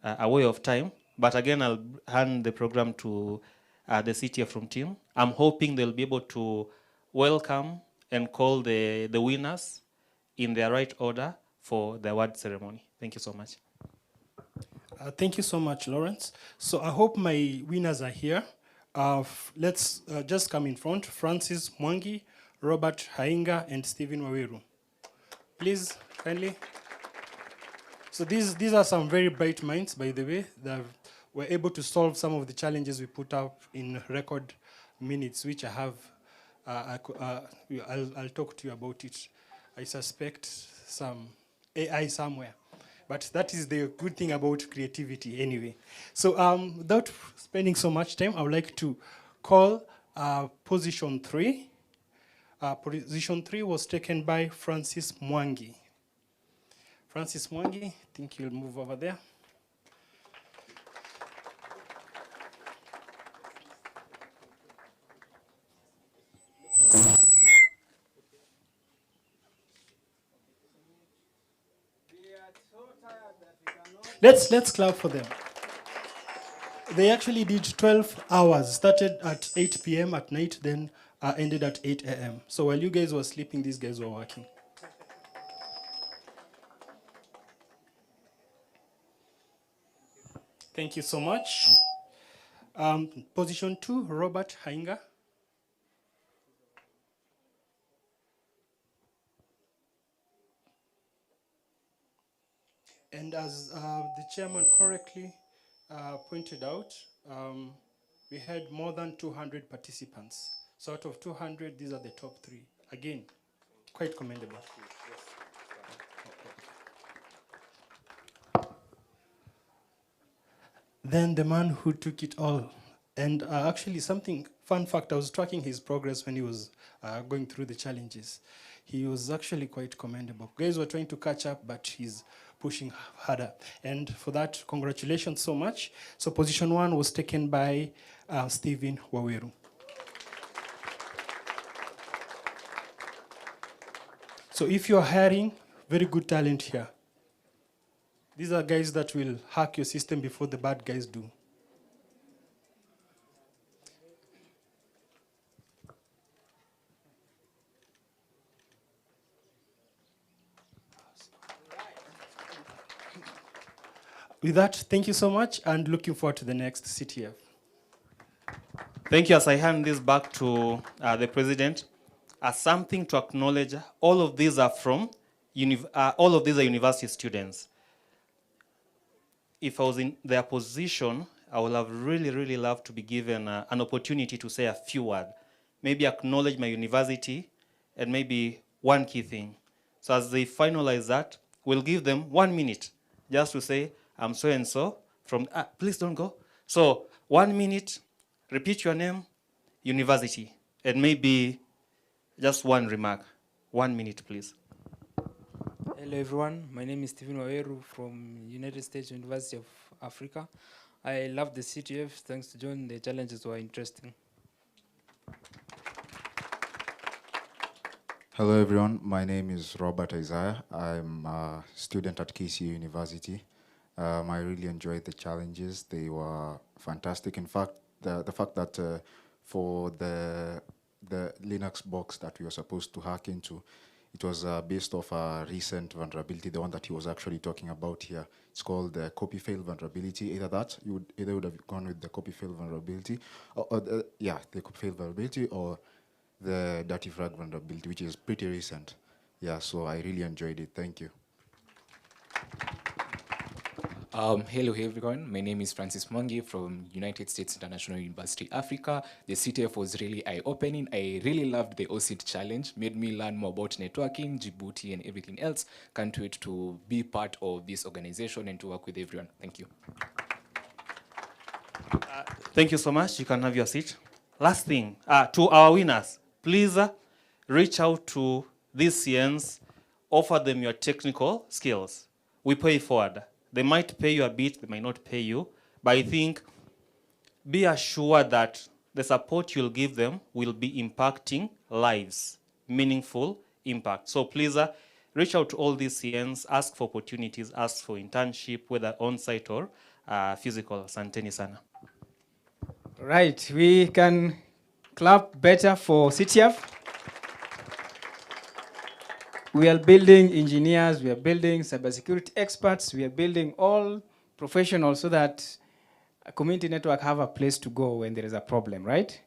aware of time, but again, I'll hand the program to the CTF from team. I'm hoping they'll be able to welcome and call the winners in their right order for the award ceremony. Thank you so much.
Thank you so much, Lawrence. So I hope my winners are here. Let's just come in front. Francis Mwangi, Robert Hainga, and Stephen Waweru. Please, kindly. So these are some very bright minds, by the way, that were able to solve some of the challenges we put up in record minutes, which I have. I'll talk to you about it. I suspect some AI somewhere. But that is the good thing about creativity anyway. So without spending so much time, I would like to call position 3. Position 3 was taken by Francis Mwangi. Francis Mwangi, I think you'll move over there. Let's clap for them. They actually did 12 hours, started at 8 p.m. at night, then ended at 8 a.m. So while you guys were sleeping, these guys were working. Thank you so much. Position 2, Robert Hainga. And as the chairman correctly pointed out, we had more than 200 participants. So out of 200, these are the top 3. Again, quite commendable. Then the man who took it all. And actually something, fun fact, I was tracking his progress when he was going through the challenges. He was actually quite commendable. Guys were trying to catch up, but he's pushing harder. And for that, congratulations so much. So position 1 was taken by Stephen Waweru. So if you're hiring, very good talent here. These are guys that will hack your system before the bad guys do. With that, thank you so much, and looking forward to the next CTF.
Thank you. As I hand this back to the President, as something to acknowledge, all of these are from, all of these are university students. If I was in their position, I would have really, really loved to be given an opportunity to say a few words. Maybe acknowledge my university, and maybe one key thing. So as they finalize that, we'll give them 1 minute just to say, I'm so and so from, please don't go. So 1 minute, repeat your name, university, and maybe just one remark. 1 minute, please.
Hello everyone, my name is Stephen Waweru from United States University of Africa. I love the CTF, thanks to John, the challenges were interesting.
Hello everyone, my name is Robert Isaiah. I'm a student at KCU University. I really enjoyed the challenges. They were fantastic. In fact, the fact that for the Linux box that we were supposed to hack into, it was based off a recent vulnerability, the one that he was actually talking about here. It's called the copy fail vulnerability. Either that, you would have gone with the copy fail vulnerability, or the copy fail vulnerability, or the dirty frag vulnerability, which is pretty recent. Yeah, so I really enjoyed it. Thank you.
Hello everyone, my name is Francis Mwangi from United States International University, Africa. The CTF was really eye-opening. I really loved the OSINT challenge, made me learn more about networking, Djibouti and everything else. Can't wait to be part of this organization and to work with everyone. Thank you.
Thank you so much. You can have your seat. Last thing, to our winners, please reach out to these CNs, offer them your technical skills. We pay forward. They might pay you a bit, they might not pay you, but I think be assured that the support you'll give them will be impacting lives, meaningful impact. So please reach out to all these CNs, ask for opportunities, ask for internship, whether on-site or physical. Asanteni sana.
Right, we can clap better for CTF. We are building engineers, we are building cybersecurity experts, we are building all professionals so that a community network have a place to go when there is a problem, right?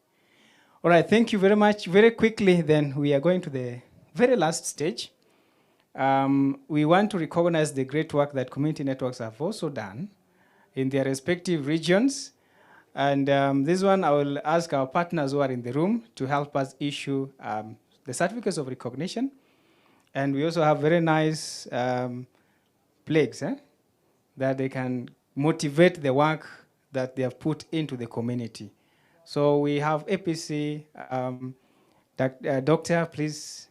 All right, thank you very much. Very quickly, then, we are going to the very last stage. We want to recognize the great work that community networks have also done in their respective regions. And this one, I will ask our partners who are in the room to help us issue the certificates of recognition. And we also have very nice plaques that they can motivate the work that they have put into the community. So we have APC, Doctor, please,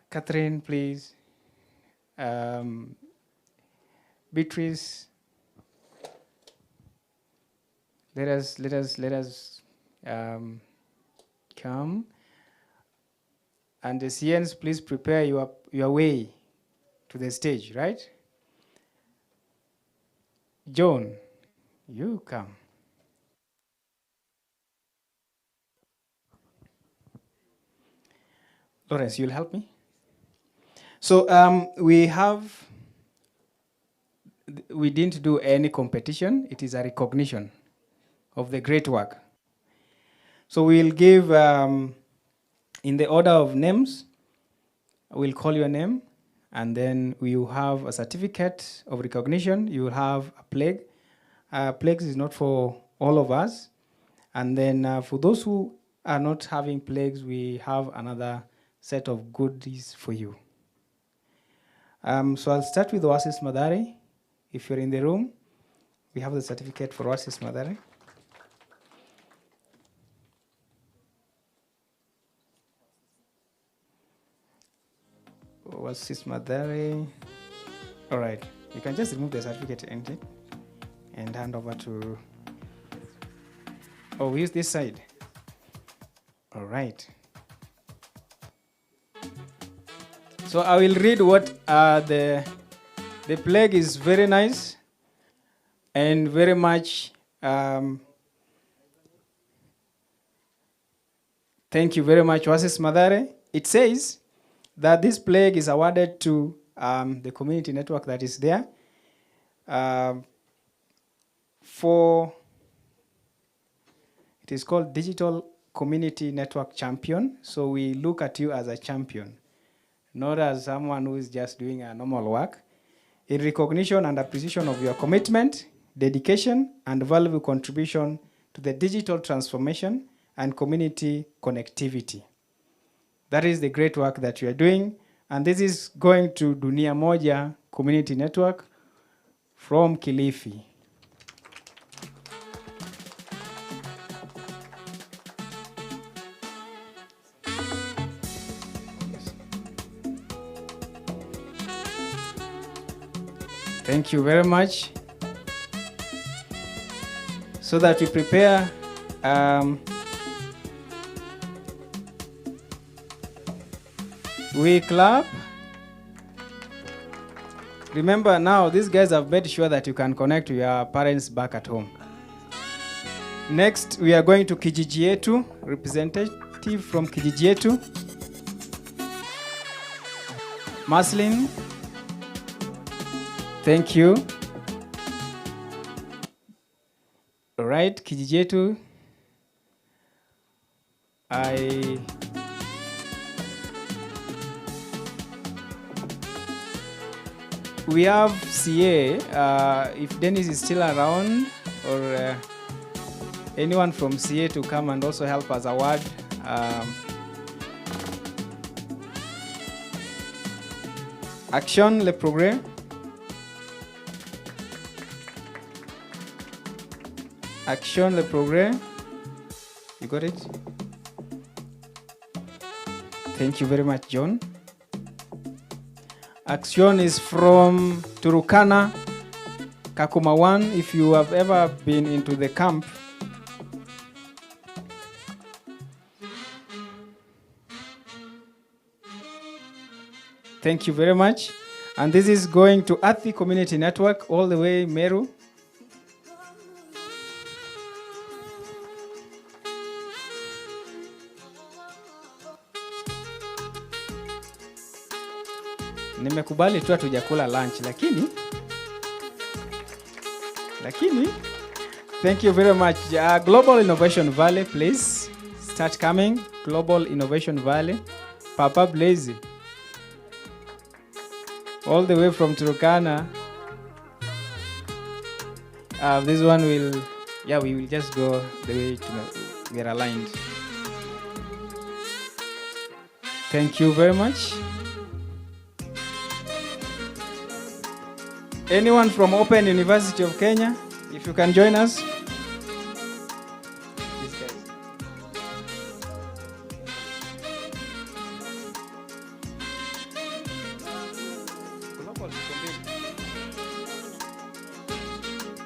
Catherine, please, Beatrice. Let us come. And the CNs, please prepare your way to the stage, right? John, you come. Lawrence, you'll help me? So we didn't do any competition. It is a recognition of the great work. So we'll give, in the order of names, we'll call your name, and then you have a certificate of recognition. You will have a plaque. Plaques is not for all of us. And then for those who are not having plaques, we have another set of goodies for you. So I'll start with Oasis Madari. If you're in the room, we have the certificate for Oasis Madari. Oasis Madari. All right, you can just remove the certificate and hand over to, we use this side. All right. So I will read what the plaque is very nice and very much, thank you very much, Oasis Madare. It says that this plaque is awarded to the community network that is there it is called Digital Community Network Champion. So we look at you as a champion, not as someone who is just doing a normal work. In recognition and appreciation of your commitment, dedication, and valuable contribution to the digital transformation and community connectivity. That is the great work that you are doing. And this is going to Dunia Moja Community Network from Kilifi. Thank you very much. So that we prepare we clap. Remember now, these guys have made sure that you can connect to your parents back at home. Next, we are going to Kijiji Yetu, representative from Kijiji Yetu. Maslin. Thank you. All right, Kijiji Yetu. We have CA, if Dennis is still around, or anyone from CA to come and also help us award. Action le progrès. Action le progrès. You got it? Thank you very much, John. Action is from Turukana, Kakuma 1. If you have ever been into the camp, thank you very much. And this is going to Athi Community Network, all the way Meru. Nimekubali tu hatujakula lunch, lakini thank you very much. Global Innovation Valley, please start coming. Global Innovation Valley. Papa Blaze, all the way from Turkana. This one will, we will just go the way we are aligned. Thank you very much. Anyone from Open University of Kenya, if you can join us.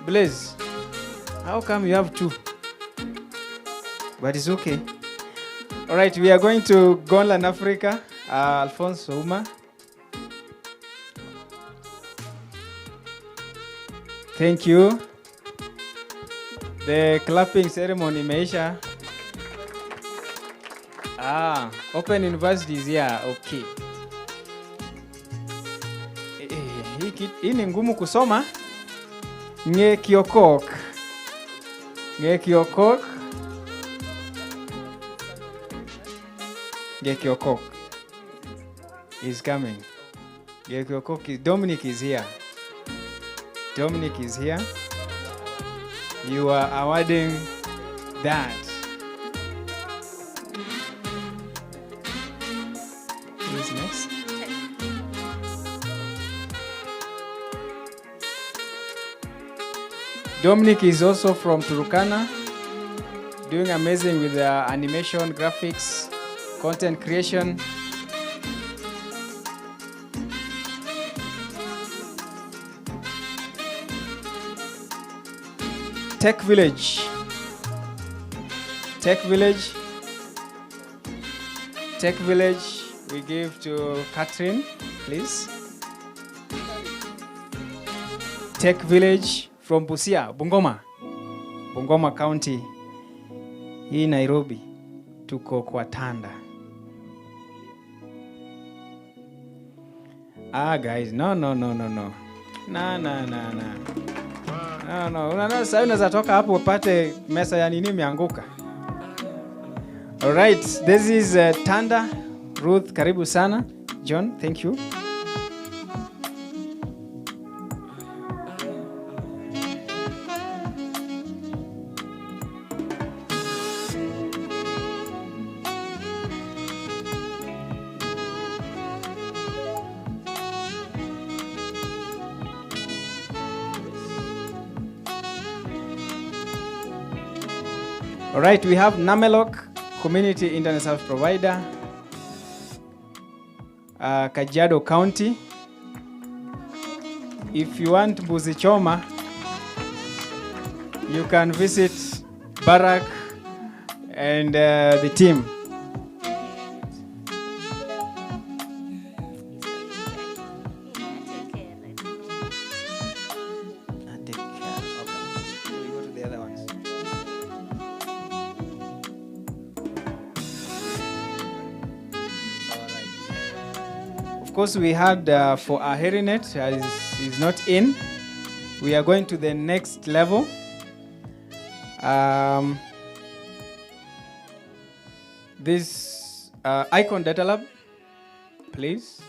Blaze, how come you have two? But it's okay. All right, we are going to Gonland, Africa. Alfonso Uma. Thank you. The clapping ceremony imeisha. Open University is here. Okay. Hii ni ngumu kusoma. Ngekiokok. Ngekiokok. Ngekiokok is coming. Ngekiokok. Dominic is here. Dominic is here. You are awarding that. Who is next? Dominic is also from Turkana, doing amazing with animation, graphics, content creation. Tech Village. Tech Village. Tech Village, we give to Catherine, please. Tech Village from Busia, Bungoma. Bungoma County. Hii Nairobi. Tuko kwa Tanda. Guys, no. No. Sasa unaweza toka hapo upate mesa ya nini imeanguka. All right, this is Tanda. Ruth, karibu sana. John, thank you. All right, we have Namelok, community internet service provider, Kajiado County. If you want Buzi Choma, you can visit Barak and the team. Of course, we had for our HeriNet is not in. We are going to the next level. This Icon Data Lab, please.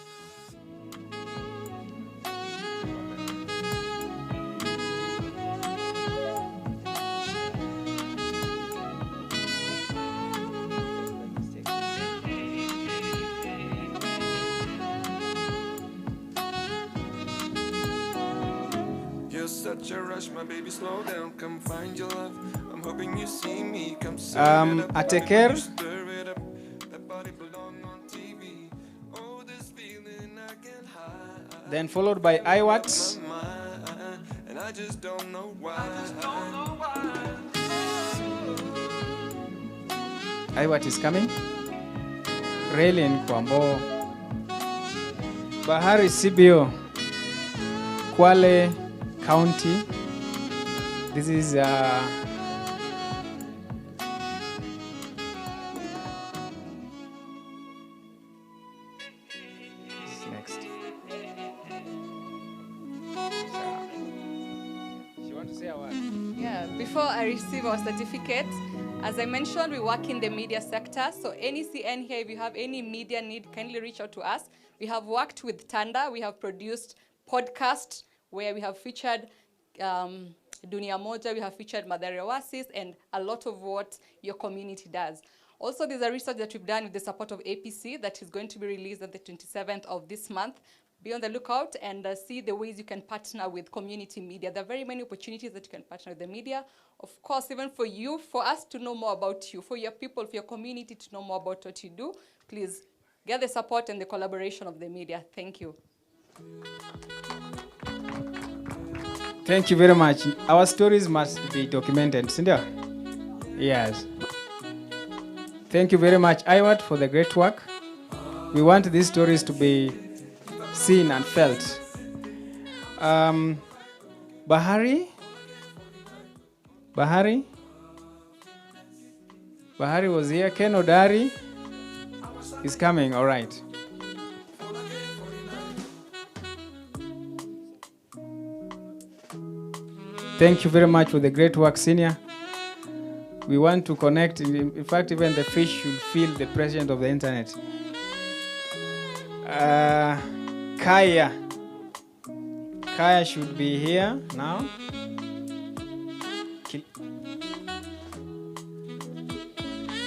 You're such a rush, my baby, slow down, come find your love. I'm hoping you see me, come
Ateker. Then followed by iWatts.
And I just don't know why.
iWatt is coming. Raylin Kwambo. Bahari CBO. Kwale County. This is next. You want to say a word?
Yeah, before I receive our certificate, as I mentioned, we work in the media sector. So any CN here, if you have any media need, kindly reach out to us. We have worked with Tanda. We have produced podcasts where we have featured Dunia Moja, we have featured Madhari Oasis, and a lot of what your community does. Also, there's a research that we've done with the support of APC that is going to be released on the 27th of this month. Be on the lookout and see the ways you can partner with community media. There are very many opportunities that you can partner with the media. Of course, even for you, for us to know more about you, for your people, for your community to know more about what you do, please get the support and the collaboration of the media. Thank you.
Thank you very much. Our stories must be documented, Cindy. Yes. Thank you very much, iWatt, for the great work. We want these stories to be seen and felt. Bahari? Bahari was here. Ken Odari is coming, all right. Thank you very much for the great work, Senior. We want to connect. In fact, even the fish should feel the presence of the internet. Kaya. Kaya should be here now.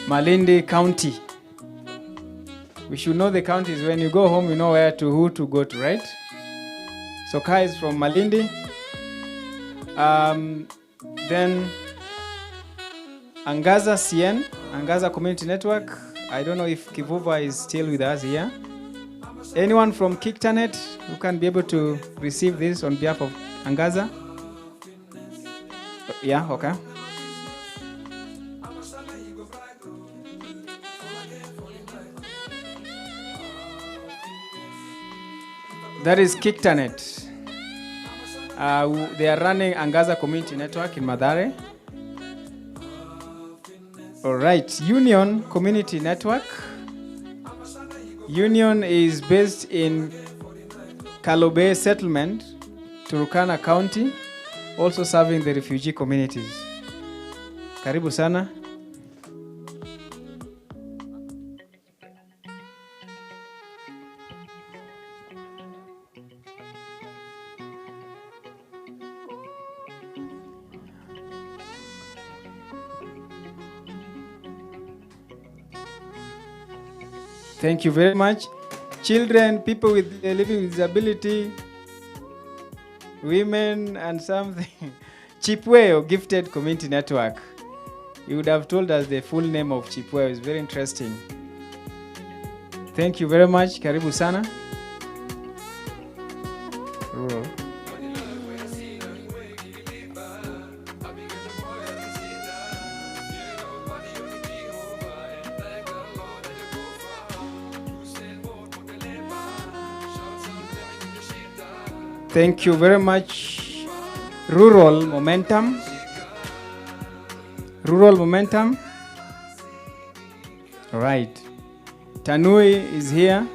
Malindi County. We should know the counties. When you go home, you know who to go to, right? So Kaya is from Malindi. Then Angaza CN, Angaza Community Network. I don't know if Kivuva is still with us here. Anyone from Kiktanet who can be able to receive this on behalf of Angaza? Yeah, okay. That is Kiktanet. They are running Angaza Community Network in Madare. All right, Union Community Network. Union is based in Kalobe Settlement, Turkana County, also serving the refugee communities. Karibu sana. Thank you very much. Children, people with living with disability, women and something. Chipweo Gifted Community Network. You would have told us the full name of Chipweo. It's very interesting. Thank you very much. Karibu sana. Rural. Thank you very much. Rural Momentum. Rural Momentum. All right. Tanui is here.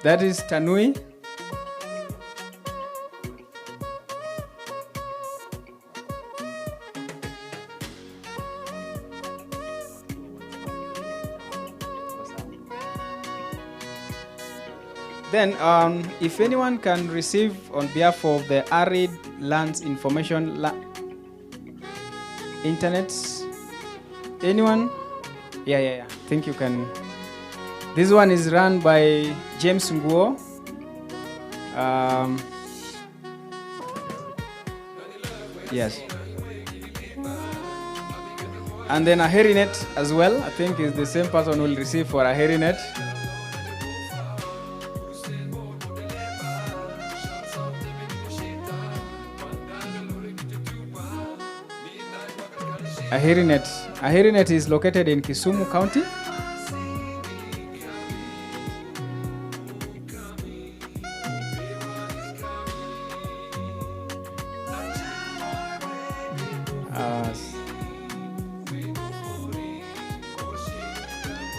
That is Tanui. Then, if anyone can receive on behalf of the Arid Lands Information Internet, anyone? Yeah. I think you can. This one is run by James Nguo. Yes. And then a HeriNet as well. I think is the same person who will receive for a HeriNet. A HeriNet is located in Kisumu County.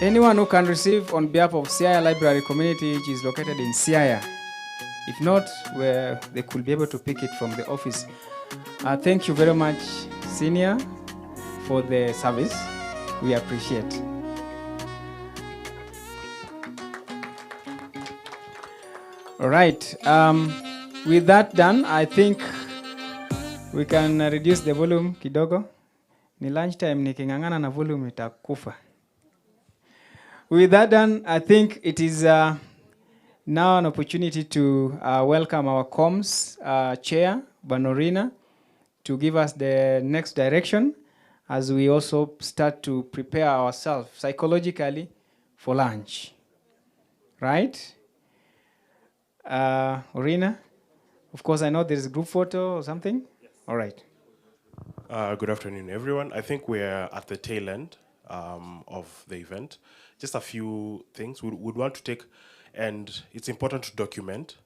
Anyone who can receive on behalf of Siaya Library Community, which is located in Siaya. If not, where they could be able to pick it from the office. Thank you very much, Senior, for the service. We appreciate. All right. With that done, I think we can reduce the volume kidogo. Ni lunchtime nikingangana na volume itakufa. With that done, I think it is now an opportunity to welcome our comms chair, Banorina, to give us the next direction as we also start to prepare ourselves psychologically for lunch. Right? Orina, of course, I know there is a group photo or something. Yes. All right.
Good afternoon, everyone. I think we're at the tail end of the event. Just a few things we would want to take, and it's important to document.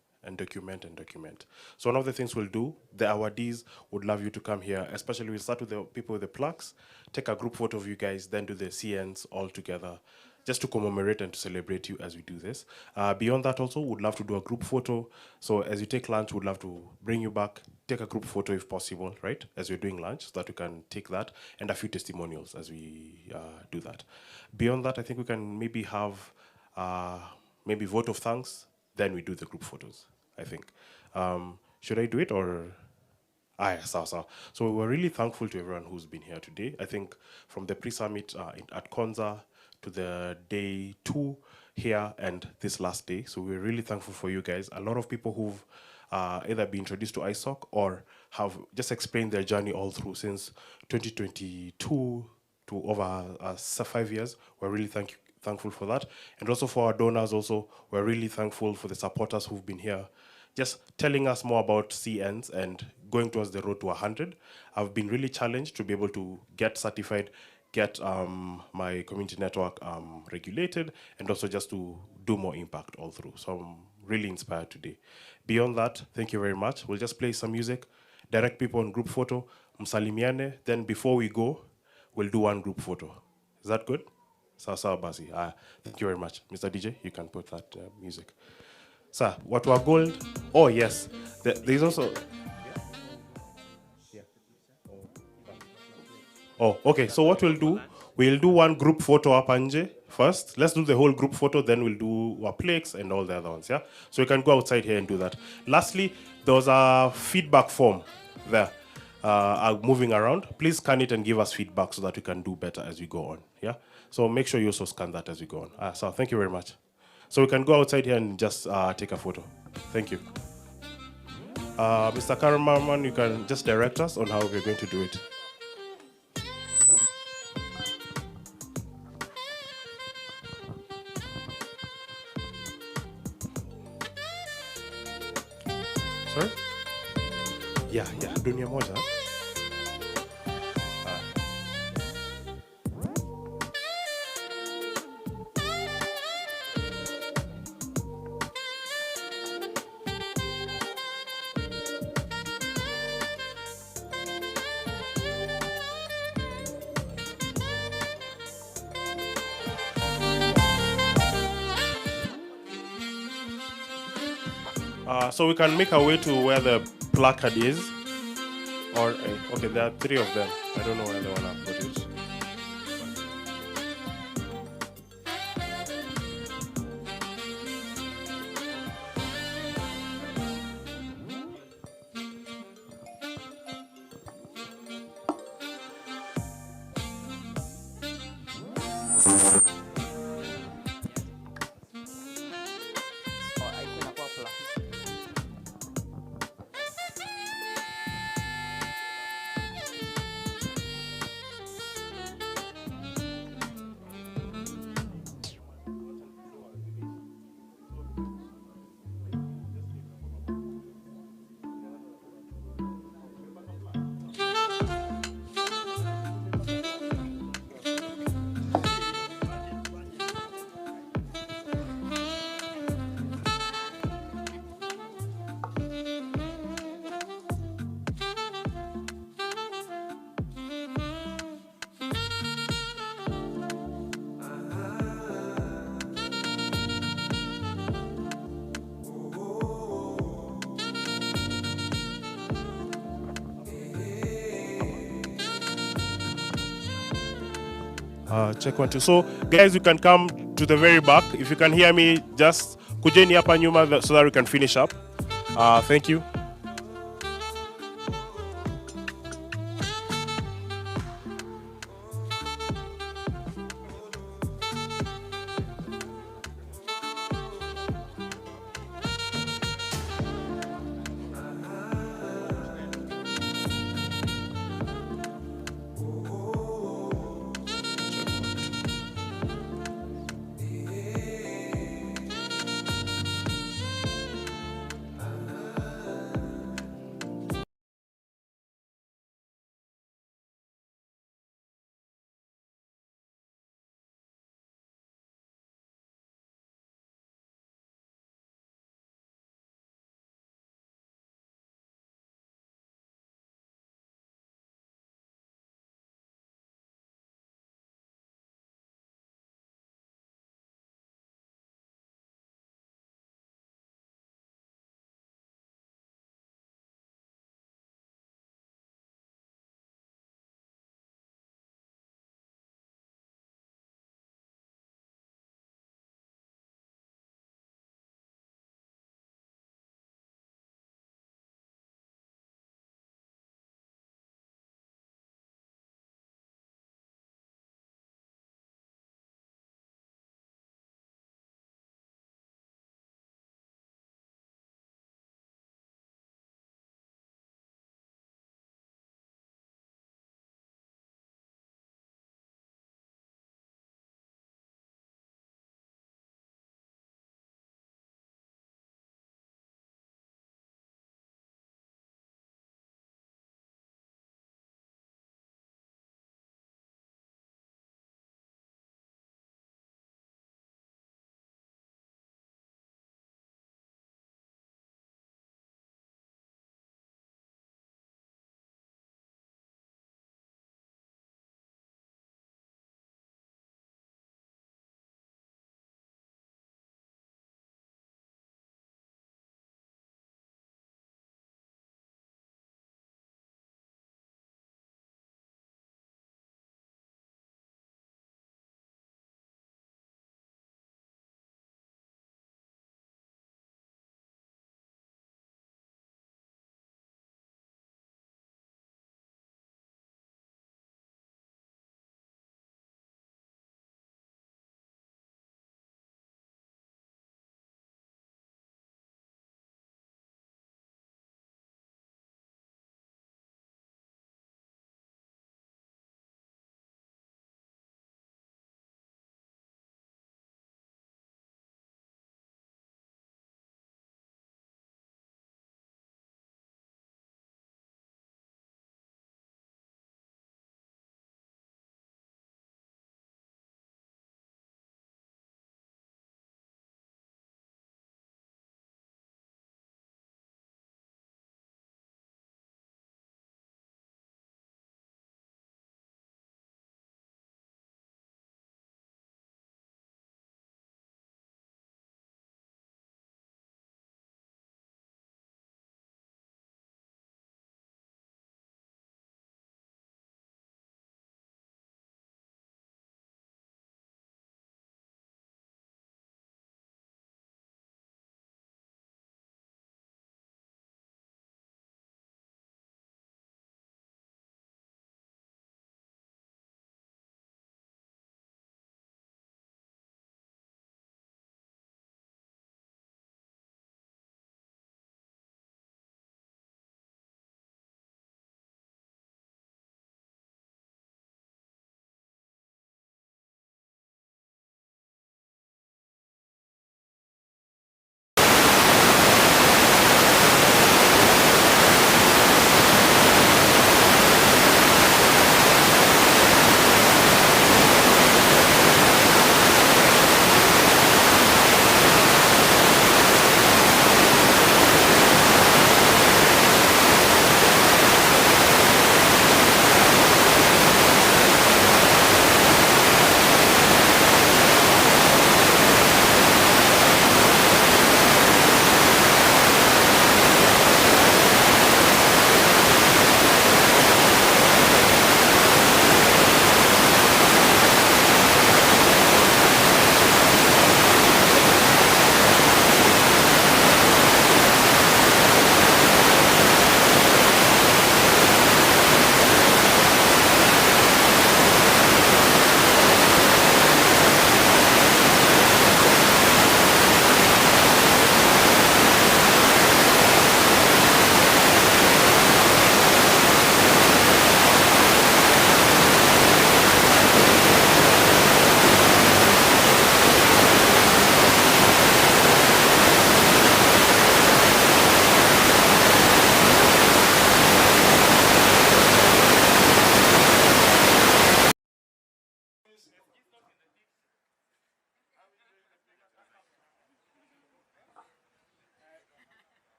So one of the things we'll do, the awardees would love you to come here, especially we'll start with the people with the plaques, take a group photo of you guys, then do the CNs all together, just to commemorate and to celebrate you as we do this. Beyond that also, would love to do a group photo. So as you take lunch, would love to bring you back, take a group photo if possible, right? As you're doing lunch, so that we can take that, and a few testimonials as we do that. Beyond that, I think we can maybe have maybe vote of thanks, then we do the group photos, I think. Should I do it or? So we're really thankful to everyone who's been here today. I think from the pre-summit at Konza to the day 2 here and this last day. So we're really thankful for you guys. A lot of people who've either been introduced to ISOC or have just explained their journey all through since 2022 to over 5 years. We're really thankful for that. And also for our donors also, we're really thankful for the supporters who've been here, just telling us more about CNs and going towards the road to 100. I've been really challenged to be able to get certified, get my community network regulated, and also just to do more impact all through. So I'm really inspired today. Beyond that, thank you very much. We'll just play some music, direct people on group photo, msalimiane, then before we go, we'll do one group photo. Is that good? Sawa basi. Thank you very much. Mr. DJ, you can put that music. Sir, what were gold? Oh, yes. There's also... Oh, okay. So what we'll do one group photo up anje first. Let's do the whole group photo, then we'll do our plaques and all the other ones, yeah? So you can go outside here and do that. Lastly, there was a feedback form there moving around. Please scan it and give us feedback so that we can do better as we go on, yeah? So make sure you also scan that as we go on. So thank you very much. So we can go outside here and just take a photo. Thank you. Mr. Karamaman, you can just direct us on how we're going to do it. Sorry? Yeah, dunia moja. So we can make our way to where the placard is. Or, okay, there are 3 of them. I don't know where they want to put it. Check 1, 2. So, guys, you can come to the very back. If you can hear me, just kujeni hapa nyuma so that we can finish up. Thank you.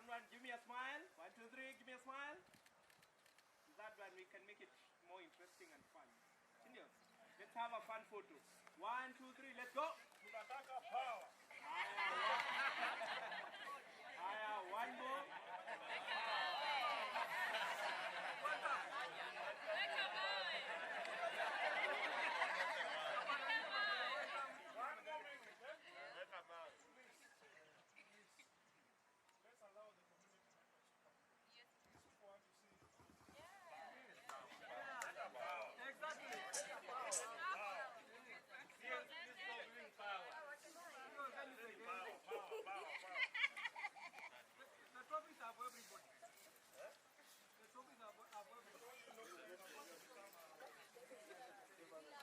one, give me a smile. 1, 2, 3, give me a smile. That one, we can make it more interesting and fun. Seniors, let's have a fun photo. 1, 2, 3, let's go. Tunataka power. Haya, one more.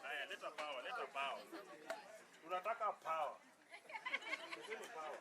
Haya, leta power, leta power. Tunataka power. Power.